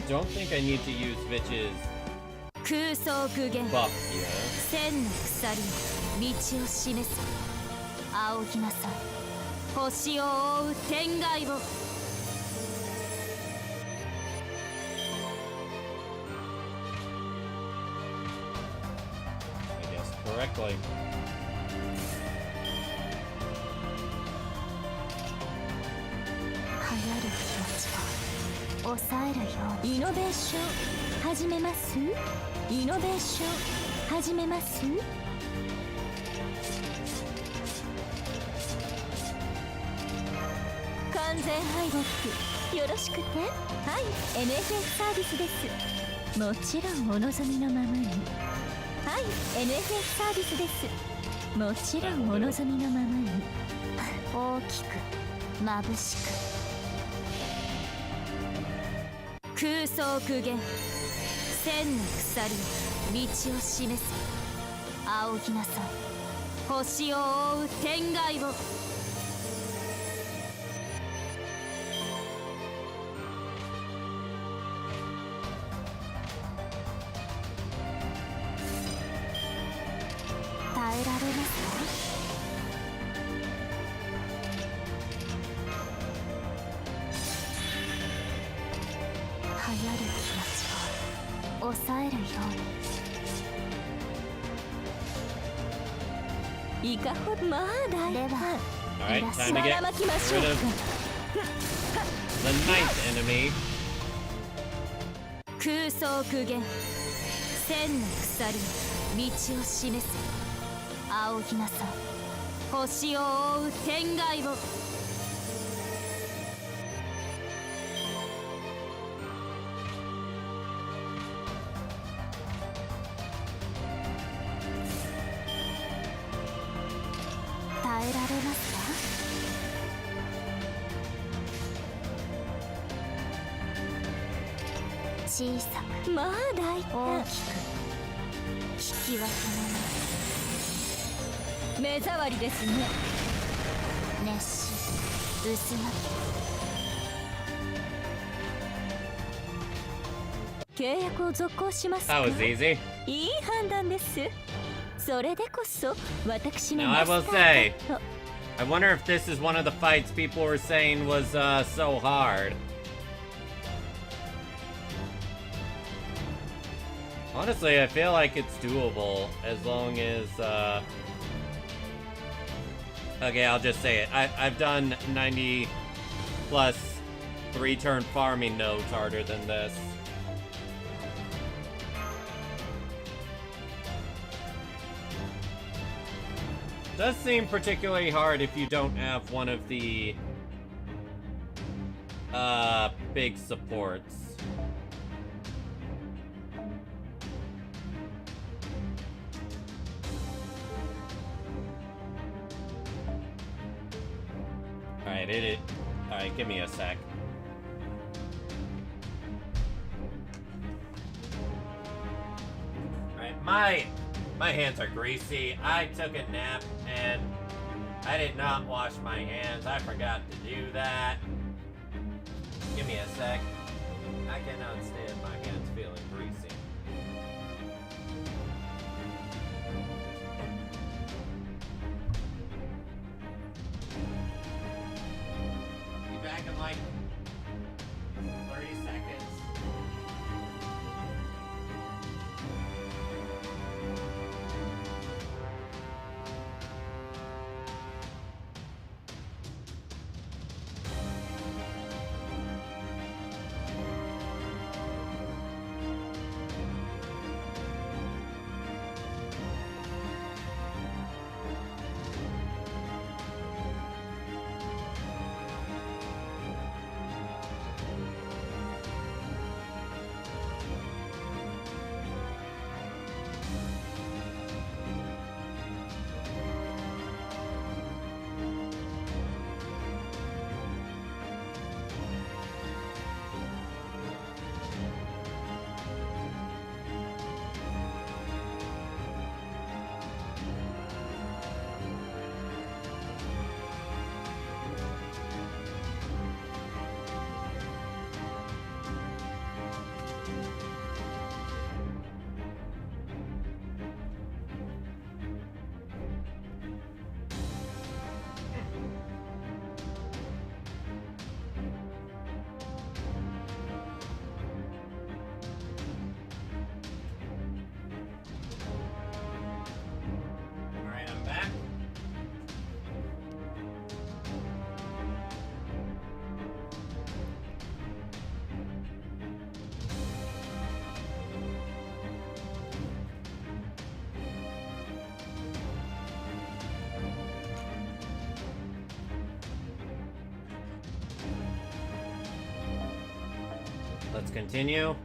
don't think I need to use Vitch's buff here. I guess correctly. NFF サービスです。もちろんお望みのままに。はい、NFF サービスです。もちろんお望みのままに。大きく眩しく。空想苦言。千の鎖よ、道を示す。仰ぎなさい。星を覆う天外を。Alright, time to get rid of the ninth enemy. 空想苦言。千の鎖よ、道を示す。仰ぎなさい。星を覆う天外を。小さくまあ大大胆。きく引き分け目障りですね。のない熱し渦巻契約を続行しますか。 That was easy. いい判断です。それでこそ私の Now I マ will スタ say, ーと I wonder if this is one of the fights people were saying was so hard. Honestly, I feel like it's doable as long as okay, I'll just say it. I've done 90 plus 3-turn farming nodes harder than this. Does seem particularly hard if you don't have one of the big supports. Alright, alright, give me a sec. Alright, my hands are greasy. I took a nap and I did not wash my hands. I forgot to do that. Give me a sec. I cannot stand my hands feeling greasy. Be back in like 30 seconds. Let's continue.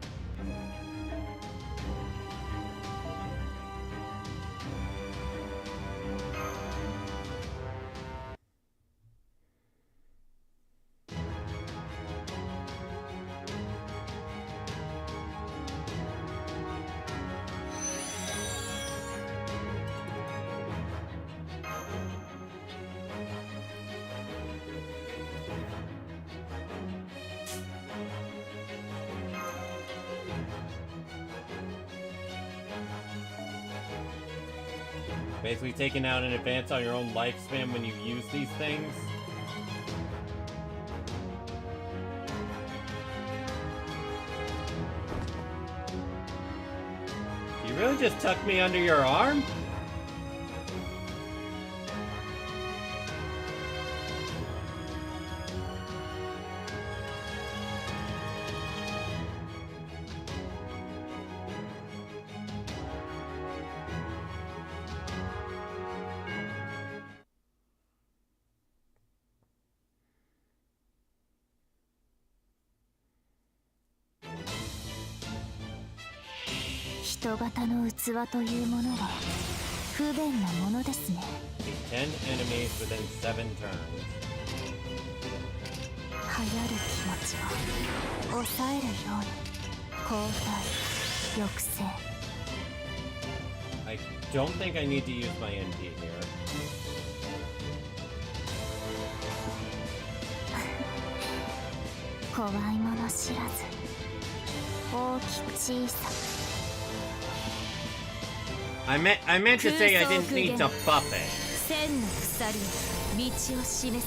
Basically taking out an advance on your own lifespan when you use these things. You really just tucked me under your arm?人型の器というものは不便なものですね。 10 enemies within 7 turns. 流行る気持ちを抑えるように交代抑制 I don't think I need to use my NP here. 怖いもの知らず大きく小さく I meant to say I didn't need to buff it. 千の鎖道を示す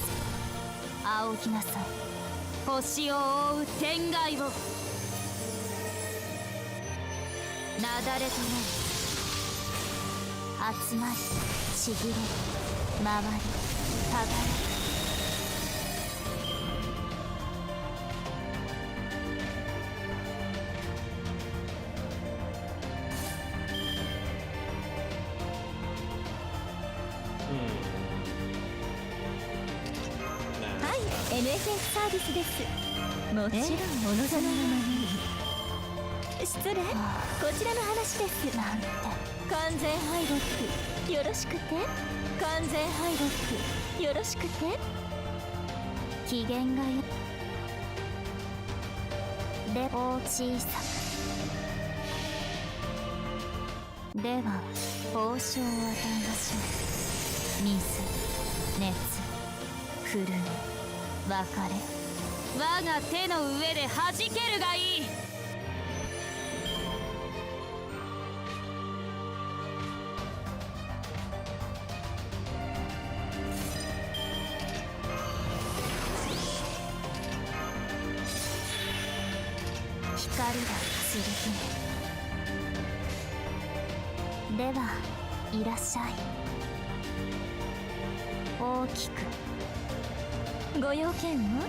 仰ぎなさい星を覆う天外をなだれとなり集まりちぎれ回りたがれ NFS サービスです。もちろんお望みのままに。失礼。こちらの話です。なんて完全敗北よろしくて。完全敗北よろしくて。機嫌がよで大小さくでは報奨を与えましょう。水熱震え 別れ我が手の上で弾けるがいい光が剣ではいらっしゃい大きく ご用件は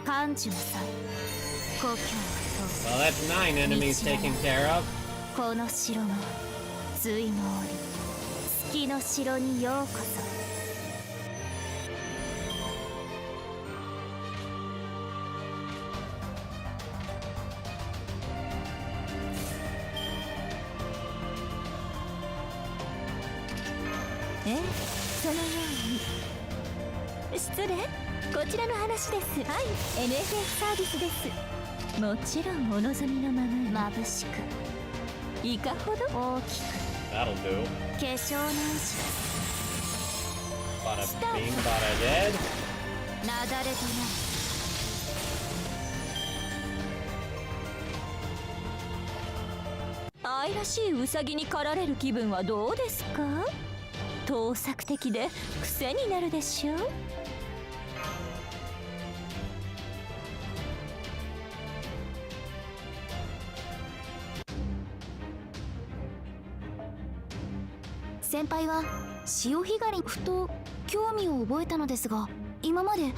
感じなさい故郷と Well, that's 9 enemies taken care of. この城の隋の折月の城にようこそ そのように失礼こちらの話ですはい NFS サービスですもちろんお望みのままに眩しくいかほど大きく That'll do. 化粧直し Bada bing, bada dead. なだれとな愛らしいウサギに狩られる気分はどうですか盗作的で癖になるでしょう 先輩は潮干狩りふと興味を覚えたのですが今まで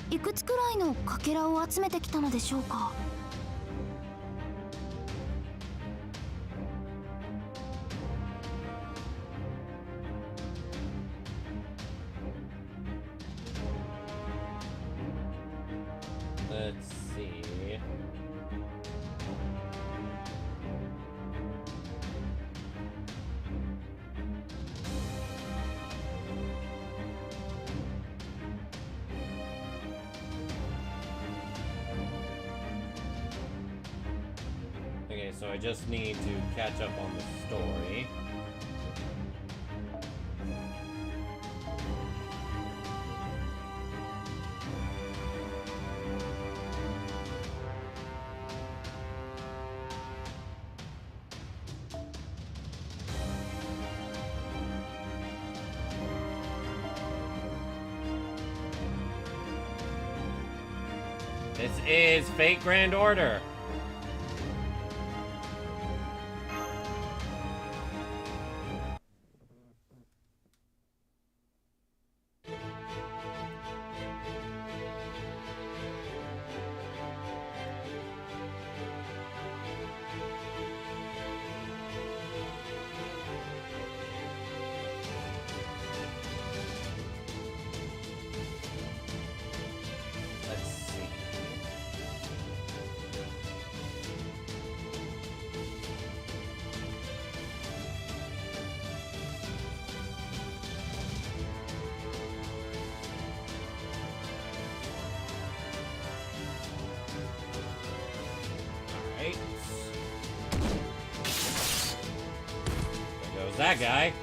いくつくらいのかけらを集めてきたのでしょうか Let's see. Okay, so I just need to catch up on the story. This is Fate Grand Order. Alright. There goes that guy.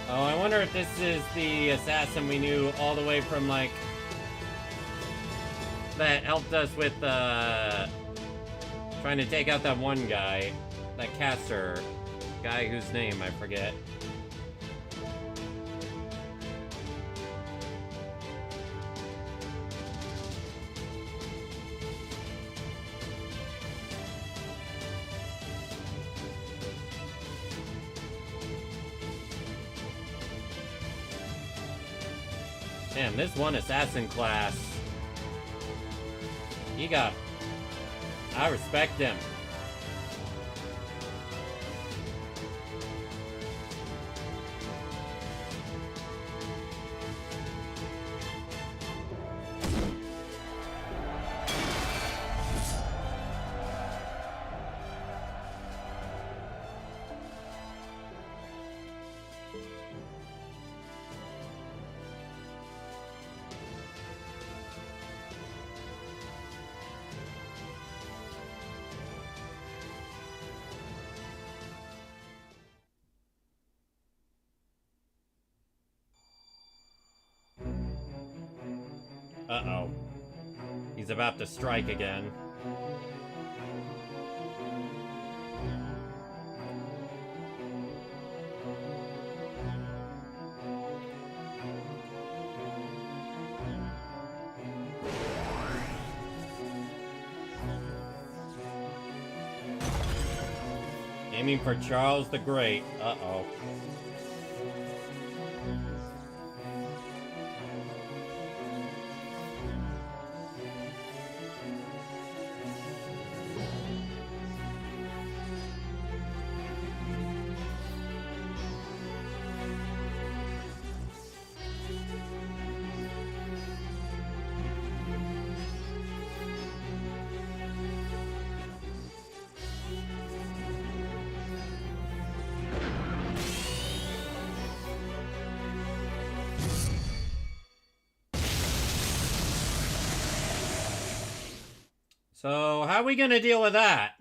Oh, I wonder if this is the assassin we knew all the way from, like, that helped us with, trying to take out that one guy, that caster guy whose name I forget. Damn, this one assassin class. I respect him. Uh-oh. He's about to strike again. Aiming for Charles the Great. Uh-oh. So, how are we gonna deal with that?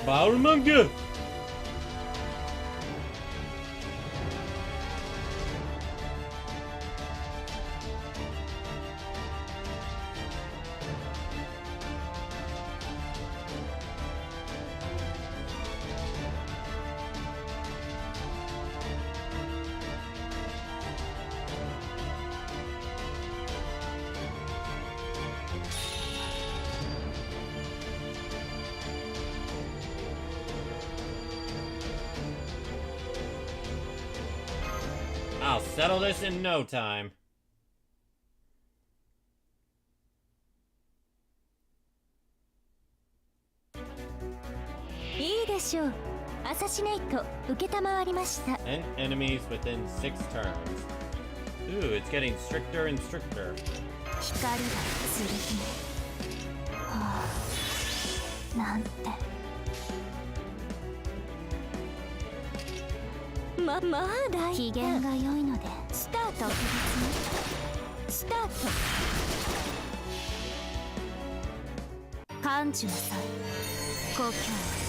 Charlemagne! I'll settle this in no time. いいでしょう。アサシネイト受けたまわりました。 And enemies within 6 turns. Ooh, it's getting stricter and stricter. 光が剣。はあ、なんて。まだ機嫌が良いのでスタート。スタート。感じなさい。故郷は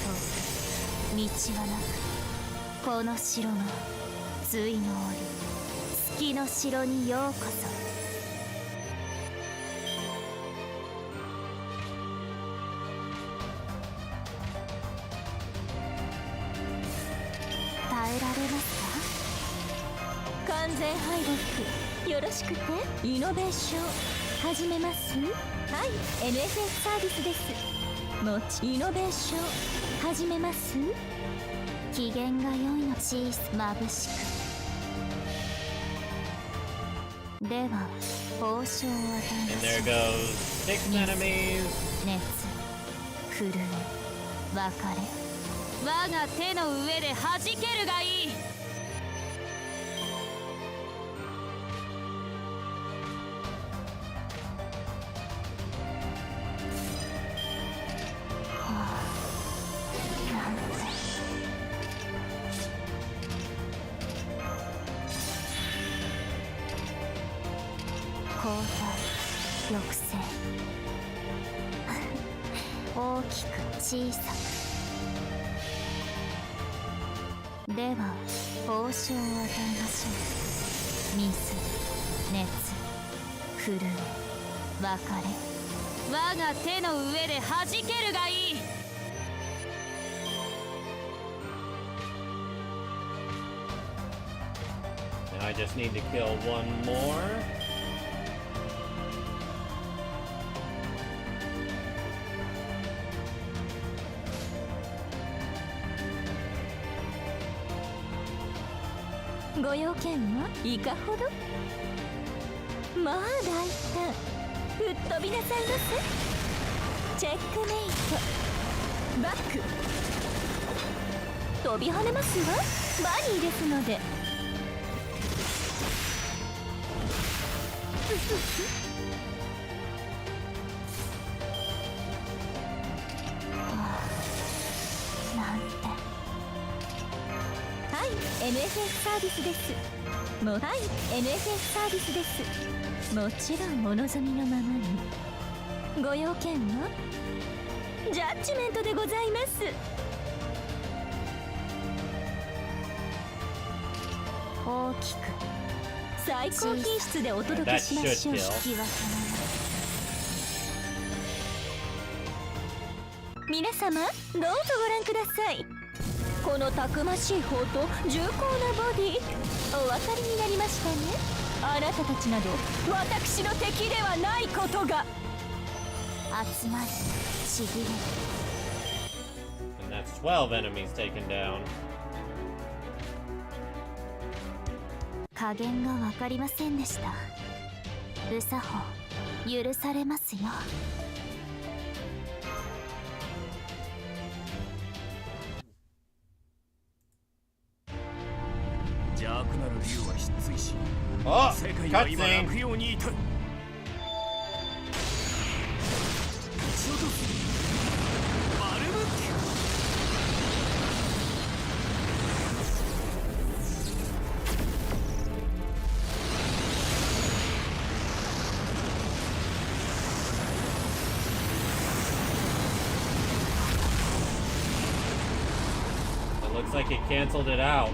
遠く、道はなく、この城の対の折、月の城にようこそ。耐えられますか？完全敗北よろしくて。イノベーション始めます。はい、 NFS サービスです。もちイノベーション始めます。機嫌が良いのチーズ眩しく。では報酬を与え And まし there ょう。 goes 6 enemies. 熱、震え、別れ、我が手の上で弾けるがいい。交代、抑制大きく小さく。では報酬を与えましょう。水、熱、震え、別れ、我が手の上で弾けるがいい。Now I just need to kill one more. Go ご用件はいかほど？まあ大胆、吹っ飛びなさいませ。チェックメイト。バック。飛び跳ねますわ。バニーですので。なんて。はい、NFS サービスです。はい、NFS サービスです。もちろんお望みのままに。ご用件はジャッジメントでございます。大きく最高品質でお届けしましょう。引き分けの皆様どうぞご覧ください。このたくましい方と重厚なボディ、お分かりになりましたね。あなたたちなど私の敵ではないことが。集まりちぎれ。 And that's 12 enemies taken down. 加減が分かりませんでした。無作法許されますよ。邪悪なる竜は失墜し、Oh, 世界は今 cutscene. 落葉に至る。撃ち落とすバルブック。It looks like it canceled it out.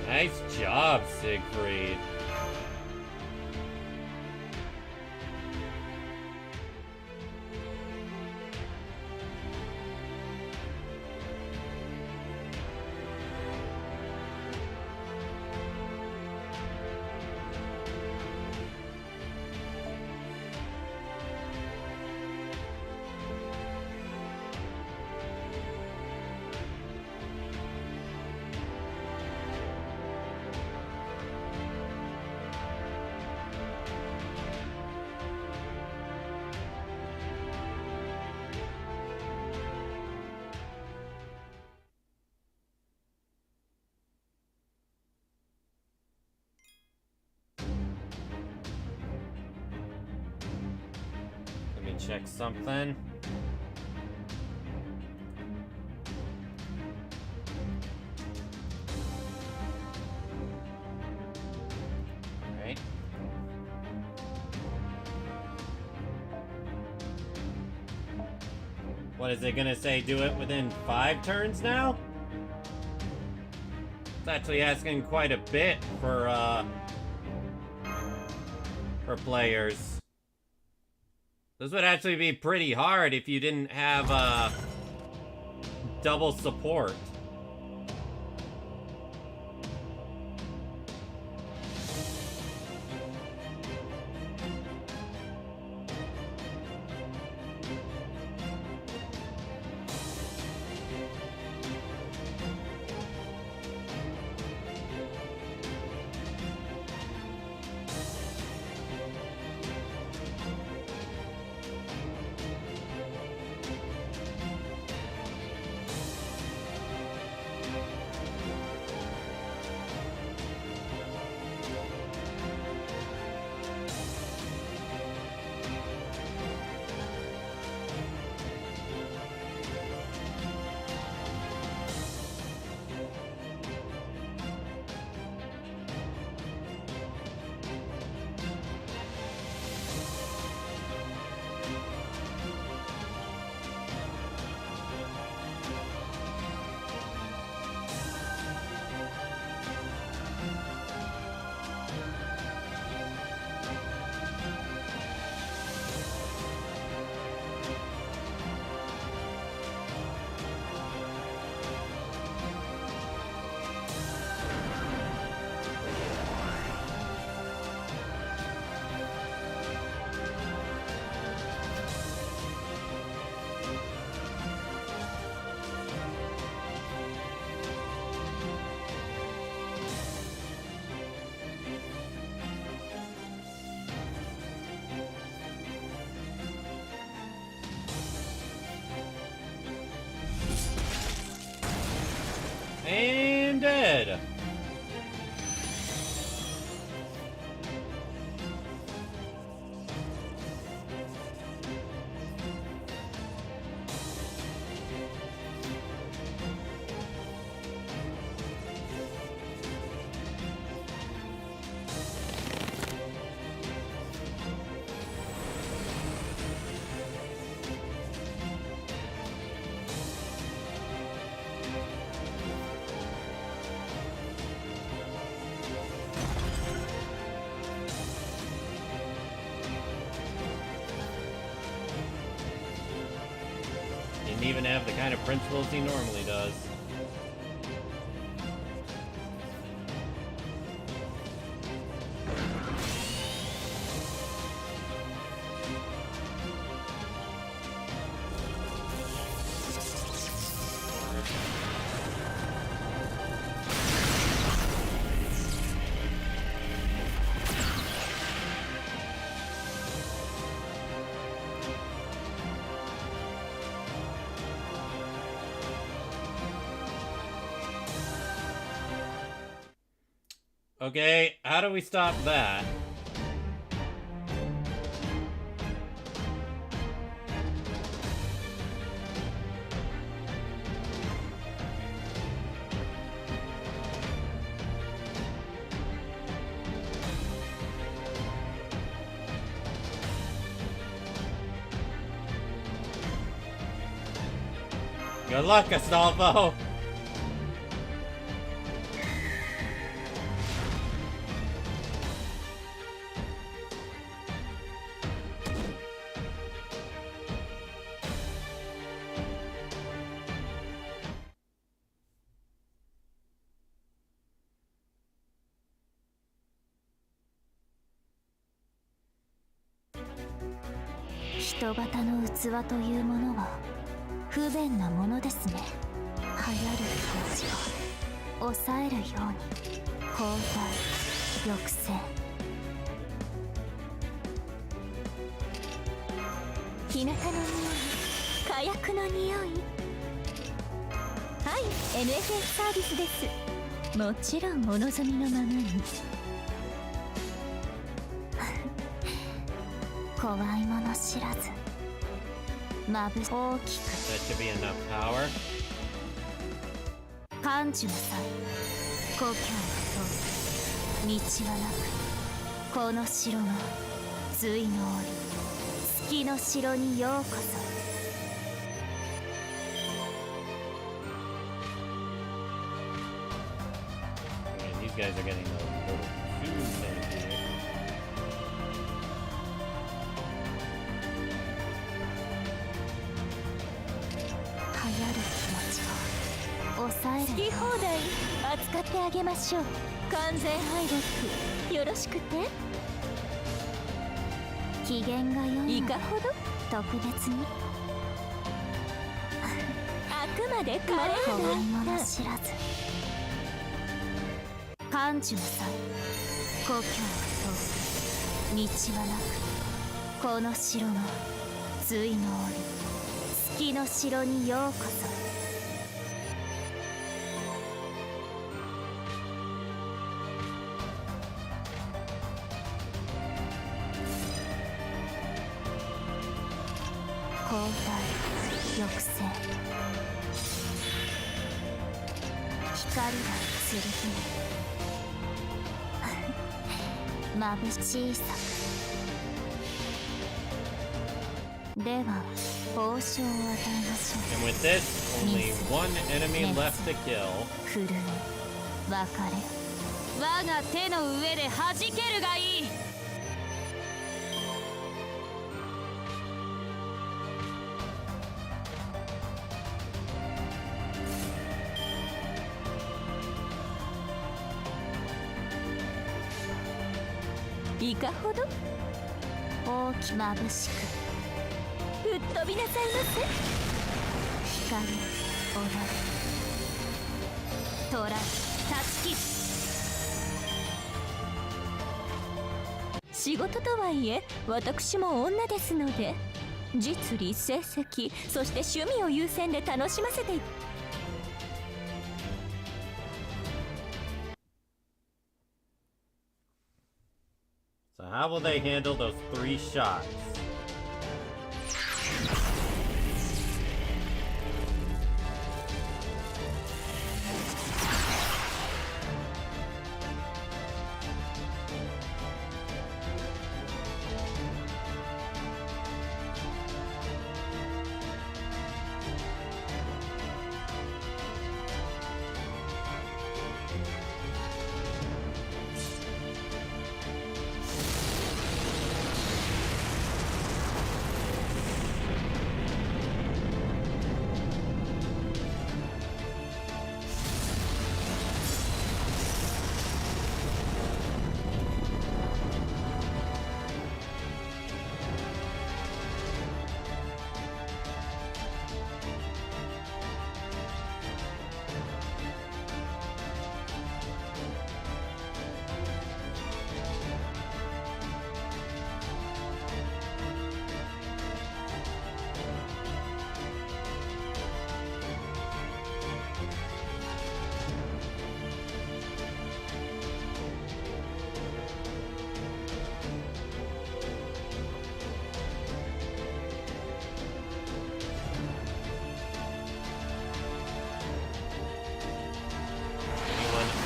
Nice job, Siegfried. Let me check something. What is it gonna say? Do it within 5 turns now? It's actually asking quite a bit for players. This would actually be pretty hard if you didn't have double support. And dead. Didn't even have the kind of principles he normally does. Okay, how do we stop that? Good luck, Astolfo!人型の器というものは不便なものですね。流行る表示を抑えるように交代抑制。日向の匂い、火薬の匂い。はい、NFS サービスです。もちろんお望みのままに。怖いもの知らずまぶ大きく That should be enough power. 感じなさい。故郷を通す道はなく、この城の隋の折月の城にようこそ。guys are getting a little too finicky.好き放題扱ってあげましょう。完全敗北よろしくて。機嫌が良いいかほど特別にあくまで華麗怖いもなの知らず感知の際故郷を通す道はなくこの城の隋の檻月の城にようこそ。交代抑制光が剣眩しいさでは報酬を与えましょう。 And with this, only one enemy left to kill. 震え別れ我が手の上で弾けるがいい。いかほど大き眩しくぶっ飛びなさいませ。光踊るトライ立ち仕事とはいえ私も女ですので実利成績そして趣味を優先で楽しませていSo how will they handle those 3 shots?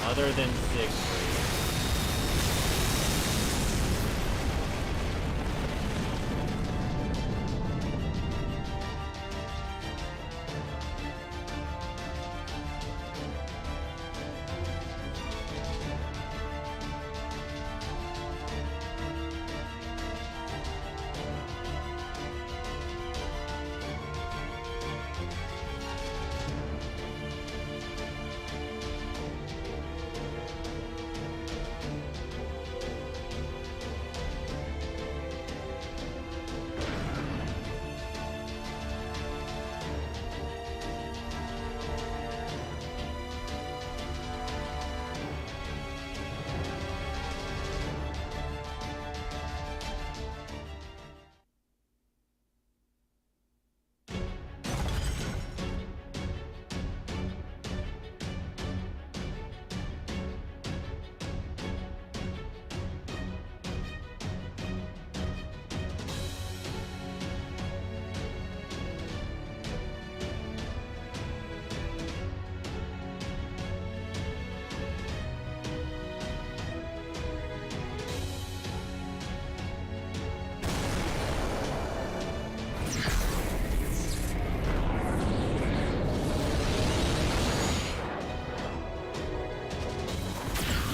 Other than Siegfried.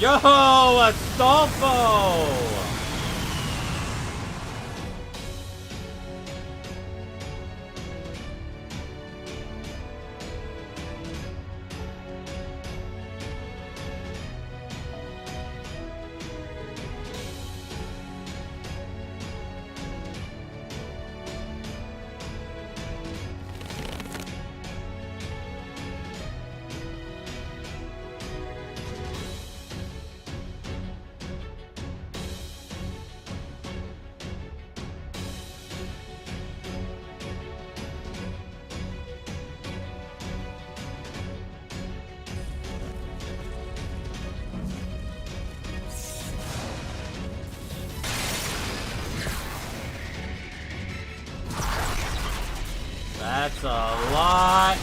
Yo, Astolfo! That's a lot.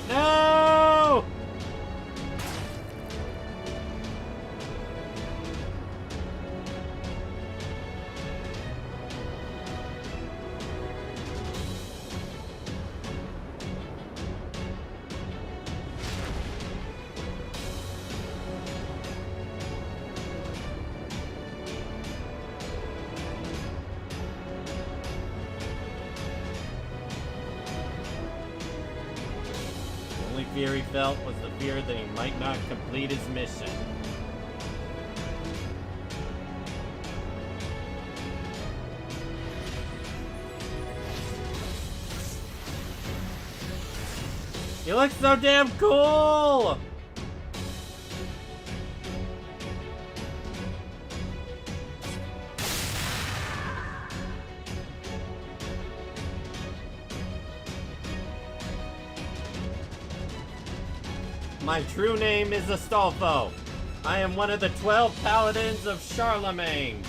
No! The only fear he felt was the fear that he might not complete his mission. He looks so damn cool! My true name is Astolfo. I am one of the 12 paladins of Charlemagne.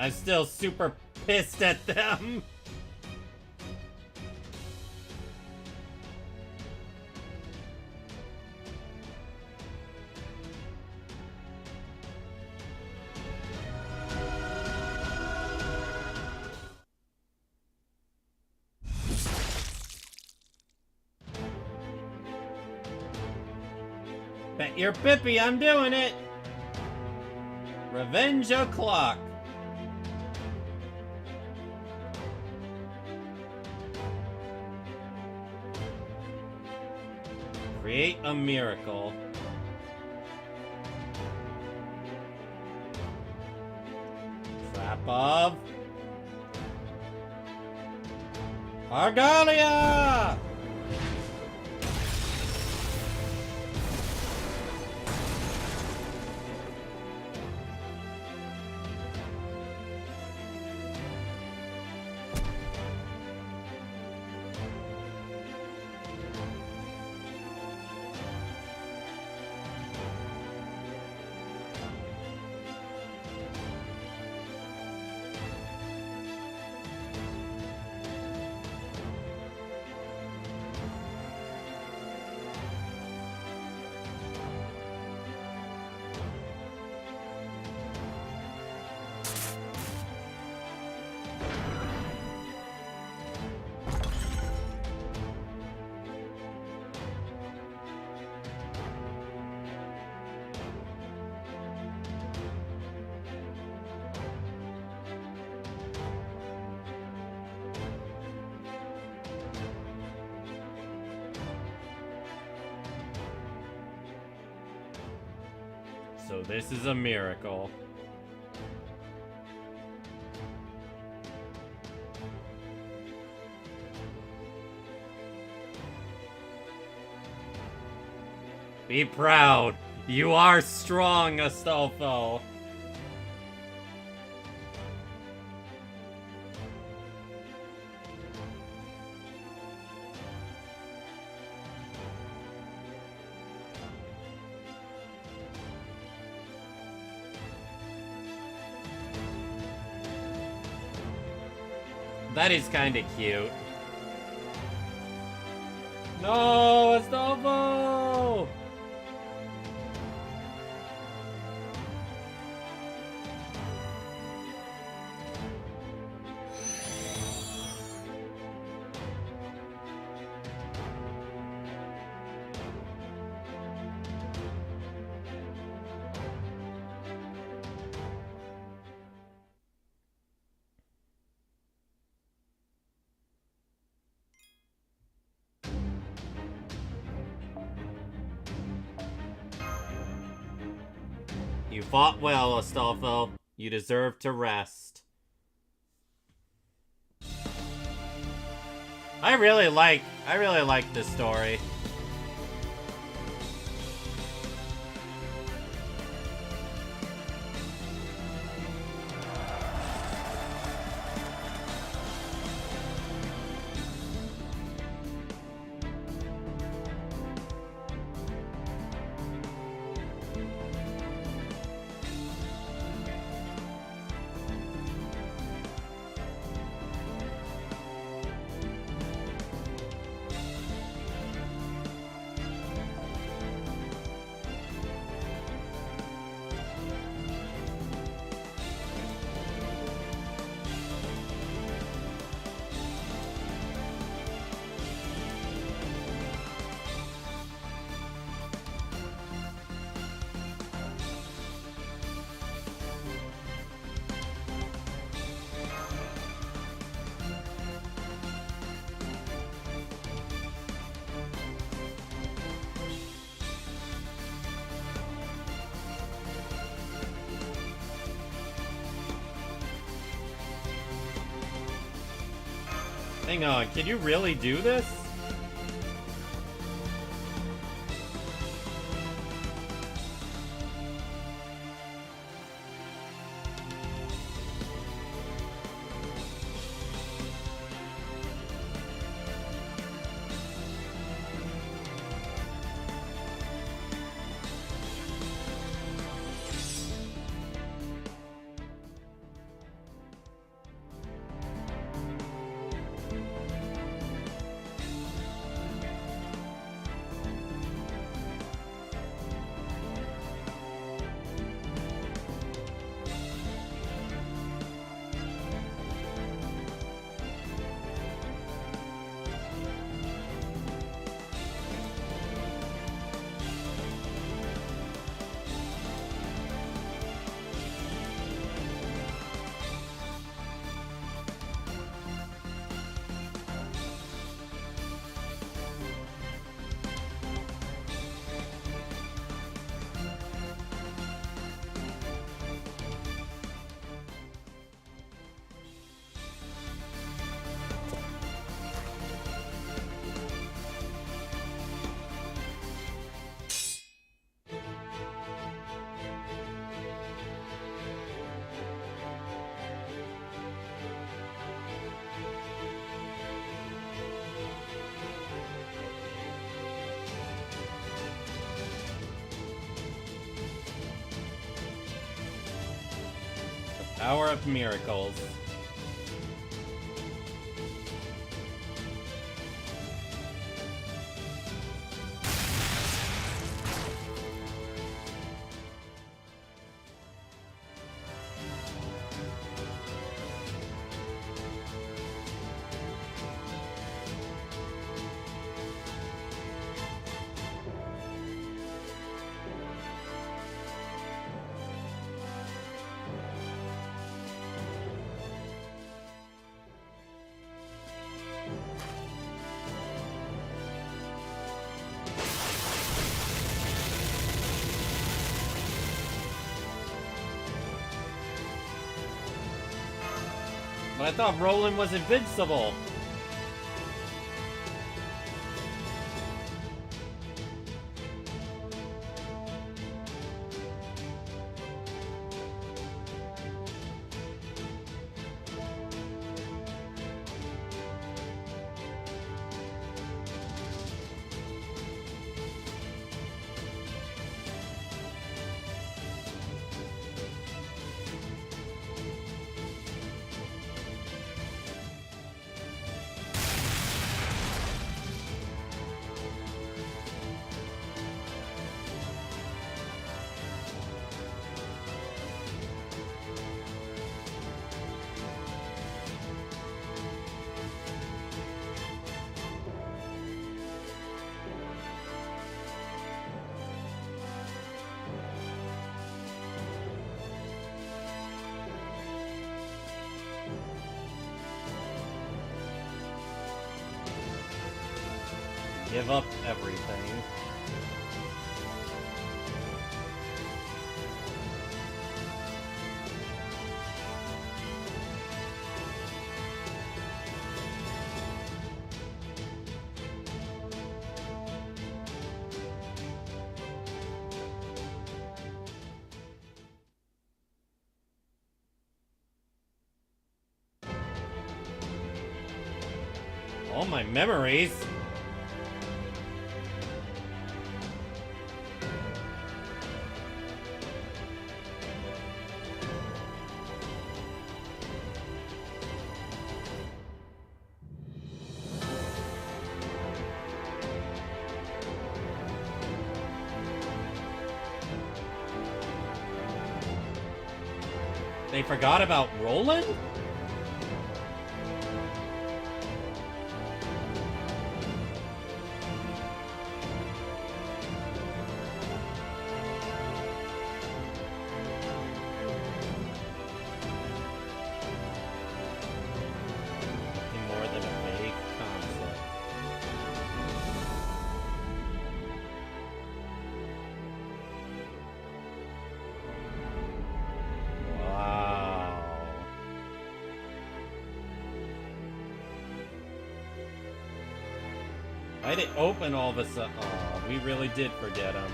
I'm still super pissed at them. Bet your Bippy I'm doing it. Revenge o'clock. Create a miracle. Trap of Argalia! So this is a miracle. Be proud. You are strong, Astolfo. That is kind of cute. No, Astolfo! You fought well, Astolfo. You deserve to rest. I really like this story. Hang on, can you really do this? Hour of Miracles. But I thought Roland was invincible. Give up everything. All my memories. They forgot about Roland? Nothing more than a vague concept. Wow. Why'd it open all of a sudden? Oh, we really did forget him.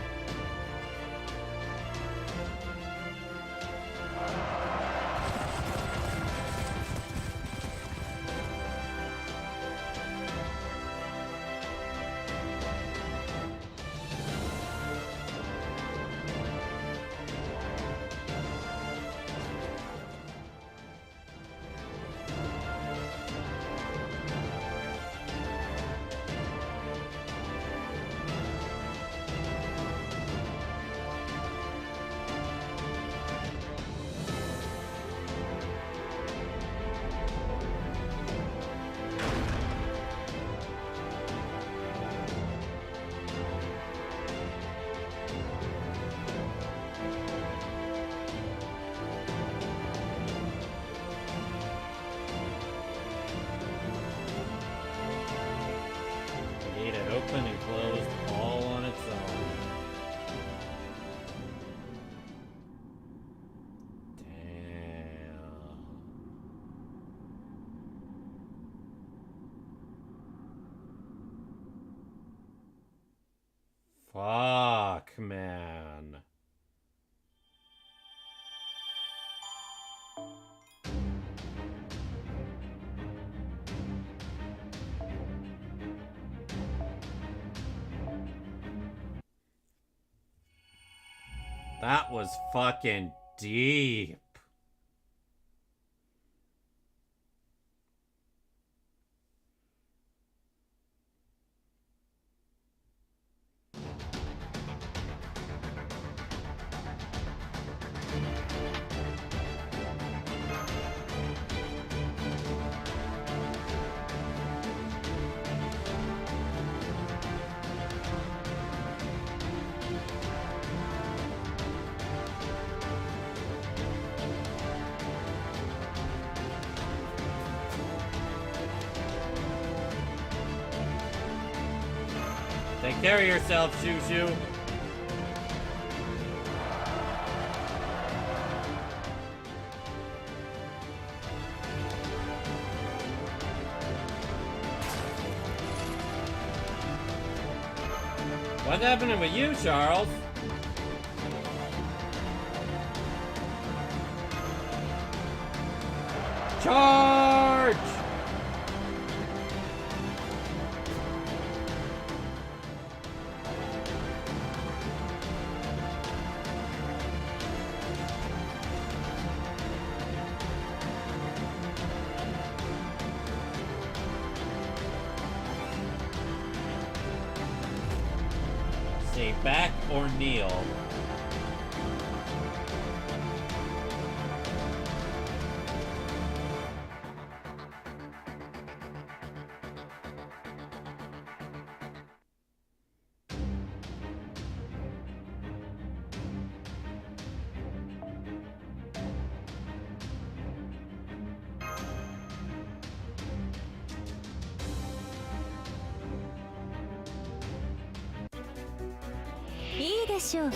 Open and closed all on its own. Damn. Fuck, man. That was fucking deep. Take care of yourself, Shoo Shoo. What's happening with you, Charles? Charge! Say back or kneel.いいでしょう。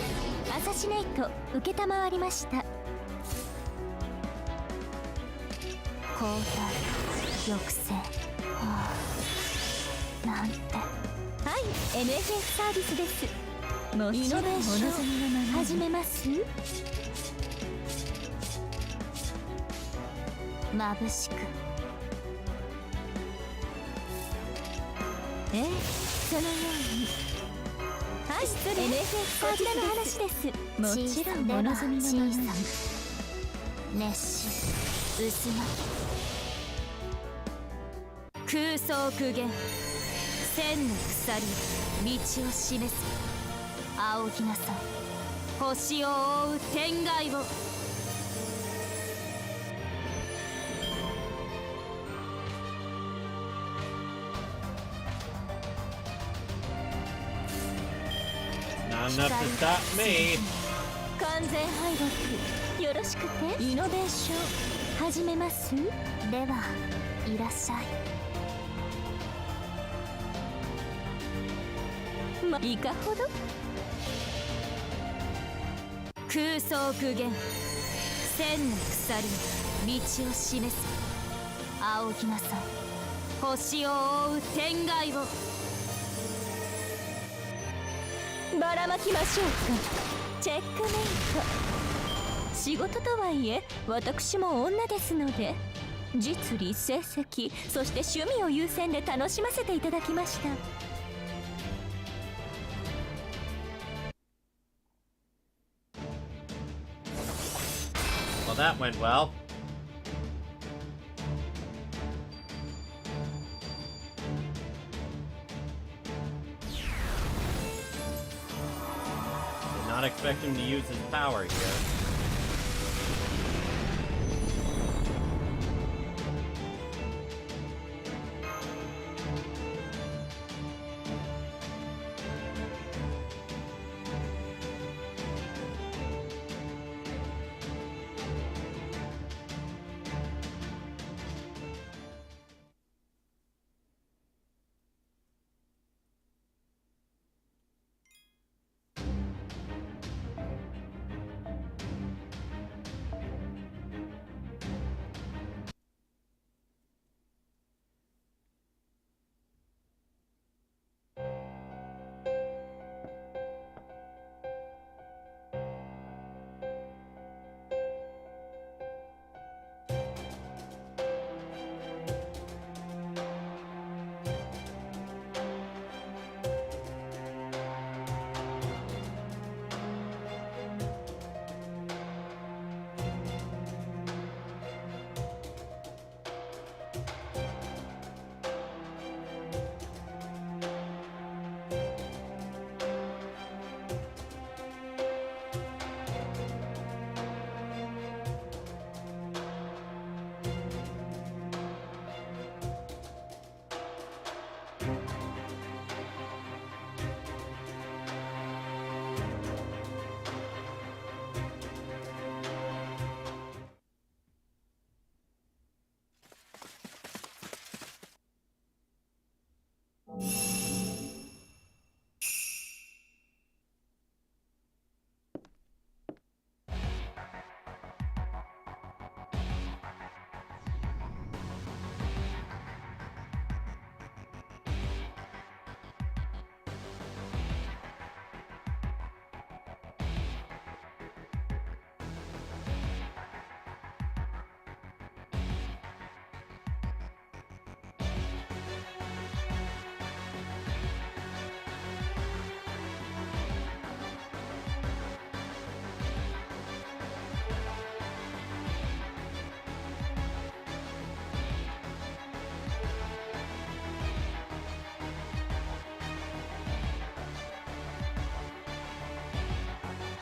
アサシネイト承りました。交代抑制、はあ、なんて。はい、NFF サービスです。もちろんお望みのまま始めます。眩しく。ええ、そのように。はい、NFF サービスです。もちろんお望みのまま。熱し渦巻き空想苦言千の鎖道を示す。仰ぎなさい星を覆う天外を。Not enough to stop me. 完全敗北よろしくて。イノベーション始めます。ではいらっしゃい。いかほど。空想苦言千の鎖道を示す。仰ぎなさい星を覆う天外を。ばらまきましょうか。チェックメイト。仕事とはいえ私も女ですので、実利成績そして趣味を優先で楽しませていただきました。Well, that went well. Did not expect him to use his power here.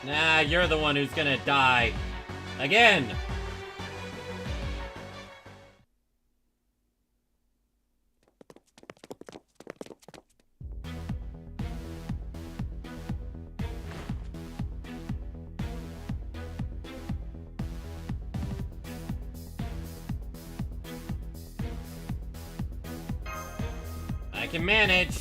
Nah, you're the one who's gonna die. Again! I can manage.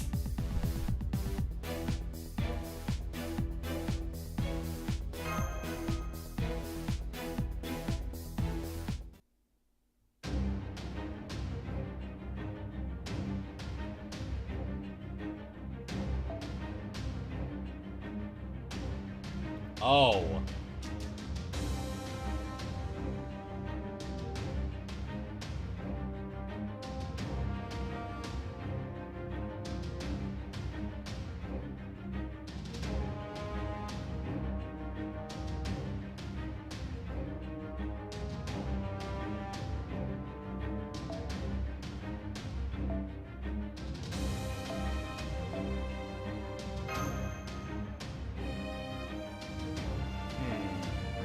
Oh.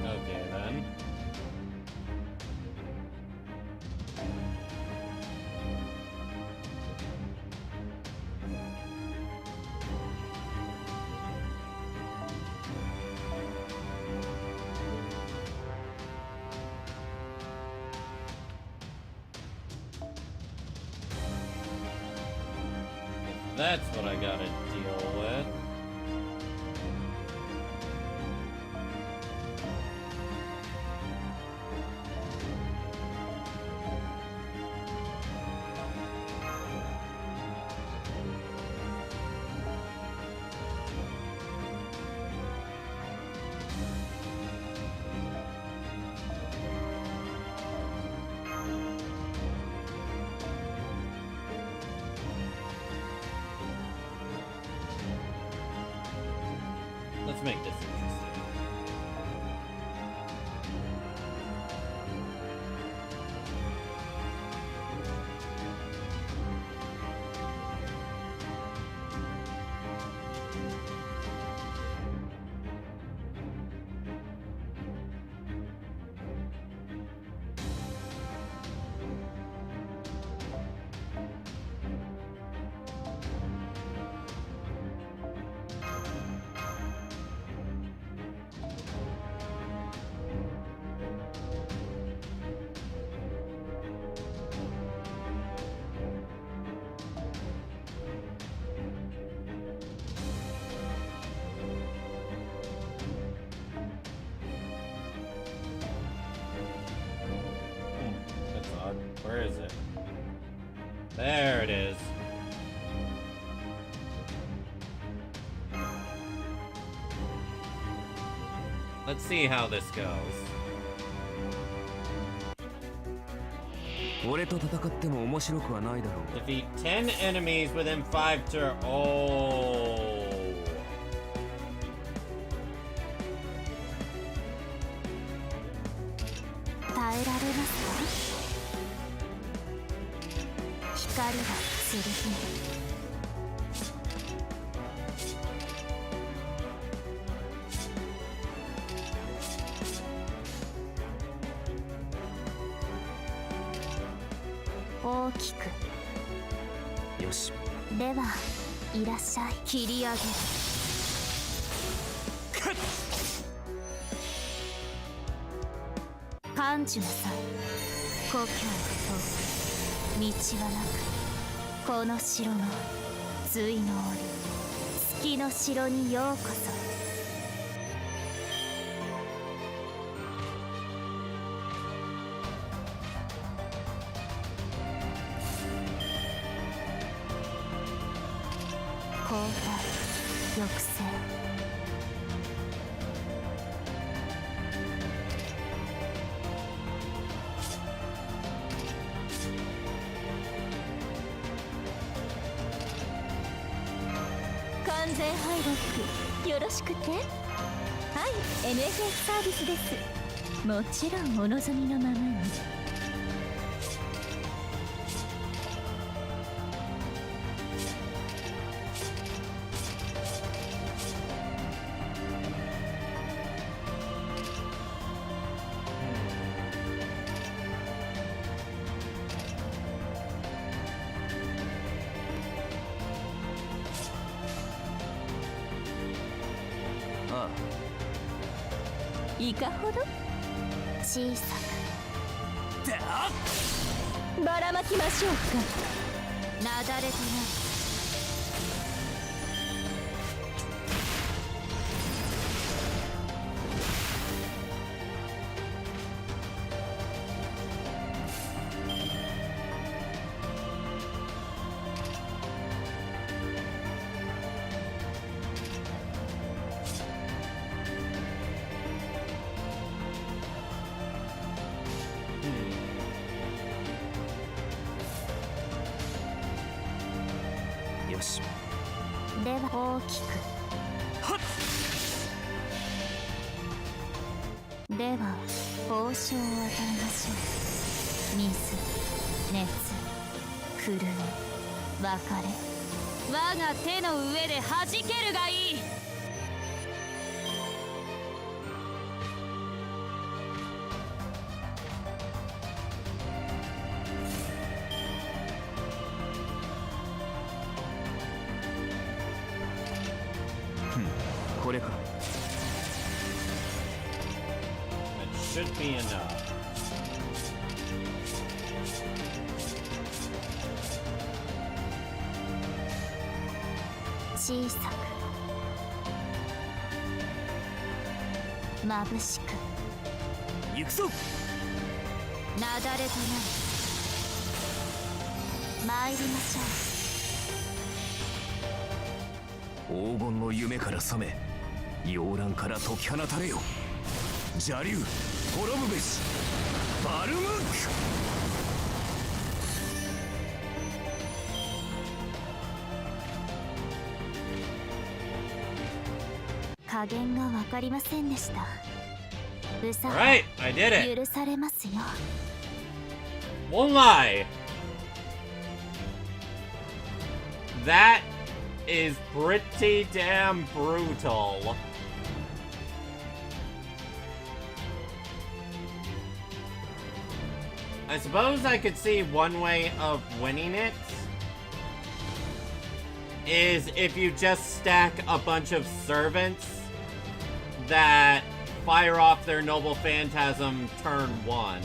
Okay then. That's what I gotta deal with. Let's make this interesting. That's odd. Where is it? There it is. Let's see how this goes. 俺と戦っても面白くはないだろう。 Defeat 10 enemies within 5 turns. Oh. 耐えられますか？光がする日。大きく。よし。ではいらっしゃい。切り上げる。感じなさい。故郷を通す道はなく、この城の対の折月の城にようこそ。交代抑制。完全敗北よろしくて。はい、 NFS サービスです。もちろんお望みのままに。いかほど小さくばらまきましょうか。なだれとなよし。では大きくでは報酬を与えましょう。水、熱、震え、別れ、我が手の上で弾けるがいい。これか。That should be enough. 小さく眩しく行くぞ。なだれとな参りましょう。黄金の夢から覚め、洋蘭から解き放たれよ。邪竜滅ぶべしバルムック。加減が分かりませんでした。うさ Alright, I did it. 許されますよ。 Won't lie. That is pretty damn brutal. I suppose I could see one way of winning it is if you just stack a bunch of servants that fire off their noble phantasm turn 1.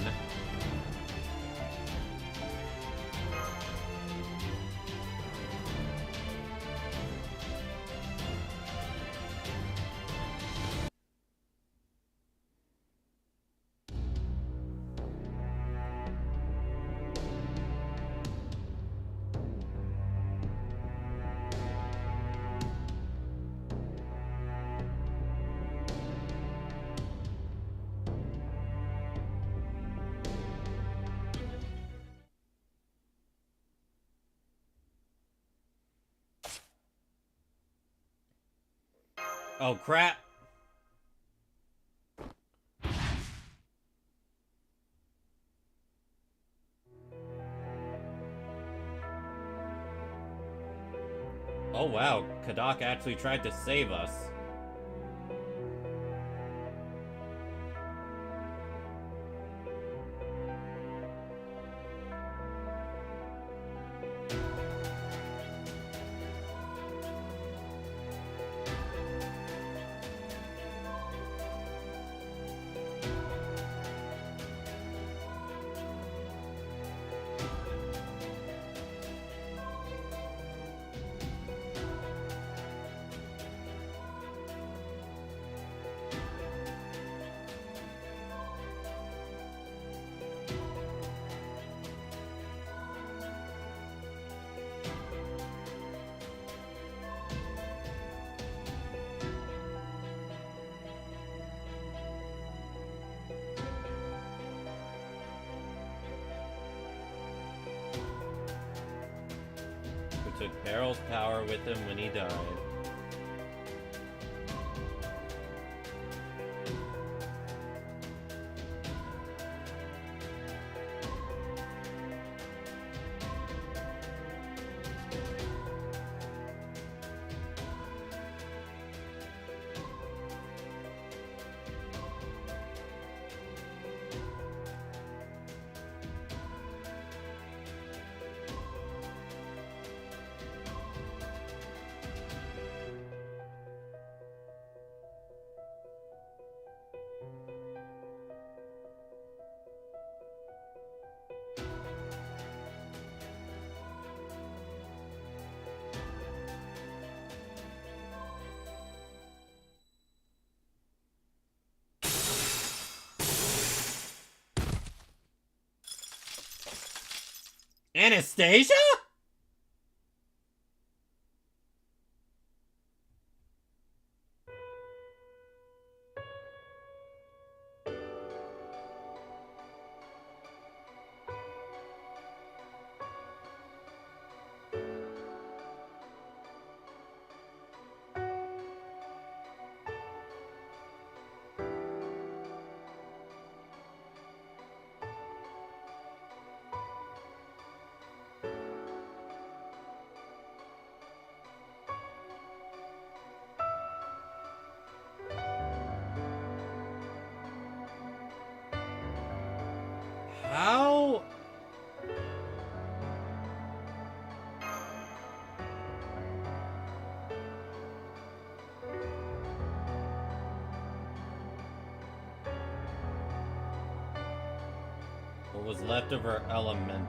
Oh crap. Oh wow, Kadoc actually tried to save us. Who took Peril's power with him when he died. Anastasia? How? What was left of her elemental?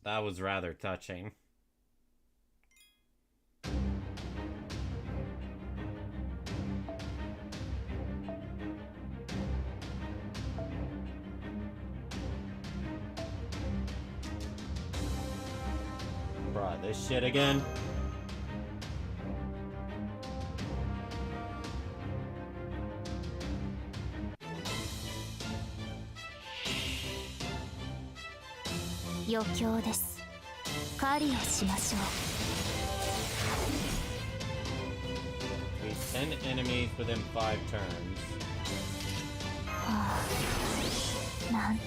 That was rather touching. Bruh, this shit again?余興です。狩りをしましょう。 We 10 enemies within 5 turns. はあ、なんて。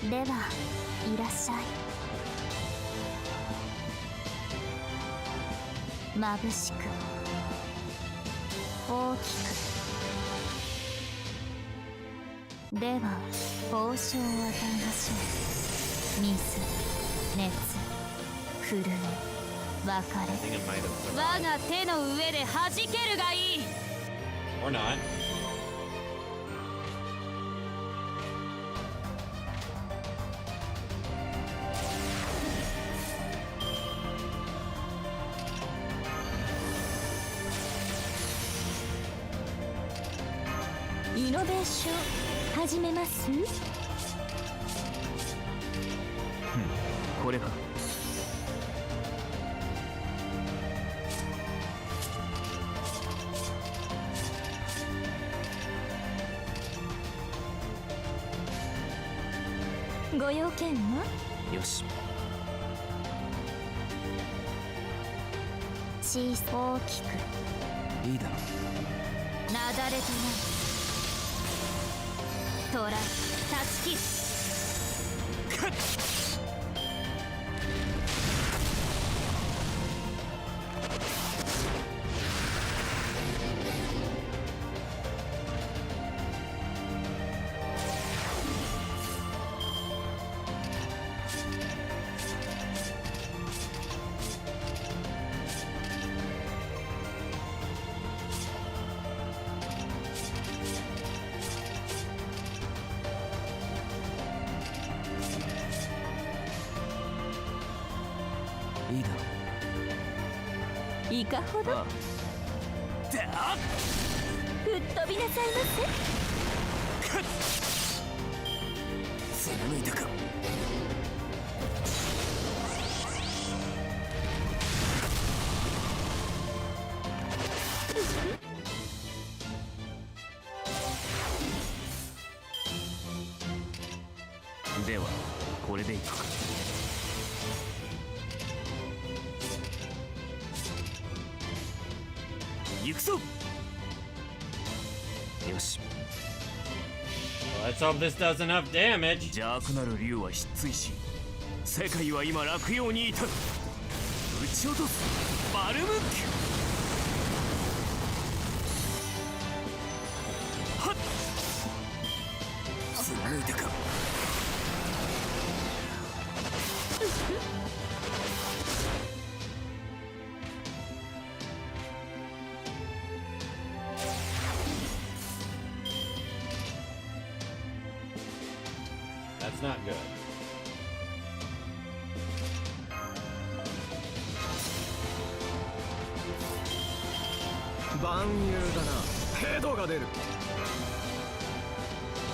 では、いらっしゃい。眩しく大きくでは報酬を与えましょう。水、熱、震え、別れ、我が手の上で弾けるがいい。 Or not.「イノベーション始めます」これか。ご用件は？よし。小さ大きくいいだろう。なだれとなトライ立ち切る。いいだろう。いかほど？ああ吹っ飛びなさいませ。貫いたか。ではこれでいくか。行くぞ。よし。 Let's hope this does enough damage. 邪悪なる竜は失墜し、世界は今落葉に至る。撃ち落とすバルムック。はっ。貫いたか。 That's not good.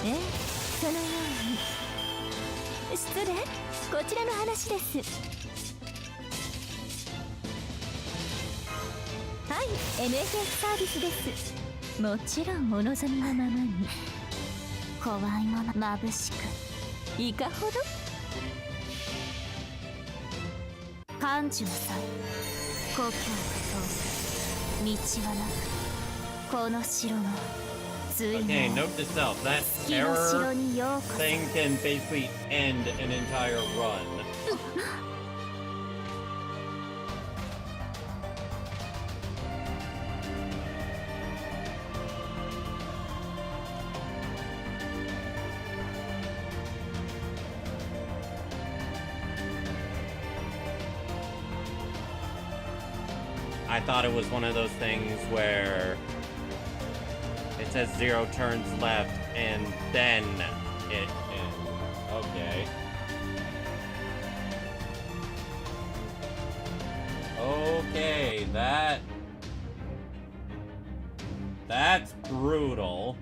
Eh, そのように。失礼、こちらの話です。はい、NFS サービスです。もちろんお望みのままに。怖いもの眩しく。 いかほど感じなさい。故郷を通す道はなく、この城の随 Okay, の note to self. That 月の城 error にようこそ。 thing can basically end an entire run. I thought it was one of those things where it says 0 turns left and then it ends. Okay. Okay, that's brutal.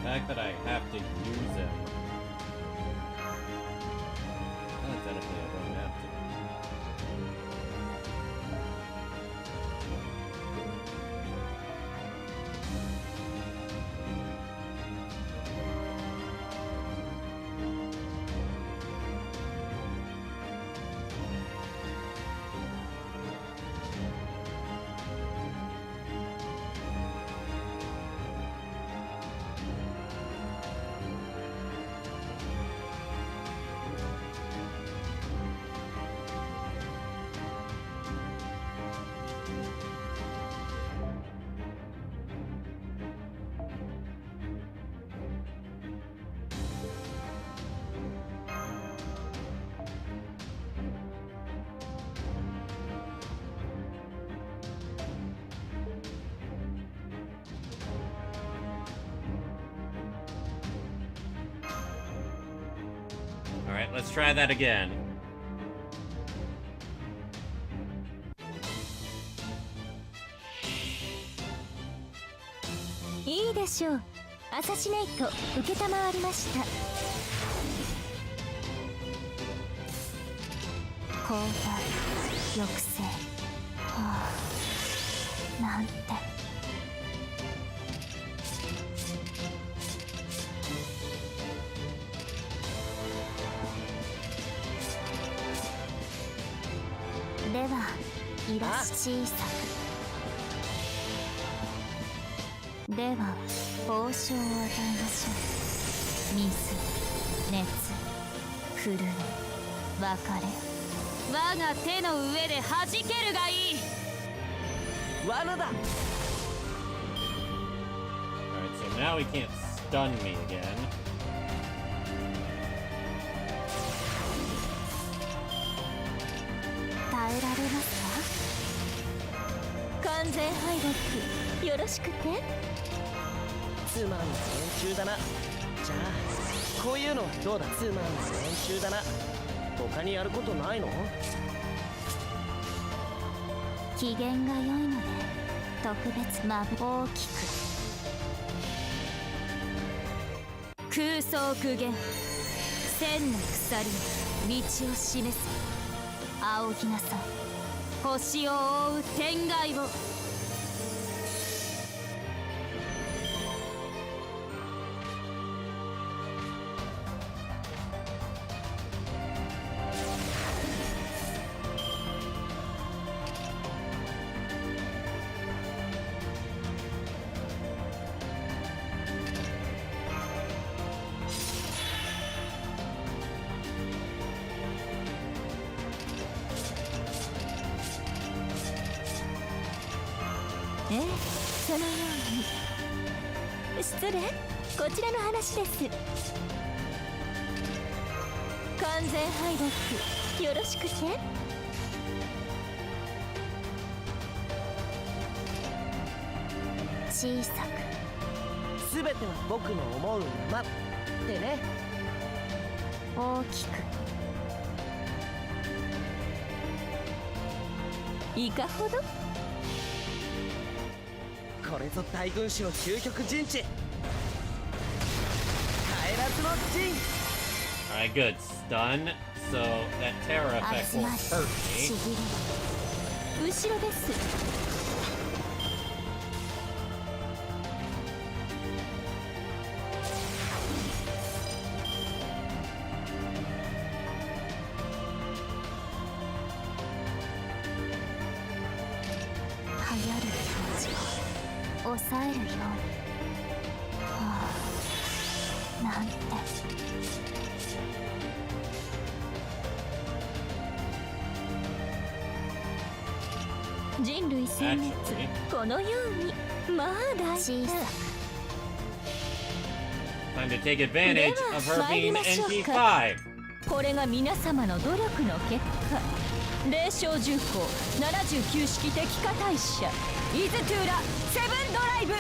The fact that I have to use him. Hypothetically, I don't have to. Alright, let's try that again. いいでしょう。アサシネイト受けたまわりました。交代、抑制。はあ、なんて。では、いらっしいさく。では、報奨を与えましょう。水、熱、震え、別れ我が手の上で弾けるがいい。罠だ。 Alright, so now he can't stun me again. 耐えられますか？完全敗北よろしくて。つまんない練習だな。じゃあこういうのはどうだ。つまんない練習だな。他にやることないの？機嫌が良いので特別大きく。空想苦言千の鎖道を示す。仰ぎなさい星を覆う天外を。ええ、そのように。失礼、こちらの話です。完全敗北よろしくて。小さく全ては僕の思うままってね。大きく。いかほど？これぞ大軍師の究極陣地。帰らずの陣。 Alright, good. Stun. So that terror effect won't hurt me. 後ろです。抑えるように。はあ、なんて。人類殲滅このように。まあ大事。 Time to take advantage of her being NT5. これが皆様の努力の結果。霊障重工79式敵化大社イズトゥーラセブンドライブ。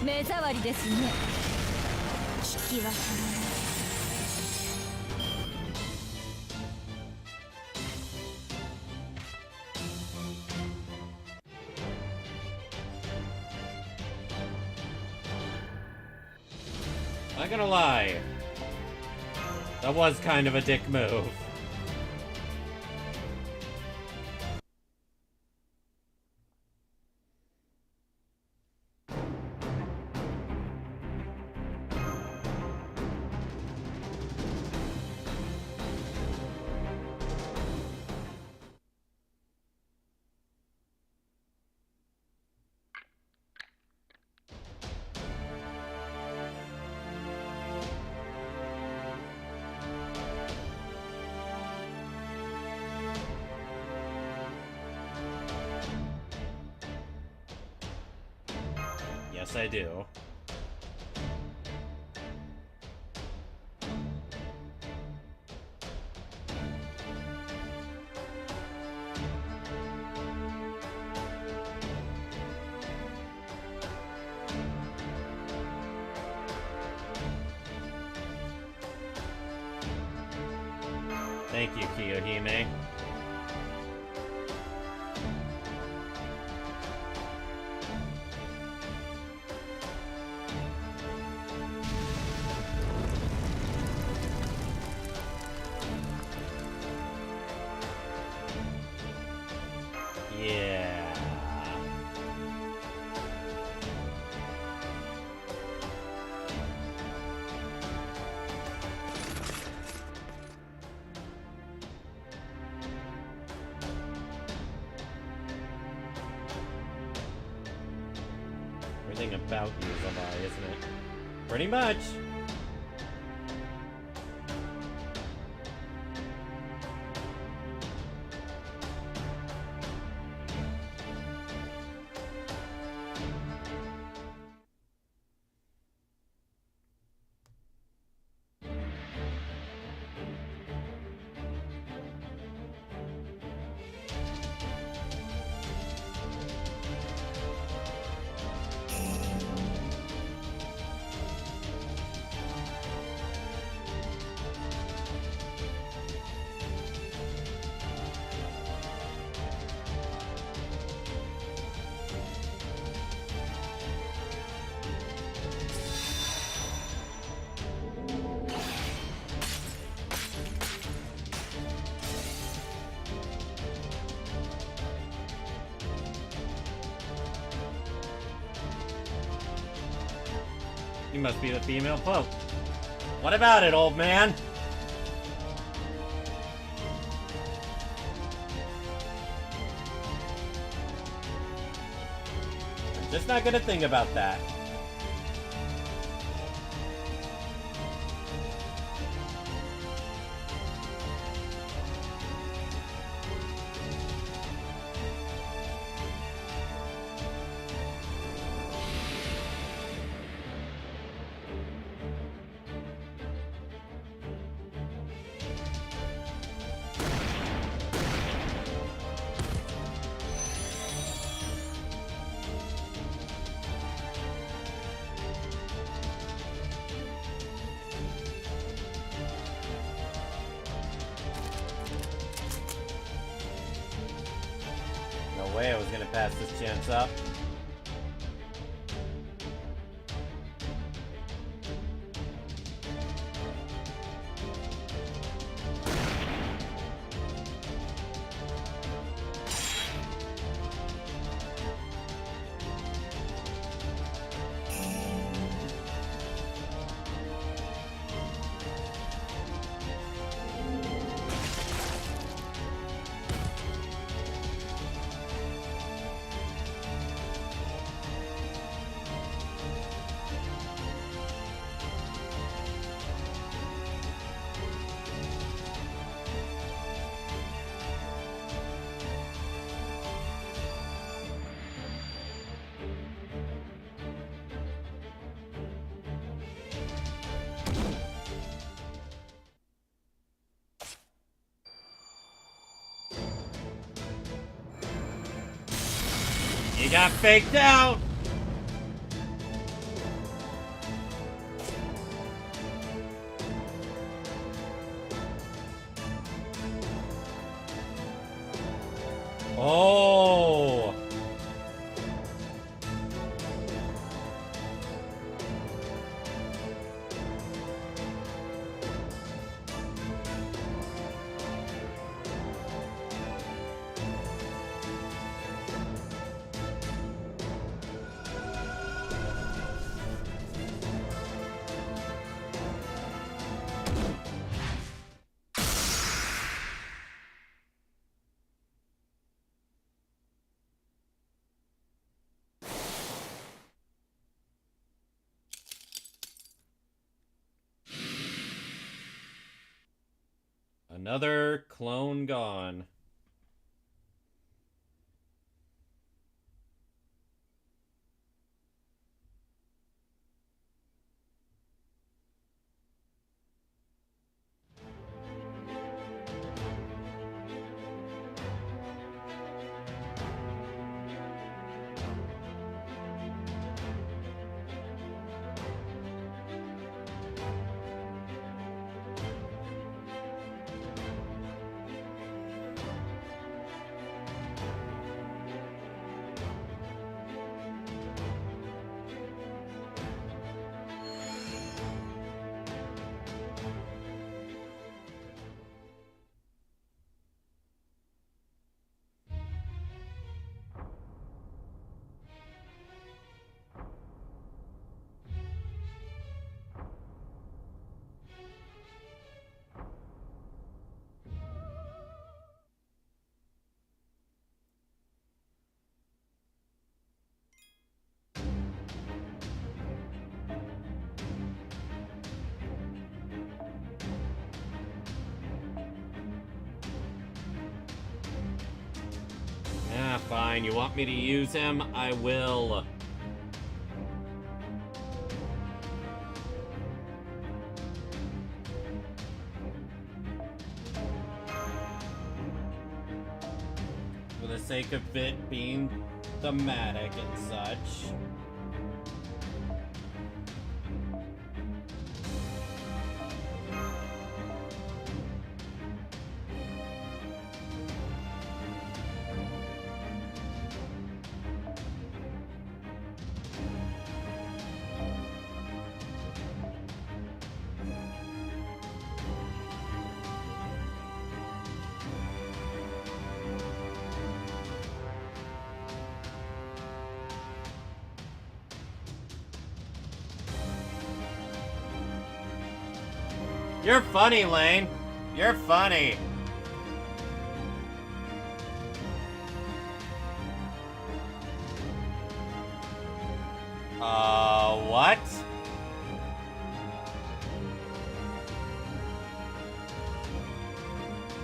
目障りですね。聞き分けられない。Not gonna lie, that was kind of a dick move. Yes, I do. Thank you, Kiyohime. Yeah. Everything about you is a lie, isn't it? Pretty much. You must be the female Pope. What about it, old man? I'm just not gonna think about that. No way I was gonna pass this chance up. You got faked out! Oh! Another clone gone. Ah, fine. You want me to use him? I will. For the sake of it being thematic and such. You're funny, Lane. You're funny. What?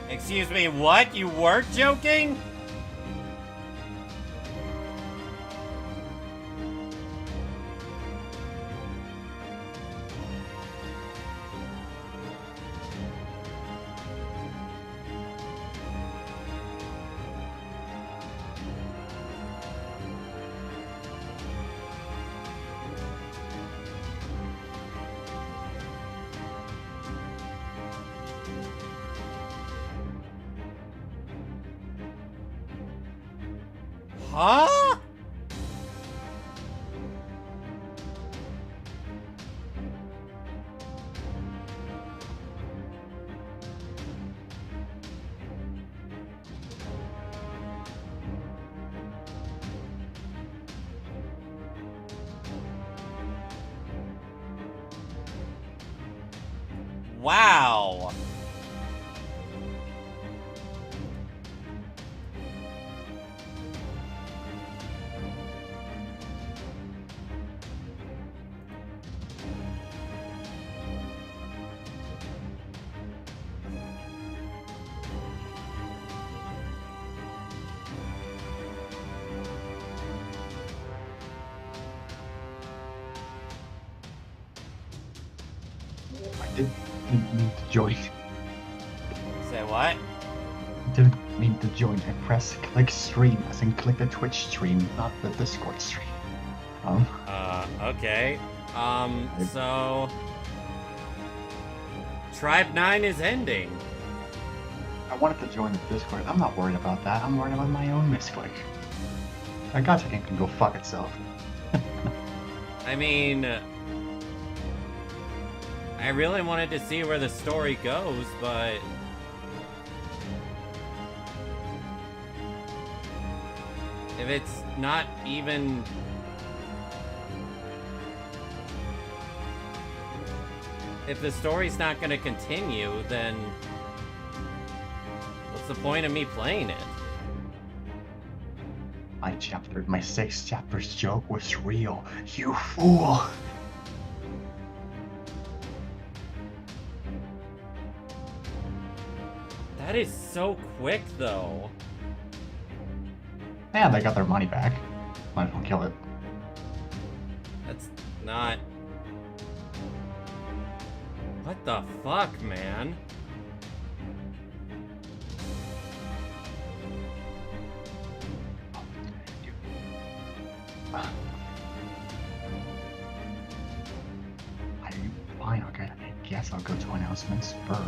Excuse me, what? You weren't joking? Huh? Wow. Didn't mean to join. Say what? Didn't mean to join. I press click stream, as in click the Twitch stream, not the Discord stream. Okay. So... Tribe 9 is ending. I wanted to join the Discord. I'm not worried about that. I'm worried about my own misclick. That gacha game can go fuck itself. I mean... I really wanted to see where the story goes, but... If it's not even... If the story's not going to continue, then... What's the point of me playing it? My 6th chapter's joke was real. You fool! That is so quick, though. Yeah, they got their money back. Might as well kill it. That's not... What the fuck, man? Fine, okay. I guess I'll go to announcements first.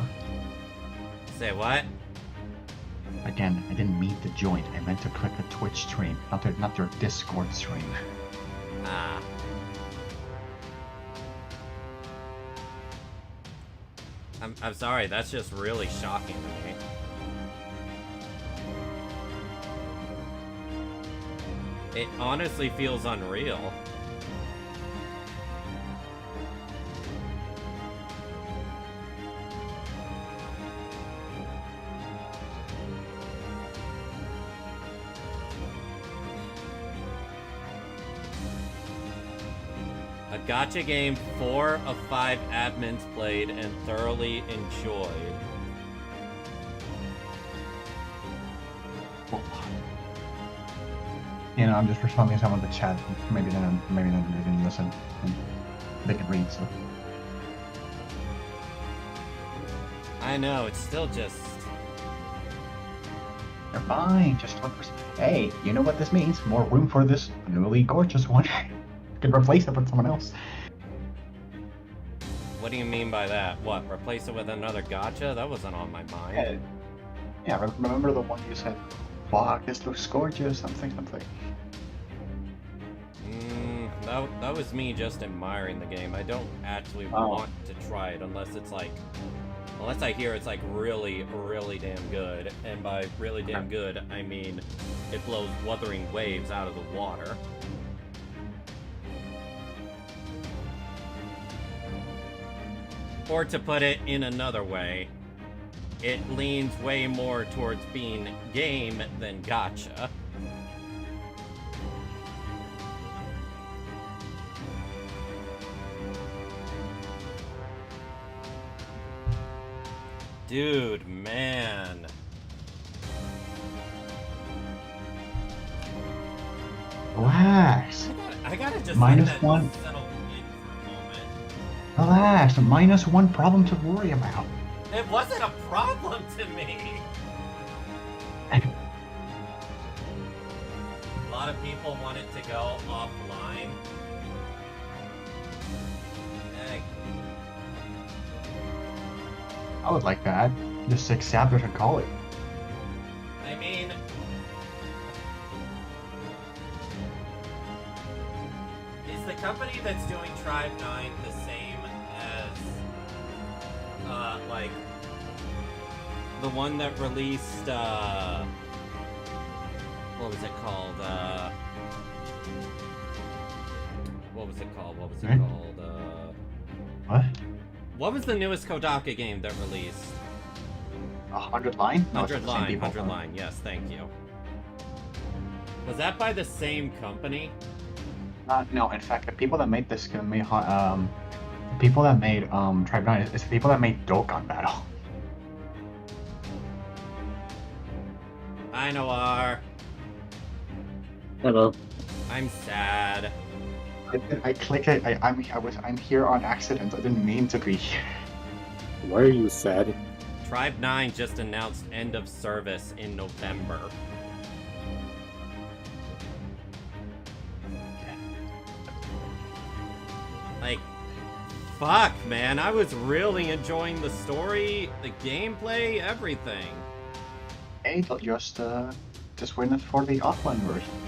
Say what? Again, I didn't mean to join. I meant to click the Twitch stream, not your Discord stream. Ah. I'm sorry, that's just really shocking to me. It honestly feels unreal. A gacha game 4 of 5 admins played and thoroughly enjoyed. You know, I'm just responding to some of the chat. Maybe they didn't listen. And they can read, so. I know, it's still just... They're fine, just 1%. Hey, you know what this means? More room for this newly gorgeous one. You can replace it with someone else. What do you mean by that? What, replace it with another gacha? That wasn't on my mind. Yeah, remember the one you said, fuck, this looks gorgeous, something. That was me just admiring the game. I don't actually want to try it unless it's like... Unless I hear it's like really, really damn good. And by really damn good, I mean it blows wuthering waves out of the water. Or to put it in another way, it leans way more towards being game than gacha. Dude, man. Relax. I gotta just Minus let that one. settle in for a moment. Relax. -1 problem to worry about. It wasn't a problem to me. A lot of people want it to go offline. Hey. I would like that. Just 6 chapters and call it. I mean, is the company that's doing Tribe 9 the same as, like, the one that released, what was it called? What was it called? What? What was the newest Kodaka game that released? 100 line? No, it's 100 the same line, people. 100 line, yes, thank you. Was that by the same company? No, in fact, the people that made this game made the people that made Tribe 9 is the people that made Dokkan Battle. Hi, Noir. Hello. I'm sad. I clicked it. I'm here on accident. I didn't mean to be here. Why are you sad? Tribe 9 just announced end of service in November. Like, fuck, man. I was really enjoying the story, the gameplay, everything. Hey, just win it for the offline version.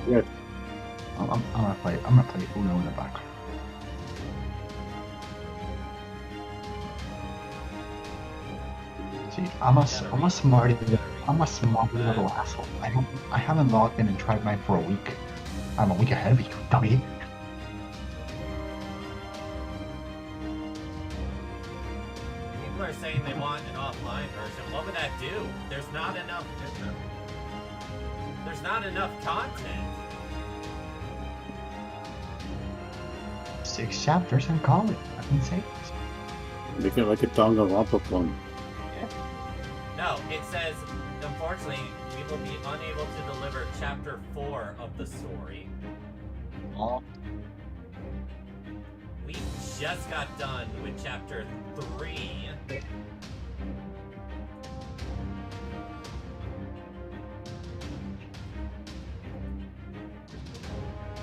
Yeah. I'm gonna play Uno in the background. See, I'm a smart little asshole. I haven't logged in and tried mine for a week. I'm a week ahead of you, dummy. People are saying they want an offline version. What would that do? There's not enough content. 6 chapters and call it. I've been saying this. Make it like a Danganronpa clone. No, it says, unfortunately, we will be unable to deliver chapter 4 of the story. Oh. We just got done with chapter 3.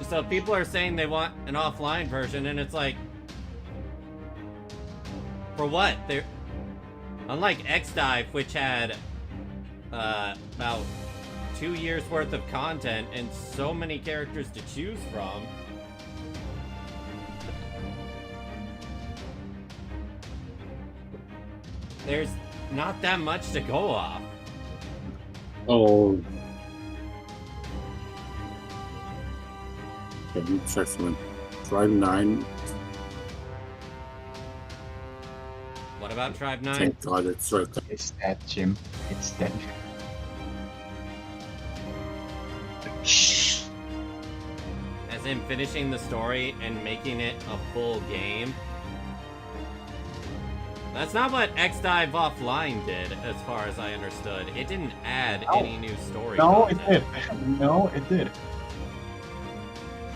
So people are saying they want an offline version, and it's like, for what? They're unlike X-Dive, which had about 2 years worth of content and so many characters to choose from. There's not that much to go off. Oh. Okay, it's excellent. Tribe 9. What about Tribe 9? Thank God it's right there. It's dead, Jim. It's dead. As in finishing the story and making it a full game. That's not what X-Dive Offline did, as far as I understood. It didn't add any new story content. It did. No, it did.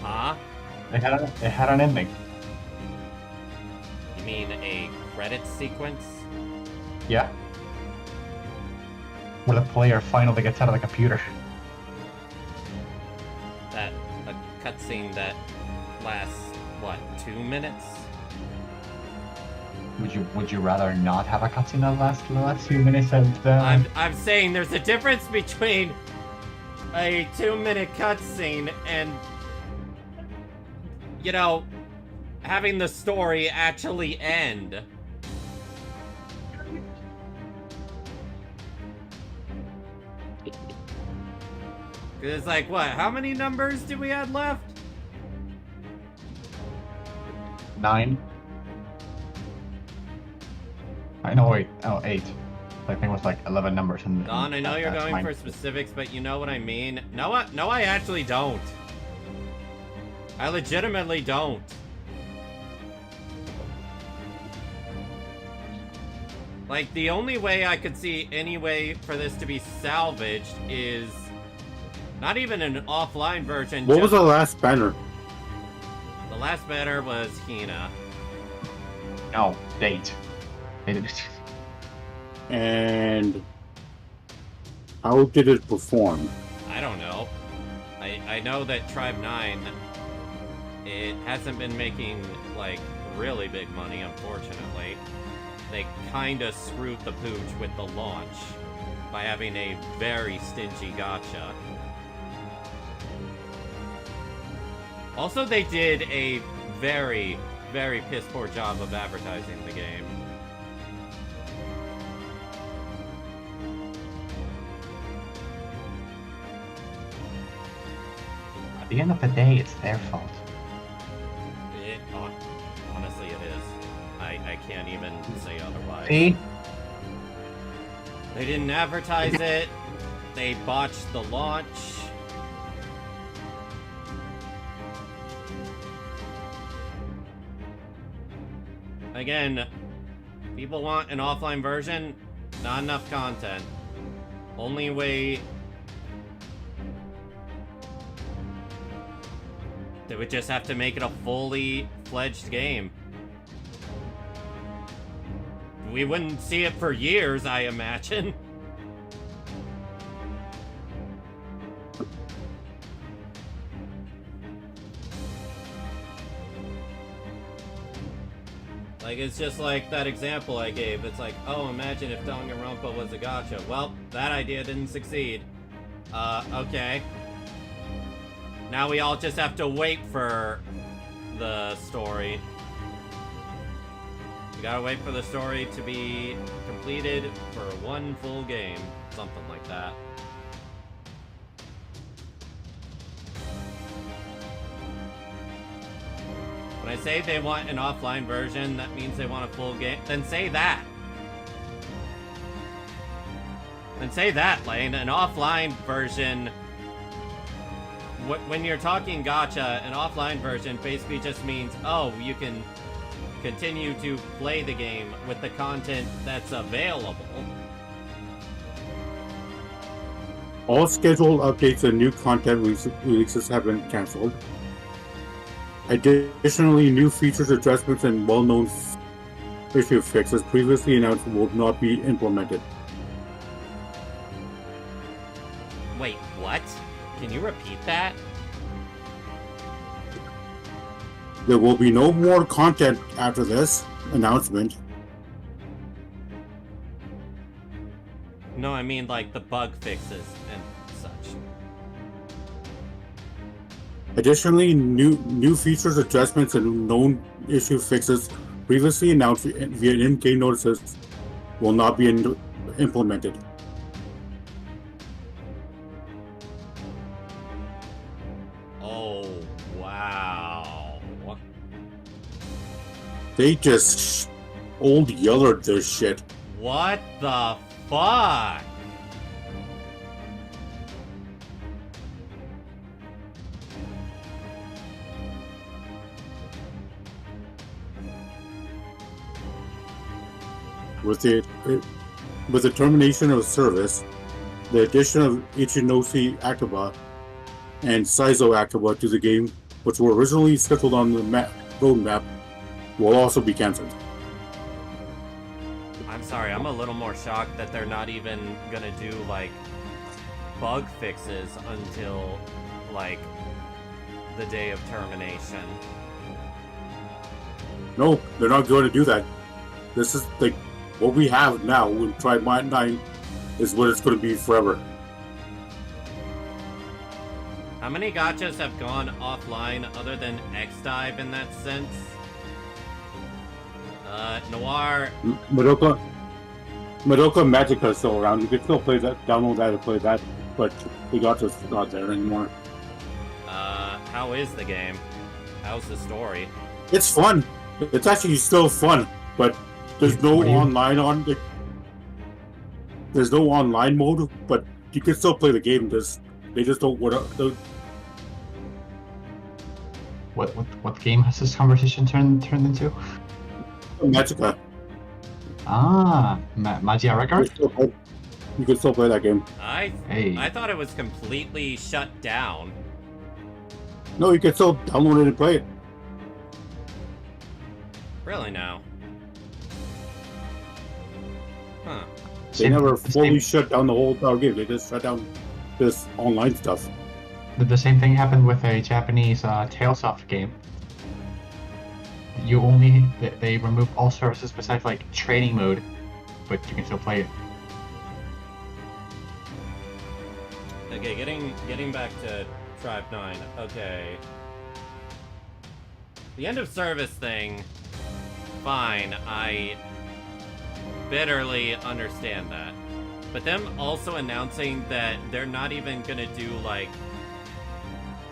Huh? It had an ending. You mean a credit sequence? Yeah. Where the player finally gets out of the computer. That a cutscene that lasts, what, 2 minutes? Would you rather not have a cutscene that lasts the last few minutes and I'm saying there's a difference between a 2-minute cutscene and, you know, having the story actually end. It's like, what? How many numbers do we have left? 9. I know, wait. Oh, 8. I think it was like 11 numbers. In Don, I know you're that's going mine. for specifics, but you know what I mean. No, I actually don't. I legitimately don't. Like, the only way I could see any way for this to be salvaged is not even an offline version. What was the last banner? The last banner was Hina. No, date. And how did it perform? I don't know. I know that Tribe 9, it hasn't been making, like, really big money, unfortunately. They kinda screwed the pooch with the launch by having a very stingy gacha. Also, they did a very, very piss-poor job of advertising the game. At the end of the day, it's their fault. Honestly, it is. I can't even say otherwise. See? They didn't advertise it. They botched the launch. Again, people want an offline version, not enough content. Only way... They would just have to make it a fully fledged game. We wouldn't see it for years, I imagine. Like, it's just like that example I gave. It's like, oh, imagine if Danganronpa was a gacha. Well, that idea didn't succeed. Okay. Now we all just have to wait for the story. We gotta wait for the story to be completed for one full game. Something like that. When I say they want an offline version, that means they want a full game. Then say that. Then say that, Lane. An offline version... When you're talking gacha, an offline version basically just means, oh, you can continue to play the game with the content that's available. All scheduled updates and new content releases have been cancelled. Additionally, new features, adjustments, and well-known issue fixes previously announced will not be implemented. Wait, what? Can you repeat that? There will be no more content after this announcement. No, I mean like the bug fixes and such. Additionally, new features, adjustments, and known issue fixes previously announced via in-game notices will not be implemented. Oh, wow. They just old yellered this shit. What the fuck? With the termination of service, the addition of Ichinose Akiba and Saizo Akiba to the game, which were originally scheduled on the roadmap, will also be cancelled. I'm sorry, I'm a little more shocked that they're not even gonna do, like, bug fixes until, like, the day of termination. No, they're not going to do that. This is, like, what we have now in Tribe 9 is what it's going to be forever. How many gachas have gone offline other than X-Dive in that sense? Noir... Madoka Magica is still around. You can still play that, download that and play that. but the gacha's not there anymore. How is the game? How's the story? It's fun. It's actually still fun, but there's no online on the. There's no online mode, but you can still play the game. They just don't What game has this conversation turned into? Magica. Magia Record? You can still play that game. I thought it was completely shut down. No, you can still download it and play it. Really now? Huh. They never fully shut down the whole entire game. They just shut down this online stuff. The same thing happened with a Japanese Talesoft game. They removed all services besides like training mode, but you can still play it. Okay, getting back to Tribe 9. Okay. The end of service thing, fine, I bitterly understand that. But them also announcing that they're not even gonna do, like,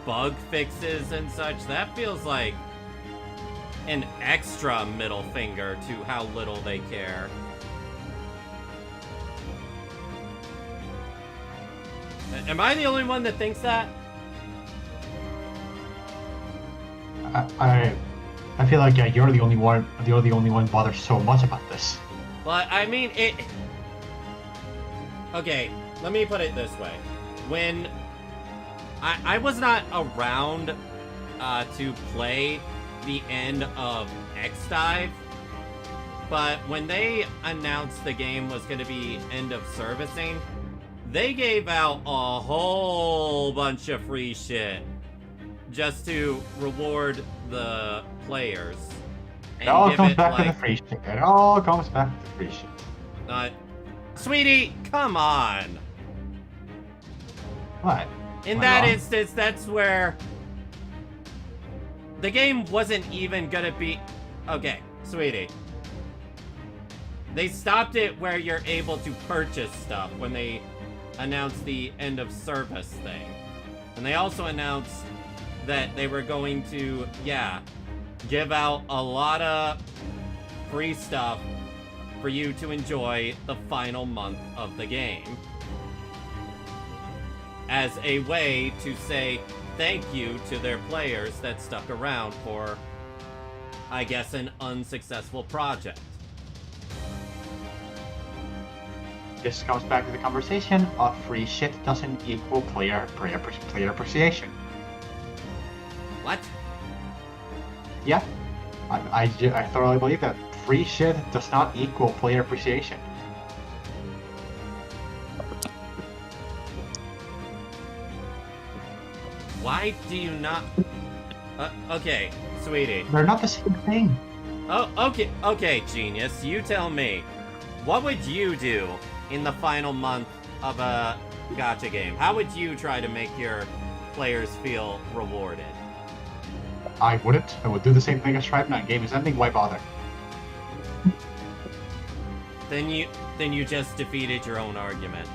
bug fixes and such, that feels like an extra middle finger to how little they care. Am I the only one that thinks that? I feel like you're the only one bothered so much about this. Well, I mean it. Okay, let me put it this way: when I was not around to play the end of X-Dive, but when they announced the game was going to be end of servicing, they gave out a whole bunch of free shit just to reward the players. It all comes back to the free shit. It all comes back to the free shit. Sweetie, come on. What? In that instance, that's where the game wasn't even gonna be... Okay, sweetie. They stopped it where you're able to purchase stuff when they announced the end of service thing. And they also announced that they were going to, give out a lot of free stuff for you to enjoy the final month of the game, as a way to say thank you to their players that stuck around for, I guess, an unsuccessful project. This comes back to the conversation of free shit doesn't equal player appreciation. What? Yeah, I thoroughly believe that free shit does not equal player appreciation. Why do you not... okay, sweetie. They're not the same thing. Oh, okay, genius. You tell me. What would you do in the final month of a gacha game? How would you try to make your players feel rewarded? I wouldn't. I would do the same thing as Tribe 9. Game is ending, why bother? Then you just defeated your own argument.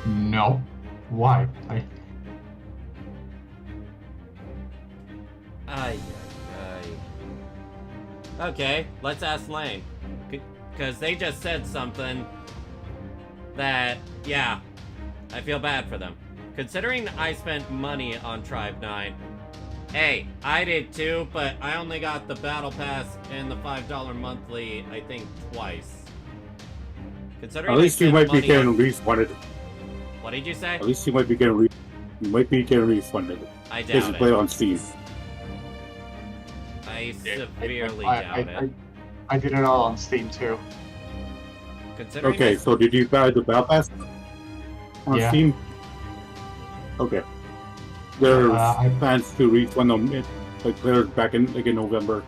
No. Why? Okay, let's ask Lane. Because they just said something that, I feel bad for them. Considering I spent money on Tribe 9, hey, I did too, but I only got the Battle Pass and the $5 monthly, I think, twice. Considering at least you might be getting refunded. What did you say? At least you might be getting refunded. I doubt because you play on Steam. I severely doubt it. I did it all on Steam too. Okay, so did you buy the Battle Pass on Steam? Okay. There's plans to refund them, like players back in November,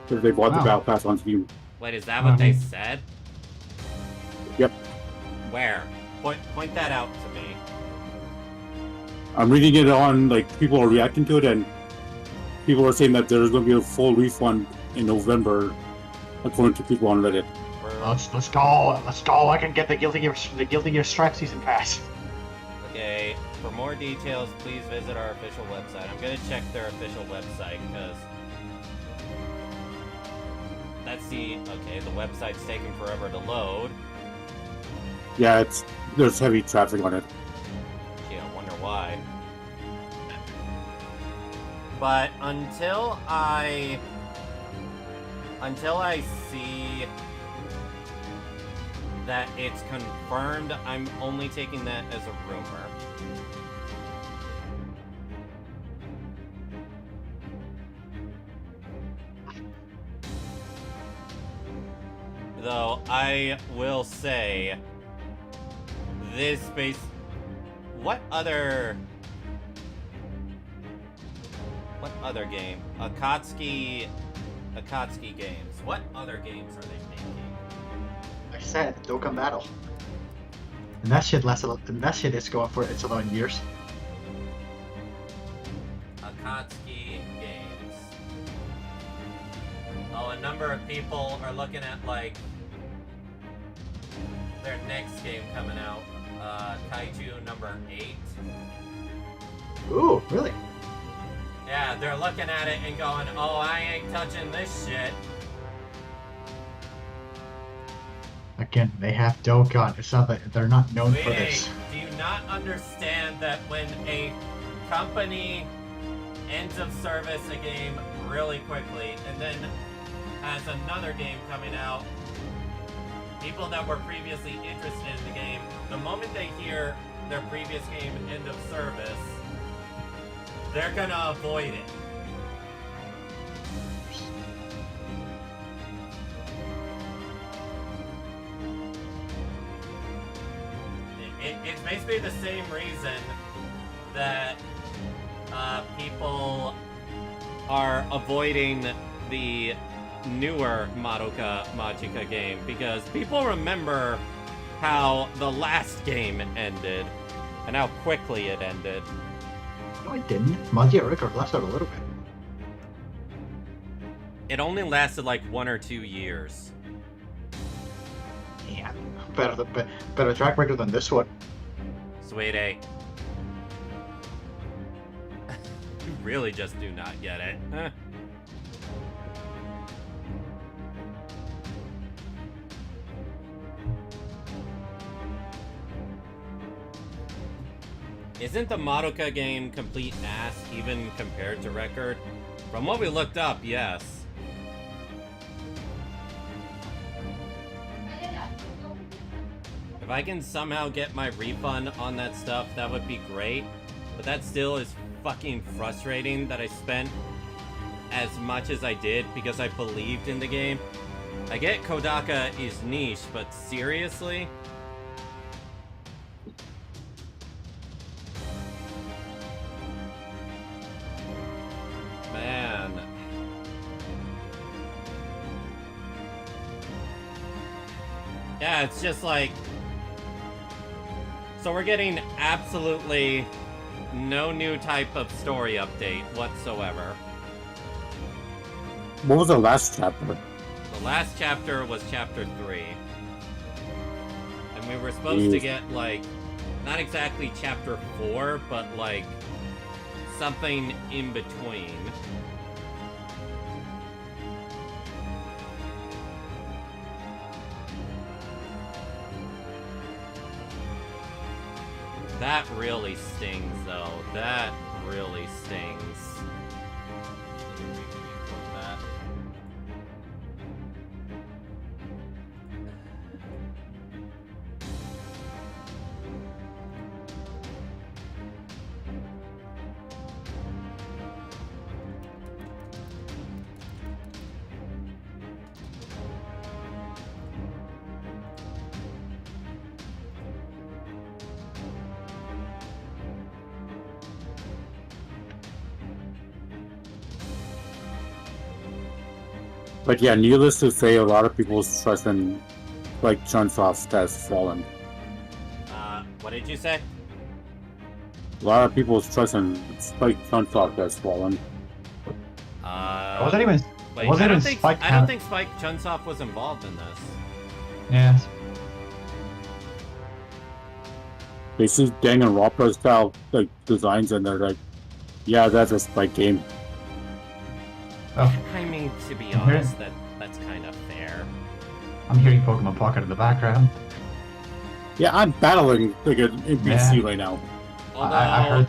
because they bought the Battle Pass on Steam. Wait, is that what they said? Yep. Where? Point that out to me. I'm reading it on, like, people are reacting to it, and people are saying that there's going to be a full refund in November, according to people on Reddit. For Let's go. Let's go. I can get the Guilty Gear Stripe season pass. Okay, for more details, please visit our official website. I'm gonna check their official website, because that's the website's taking forever to load. Yeah, there's heavy traffic on it. Yeah, I wonder why. But until I see that it's confirmed, I'm only taking that as a rumor. Though I will say, this space. What other game? Akatsuki games. What other games are they making? Like I said, Dokkan Battle. And that shit is going for its 11 years. Akatsuki games. Oh, a number of people are looking at like their next game coming out. Kaiju number 8. Ooh, really? Yeah, they're looking at it and going, oh, I ain't touching this shit. Again, they have Dokkan. It's not that they're not known for this. Do you not understand that when a company ends of service a game really quickly and then has another game coming out, people that were previously interested in the game, the moment they hear their previous game end of service, they're gonna avoid it. It's basically the same reason that people are avoiding the newer Madoka Magica game, because people remember how the last game ended and how quickly it ended. No, it didn't. Magica Record lasted a little bit. It only lasted like 1 or 2 years. Yeah, better track record than this one. Sweet 8. You really just do not get it. Huh? Isn't the Madoka game complete ass even compared to Record? From what we looked up, yes. If I can somehow get my refund on that stuff, that would be great. But that still is fucking frustrating that I spent as much as I did because I believed in the game. I get Kodaka is niche, but seriously? Man. Yeah, it's just like... So we're getting absolutely no new type of story update whatsoever. What was the last chapter? The last chapter was chapter 3. And we were supposed to get, like, not exactly chapter 4, but, like, something in between. That really stings, though. That really stings. That. But yeah, needless to say, a lot of people's trust in, like, Chunsoft has fallen. What did you say? A lot of people's trust in Spike Chunsoft has fallen. I wasn't even. Wait, wasn't I don't even think Spike I don't think Spike Chunsoft was involved in this. Yes. They see Danganronpa style like designs and they're like, yeah, that's a Spike game. Oh, I mean, to be honest, that's kind of fair. I'm hearing Pokemon Pocket in the background. Yeah, I'm battling like an NPC right now. I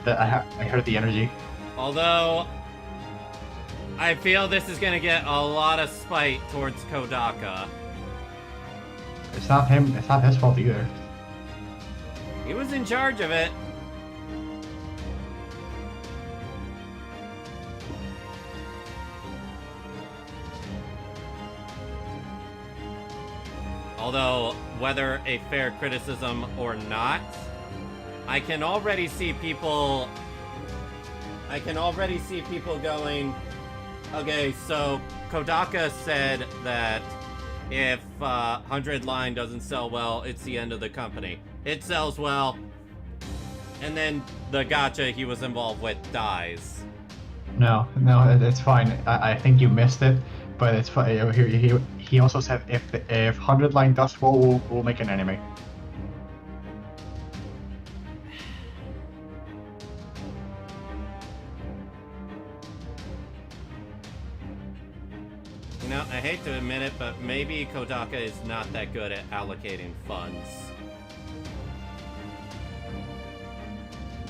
heard the energy. Although, I feel this is gonna get a lot of spite towards Kodaka. It's not him. It's not his fault either. He was in charge of it. Although, whether a fair criticism or not, I can already see people going, okay, so Kodaka said that if 100 line doesn't sell well, it's the end of the company. It sells well, and then the gacha he was involved with dies. No, it's fine. I think you missed it, but it's fine. He also said if 100 line does well, we'll make an anime. You know, I hate to admit it, but maybe Kodaka is not that good at allocating funds.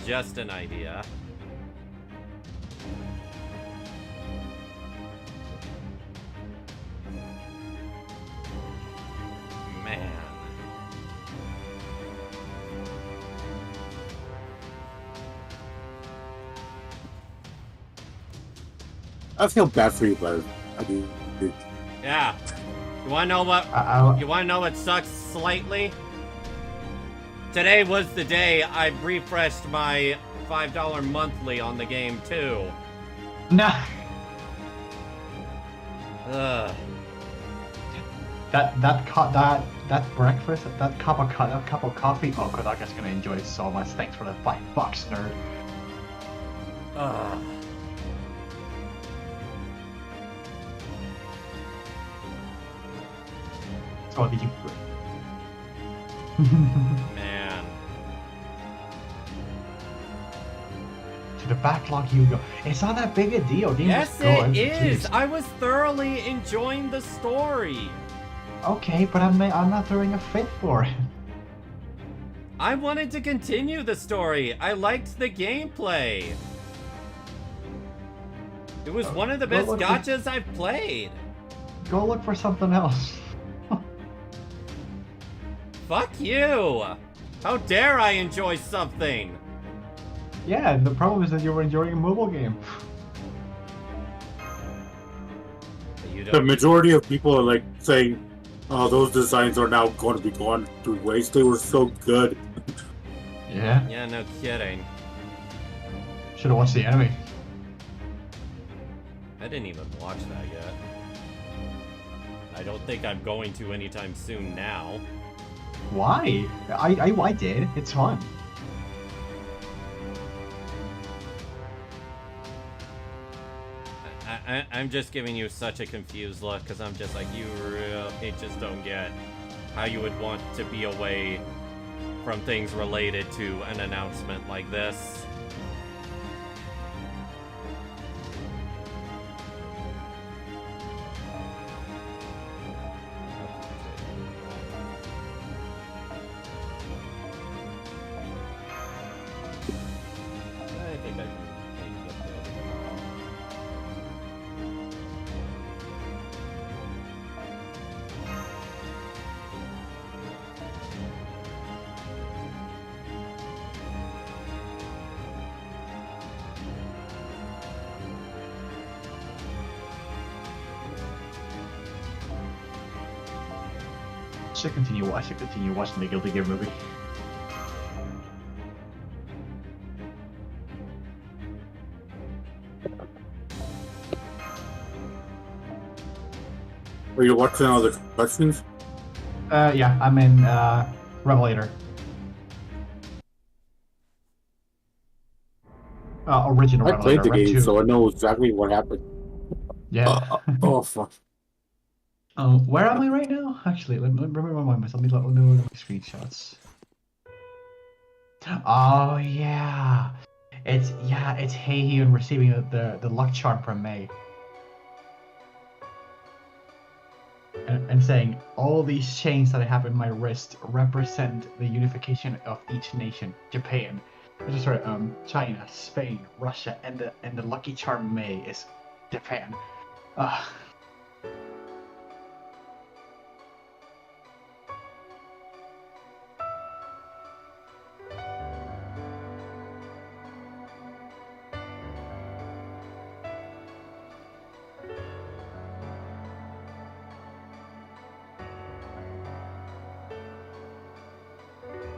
Just an idea. Man. I feel bad for you, but I do. Yeah. You wanna know what? You wanna know what sucks slightly? Today was the day I refreshed my $5 monthly on the game too. No. Ugh. That breakfast, that cup of coffee. Oh, Kodaka's gonna enjoy it so much. Thanks for the $5, nerd. Ugh. So did you? Man. To the backlog you go. It's not that big a deal. Game Yes, was good. it is. Jeez. I was thoroughly enjoying the story. Okay, but I'm not throwing a fit for it. I wanted to continue the story. I liked the gameplay. It was one of the best gachas I've played. Go look for something else. Fuck you! How dare I enjoy something? Yeah, the problem is that you were enjoying a mobile game. The majority of people are like saying, "Oh, those designs are now going to be gone to waste. They were so good." Yeah. Yeah, no kidding. Should have watched the anime. I didn't even watch that yet. I don't think I'm going to anytime soon now. Why? I did. It's fun. I'm just giving you such a confused look because I'm just like, you really just don't get how you would want to be away from things related to an announcement like this. I think I can make it there. I should continue watching the Guilty Gear movie. Are you watching all the cutscenes? Yeah, I'm in Revelator. Original I Revelator. played the Rev game, 2. so I know exactly what happened. Yeah. Oh fuck. Where am I right now? Actually, let me remind myself. Let me look at my screenshots. Oh yeah, it's Heihyun receiving the luck charm from May, and saying all these chains that I have in my wrist represent the unification of each nation. Japan, sorry, China, Spain, Russia, and the lucky charm May is Japan.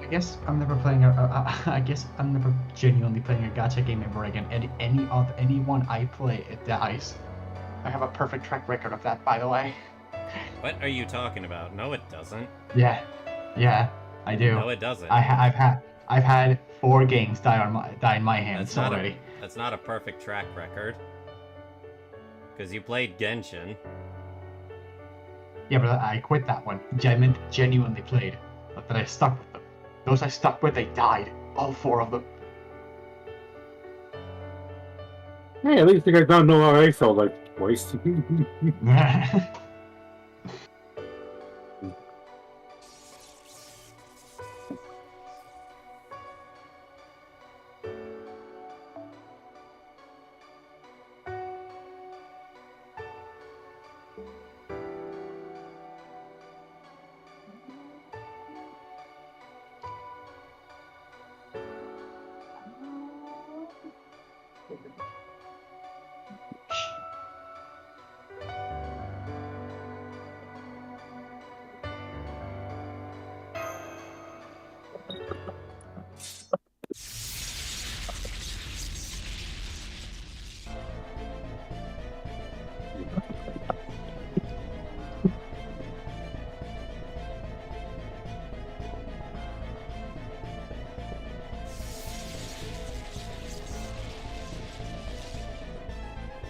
I guess I'm never playing I guess I'm never genuinely playing a gacha game ever again. Anyone I play, it dies. I have a perfect track record of that, by the way. What are you talking about? No, it doesn't. Yeah, I do. No, it doesn't. I've had 4 games die in my hands already. That's not a perfect track record. Because you played Genshin. Yeah, but I quit that one. Genuinely played, but that I stuck with them. Those I stuck with, they died. All 4 of them. Hey, at least you guys don't know how I felt like twice.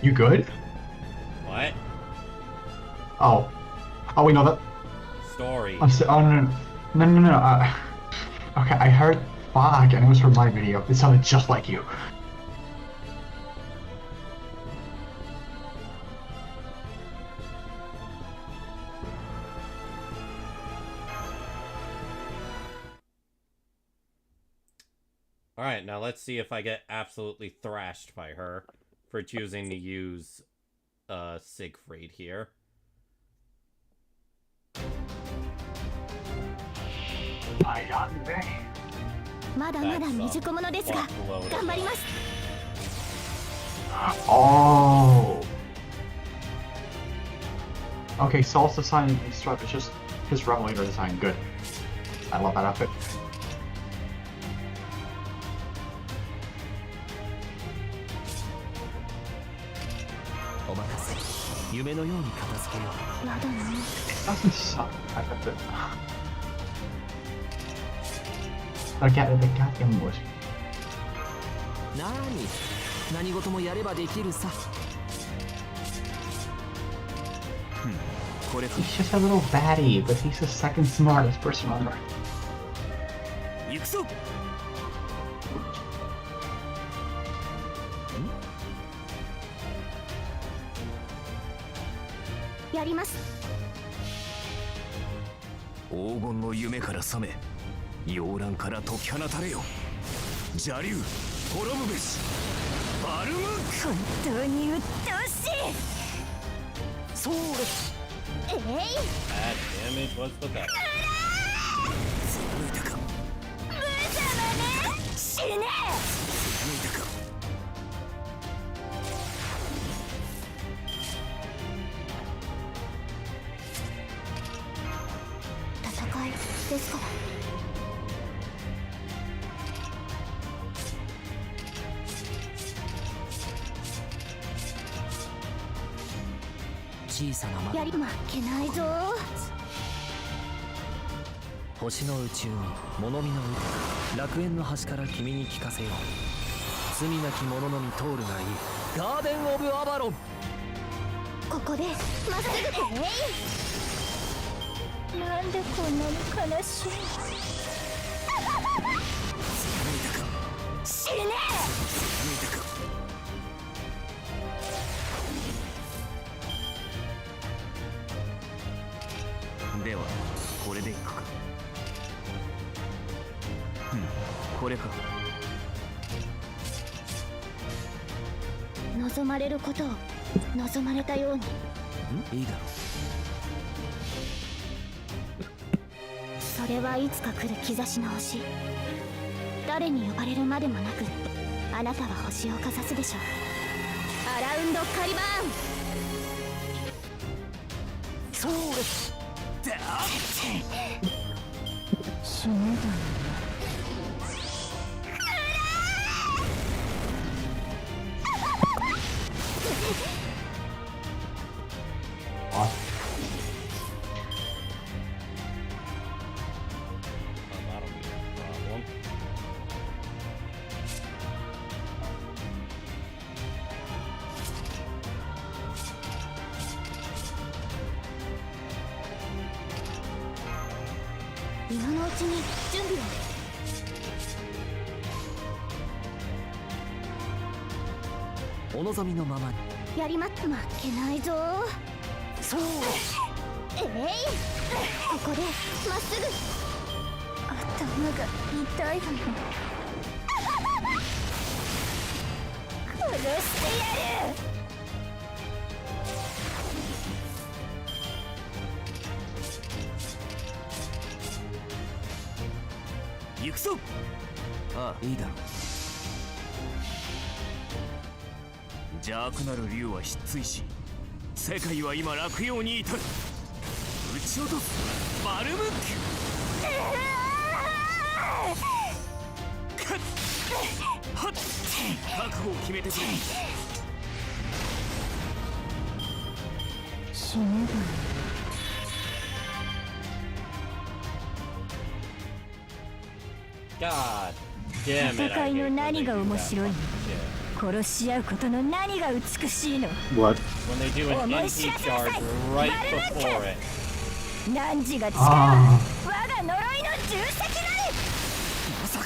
You good? What? Oh, we know that. Story. Oh no. Okay, I heard fuck, and it was from my video. It sounded just like you. Alright, now let's see if I get absolutely thrashed by her for choosing to use Siegfried here. Oh. Okay, Saul's design and Stripe is just his Revelator design. Good. I love that outfit. It doesn't suck. I have to. The goddamn was. He's just a little baddie, but he's the second smartest person on Earth. That damage was pathetic. ここでまっすぐなんでこんなに悲しい死ねではこれでいくか。これか。望まれることを望まれたように。いいだろう。それはいつか来る兆しの星。誰に呼ばれるまでもなくあなたは星をかざすでしょう。アラウンドカリバーン。そうです死ぬだよ。今のうちに準備を。お望みのままに。やりまっ負けないぞ。そうここでまっすぐ。頭が痛いの。殺してやる。行くぞ。ああ、いいだろう。邪悪なる竜は失墜し、世界は今落葉に至る。撃ち落とすバルムック。はっ、覚悟を決めてくれ。死ぬだよ。God damn it. 戦いの何が面白いの？殺し合うことの何が美しいの？ What? When they do an NT charge right before it. 汝が誓う我が呪いの重責なり。まさか。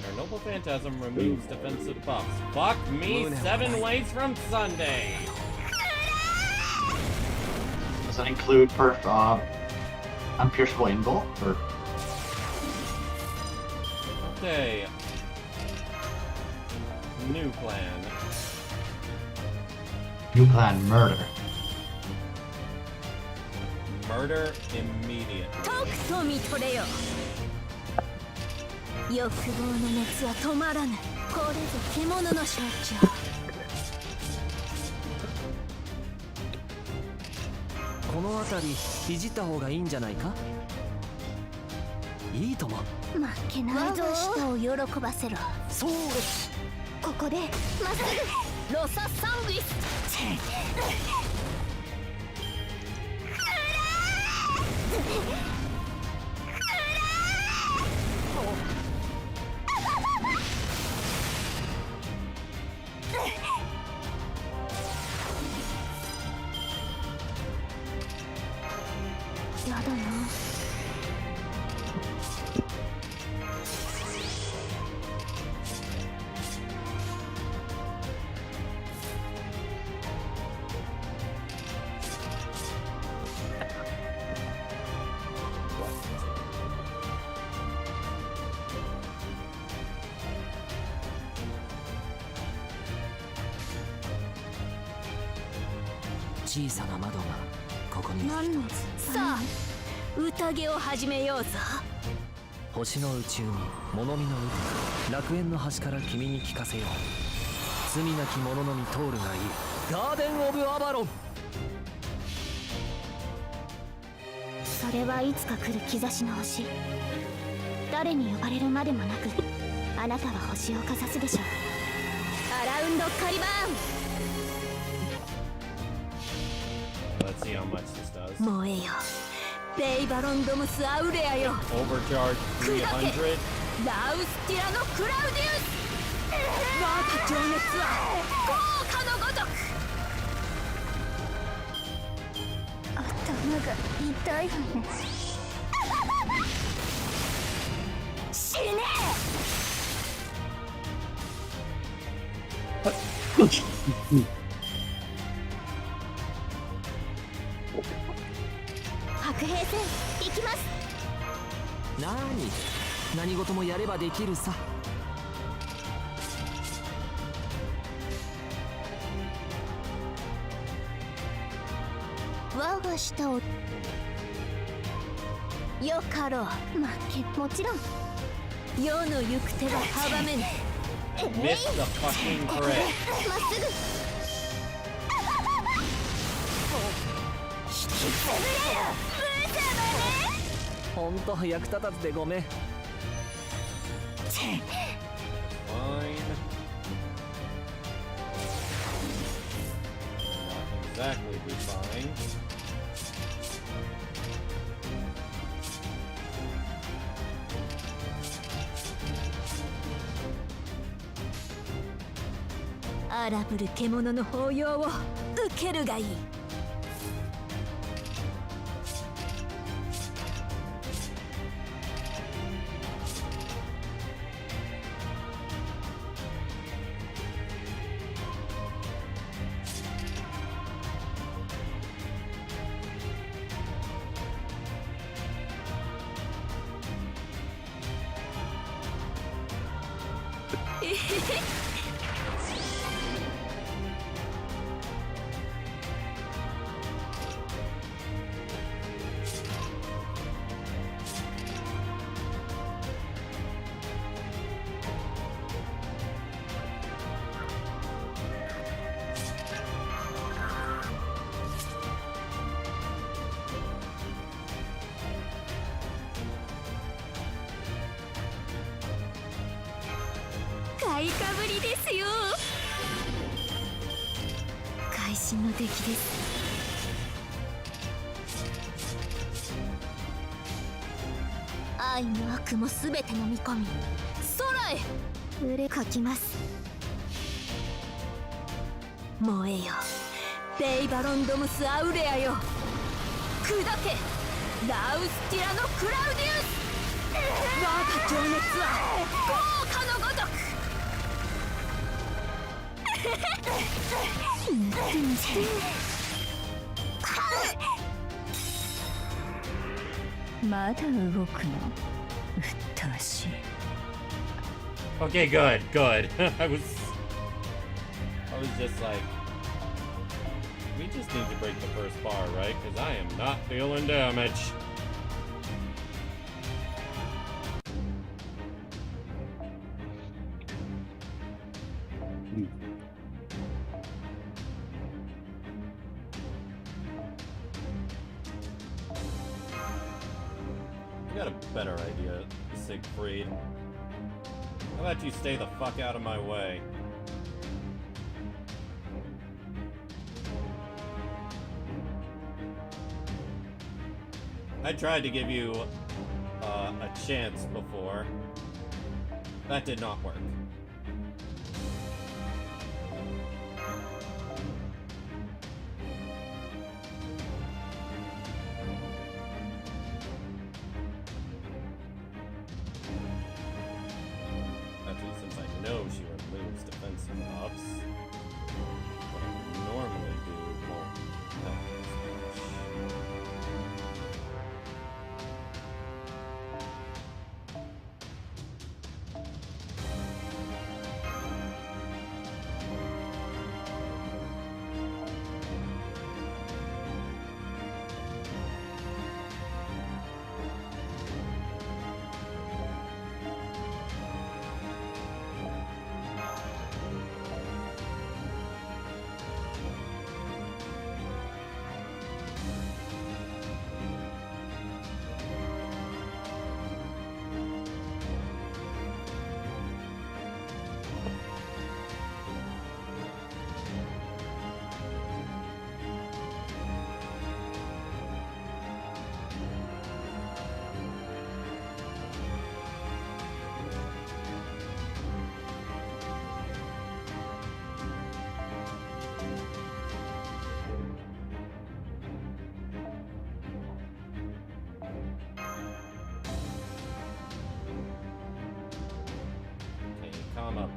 Their noble phantasm removes defensive buffs. Fuck me 7 ways from Sunday. Does that include unpierceable invul or? Okay. New plan. New plan, murder. Murder immediately. とくと見とれよ。欲望の熱は止まらぬ。これぞ獣の象徴。この辺りいじった方がいいんじゃないか。いいとも。負けないぞ。舌を喜ばせろ。そうです。ここでまっすぐ。ロササングリス。やだな。小さな窓がここに。何のさあ宴を始めようぞ。星の宇宙に物見の海、楽園の端から君に聞かせよう。罪なき者のみ通るがいい。ガーデン・オブ・アバロン。それはいつか来る兆しの星。誰に呼ばれるまでもなくあなたは星をかざすでしょう。アラウンドカリバーン。Let's see how much this does. 燃えよベイバロンドムスアウレアよ。 Overcharge 300. ラウスティラのクラウディウス。我が情熱は豪華のごとく。が痛いわね。死ね白兵戦行きます。何事もやればできるさ。我が舌をよかろう。負けもちろん世の行く手は阻めぬ。Miss the fucking crit. まっすぐ引き潰れろ無様ね。ほんと役立たずでごめん。Fine. Not exactly be fine.荒ぶる獣の抱擁を受けるがいい。買いかぶりですよ。会心の出来です。愛も悪もすべて飲み込み空へ売れかきます。燃えよベイバロンドムスアウレアよ。砕けラウスティラのクラウディウス。我が情熱は豪華のごとく。まだ動くのうっとうしい。 Okay, good. I was just like, we just need to break the first bar, right? Because I am not feeling damage. I got a better idea, Siegfried. How about you stay the fuck out of my way? I tried to give you a chance before. That did not work. Since I know she removes defensive buffs, what I normally do won't help as much.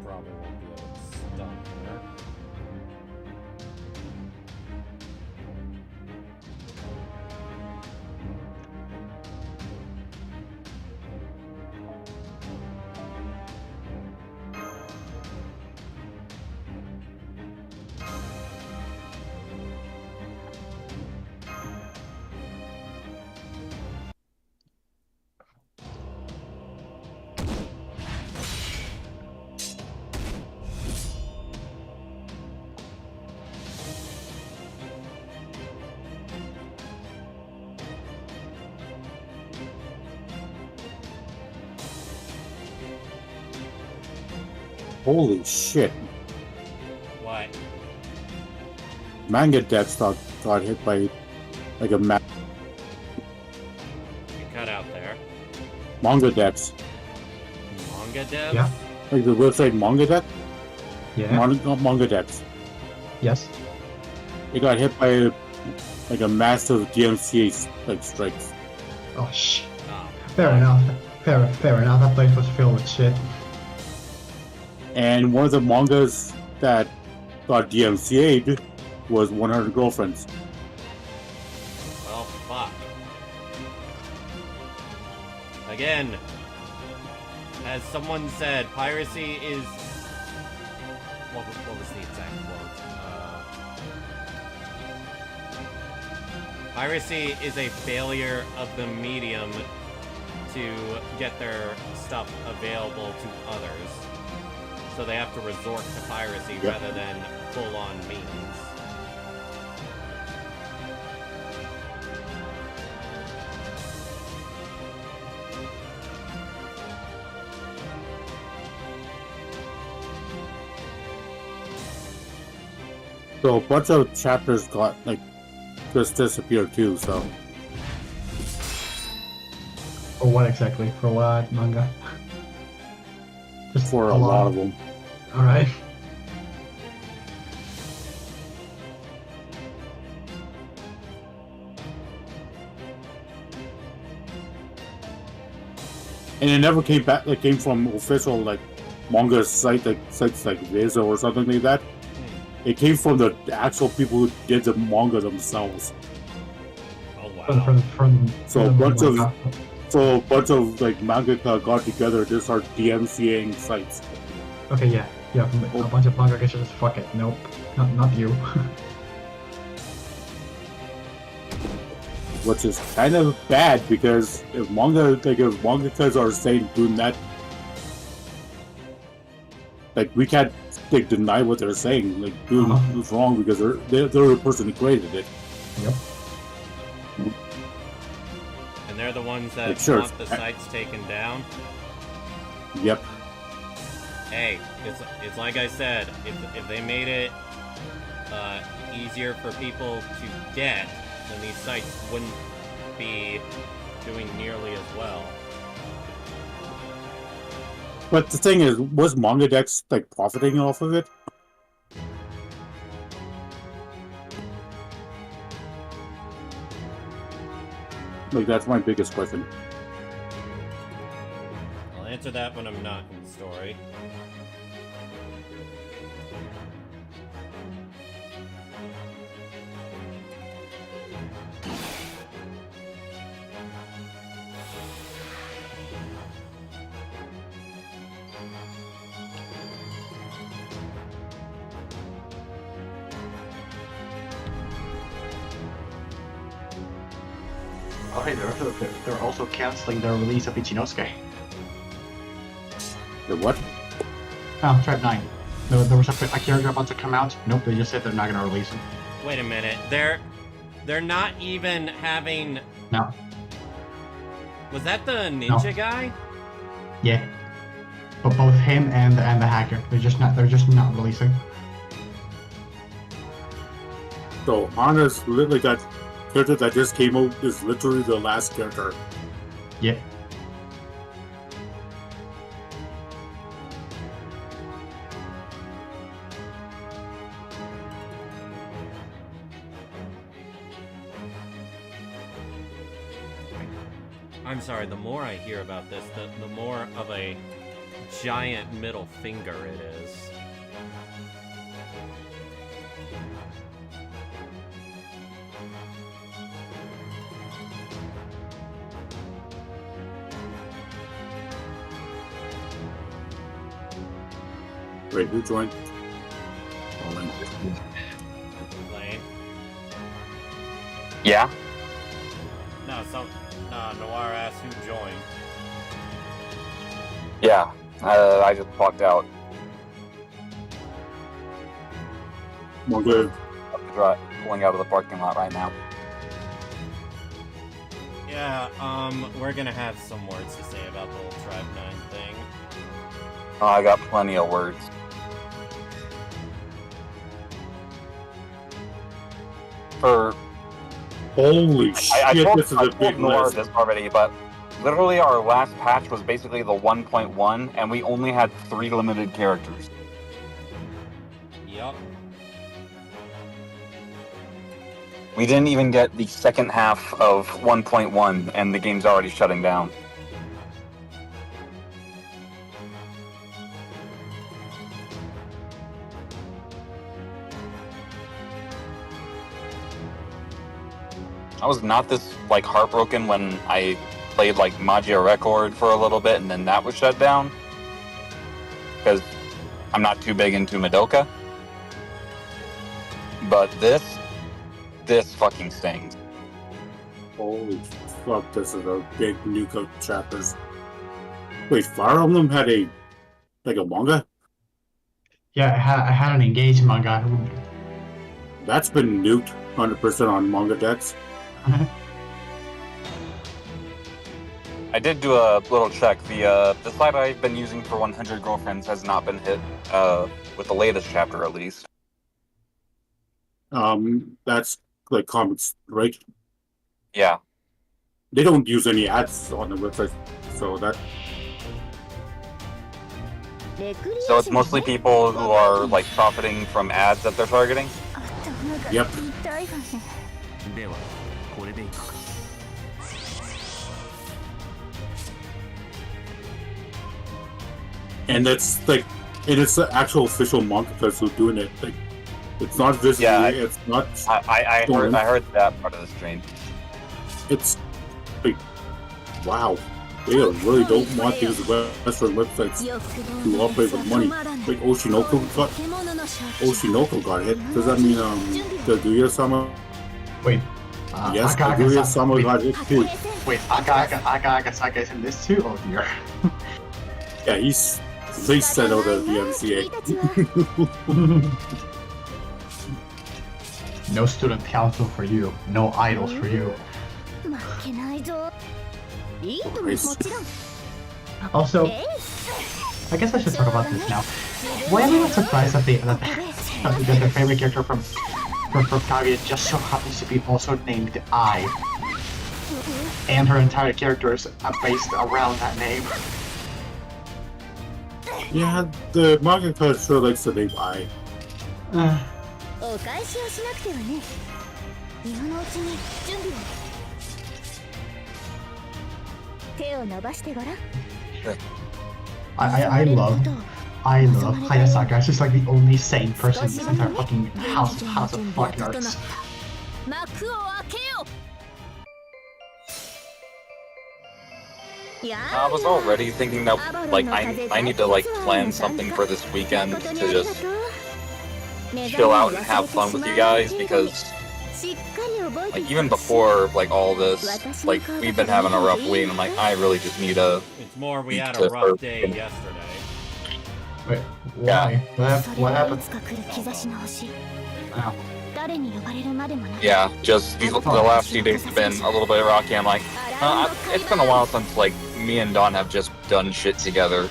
probably won't be able to stop her. Holy shit. What? Manga Dex got hit by like a You cut out there. Manga Dex. Manga devs? Yeah. Like the website Manga Dex? Yeah. Manga Dex. Yes. It got hit by like a massive DMCA like strikes. Oh shit. Oh. Fair enough. Fair enough. That place was filled with shit. And one of the mangas that got DMCA'd was 100 Girlfriends. Well, fuck. Again, as someone said, piracy is... What was the exact quote? Piracy is a failure of the medium to get their stuff available to others. So they have to resort to piracy rather than full-on means. So a bunch of chapters got like just disappeared too, so. For what exactly? For what manga? Just for a lot of them. Alright. And it never came back, like came from official like manga site, like sites like Visa or something like that. It came from the actual people who did the manga themselves. Oh wow. So a bunch of like mangaka got together to start DMCAing sites. Okay, yeah. A bunch of manga just fuck it. Nope. Not you. Which is kind of bad because if mangakas are saying doing that, like we can't like deny what they're saying, like doing is wrong because they're the person who created it. Yep. And they're the ones that Like, sure, want the sites taken down. Yep. Hey, it's like I said, if they made it easier for people to get, then these sites wouldn't be doing nearly as well. But the thing is, was Manga Dex like profiting off of it? Like that's my biggest question. I'll answer that when I'm not in the story. Oh, hey, they're also canceling the release of Ichinosuke. The what? Oh, Tribe 9. There was a character about to come out. Nope, they just said they're not gonna release him. Wait a minute, they're not even having... No. Was that the ninja guy? Yeah. But both him and the hacker, they're just not releasing. So honest, literally that character that just came out is literally the last character. Yeah. I'm sorry, the more I hear about this, the more of a giant middle finger it is. Wait, who joined? Roland. Lane. Yeah? No, Noir asked who joined. Yeah. I just walked out. Well, good. Pulling out of the parking lot right now. Yeah, we're gonna have some words to say about the whole Tribe 9 thing. Oh, I got plenty of words. Holy shit, this is a big list. This already, but literally our last patch was basically the 1.1, and we only had 3 limited characters. Yup. We didn't even get the second half of 1.1, and the game's already shutting down. I was not this heartbroken when I played Magia Record for a little bit and then that was shut down. Because I'm not too big into Madoka. But this fucking stings. Holy fuck, this is a big nuke of chapters. Wait, Fire Emblem had a manga? Yeah, I had an engaged manga. That's been nuked 100% on manga decks. I did do a little check. The site I've been using for 100 Girlfriends has not been hit with the latest chapter, at least. That's comics, right? Yeah. They don't use any ads on the website, so that. So it's mostly people who are profiting from ads that they're targeting? Yep. And it's it is the actual official mangaka who's doing it. It's not visibly. Yeah, it's not. I heard that part of the stream. It's wow. They really don't want these Western websites to operate with money. Oshinoko got hit. Does that mean the Guya-sama? Wait. Yes, Guya-sama got hit too. Wait, Aga is in this too? Oh dear. Yeah, he's sent out of the MCA. No student council for you. No idols for you. Also, I guess I should talk about this now. Why am I not surprised that their favorite character from Kaguya just so happens to be also named I, and her entire character is based around that name. Yeah, the mangaka sure likes the name I. I love Hayasaka. It's just the only sane person in this entire fucking house of fucking arts. I was already thinking that I need to plan something for this weekend to just chill out and have fun with you guys, because even before all this, we've been having a rough week, and I really just need a. It's more we had a rough day yesterday. Wait, why? Yeah. What happened? Oh. Yeah, just the last few days have been a little bit rocky. I'm it's been a while since me and Dawn have just done shit together.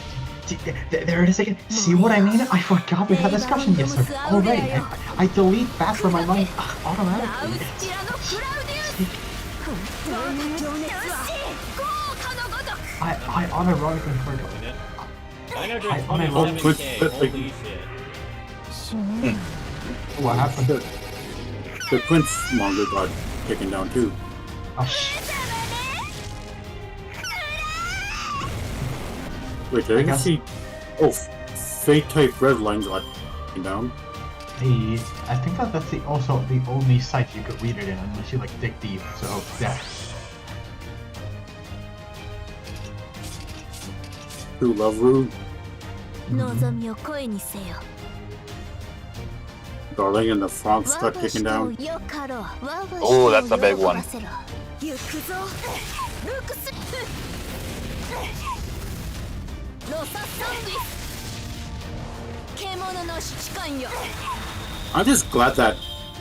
There it is again. See what I mean? I forgot we had a discussion yesterday already. I delete that from my mind automatically. I unironically forgot. What happened? The Prince manga got taken down too. Oh shit. Wait, did I see Oh, Fate type red lines got taken down. Hey, I think that's also the only site you could read it in unless you like dig deep. So yeah. True love root. 望みを声にせよ Darling and the Franks got taken down. Oh, that's a big one. 行くぞルクスロササンディス獣の七冠よ I'm just glad that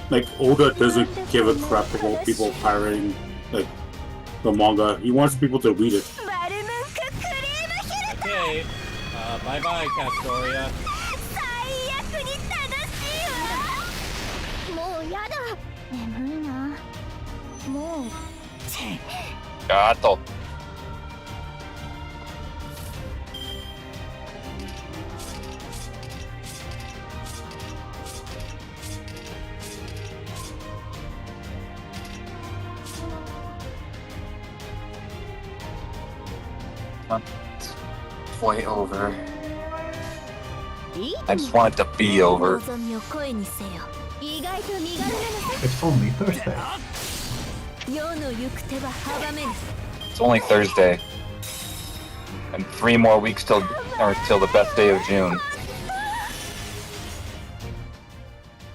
like Oda doesn't give a crap about people pirating like the manga. He wants people to read it. Okay, bye bye, Castoria. 最悪に正しいわもうやだ眠いなもう Gato. Way over. I just want it to be over. 望みを声にせよ意外と身軽なのさ It's only Thursday. 世の行く手は阻めぬ It's only Thursday. And 3 more weeks till the best day of June.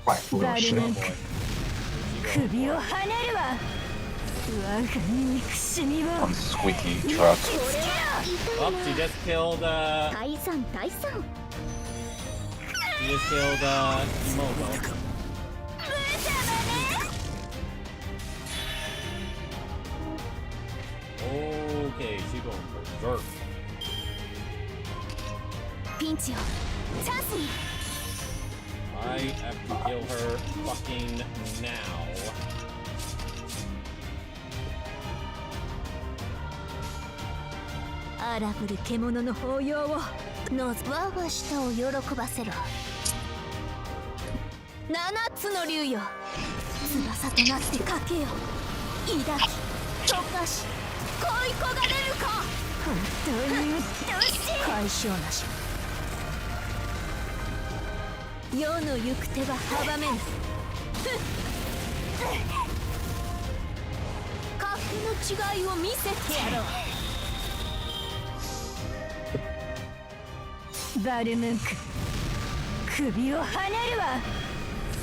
バルメンク首をはねるわ我が憎しみを On squeaky truck. Oh, she just killed, 退散退散 she just killed, Imomo. Okay, she's going berserk. ピンチよチャンスに I have to kill her fucking now. 荒ぶる獣の抱擁をの我が舌を喜ばせろ七つの竜よ翼となってかけよ抱き溶かし恋焦がれるか本当にうっとうしい解消なし世の行く手は阻めぬ勝手の違いを見せてやろうバルムンク首をはねるわ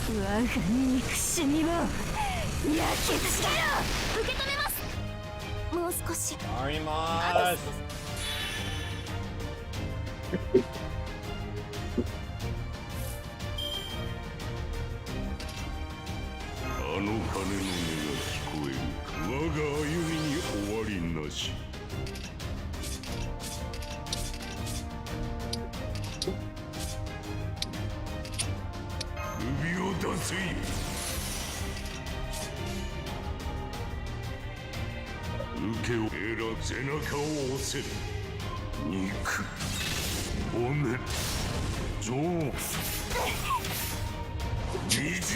我が憎しみを焼き付けろ受け止めますもう少し Arimas! あの鐘の音が聞こえる我が歩みに終わりなし首を出せ受けを選ぶ背中を押せ肉骨情未熟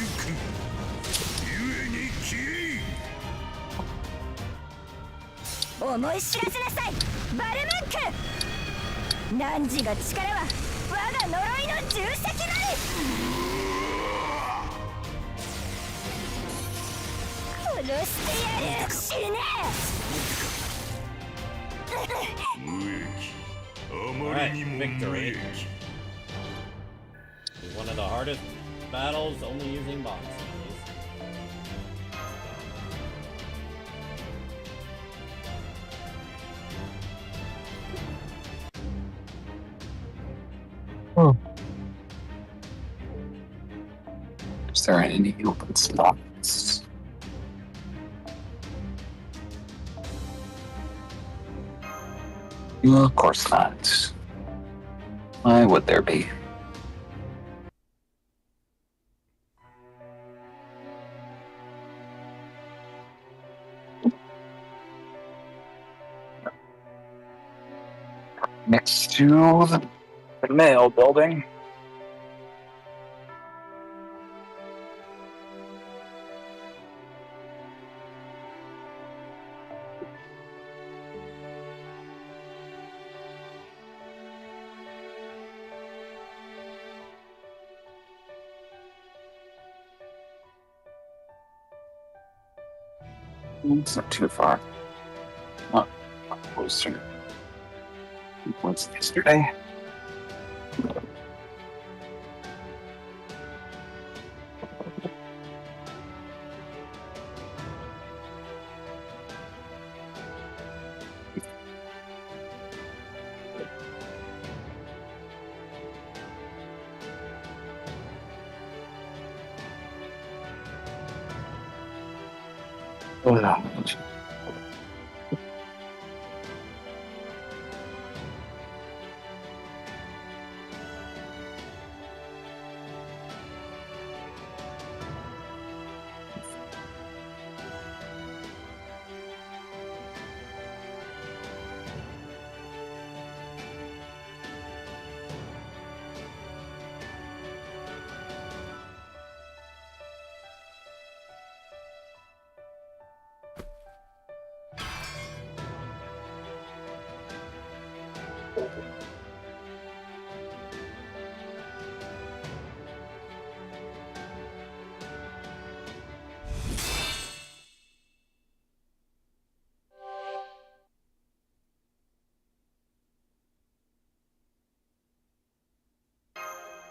ゆえに消え思い知らせなさいバルムンク汝が力は我が呪いの重石なり殺してやる死ね Alright, victory. One of the hardest battles, only using bots. Is there any open spots? Of course not. Why would there be? Next to the mail building. It's not too far. Not closer. What's yesterday? Oh no.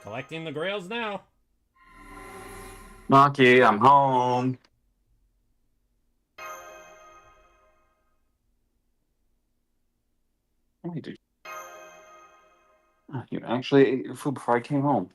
Collecting the grails now. Maki, I'm home. What did you do? Oh, you actually ate your food before I came home.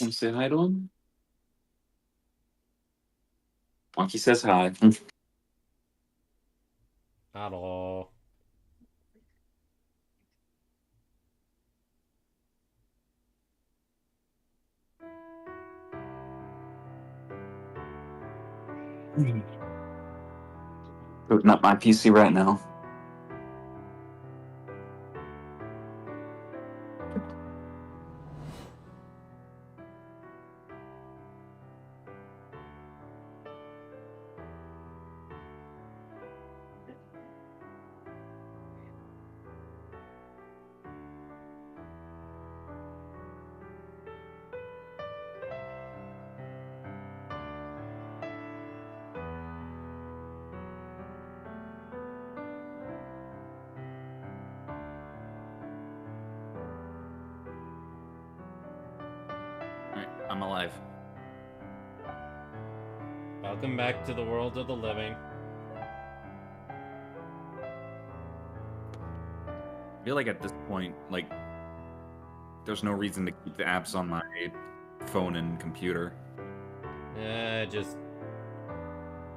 Want to say hi to him? Monkey says hi. Hello. Booting up my PC right now. I'm alive. Welcome back to the world of the living. I feel like at this point, like, there's no reason to keep the apps on my phone and computer. Just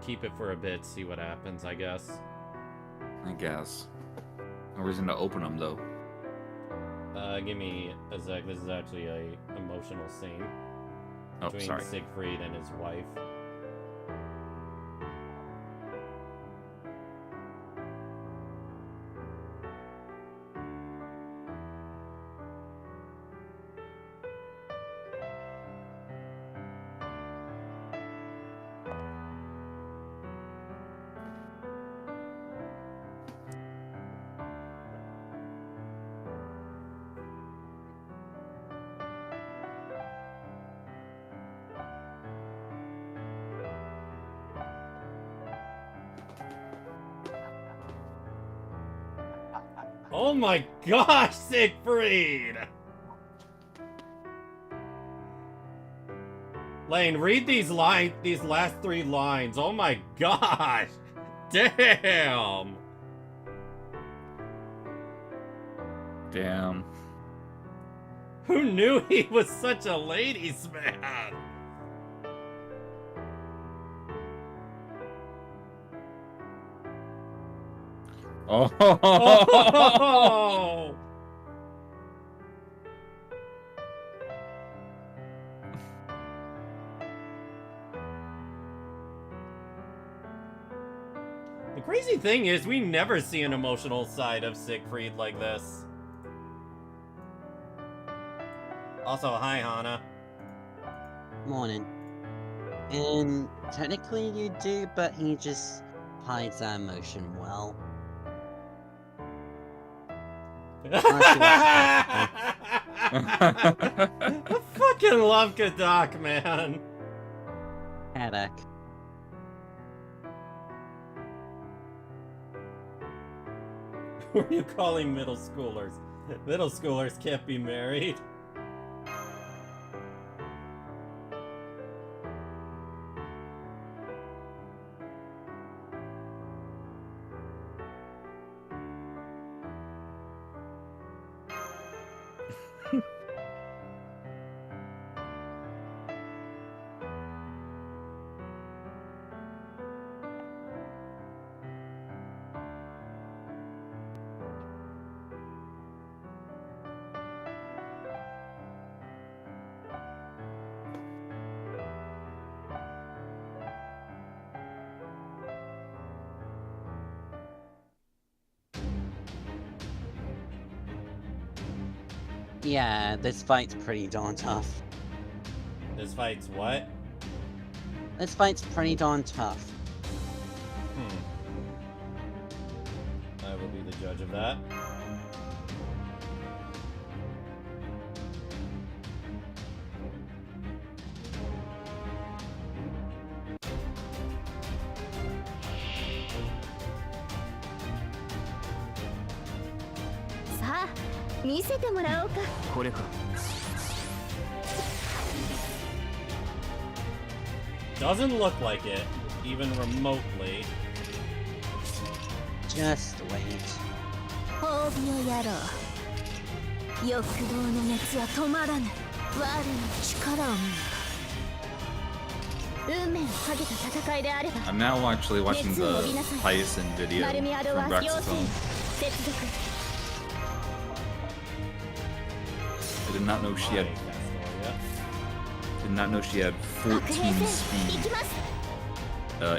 keep it for a bit, see what happens, I guess. I guess. No reason to open them, though. Give me a sec. This is actually a emotional scene between sorry. Siegfried and his wife. Oh my gosh, Siegfried! Lane, read these last 3 lines. Oh my gosh! Damn! Damn. Who knew he was such a ladies' man? Oh! The crazy thing is, we never see an emotional side of Siegfried like this. Also, hi, Hana. Morning. And technically you do, but he just hides that emotion well. I fucking love Kadoc, man. Kadoc. Who are you calling middle schoolers? Middle schoolers can't be married. Yeah, this fight's pretty darn tough. This fight's what? This fight's pretty darn tough. I will be the judge of that. Doesn't look like it, even remotely. Just wait. 褒美をやろう。欲望の熱は止まらぬ。我の力を見よ。運命をかけた戦いであれば。 I'm now actually watching the Tyson video from Braxphone. I did not know she had. Did not know she had 14 speed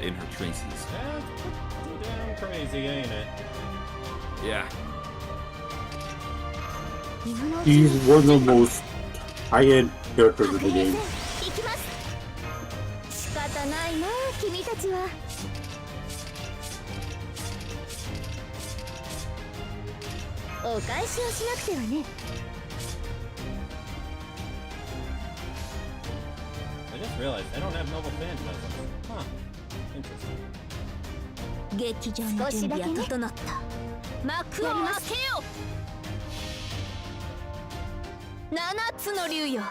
in her traces. That's pretty damn crazy, ain't it? Yeah. He's one of the most high-end characters in the game. 仕方ないな、君たちは。お返しをしなくてはね。 I just realized I don't have noble phantasms. Huh. Interesting. 劇場の準備は整った。幕を開けよ。七つの竜よ。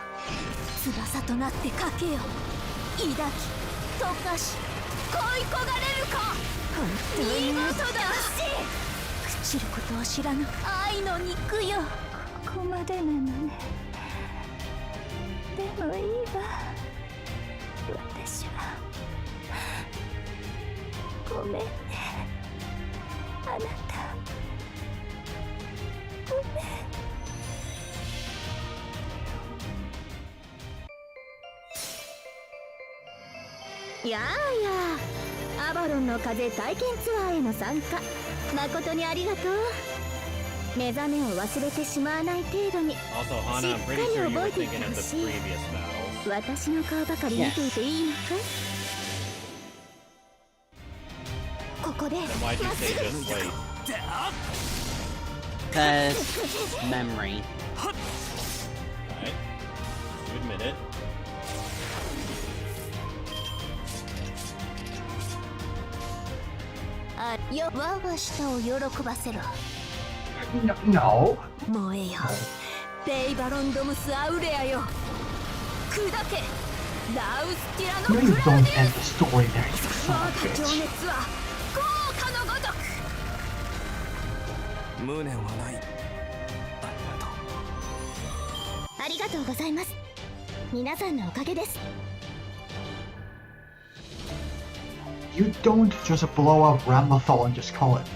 翼となってかけよ。抱き、溶かし、恋焦がれるか。見事だ。朽ちることを知らぬ愛の肉よ。ここまでなのね。でもいいわ。 私はごめんねあなたごめん やあやアバロンの風体験ツアーへの参加誠にありがとう目覚めを忘れてしまわない程度にしっかり覚えていってほしい 私の顔ばかり見ていていいのかいここでまっすぐに Cause memory. Alright. You admit it. No. 燃えよペイバロンドムスアウレアよ砕けラウスティラ No, の you クラ don't ディ end the story there, you 我 son が of a 情 bitch. 熱は豪華のごとく無念はない。ありがとうございます皆さんのおかげです You don't just blow up Ramathol and just call it.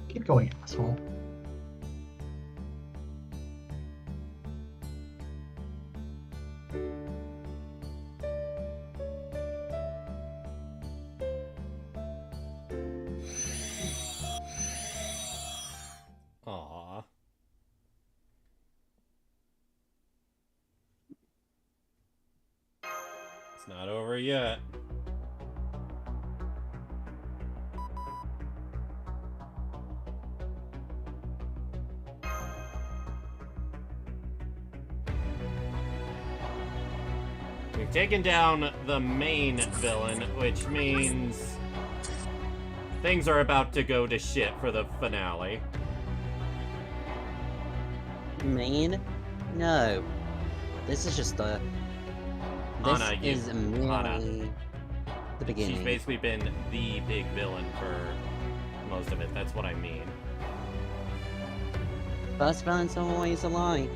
Keep going, asshole. Aww. It's not over yet. We've taken down the main villain, which means things are about to go to shit for the finale. Main? No. This is just the. This Anna, is merely the beginning. She's basically been the big villain for most of it. That's what I mean. First villain's always a lie.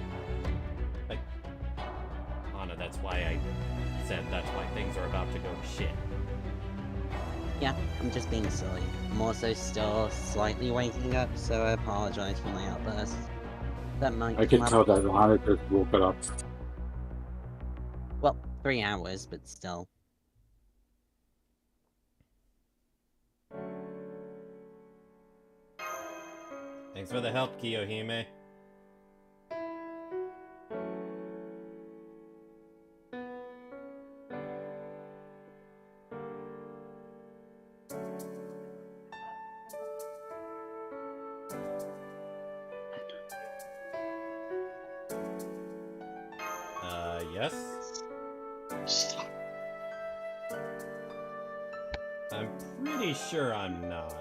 Anna, that's why I said that's why things are about to go to shit. Yeah, I'm just being silly. I'm also still slightly waking up, so I apologize for my outburst. That might I can come tell up. that Lana just woke it up. Well, 3 hours, but still. Thanks for the help, Kiyohime. Yes? I'm pretty sure I'm not.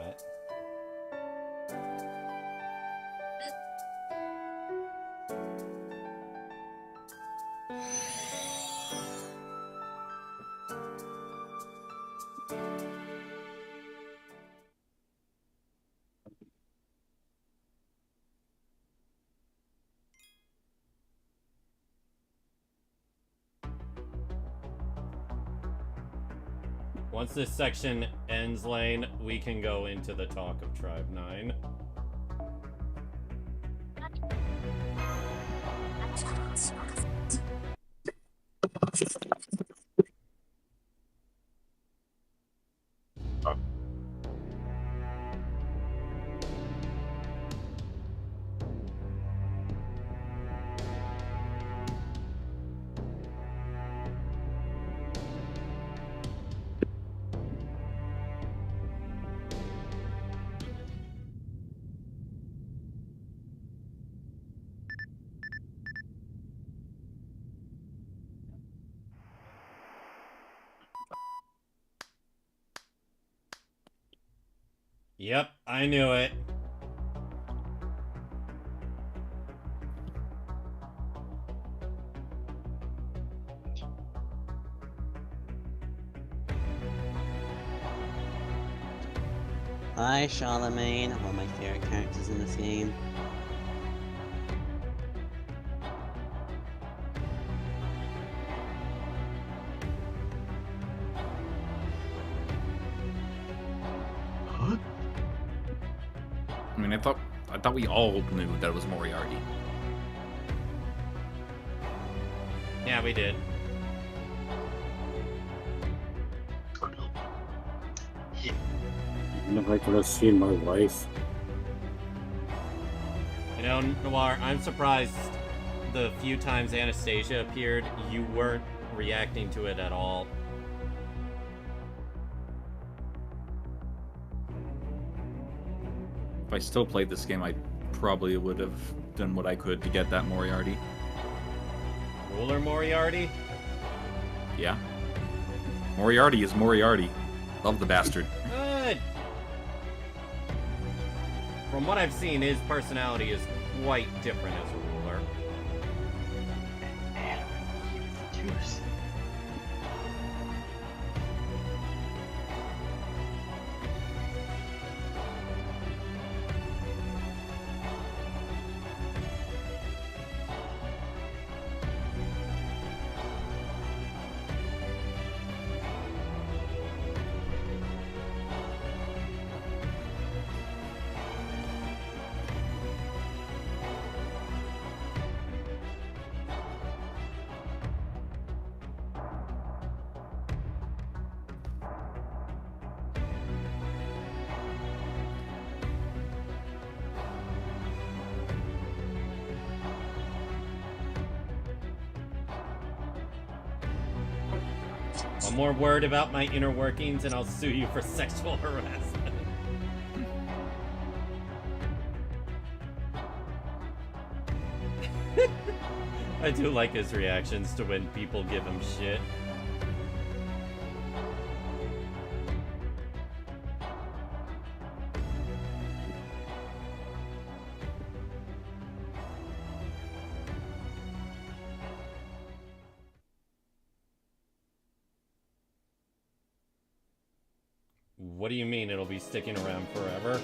Once this section ends, Lane, we can go into the talk of Tribe 9. Yep, I knew it. Hi, Charlemagne, one of my favorite characters in this game. I mean, I thought we all knew that it was Moriarty. Yeah, we did. If I could have seen my life. You know, Noir, I'm surprised the few times Anastasia appeared, you weren't reacting to it at all. I still played this game, I probably would have done what I could to get that Moriarty. Ruler Moriarty? Yeah. Moriarty is Moriarty. Love the bastard. Good. From what I've seen, his personality is quite different as a ruler. Cheers. One more word about my inner workings and I'll sue you for sexual harassment. I do like his reactions to when people give him shit. What do you mean it'll be sticking around forever?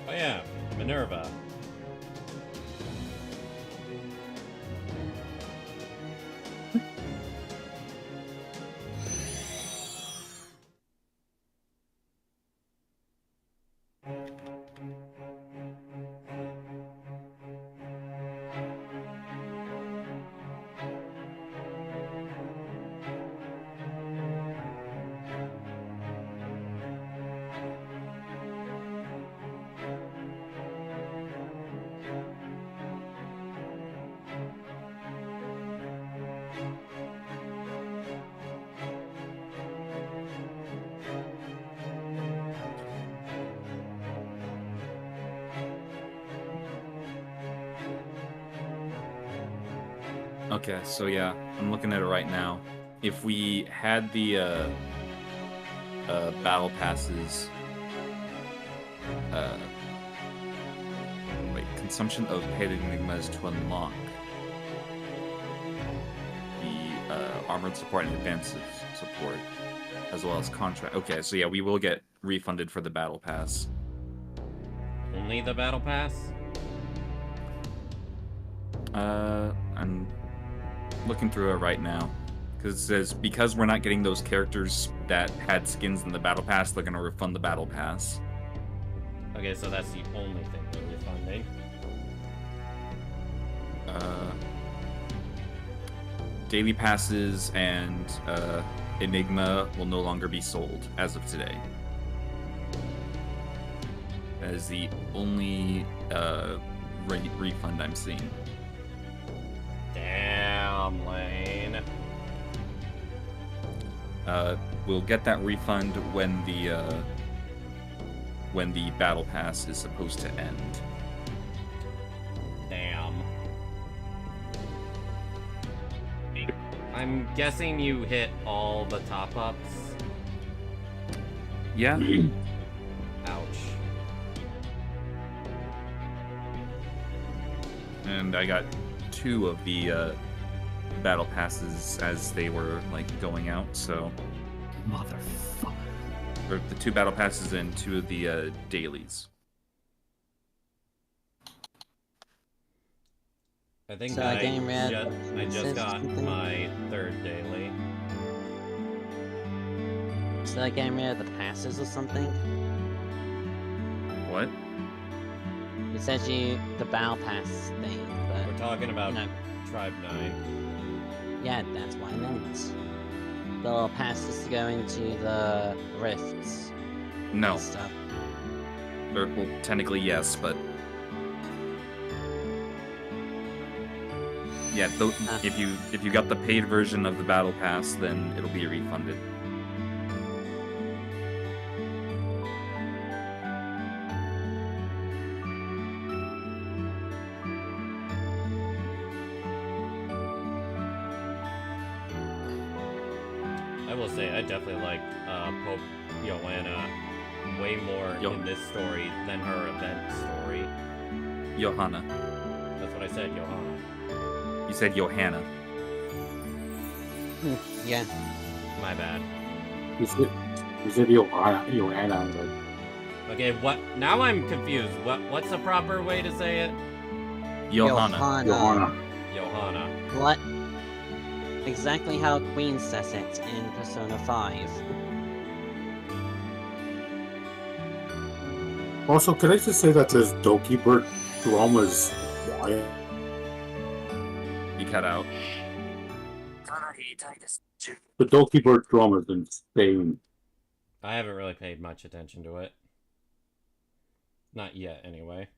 Oh yeah, Minerva. Okay, so yeah, I'm looking at it right now. If we had the battle passes, wait, consumption of paid enigmas to unlock the armored support and advanced support, as well as contract. Okay, so yeah, we will get refunded for the battle pass. Only the battle pass? I'm looking through it right now. Because it says, because we're not getting those characters that had skins in the battle pass, they're going to refund the battle pass. Okay, so that's the only thing they're refunding. Daily passes and Enigma will no longer be sold as of today. That is the only refund I'm seeing. Damn, Lane. We'll get that refund when the battle pass is supposed to end. Damn. I'm guessing you hit all the top-ups? Yeah. Ouch. And I got 2 of the battle passes as they were like going out. So, Motherfucker. or the 2 battle passes and 2 of the dailies. I think So I getting just got my 3rd daily. So like getting rid of the passes or something? What? You said the battle pass thing, but We're talking about no. Tribe 9. Yeah, that's what I meant. The little passes to go into the rifts. No. And stuff. Or, well, technically yes, but yeah, if you got the paid version of the battle pass, then it'll be refunded. I will say, I definitely like Pope Joanna way more in this story than her event story. Johanna. That's what I said, Johanna. You said Johanna. Yeah. My bad. You said Johanna. Okay, what? Now I'm confused. What's the proper way to say it? Johanna. Johanna. What? Exactly how Queen says it in Persona 5. Also, could I just say that this Dokeeper drama is wild? You cut out. The Dokeeper drama is insane. I haven't really paid much attention to it. Not yet, anyway.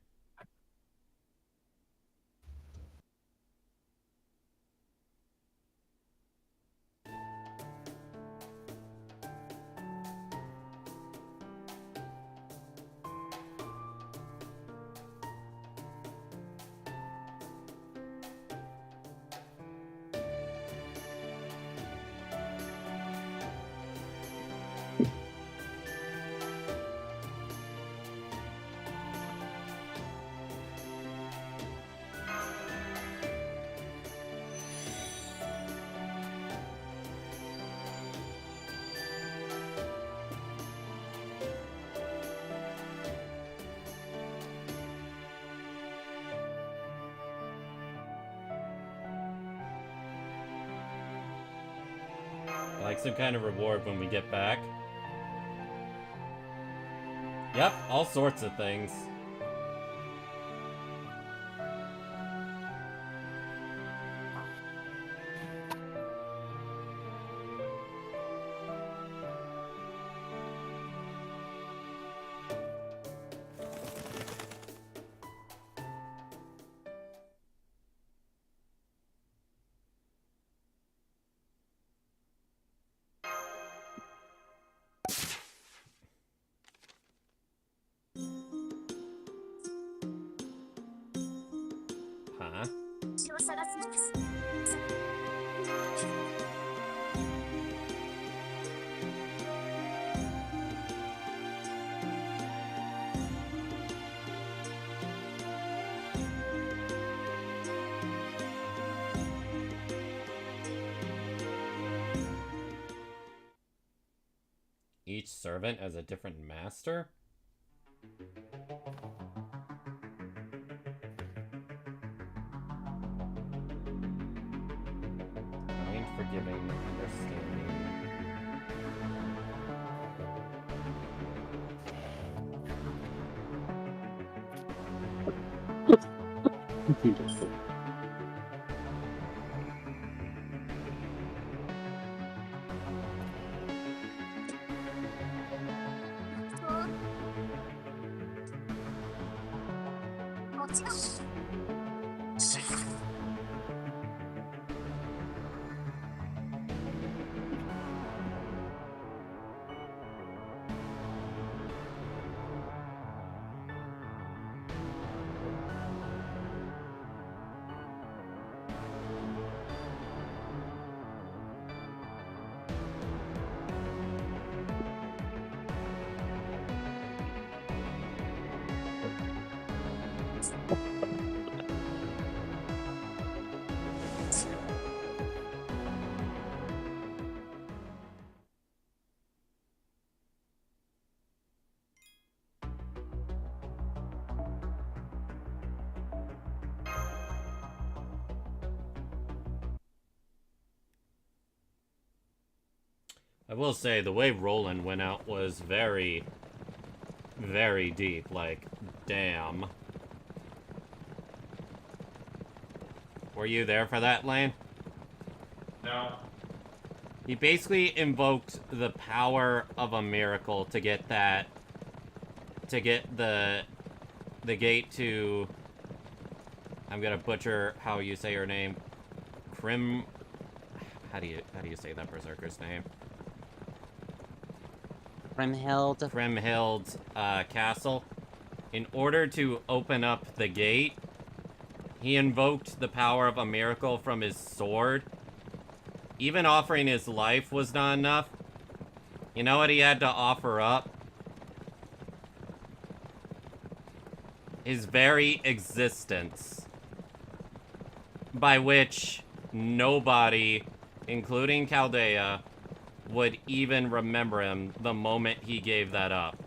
Like some kind of reward when we get back. Yep, all sorts of things. Huh? Each servant has a different master? Kind, forgiving, understanding. I will say, the way Roland went out was very, very deep. Like, damn. Were you there for that, Lane? No. He basically invoked the power of a miracle to get that... to get the gate to... I'm gonna butcher how you say her name. How do you say that berserker's name? Kriemhild's castle. In order to open up the gate, he invoked the power of a miracle from his sword. Even offering his life was not enough. You know what he had to offer up? His very existence. By which nobody, including Chaldea, would even remember him the moment he gave that up.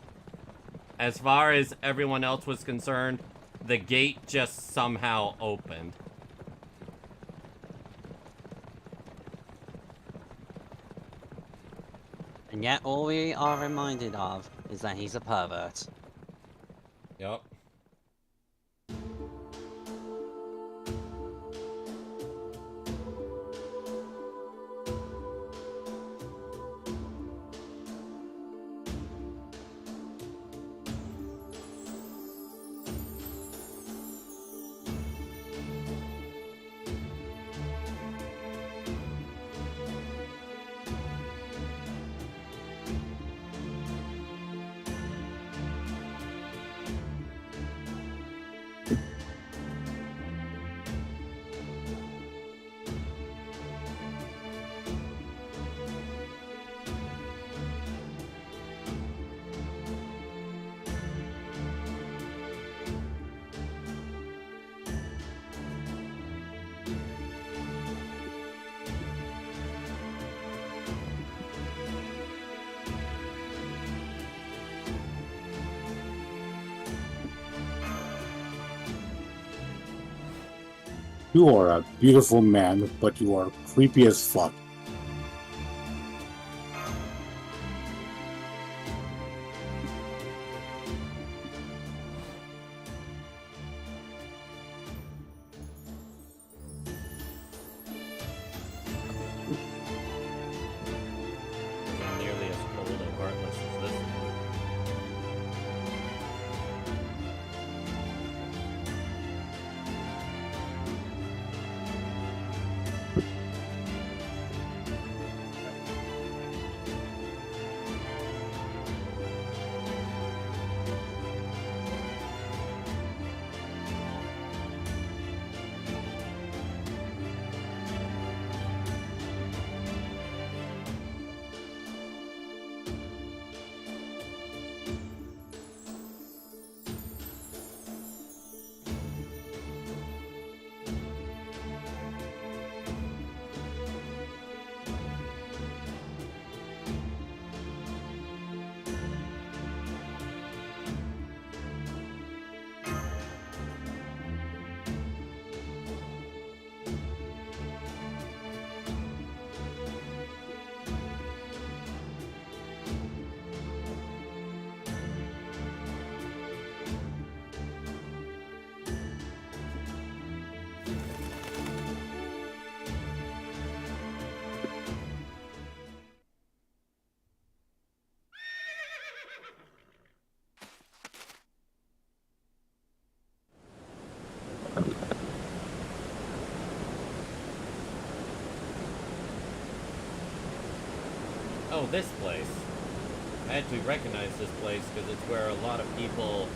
As far as everyone else was concerned, the gate just somehow opened. And yet all we are reminded of is that he's a pervert. Yup. You are a beautiful man, but you are creepy as fuck. Nearly as cold and heartless as this. Oh, this place. I actually recognize this place because it's where a lot of people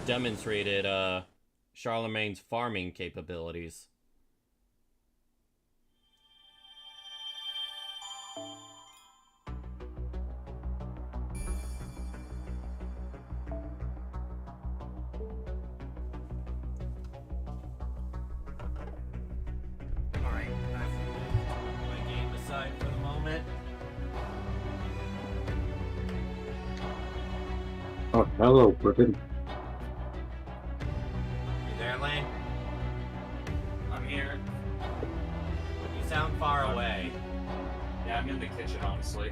demonstrated Charlemagne's farming capabilities. Alright, I've moved my game aside for the moment. Oh, hello, Griffin. You there, Lane? I'm here. You sound far away. Yeah, I'm in the kitchen, honestly.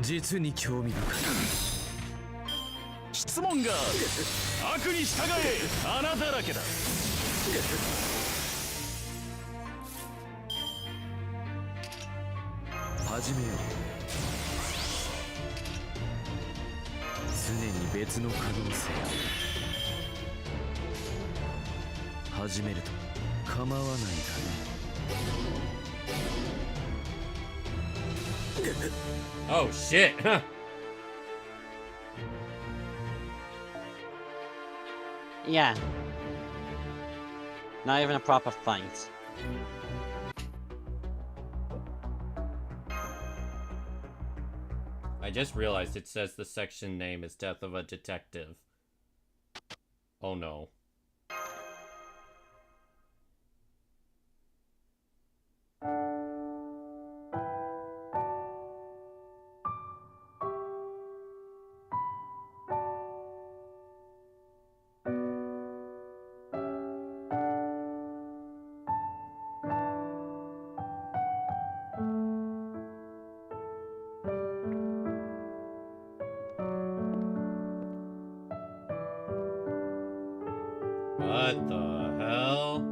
実に興味深い。質問がある。悪に従え、穴だらけだ。始めよう。常に別の可能性ある。始めると構わないだね。Oh shit. Yeah. Not even a proper fight. I just realized it says the section name is Death of a Detective. Oh no. What the hell?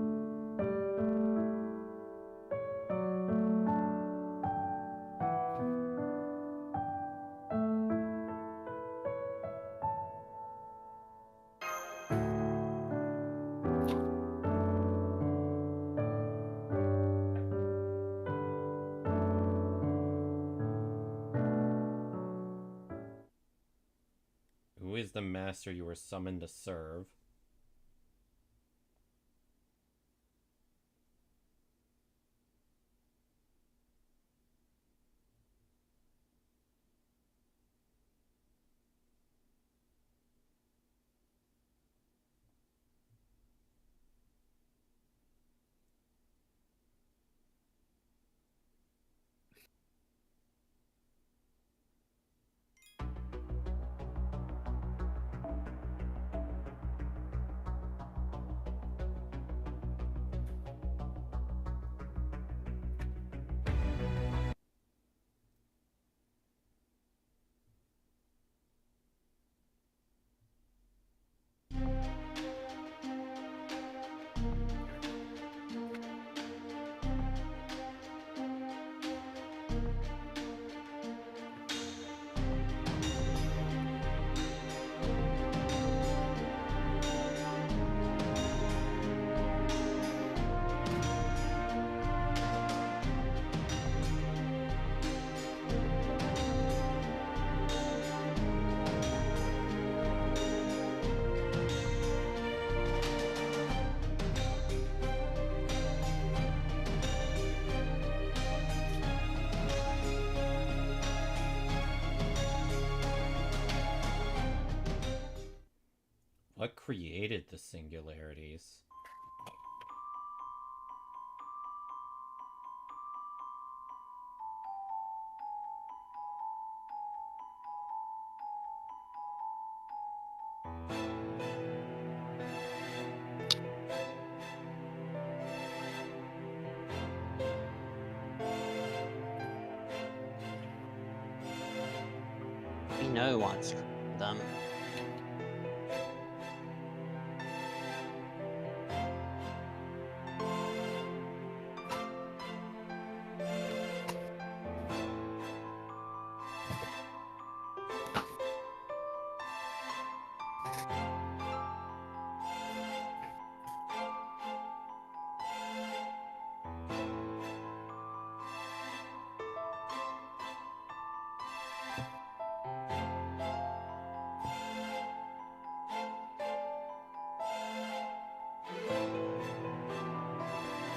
Who is the master you were summoned to serve? What created the singularities? We know what's them.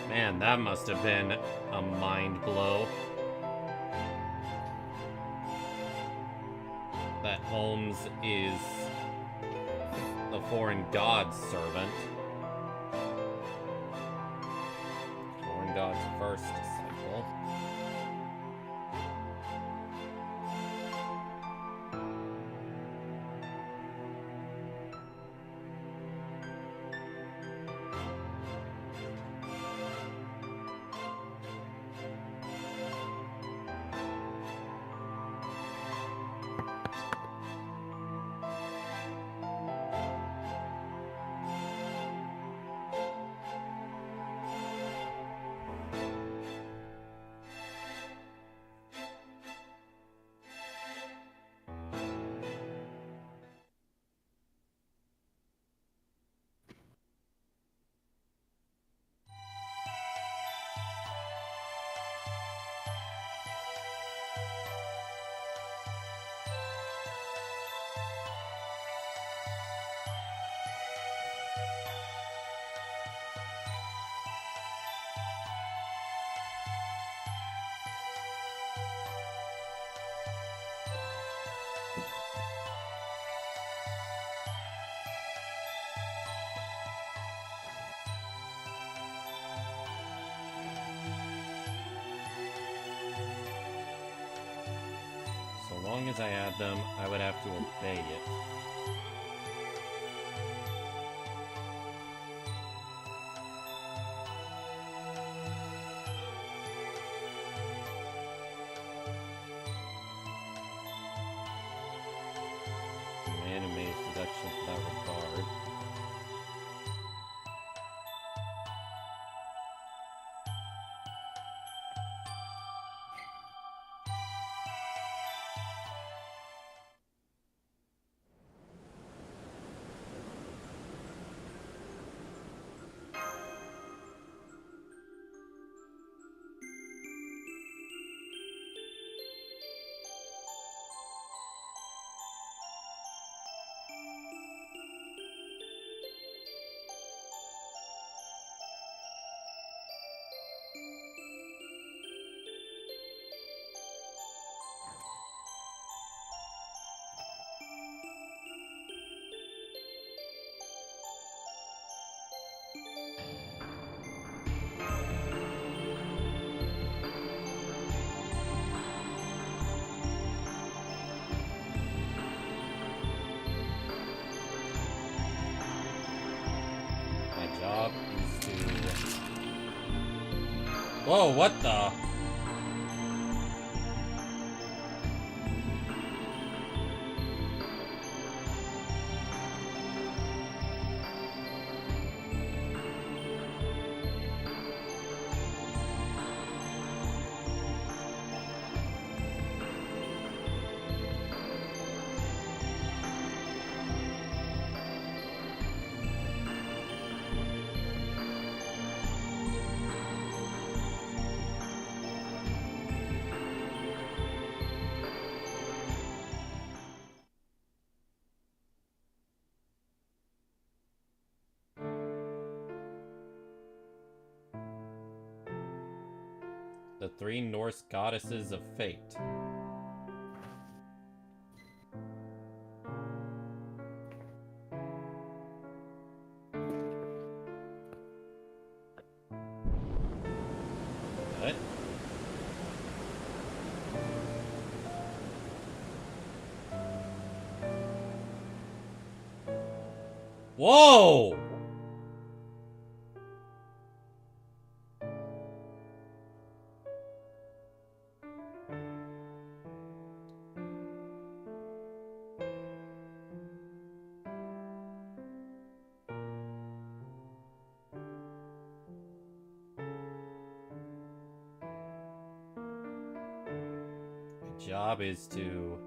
Man, that must have been a mind blow. That Holmes is the foreign god's servant. Foreign god's first disciple. long as I have them, I would have to obey it. Anime's deduction for that regard. Job is to... Whoa, what the? The three Norse goddesses of fate. What? Whoa! Job is to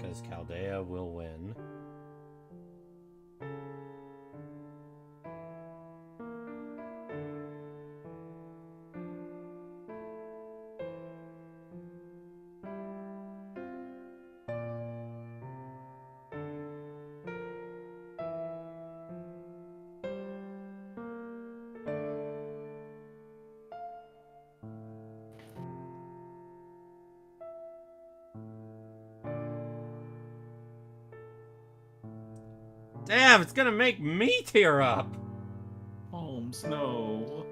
because Chaldea will win. Damn, it's gonna make me tear up. Holmes, no.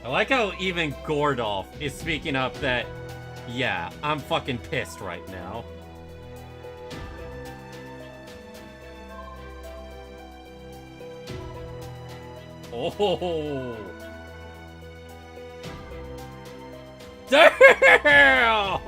I like how even Gordolf is speaking up that, yeah, I'm fucking pissed right now. Oh. Damn!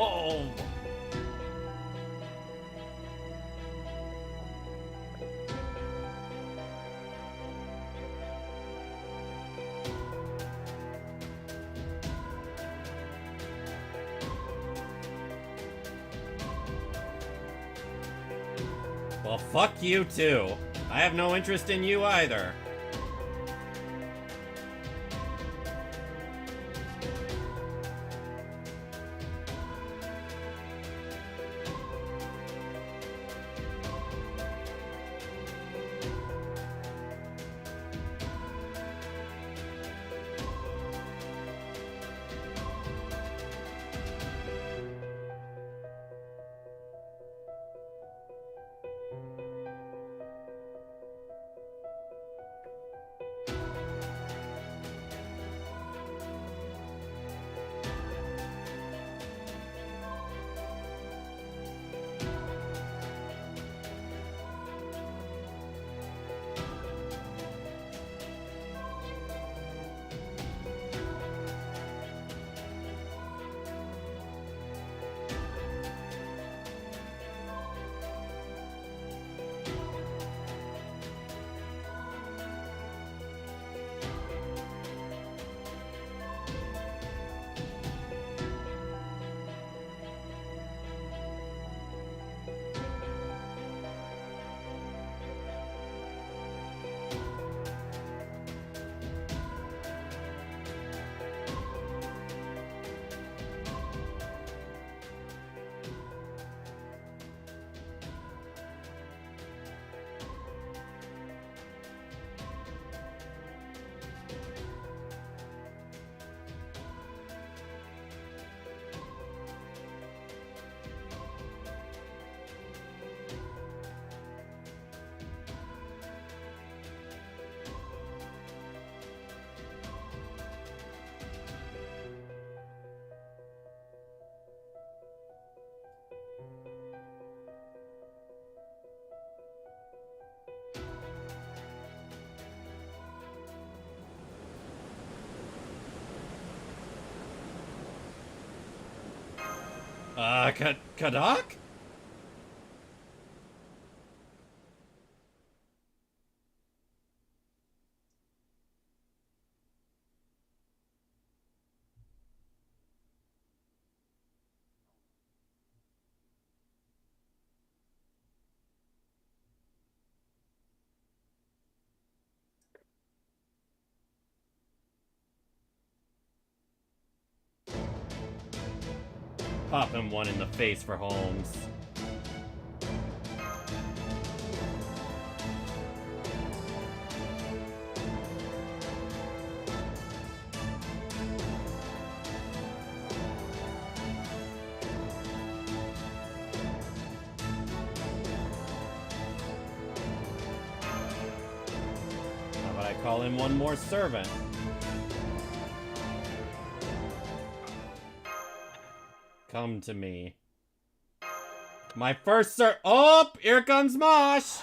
Well, fuck you too. I have no interest in you either. Kadoc? Pop him one in the face for Holmes. How about I call in one more servant? Come to me. My first oh, here comes Mosh!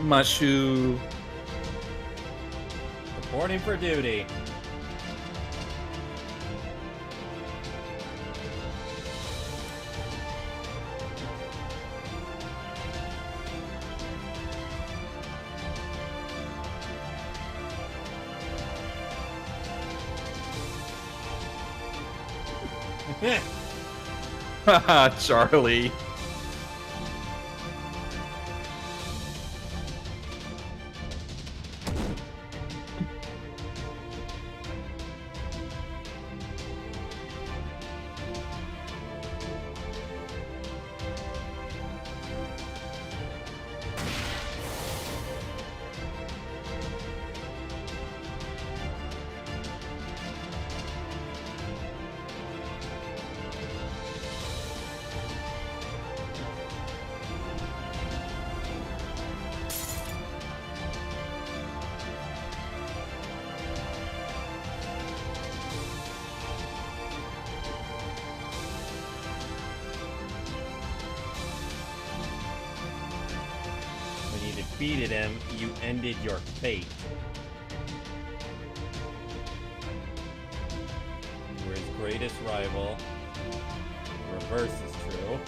Mushu. Reporting for duty. Haha, Charlie. Defeated him, you ended your fate. You were his greatest rival. Reverse is true.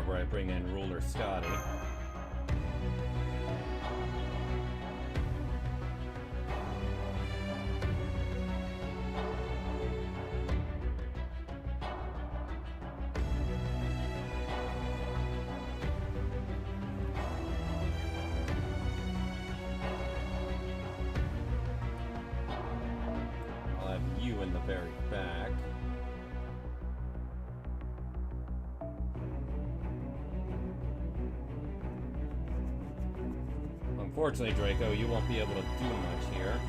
Where I bring in Ruler Scotty. I'll have you in the very back. Unfortunately, Draco, you won't be able to do much here.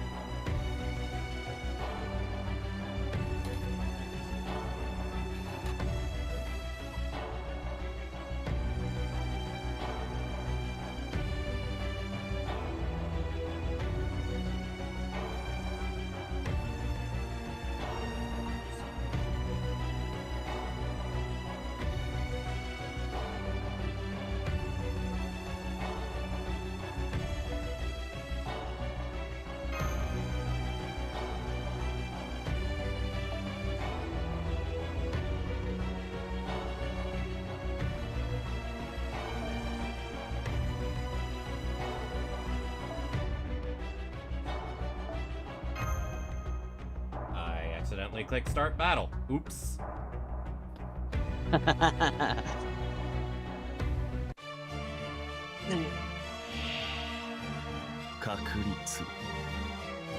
Accidentally click start battle. Oops.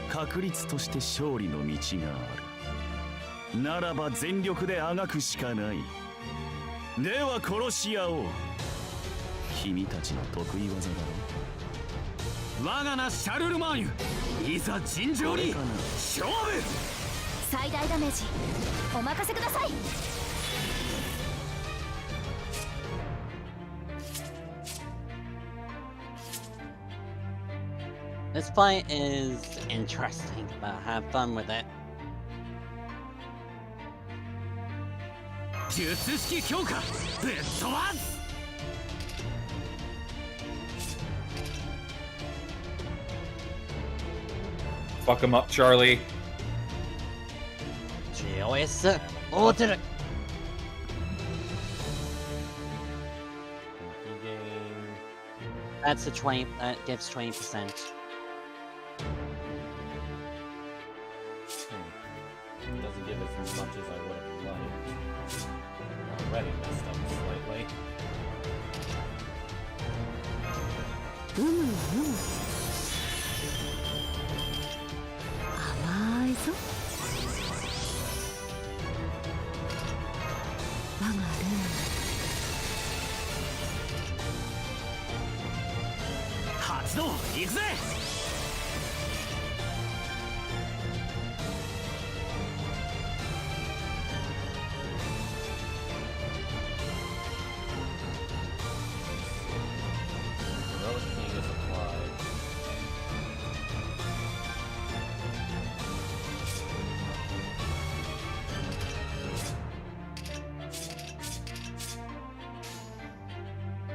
確率として勝利の道がある。ならば全力であがくしかない。では殺し合おう。君たちの得意技だろ。我が名シャルルマーニュ、いざ尋常に勝負。最大ダメージお任せください。 This fight is interesting, but have fun with it. 術式強化ぶっ飛ばす。 Fuck him up, Charlie. GOS order. That's a 20. That gives 20%. Doesn't give us as much as I would have liked. Already messed up slightly.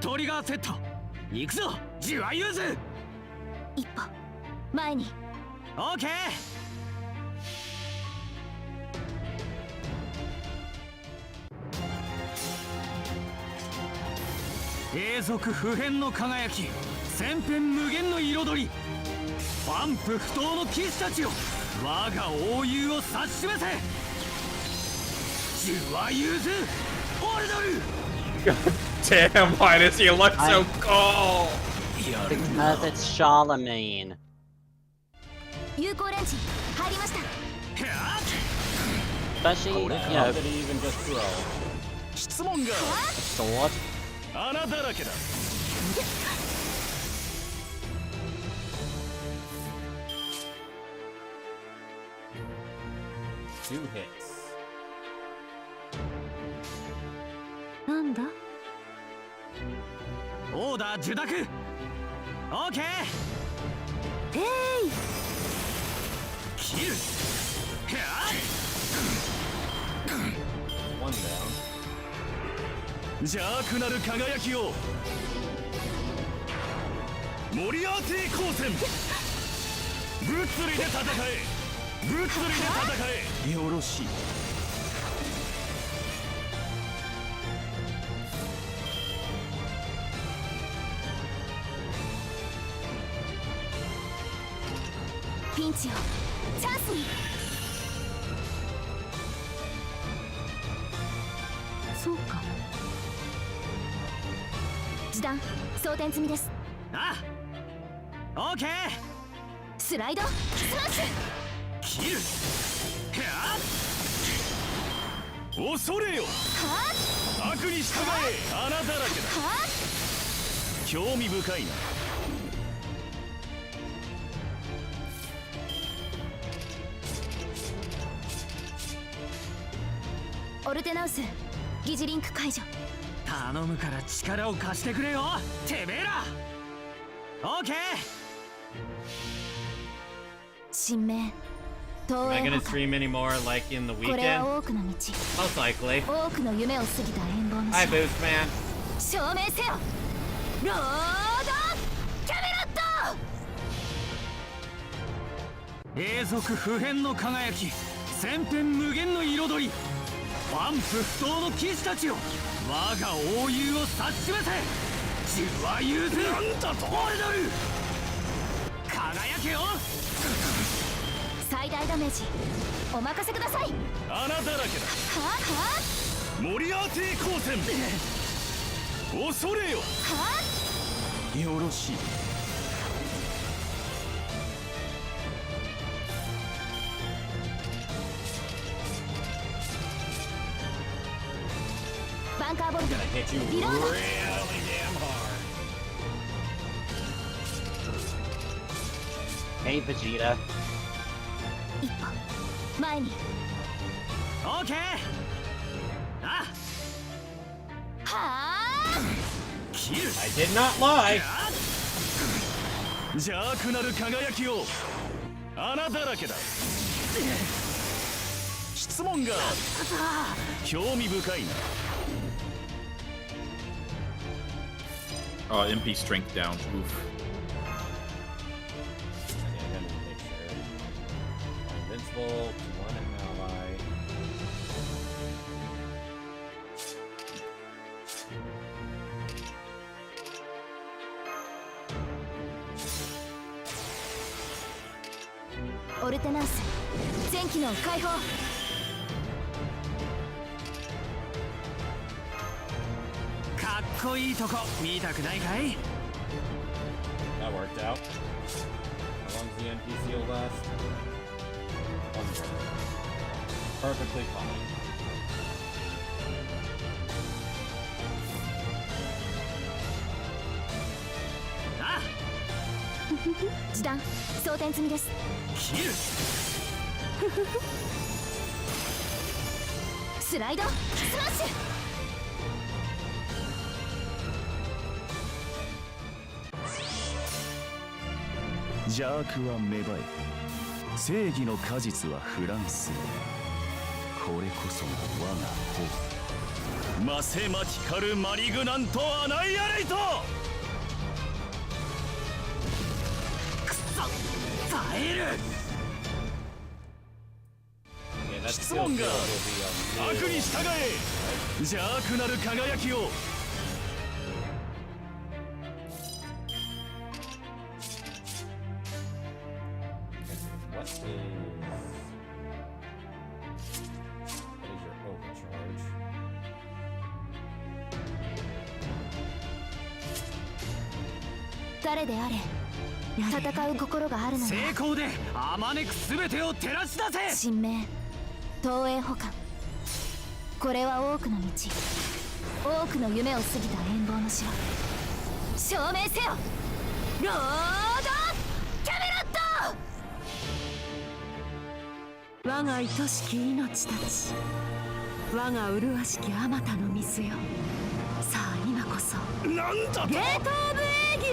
Trigger set. 行くぞ、ジュアユーズ。一歩前に。オーケー。永続不変の輝き、千変無限の彩り。万夫不倒の騎士たちよ、我が英雄を指し示せ。ジュアユーズオルドル。 Damn, why does he look so cool? Because it's Charlemagne. 有効レンジ入りました。 Especially, you know, 質問が sword. 穴だらけだ。 2 hits. なんだ？ オーダー受諾。オーケー。えい。キル。One down. 邪悪なる輝きを。モリアーティ光線。物理で戦え。物理で戦え。よろしい。 ピンチをチャンスに。そうか。時短装填済みです。ああ、オーケー。スライドスマッシュ。キル。恐れよ。悪に従え。穴だらけだ。興味深いな。オルテナウス疑似リンク解除。頼むから力を貸してくれよてめえら。オーケー。神明 Am I gonna stream anymore like in the これ weekend? は多くの道 Most likely. 多くの夢を過ぎた遠望の Hi, Boost Man. 証明せよロードキャメラット。永続不変の輝き、千変無限の彩り、万夫不倒の騎士たちよ、我が英雄を指し示せ。自は融通なんだとオルドル輝けよ。最大ダメージお任せください。穴だらけだ。はあモリアーティ光線恐れよ。はよろしい。バンカーボルトリロード。Hey, Vegeta. 一歩前に。オーケー。あはあキル I did not lie. 邪悪なる輝きを穴だらけだ。質問が興味深いな。MP strength down. Oof. Invincible to one ally. Ordeal Call 全機能解放。かっこいいとこ見たくないかい。 That worked out. How long does the NPC will last? 1 minute. Perfectly fine. あ時短装填済みです。キルスライドスマッシュ。邪悪は芽生え、正義の果実はフランス。これこそが我がホーム。マセマティカルマリグナントアナイアレイト。くそ耐える。 Yeah, that 質 skill 問 field が will 悪 be に従え。邪悪なる輝きを。 What is your overcharge? 誰であれ戦う心があるの成功であまねく全てを照らし出せ。神明東映保管。これは多くの道多くの夢を過ぎた遠望の城。証明せよロードキャメラット。我が愛しき命たち、我が麗しきあまたの水よ。さあ今こそなんだと。ゲートオブエーギ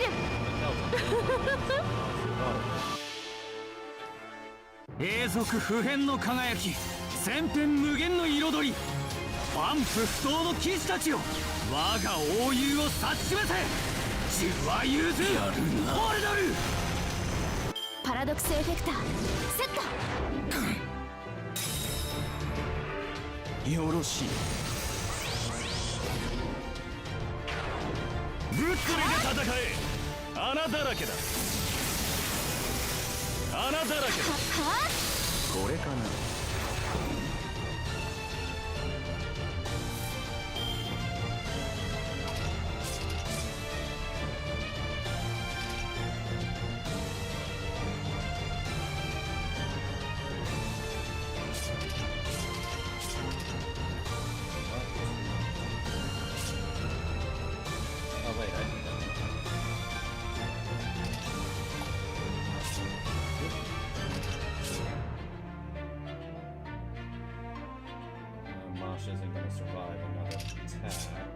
ル。永続不変の輝き、千変無限の彩り、万夫不倒の騎士たちよ、我が英雄を指し示せ。自は融通オルドル。パラドクスエフェクターセット。よろしい。ぶっつれて戦え。穴だらけだ。穴だらけだ。これかな。Oh wait, I think that's... isn't going to survive another attack.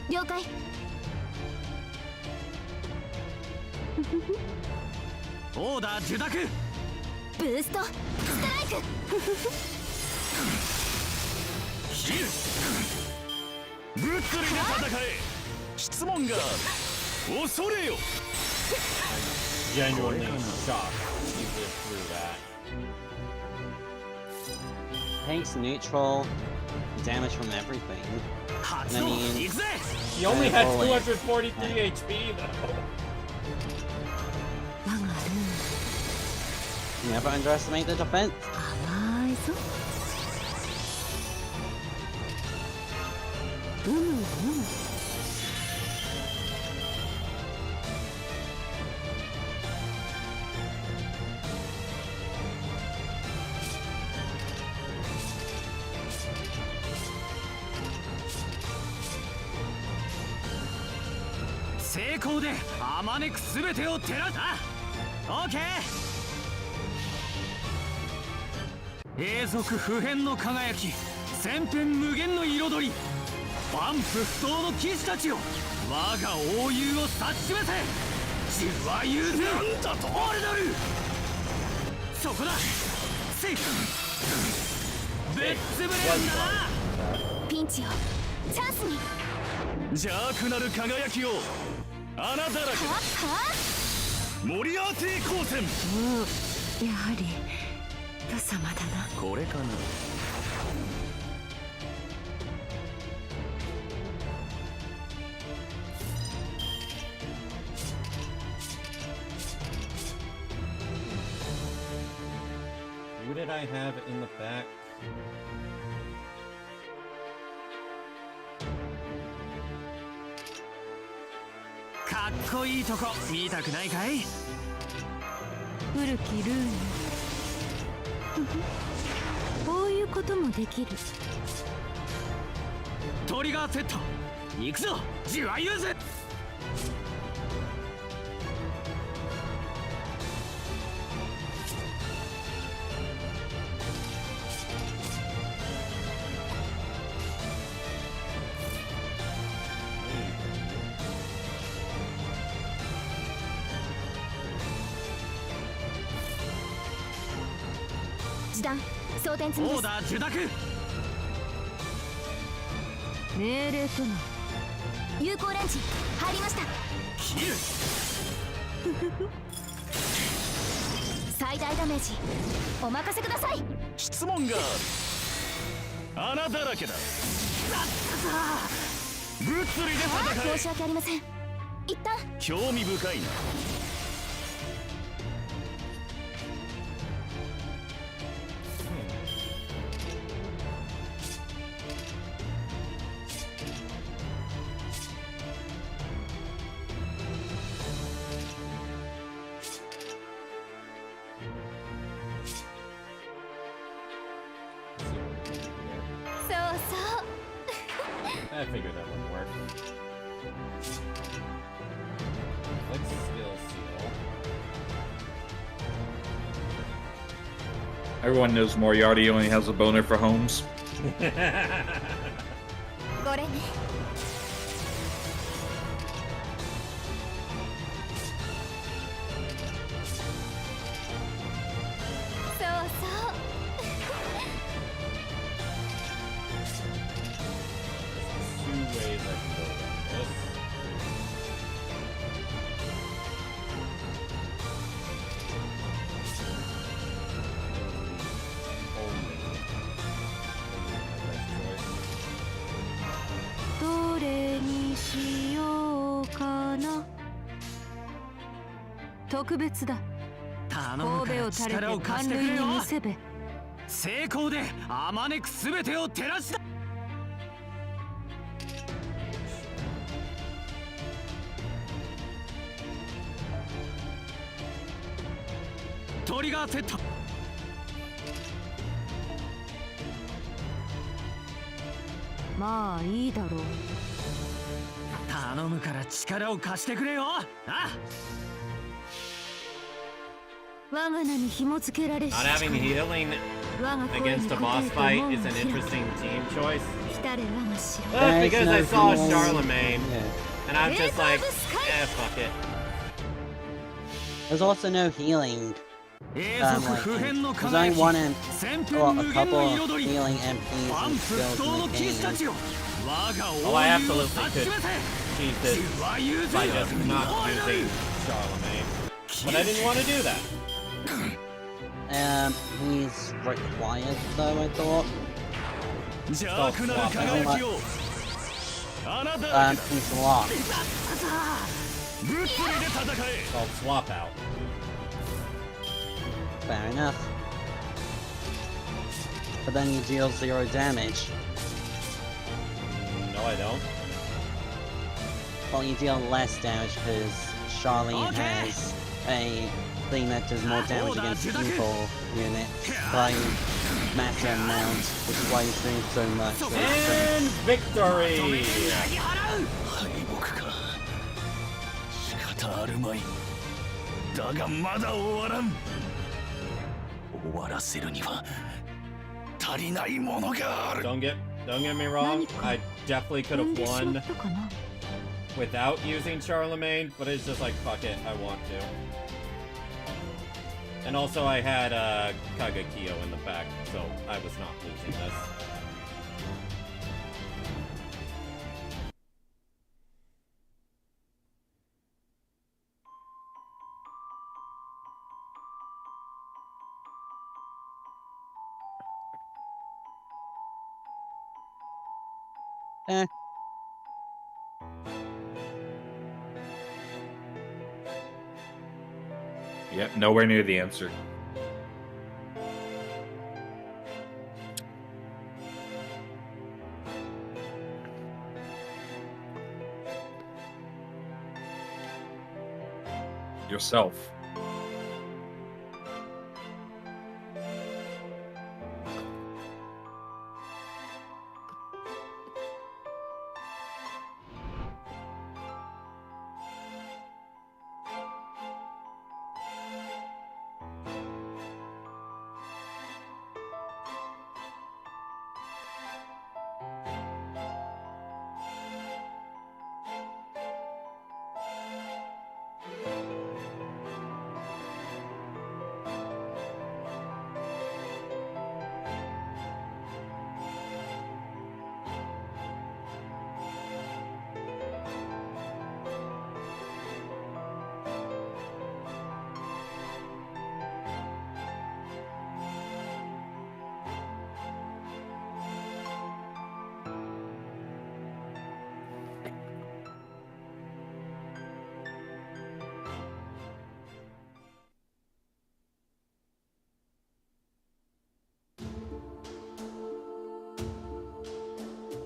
Yokai. オーダー受諾。ブーストストライク。ヒル物理で戦え。質問がある。恐れよ。 Genuinely shocked you lived through that. Tanks neutral, damage from everything. And I mean, She only had Roland. 243 HP though. Never underestimate the defense. 甘いぞ。うむうむ。成功であまねくすべてを照らす。オーケー。永続不変の輝き、千変無限の彩り、万夫不倒の騎士たちよ、我が英雄を指し示せ。自は優勢。なんだとオルドル。そこだ。セイフ。べっつぶれんだな。ピンチをチャンスに。邪悪なる輝きを穴だらけだ。モリアーティ光線。やはりブ様だな。これかな。Who did I have in the back? かっこいいとこ見たくないかい。古きルーヌ。こういうこともできる。トリガーセット。行くぞ。自は優勢。時短装填済みです。オーダー受諾。命令との有効レンジ入りました。ヒル最大ダメージお任せください。質問がある。穴だらけだ。物理で戦え。申し訳ありません。一旦興味深いな。I figured that wouldn't work. Click skill seal. Everyone knows Moriarty only has a boner for Holmes. これね。そうそう。Two ways I can go about this. Only. どれにしようかな。特別だ。頼むから力を貸してくれよ。成功であまねくすべてを照らした。トリガーセット。まあいいだろう。頼むから力を貸してくれよ。あ。我が名に紐付けられし Not having healing against a boss fight is an interesting team choice. Well, because I saw Charlemagne, and I'm just like, fuck it. There's also no healing. There's only one a couple of healing MPs and skills in the game. Oh, I absolutely could cheat this by just not using Charlemagne. But I didn't want to do that. He's required though, I thought. He's locked. It's called swap out. Fair enough. But then you deal 0 damage. No, I don't. Well, you deal less damage because Charlie has a thing that does more damage against evil units by massive amounts, which is why he's doing so much. And victory! だがまだ終わらん。終わらせるには足りないものがある。 Don't get me wrong, I definitely could have won without using Charlemagne, but it's just like, fuck it, I want to. And also I had Kagekyo in the back, so I was not losing this. Yep, nowhere near the answer. Yourself.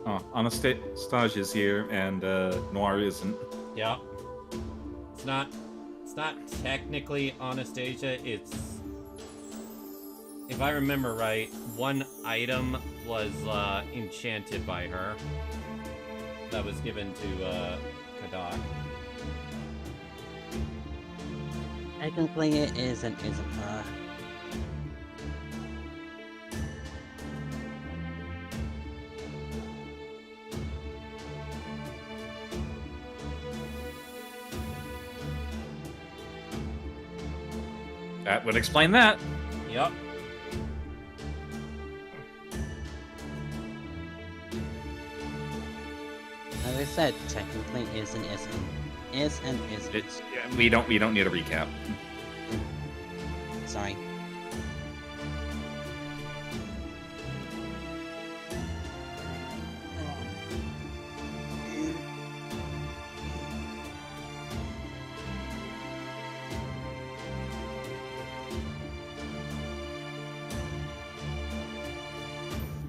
Oh, Anastasia is here, and Noir isn't. Yeah. It's not technically Anastasia, it's... If I remember right, one item was enchanted by her. That was given to Kadoc. Technically it is and isn't her. That would explain that. Yep. As I said, technically is and isn't. Is and isn't. We don't need a recap. Sorry.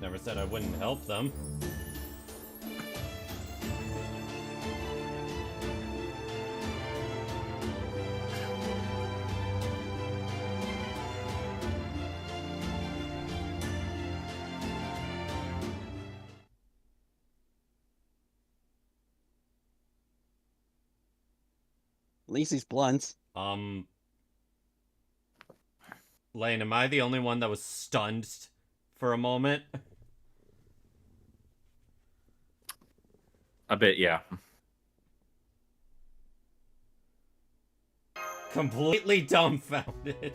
Never said I wouldn't help them. At least he's blunt. Lane, am I the only one that was stunned for a moment? A bit, yeah. Completely dumbfounded.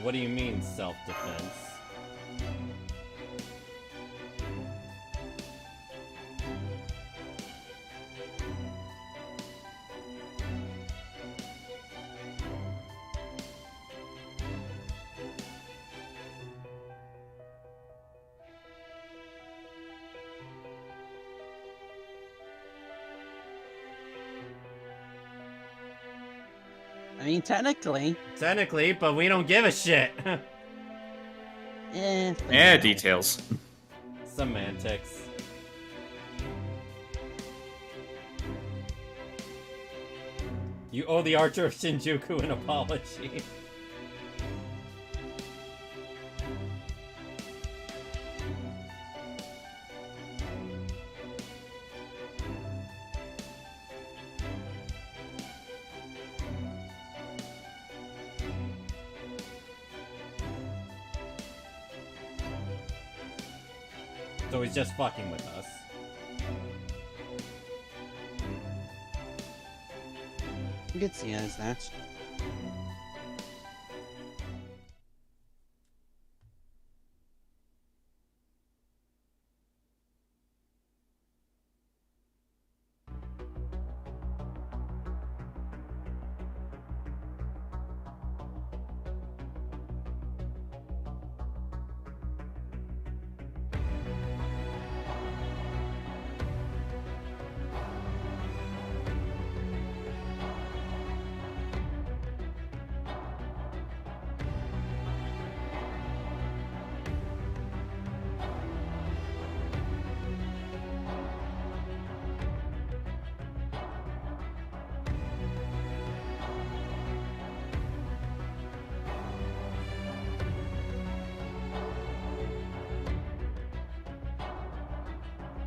What do you mean, self-defense? I mean, technically. Technically, but we don't give a shit. Yeah, details. Semantics. You owe the Archer of Shinjuku an apology. So he's just fucking with us. You could see it as that.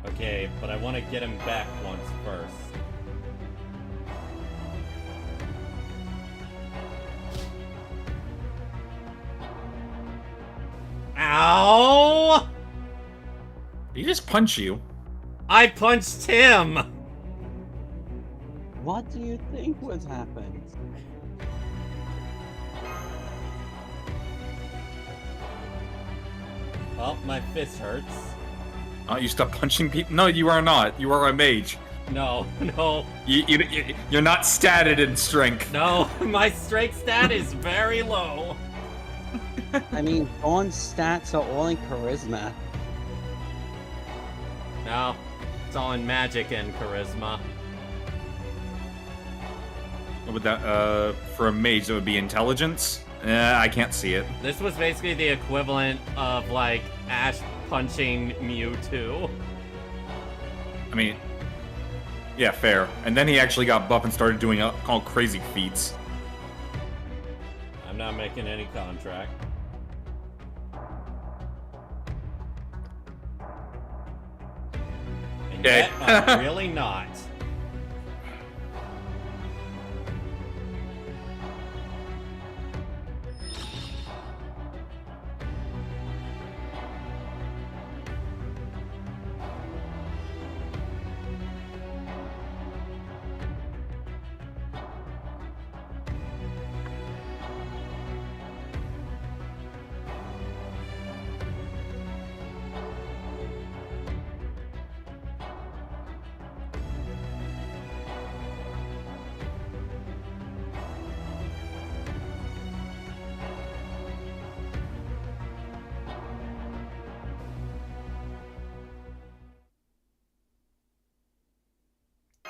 Okay, but I want to get him back once first. Ow! Did he just punch you? I punched him! What do you think was happened? Well, my fist hurts. Oh, you stop punching people? No, you are not. You are a mage. No, no. You're not statted in strength. No, my strength stat is very low. I mean, Dawn's stats are all in charisma. No, it's all in magic and charisma. What would that, for a mage, that would be intelligence? I can't see it. This was basically the equivalent of, like, Ash punching Mewtwo. I mean, yeah, fair. And then he actually got buff and started doing all crazy feats. I'm not making any contract. And Okay. yet, I'm really not.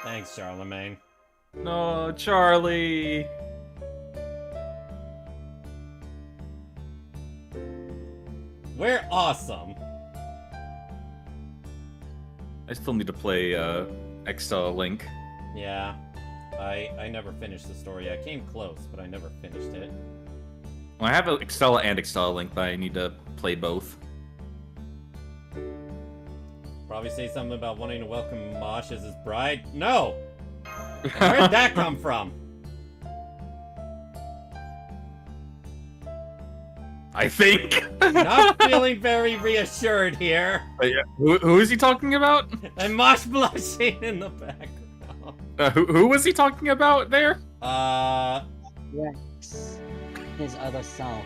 Thanks, Charlemagne. No, Charlie. We're awesome. I still need to play Extella Link. Yeah. I never finished the story. I came close, but I never finished it. Well, I have Extella and Extella Link, but I need to play both. Probably say something about wanting to welcome Mosh as his bride. No! Where'd that come from? I think. Not feeling very reassured here. Who is he talking about? And Mosh blushing in the background. Who was he talking about there? Rex. His other self.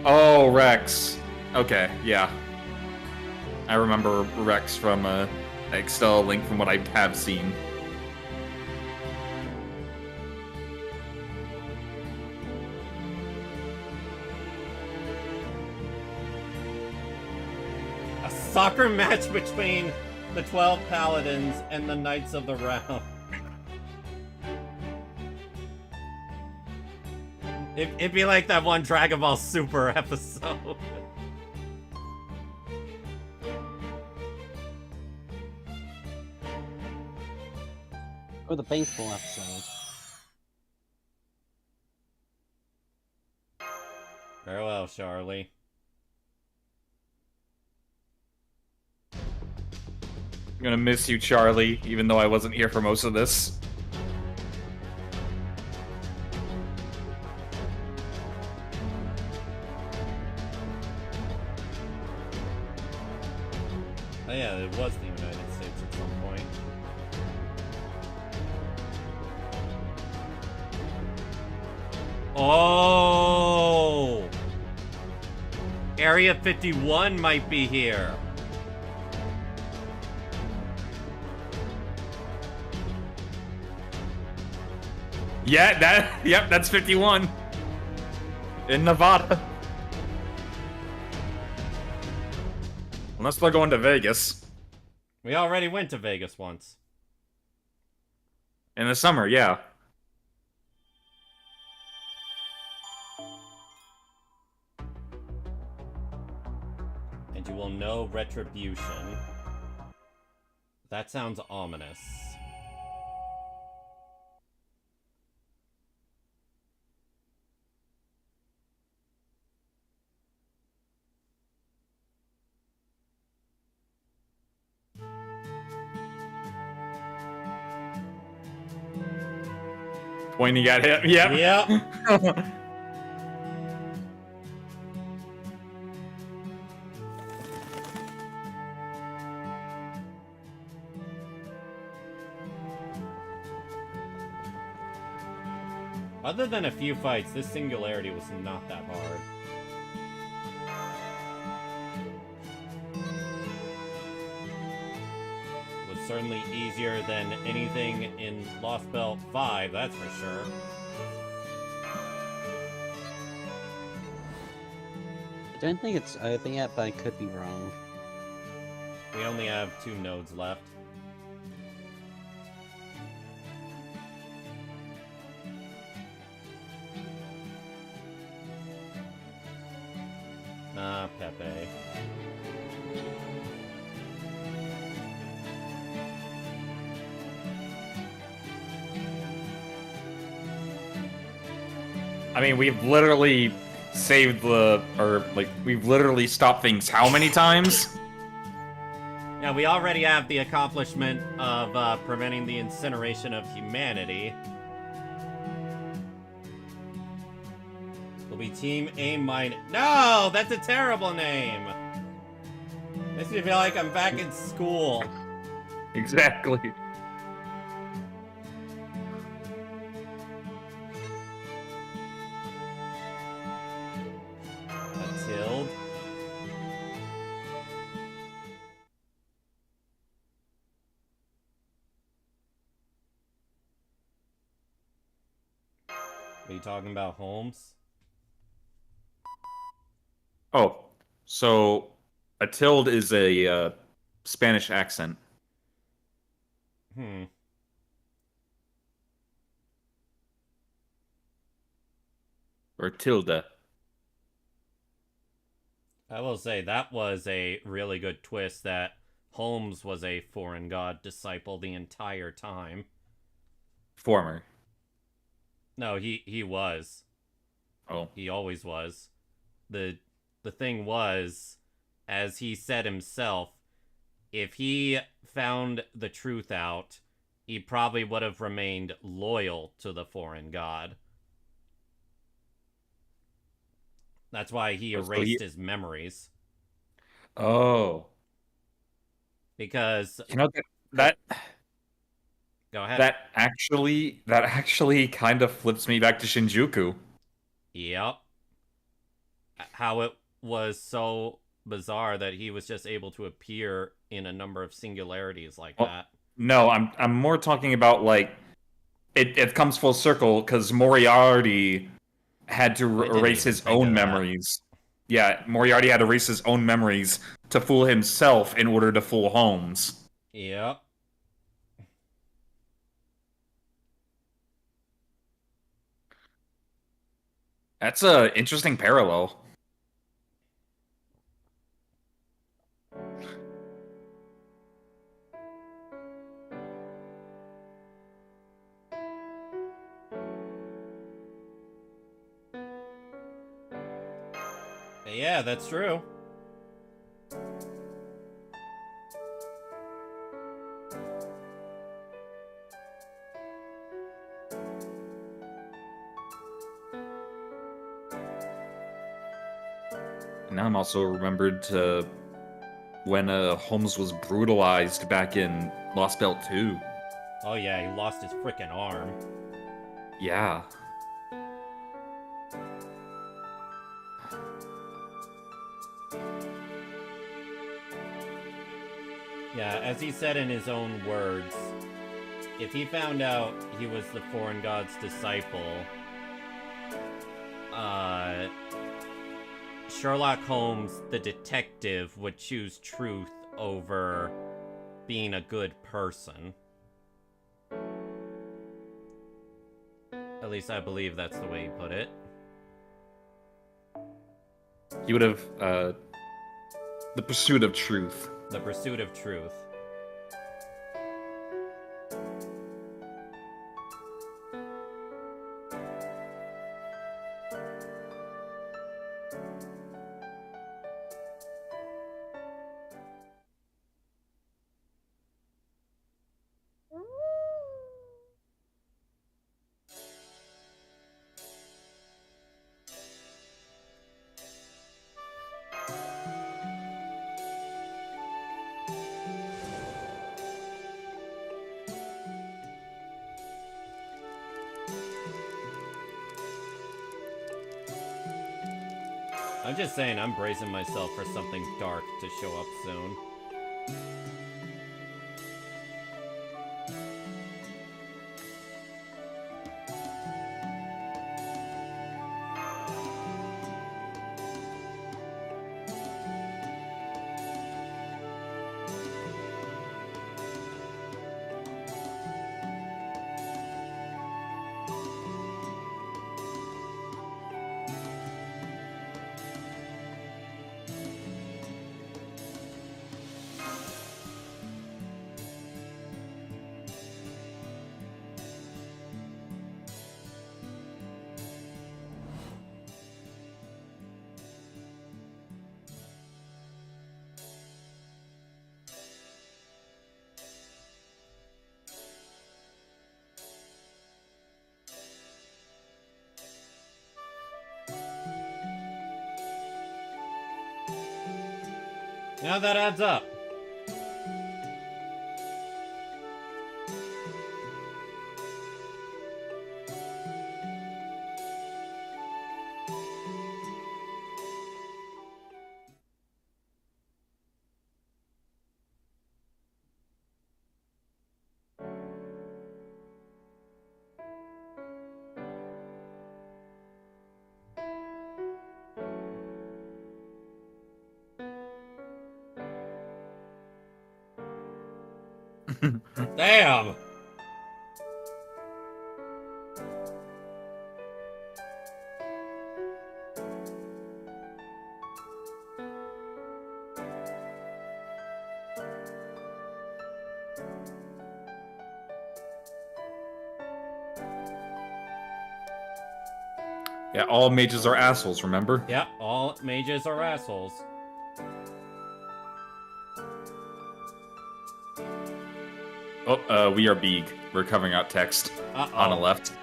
Oh, Rex. Okay, yeah. I remember Rex from Extella Link from what I have seen. A soccer match between the 12 Paladins and the Knights of the Round. It'd be like that one Dragon Ball Super episode. Or the baseball episode. Farewell, Charlie. I'm gonna miss you, Charlie, even though I wasn't here for most of this. Oh yeah, it was the United States at some point. Oh! Area 51 might be here. Yeah, yep, that's 51. In Nevada. Unless they're going to Vegas. We already went to Vegas once. In the summer, yeah. And you will know retribution. That sounds ominous. When you got hit, yep. Yep. Other than a few fights, this Singularity was not that hard. It was certainly easier than anything in Lostbelt 5, that's for sure. I don't think it's over yet, but I could be wrong. We only have 2 nodes left. Ah, Pepe. I mean, we've literally saved we've literally stopped things how many times? Yeah, we already have the accomplishment of preventing the incineration of humanity. Will be Team A minus. No, that's a terrible name. Makes me feel like I'm back in school. Exactly. Matilde. Are you talking about Holmes? Oh, so a tilde is a Spanish accent. Hmm. Or tilde. I will say that was a really good twist that Holmes was a foreign god disciple the entire time. Former. No, he was. Oh. He always was. The thing was, as he said himself, if he found the truth out, he probably would have remained loyal to the foreign god. That's why he erased his memories. Oh. Because you know that go ahead. That actually kind of flips me back to Shinjuku. Yep. How it was so bizarre that he was just able to appear in a number of singularities like that. No, I'm more talking about like it comes full circle because Moriarty had to erase his own memories. Yeah, Moriarty had to erase his own memories to fool himself in order to fool Holmes. Yep. That's a interesting parallel. Yeah, that's true. Now I'm also remembered to when Holmes was brutalized back in Lostbelt 2. Oh yeah, he lost his frickin' arm. Yeah. Yeah, as he said in his own words, if he found out he was the foreign god's disciple, Sherlock Holmes, the detective, would choose truth over being a good person. At least I believe that's the way he put it. He would have, the pursuit of truth. The pursuit of truth. I'm just saying, I'm bracing myself for something dark to show up soon. Now that adds up. Damn! Yeah, all mages are assholes, remember? Yeah, all mages are assholes. Oh, we are Beeg. We're covering out text on the left.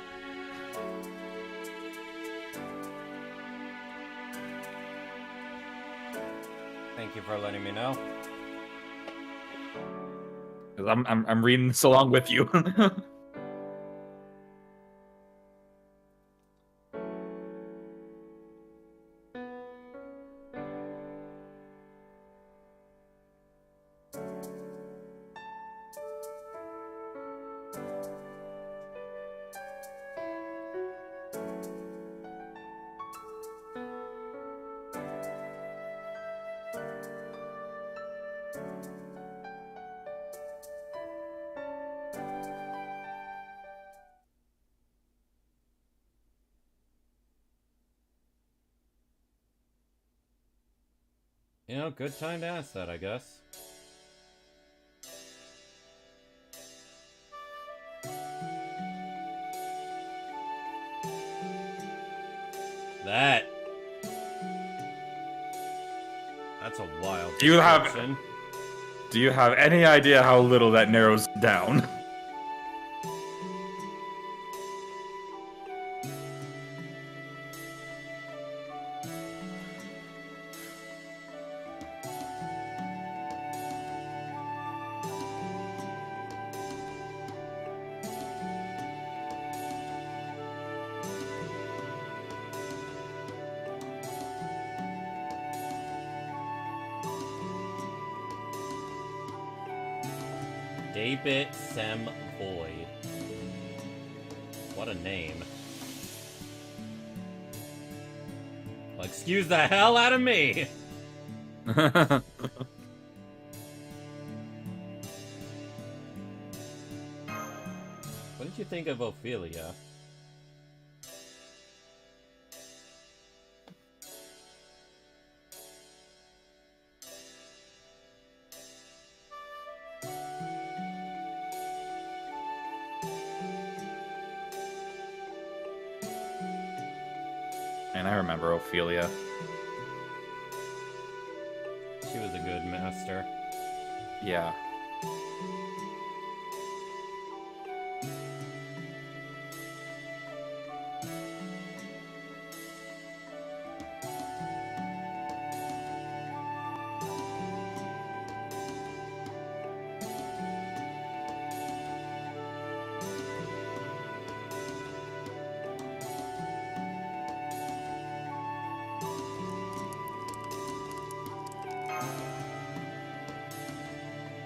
Thank you for letting me know. 'Cause I'm reading this along with you. You know, good time to ask that, I guess. That's a wild Do you have description. any idea how little that narrows down? Daybit Sem Void. What a name. Well, excuse the hell out of me! What did you think of Ophelia? And I remember Ophelia. She was a good master. Yeah.